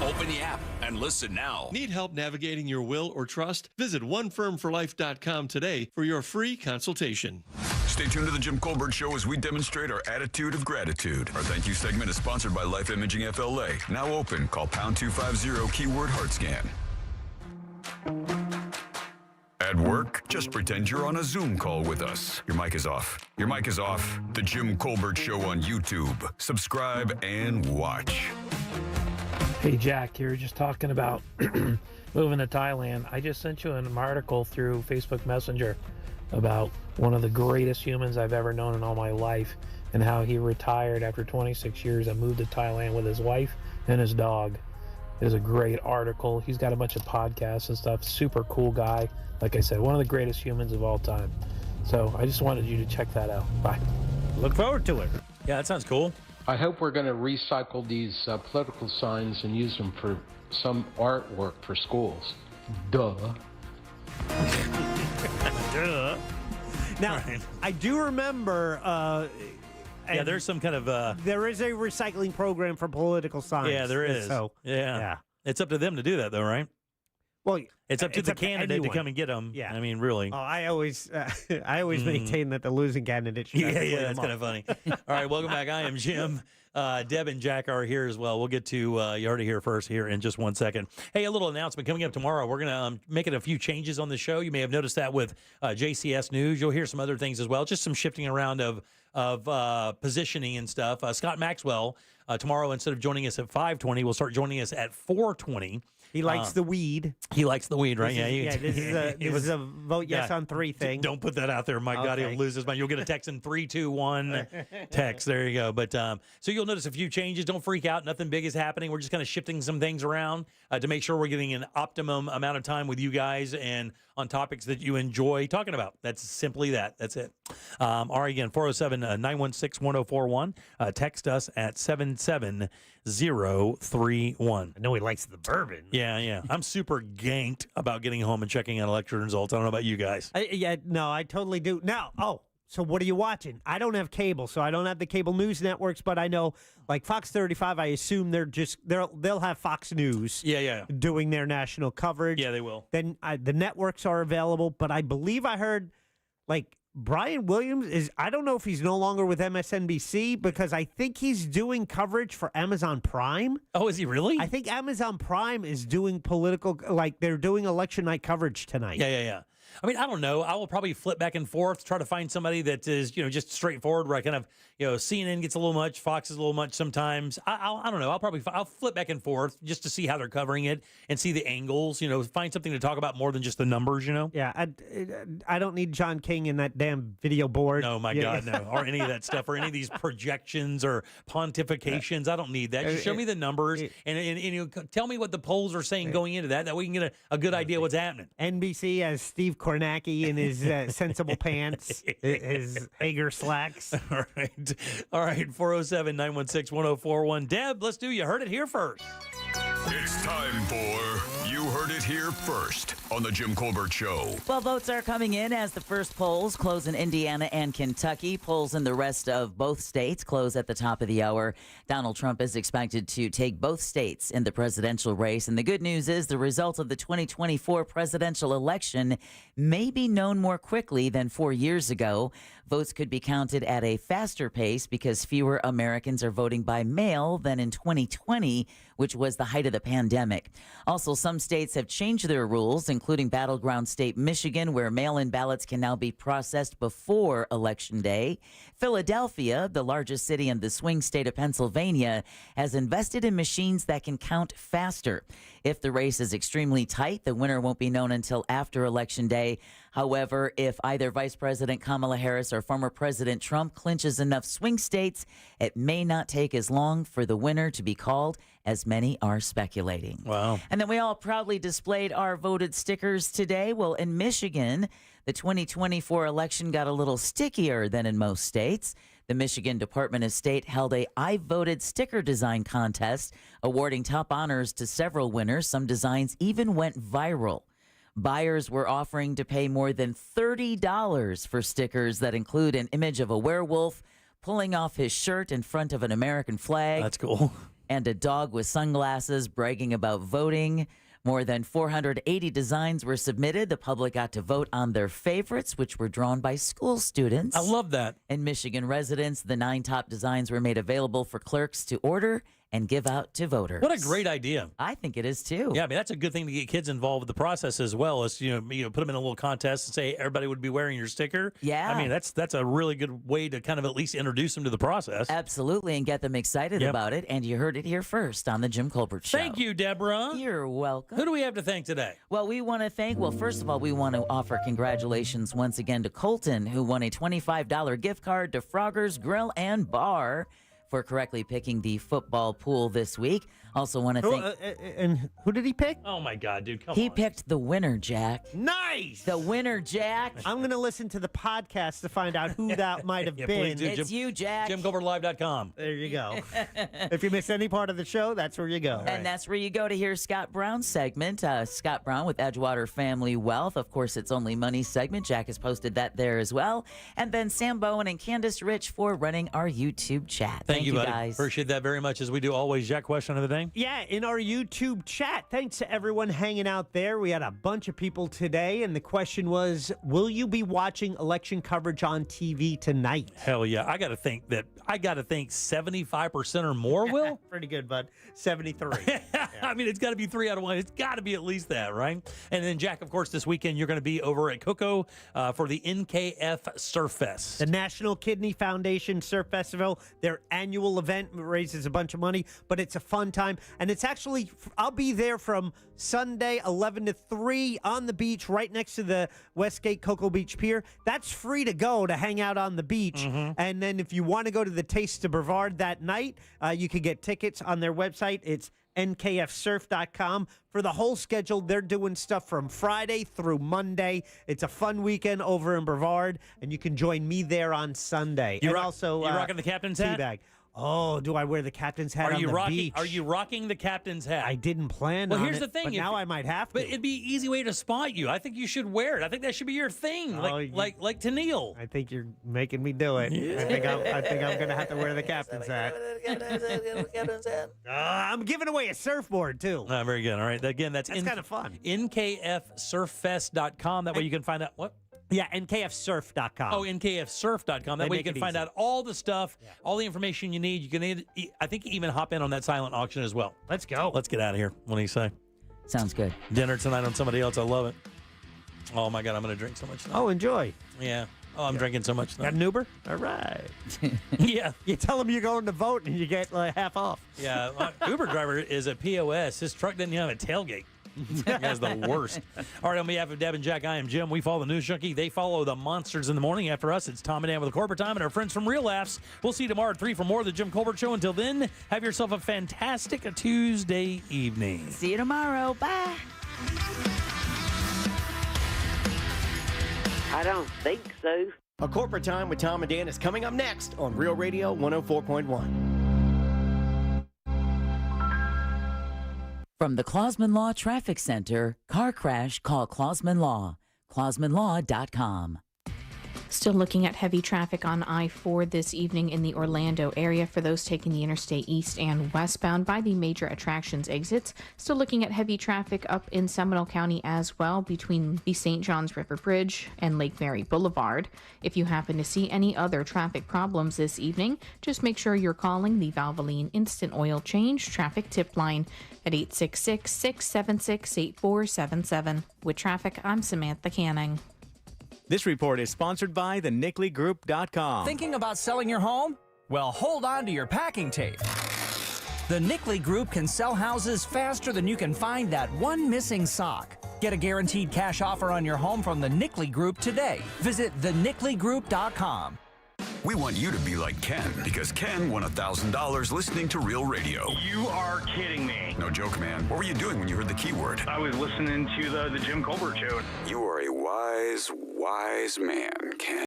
Open the app and listen now.
Need help navigating your will or trust? Visit onefirmforlife.com today for your free consultation.
Stay tuned to the Jim Colbert Show as we demonstrate our attitude of gratitude. Our thank you segment is sponsored by Life Imaging FLA. Now open. Call pound 250 keyword heart scan. At work, just pretend you're on a Zoom call with us. Your mic is off. Your mic is off. The Jim Colbert Show on YouTube. Subscribe and watch.
Hey, Jack, you were just talking about moving to Thailand. I just sent you an article through Facebook Messenger about one of the greatest humans I've ever known in all my life and how he retired after 26 years and moved to Thailand with his wife and his dog. It is a great article. He's got a bunch of podcasts and stuff. Super cool guy. Like I said, one of the greatest humans of all time. So I just wanted you to check that out. Bye.
Look forward to it.
Yeah, that sounds cool.
I hope we're going to recycle these political signs and use them for some artwork for schools. Duh.
Duh. Now, I do remember...
yeah, there's some kind of...
there is a recycling program for political signs.
Yeah, there is.
So,
yeah. It's up to them to do that, though, right?
Well,
it's up to the candidate to come and get them.
Yeah.
I mean, really.
Oh, I always maintain that the losing candidate should
that's kind of funny. All right, welcome back. I am Jim. Deb and Jack are here as well. We'll get to you heard it here first here in just one second. Hey, a little announcement coming up tomorrow. We're going to making a few changes on the show. You may have noticed that with JCS News. You'll hear some other things as well. Just some shifting around of positioning and stuff. Scott Maxwell tomorrow, instead of joining us at 5:20, will start joining us at 4:20.
He likes the weed.
He likes the weed, right?
This is a vote yes on 3 thing.
Don't put that out there. My God, he'll lose his mind. You'll get a text in 321 text. There you go. But so you'll notice a few changes. Don't freak out. Nothing big is happening. We're just kind of shifting some things around to make sure we're getting an optimum amount of time with you guys and on topics that you enjoy talking about. That's simply that. That's it. All right, again, 407-916-1041. Text us at 77031.
I know he likes the bourbon.
Yeah. I'm super ganked about getting home and checking out election results. I don't know about you guys.
I totally do. Now, so what are you watching? I don't have cable, so I don't have the cable news networks, but I know, like Fox 35, I assume they'll have Fox News doing their national coverage.
Yeah, they will.
Then the networks are available, but I believe I heard, like, Brian Williams I don't know if he's no longer with MSNBC because I think he's doing coverage for Amazon Prime.
Oh, is he really?
I think Amazon Prime is doing political, like they're doing election night coverage tonight.
Yeah. I mean, I don't know. I will probably flip back and forth, try to find somebody that is, just straightforward, where I kind of, CNN gets a little much, Fox is a little much sometimes. I don't know. I'll flip back and forth just to see how they're covering it and see the angles, find something to talk about more than just the numbers,
Yeah, I don't need John King in that damn video board.
No, my God, no. Or any of that stuff, or any of these projections or pontifications. I don't need that. Just show me the numbers and tell me what the polls are saying going into that we can get a good idea what's happening.
NBC has Steve Kornacki in his sensible pants, his Hager slacks.
All right. 407-916-1041. Deb, let's do You Heard It Here first.
It's time for You Heard It Here First on the Jim Colbert Show.
Well, votes are coming in as the first polls close in Indiana and Kentucky. Polls in the rest of both states close at the top of the hour. Donald Trump is expected to take both states in the presidential race. And the good news is the result of the 2024 presidential election may be known more quickly than 4 years ago. Votes could be counted at a faster pace because fewer Americans are voting by mail than in 2020, which was the height of the pandemic. Also, some states have changed their rules, including battleground state Michigan, where mail-in ballots can now be processed before Election Day. Philadelphia, the largest city in the swing state of Pennsylvania, has invested in machines that can count faster. If the race is extremely tight, the winner won't be known until after Election Day. However, if either Vice President Kamala Harris or former President Trump clinches enough swing states, it may not take as long for the winner to be called as many are speculating.
Wow.
And then we all proudly displayed our voted stickers today. Well, in Michigan, the 2024 election got a little stickier than in most states. The Michigan Department of State held a I Voted sticker design contest, awarding top honors to several winners. Some designs even went viral. Buyers were offering to pay more than $30 for stickers that include an image of a werewolf pulling off his shirt in front of an American flag.
That's cool.
And a dog with sunglasses bragging about voting. More than 480 designs were submitted. The public got to vote on their favorites, which were drawn by school students.
I love that.
And Michigan residents, the 9 top designs were made available for clerks to order and give out to voters.
What a great idea.
I think it is too.
Yeah, I mean, that's a good thing to get kids involved with the process as well. As put them in a little contest and say everybody would be wearing your sticker.
Yeah.
I mean, that's a really good way to kind of at least introduce them to the process.
Absolutely, and get them excited about it. And you heard it here first on the Jim Colbert Show.
Thank you, Deborah.
You're welcome.
Who do we have to thank today?
Well, we want to thank, first of all, we want to offer congratulations once again to Colton, who won a $25 gift card to Frogger's Grill and Bar for correctly picking the football pool this week. Also want to thank...
and who did he pick?
Oh, my God, dude, come on.
He picked the winner, Jack.
Nice!
The winner, Jack.
I'm going to listen to the podcast to find out who that might have been.
Please do.
It's you, Jack.
JimColbertLive.com.
There you go. If you miss any part of the show, that's where you go.
And that's where you go to hear Scott Brown's segment. Scott Brown with Edgewater Family Wealth. Of course, it's Only Money segment. Jack has posted that there as well. And then Sam Bowen and Candace Rich for running our YouTube chat.
Thank you, buddy.
Guys.
Appreciate that very much, as we do always. Jack, question of the day?
Yeah, in our YouTube chat. Thanks to everyone hanging out there. We had a bunch of people today, and the question was, will you be watching election coverage on TV tonight?
Hell yeah. I got to think 75% or more will.
Pretty good, bud. 73.
I mean, it's got to be 3 out of 1. It's got to be at least that, right? And then, Jack, of course, this weekend you're going to be over at Cocoa for the NKF Surf Fest.
The National Kidney Foundation Surf Festival, their annual event, raises a bunch of money, but it's a fun time. And it's actually, I'll be there from Sunday 11 to 3 on the beach right next to the Westgate Cocoa Beach Pier. That's free to go to hang out on the beach. And then if you want to go to the Taste of Brevard that night, you can get tickets on their website. It's nkfsurf.com. For the whole schedule, they're doing stuff from Friday through Monday. It's a fun weekend over in Brevard, and you can join me there on Sunday.
You
and also,
rocking the captain's hat?
Teabag. Oh, do I wear the captain's hat on the beach?
Are you rocking the captain's hat?
I didn't plan on it.
Well, here's the thing.
But now I might have to.
But it'd be an easy way to spot you. I think you should wear it. I think that should be your thing, like to Neil.
I think you're making me do it.
Yeah.
I think I'm going to have to wear the captain's hat. I'm giving away a surfboard, too.
Very good. All right. Again, that's
kind of fun.
nkfsurffest.com. That way you can find out what?
Yeah, nkfsurf.com.
Oh, nkfsurf.com. That way you can find out all the stuff, all the information you need. You can, I think, even hop in on that silent auction as well.
Let's go.
Let's get out of here. What do you say?
Sounds good.
Dinner tonight on somebody else. I love it. Oh, my God, I'm going to drink so much now.
Oh, enjoy.
Yeah. Oh, I'm drinking so much now.
Got an Uber? All right.
Yeah.
You tell them you're going to vote and you get half off.
Yeah, my Uber driver is a POS. His truck doesn't even have a tailgate. That guy's the worst. All right, on behalf of Deb and Jack, I am Jim. We follow the News Junkie. They follow the monsters in the morning. After us, it's Tom and Dan with the Corporate Time and our friends from Real Laughs. We'll see you tomorrow at 3 for more of the Jim Colbert Show. Until then, have yourself a fantastic Tuesday evening.
See you tomorrow. Bye.
I don't think so.
A Corporate Time with Tom and Dan is coming up next on Real Radio 104.1.
From the Clausman Law Traffic Center, car crash, call Clausman Law. ClausmanLaw.com.
Still looking at heavy traffic on I-4 this evening in the Orlando area for those taking the interstate east and westbound by the major attractions exits. Still looking at heavy traffic up in Seminole County as well between the St. Johns River Bridge and Lake Mary Boulevard. If you happen to see any other traffic problems this evening, just make sure you're calling the Valvoline Instant Oil Change Traffic Tip Line at 866-676-8477. With traffic, I'm Samantha Canning.
This report is sponsored by thenicklygroup.com.
Thinking about selling your home? Well, hold on to your packing tape. The Nickley Group can sell houses faster than you can find that one missing sock. Get a guaranteed cash offer on your home from the Nickley Group today. Visit thenicklygroup.com.
We want you to be like Ken, because Ken won $1,000 listening to Real Radio.
You are kidding me.
No joke, man. What were you doing when you heard the keyword?
I was listening to the Jim Colbert Show.
You are a wise man, Ken.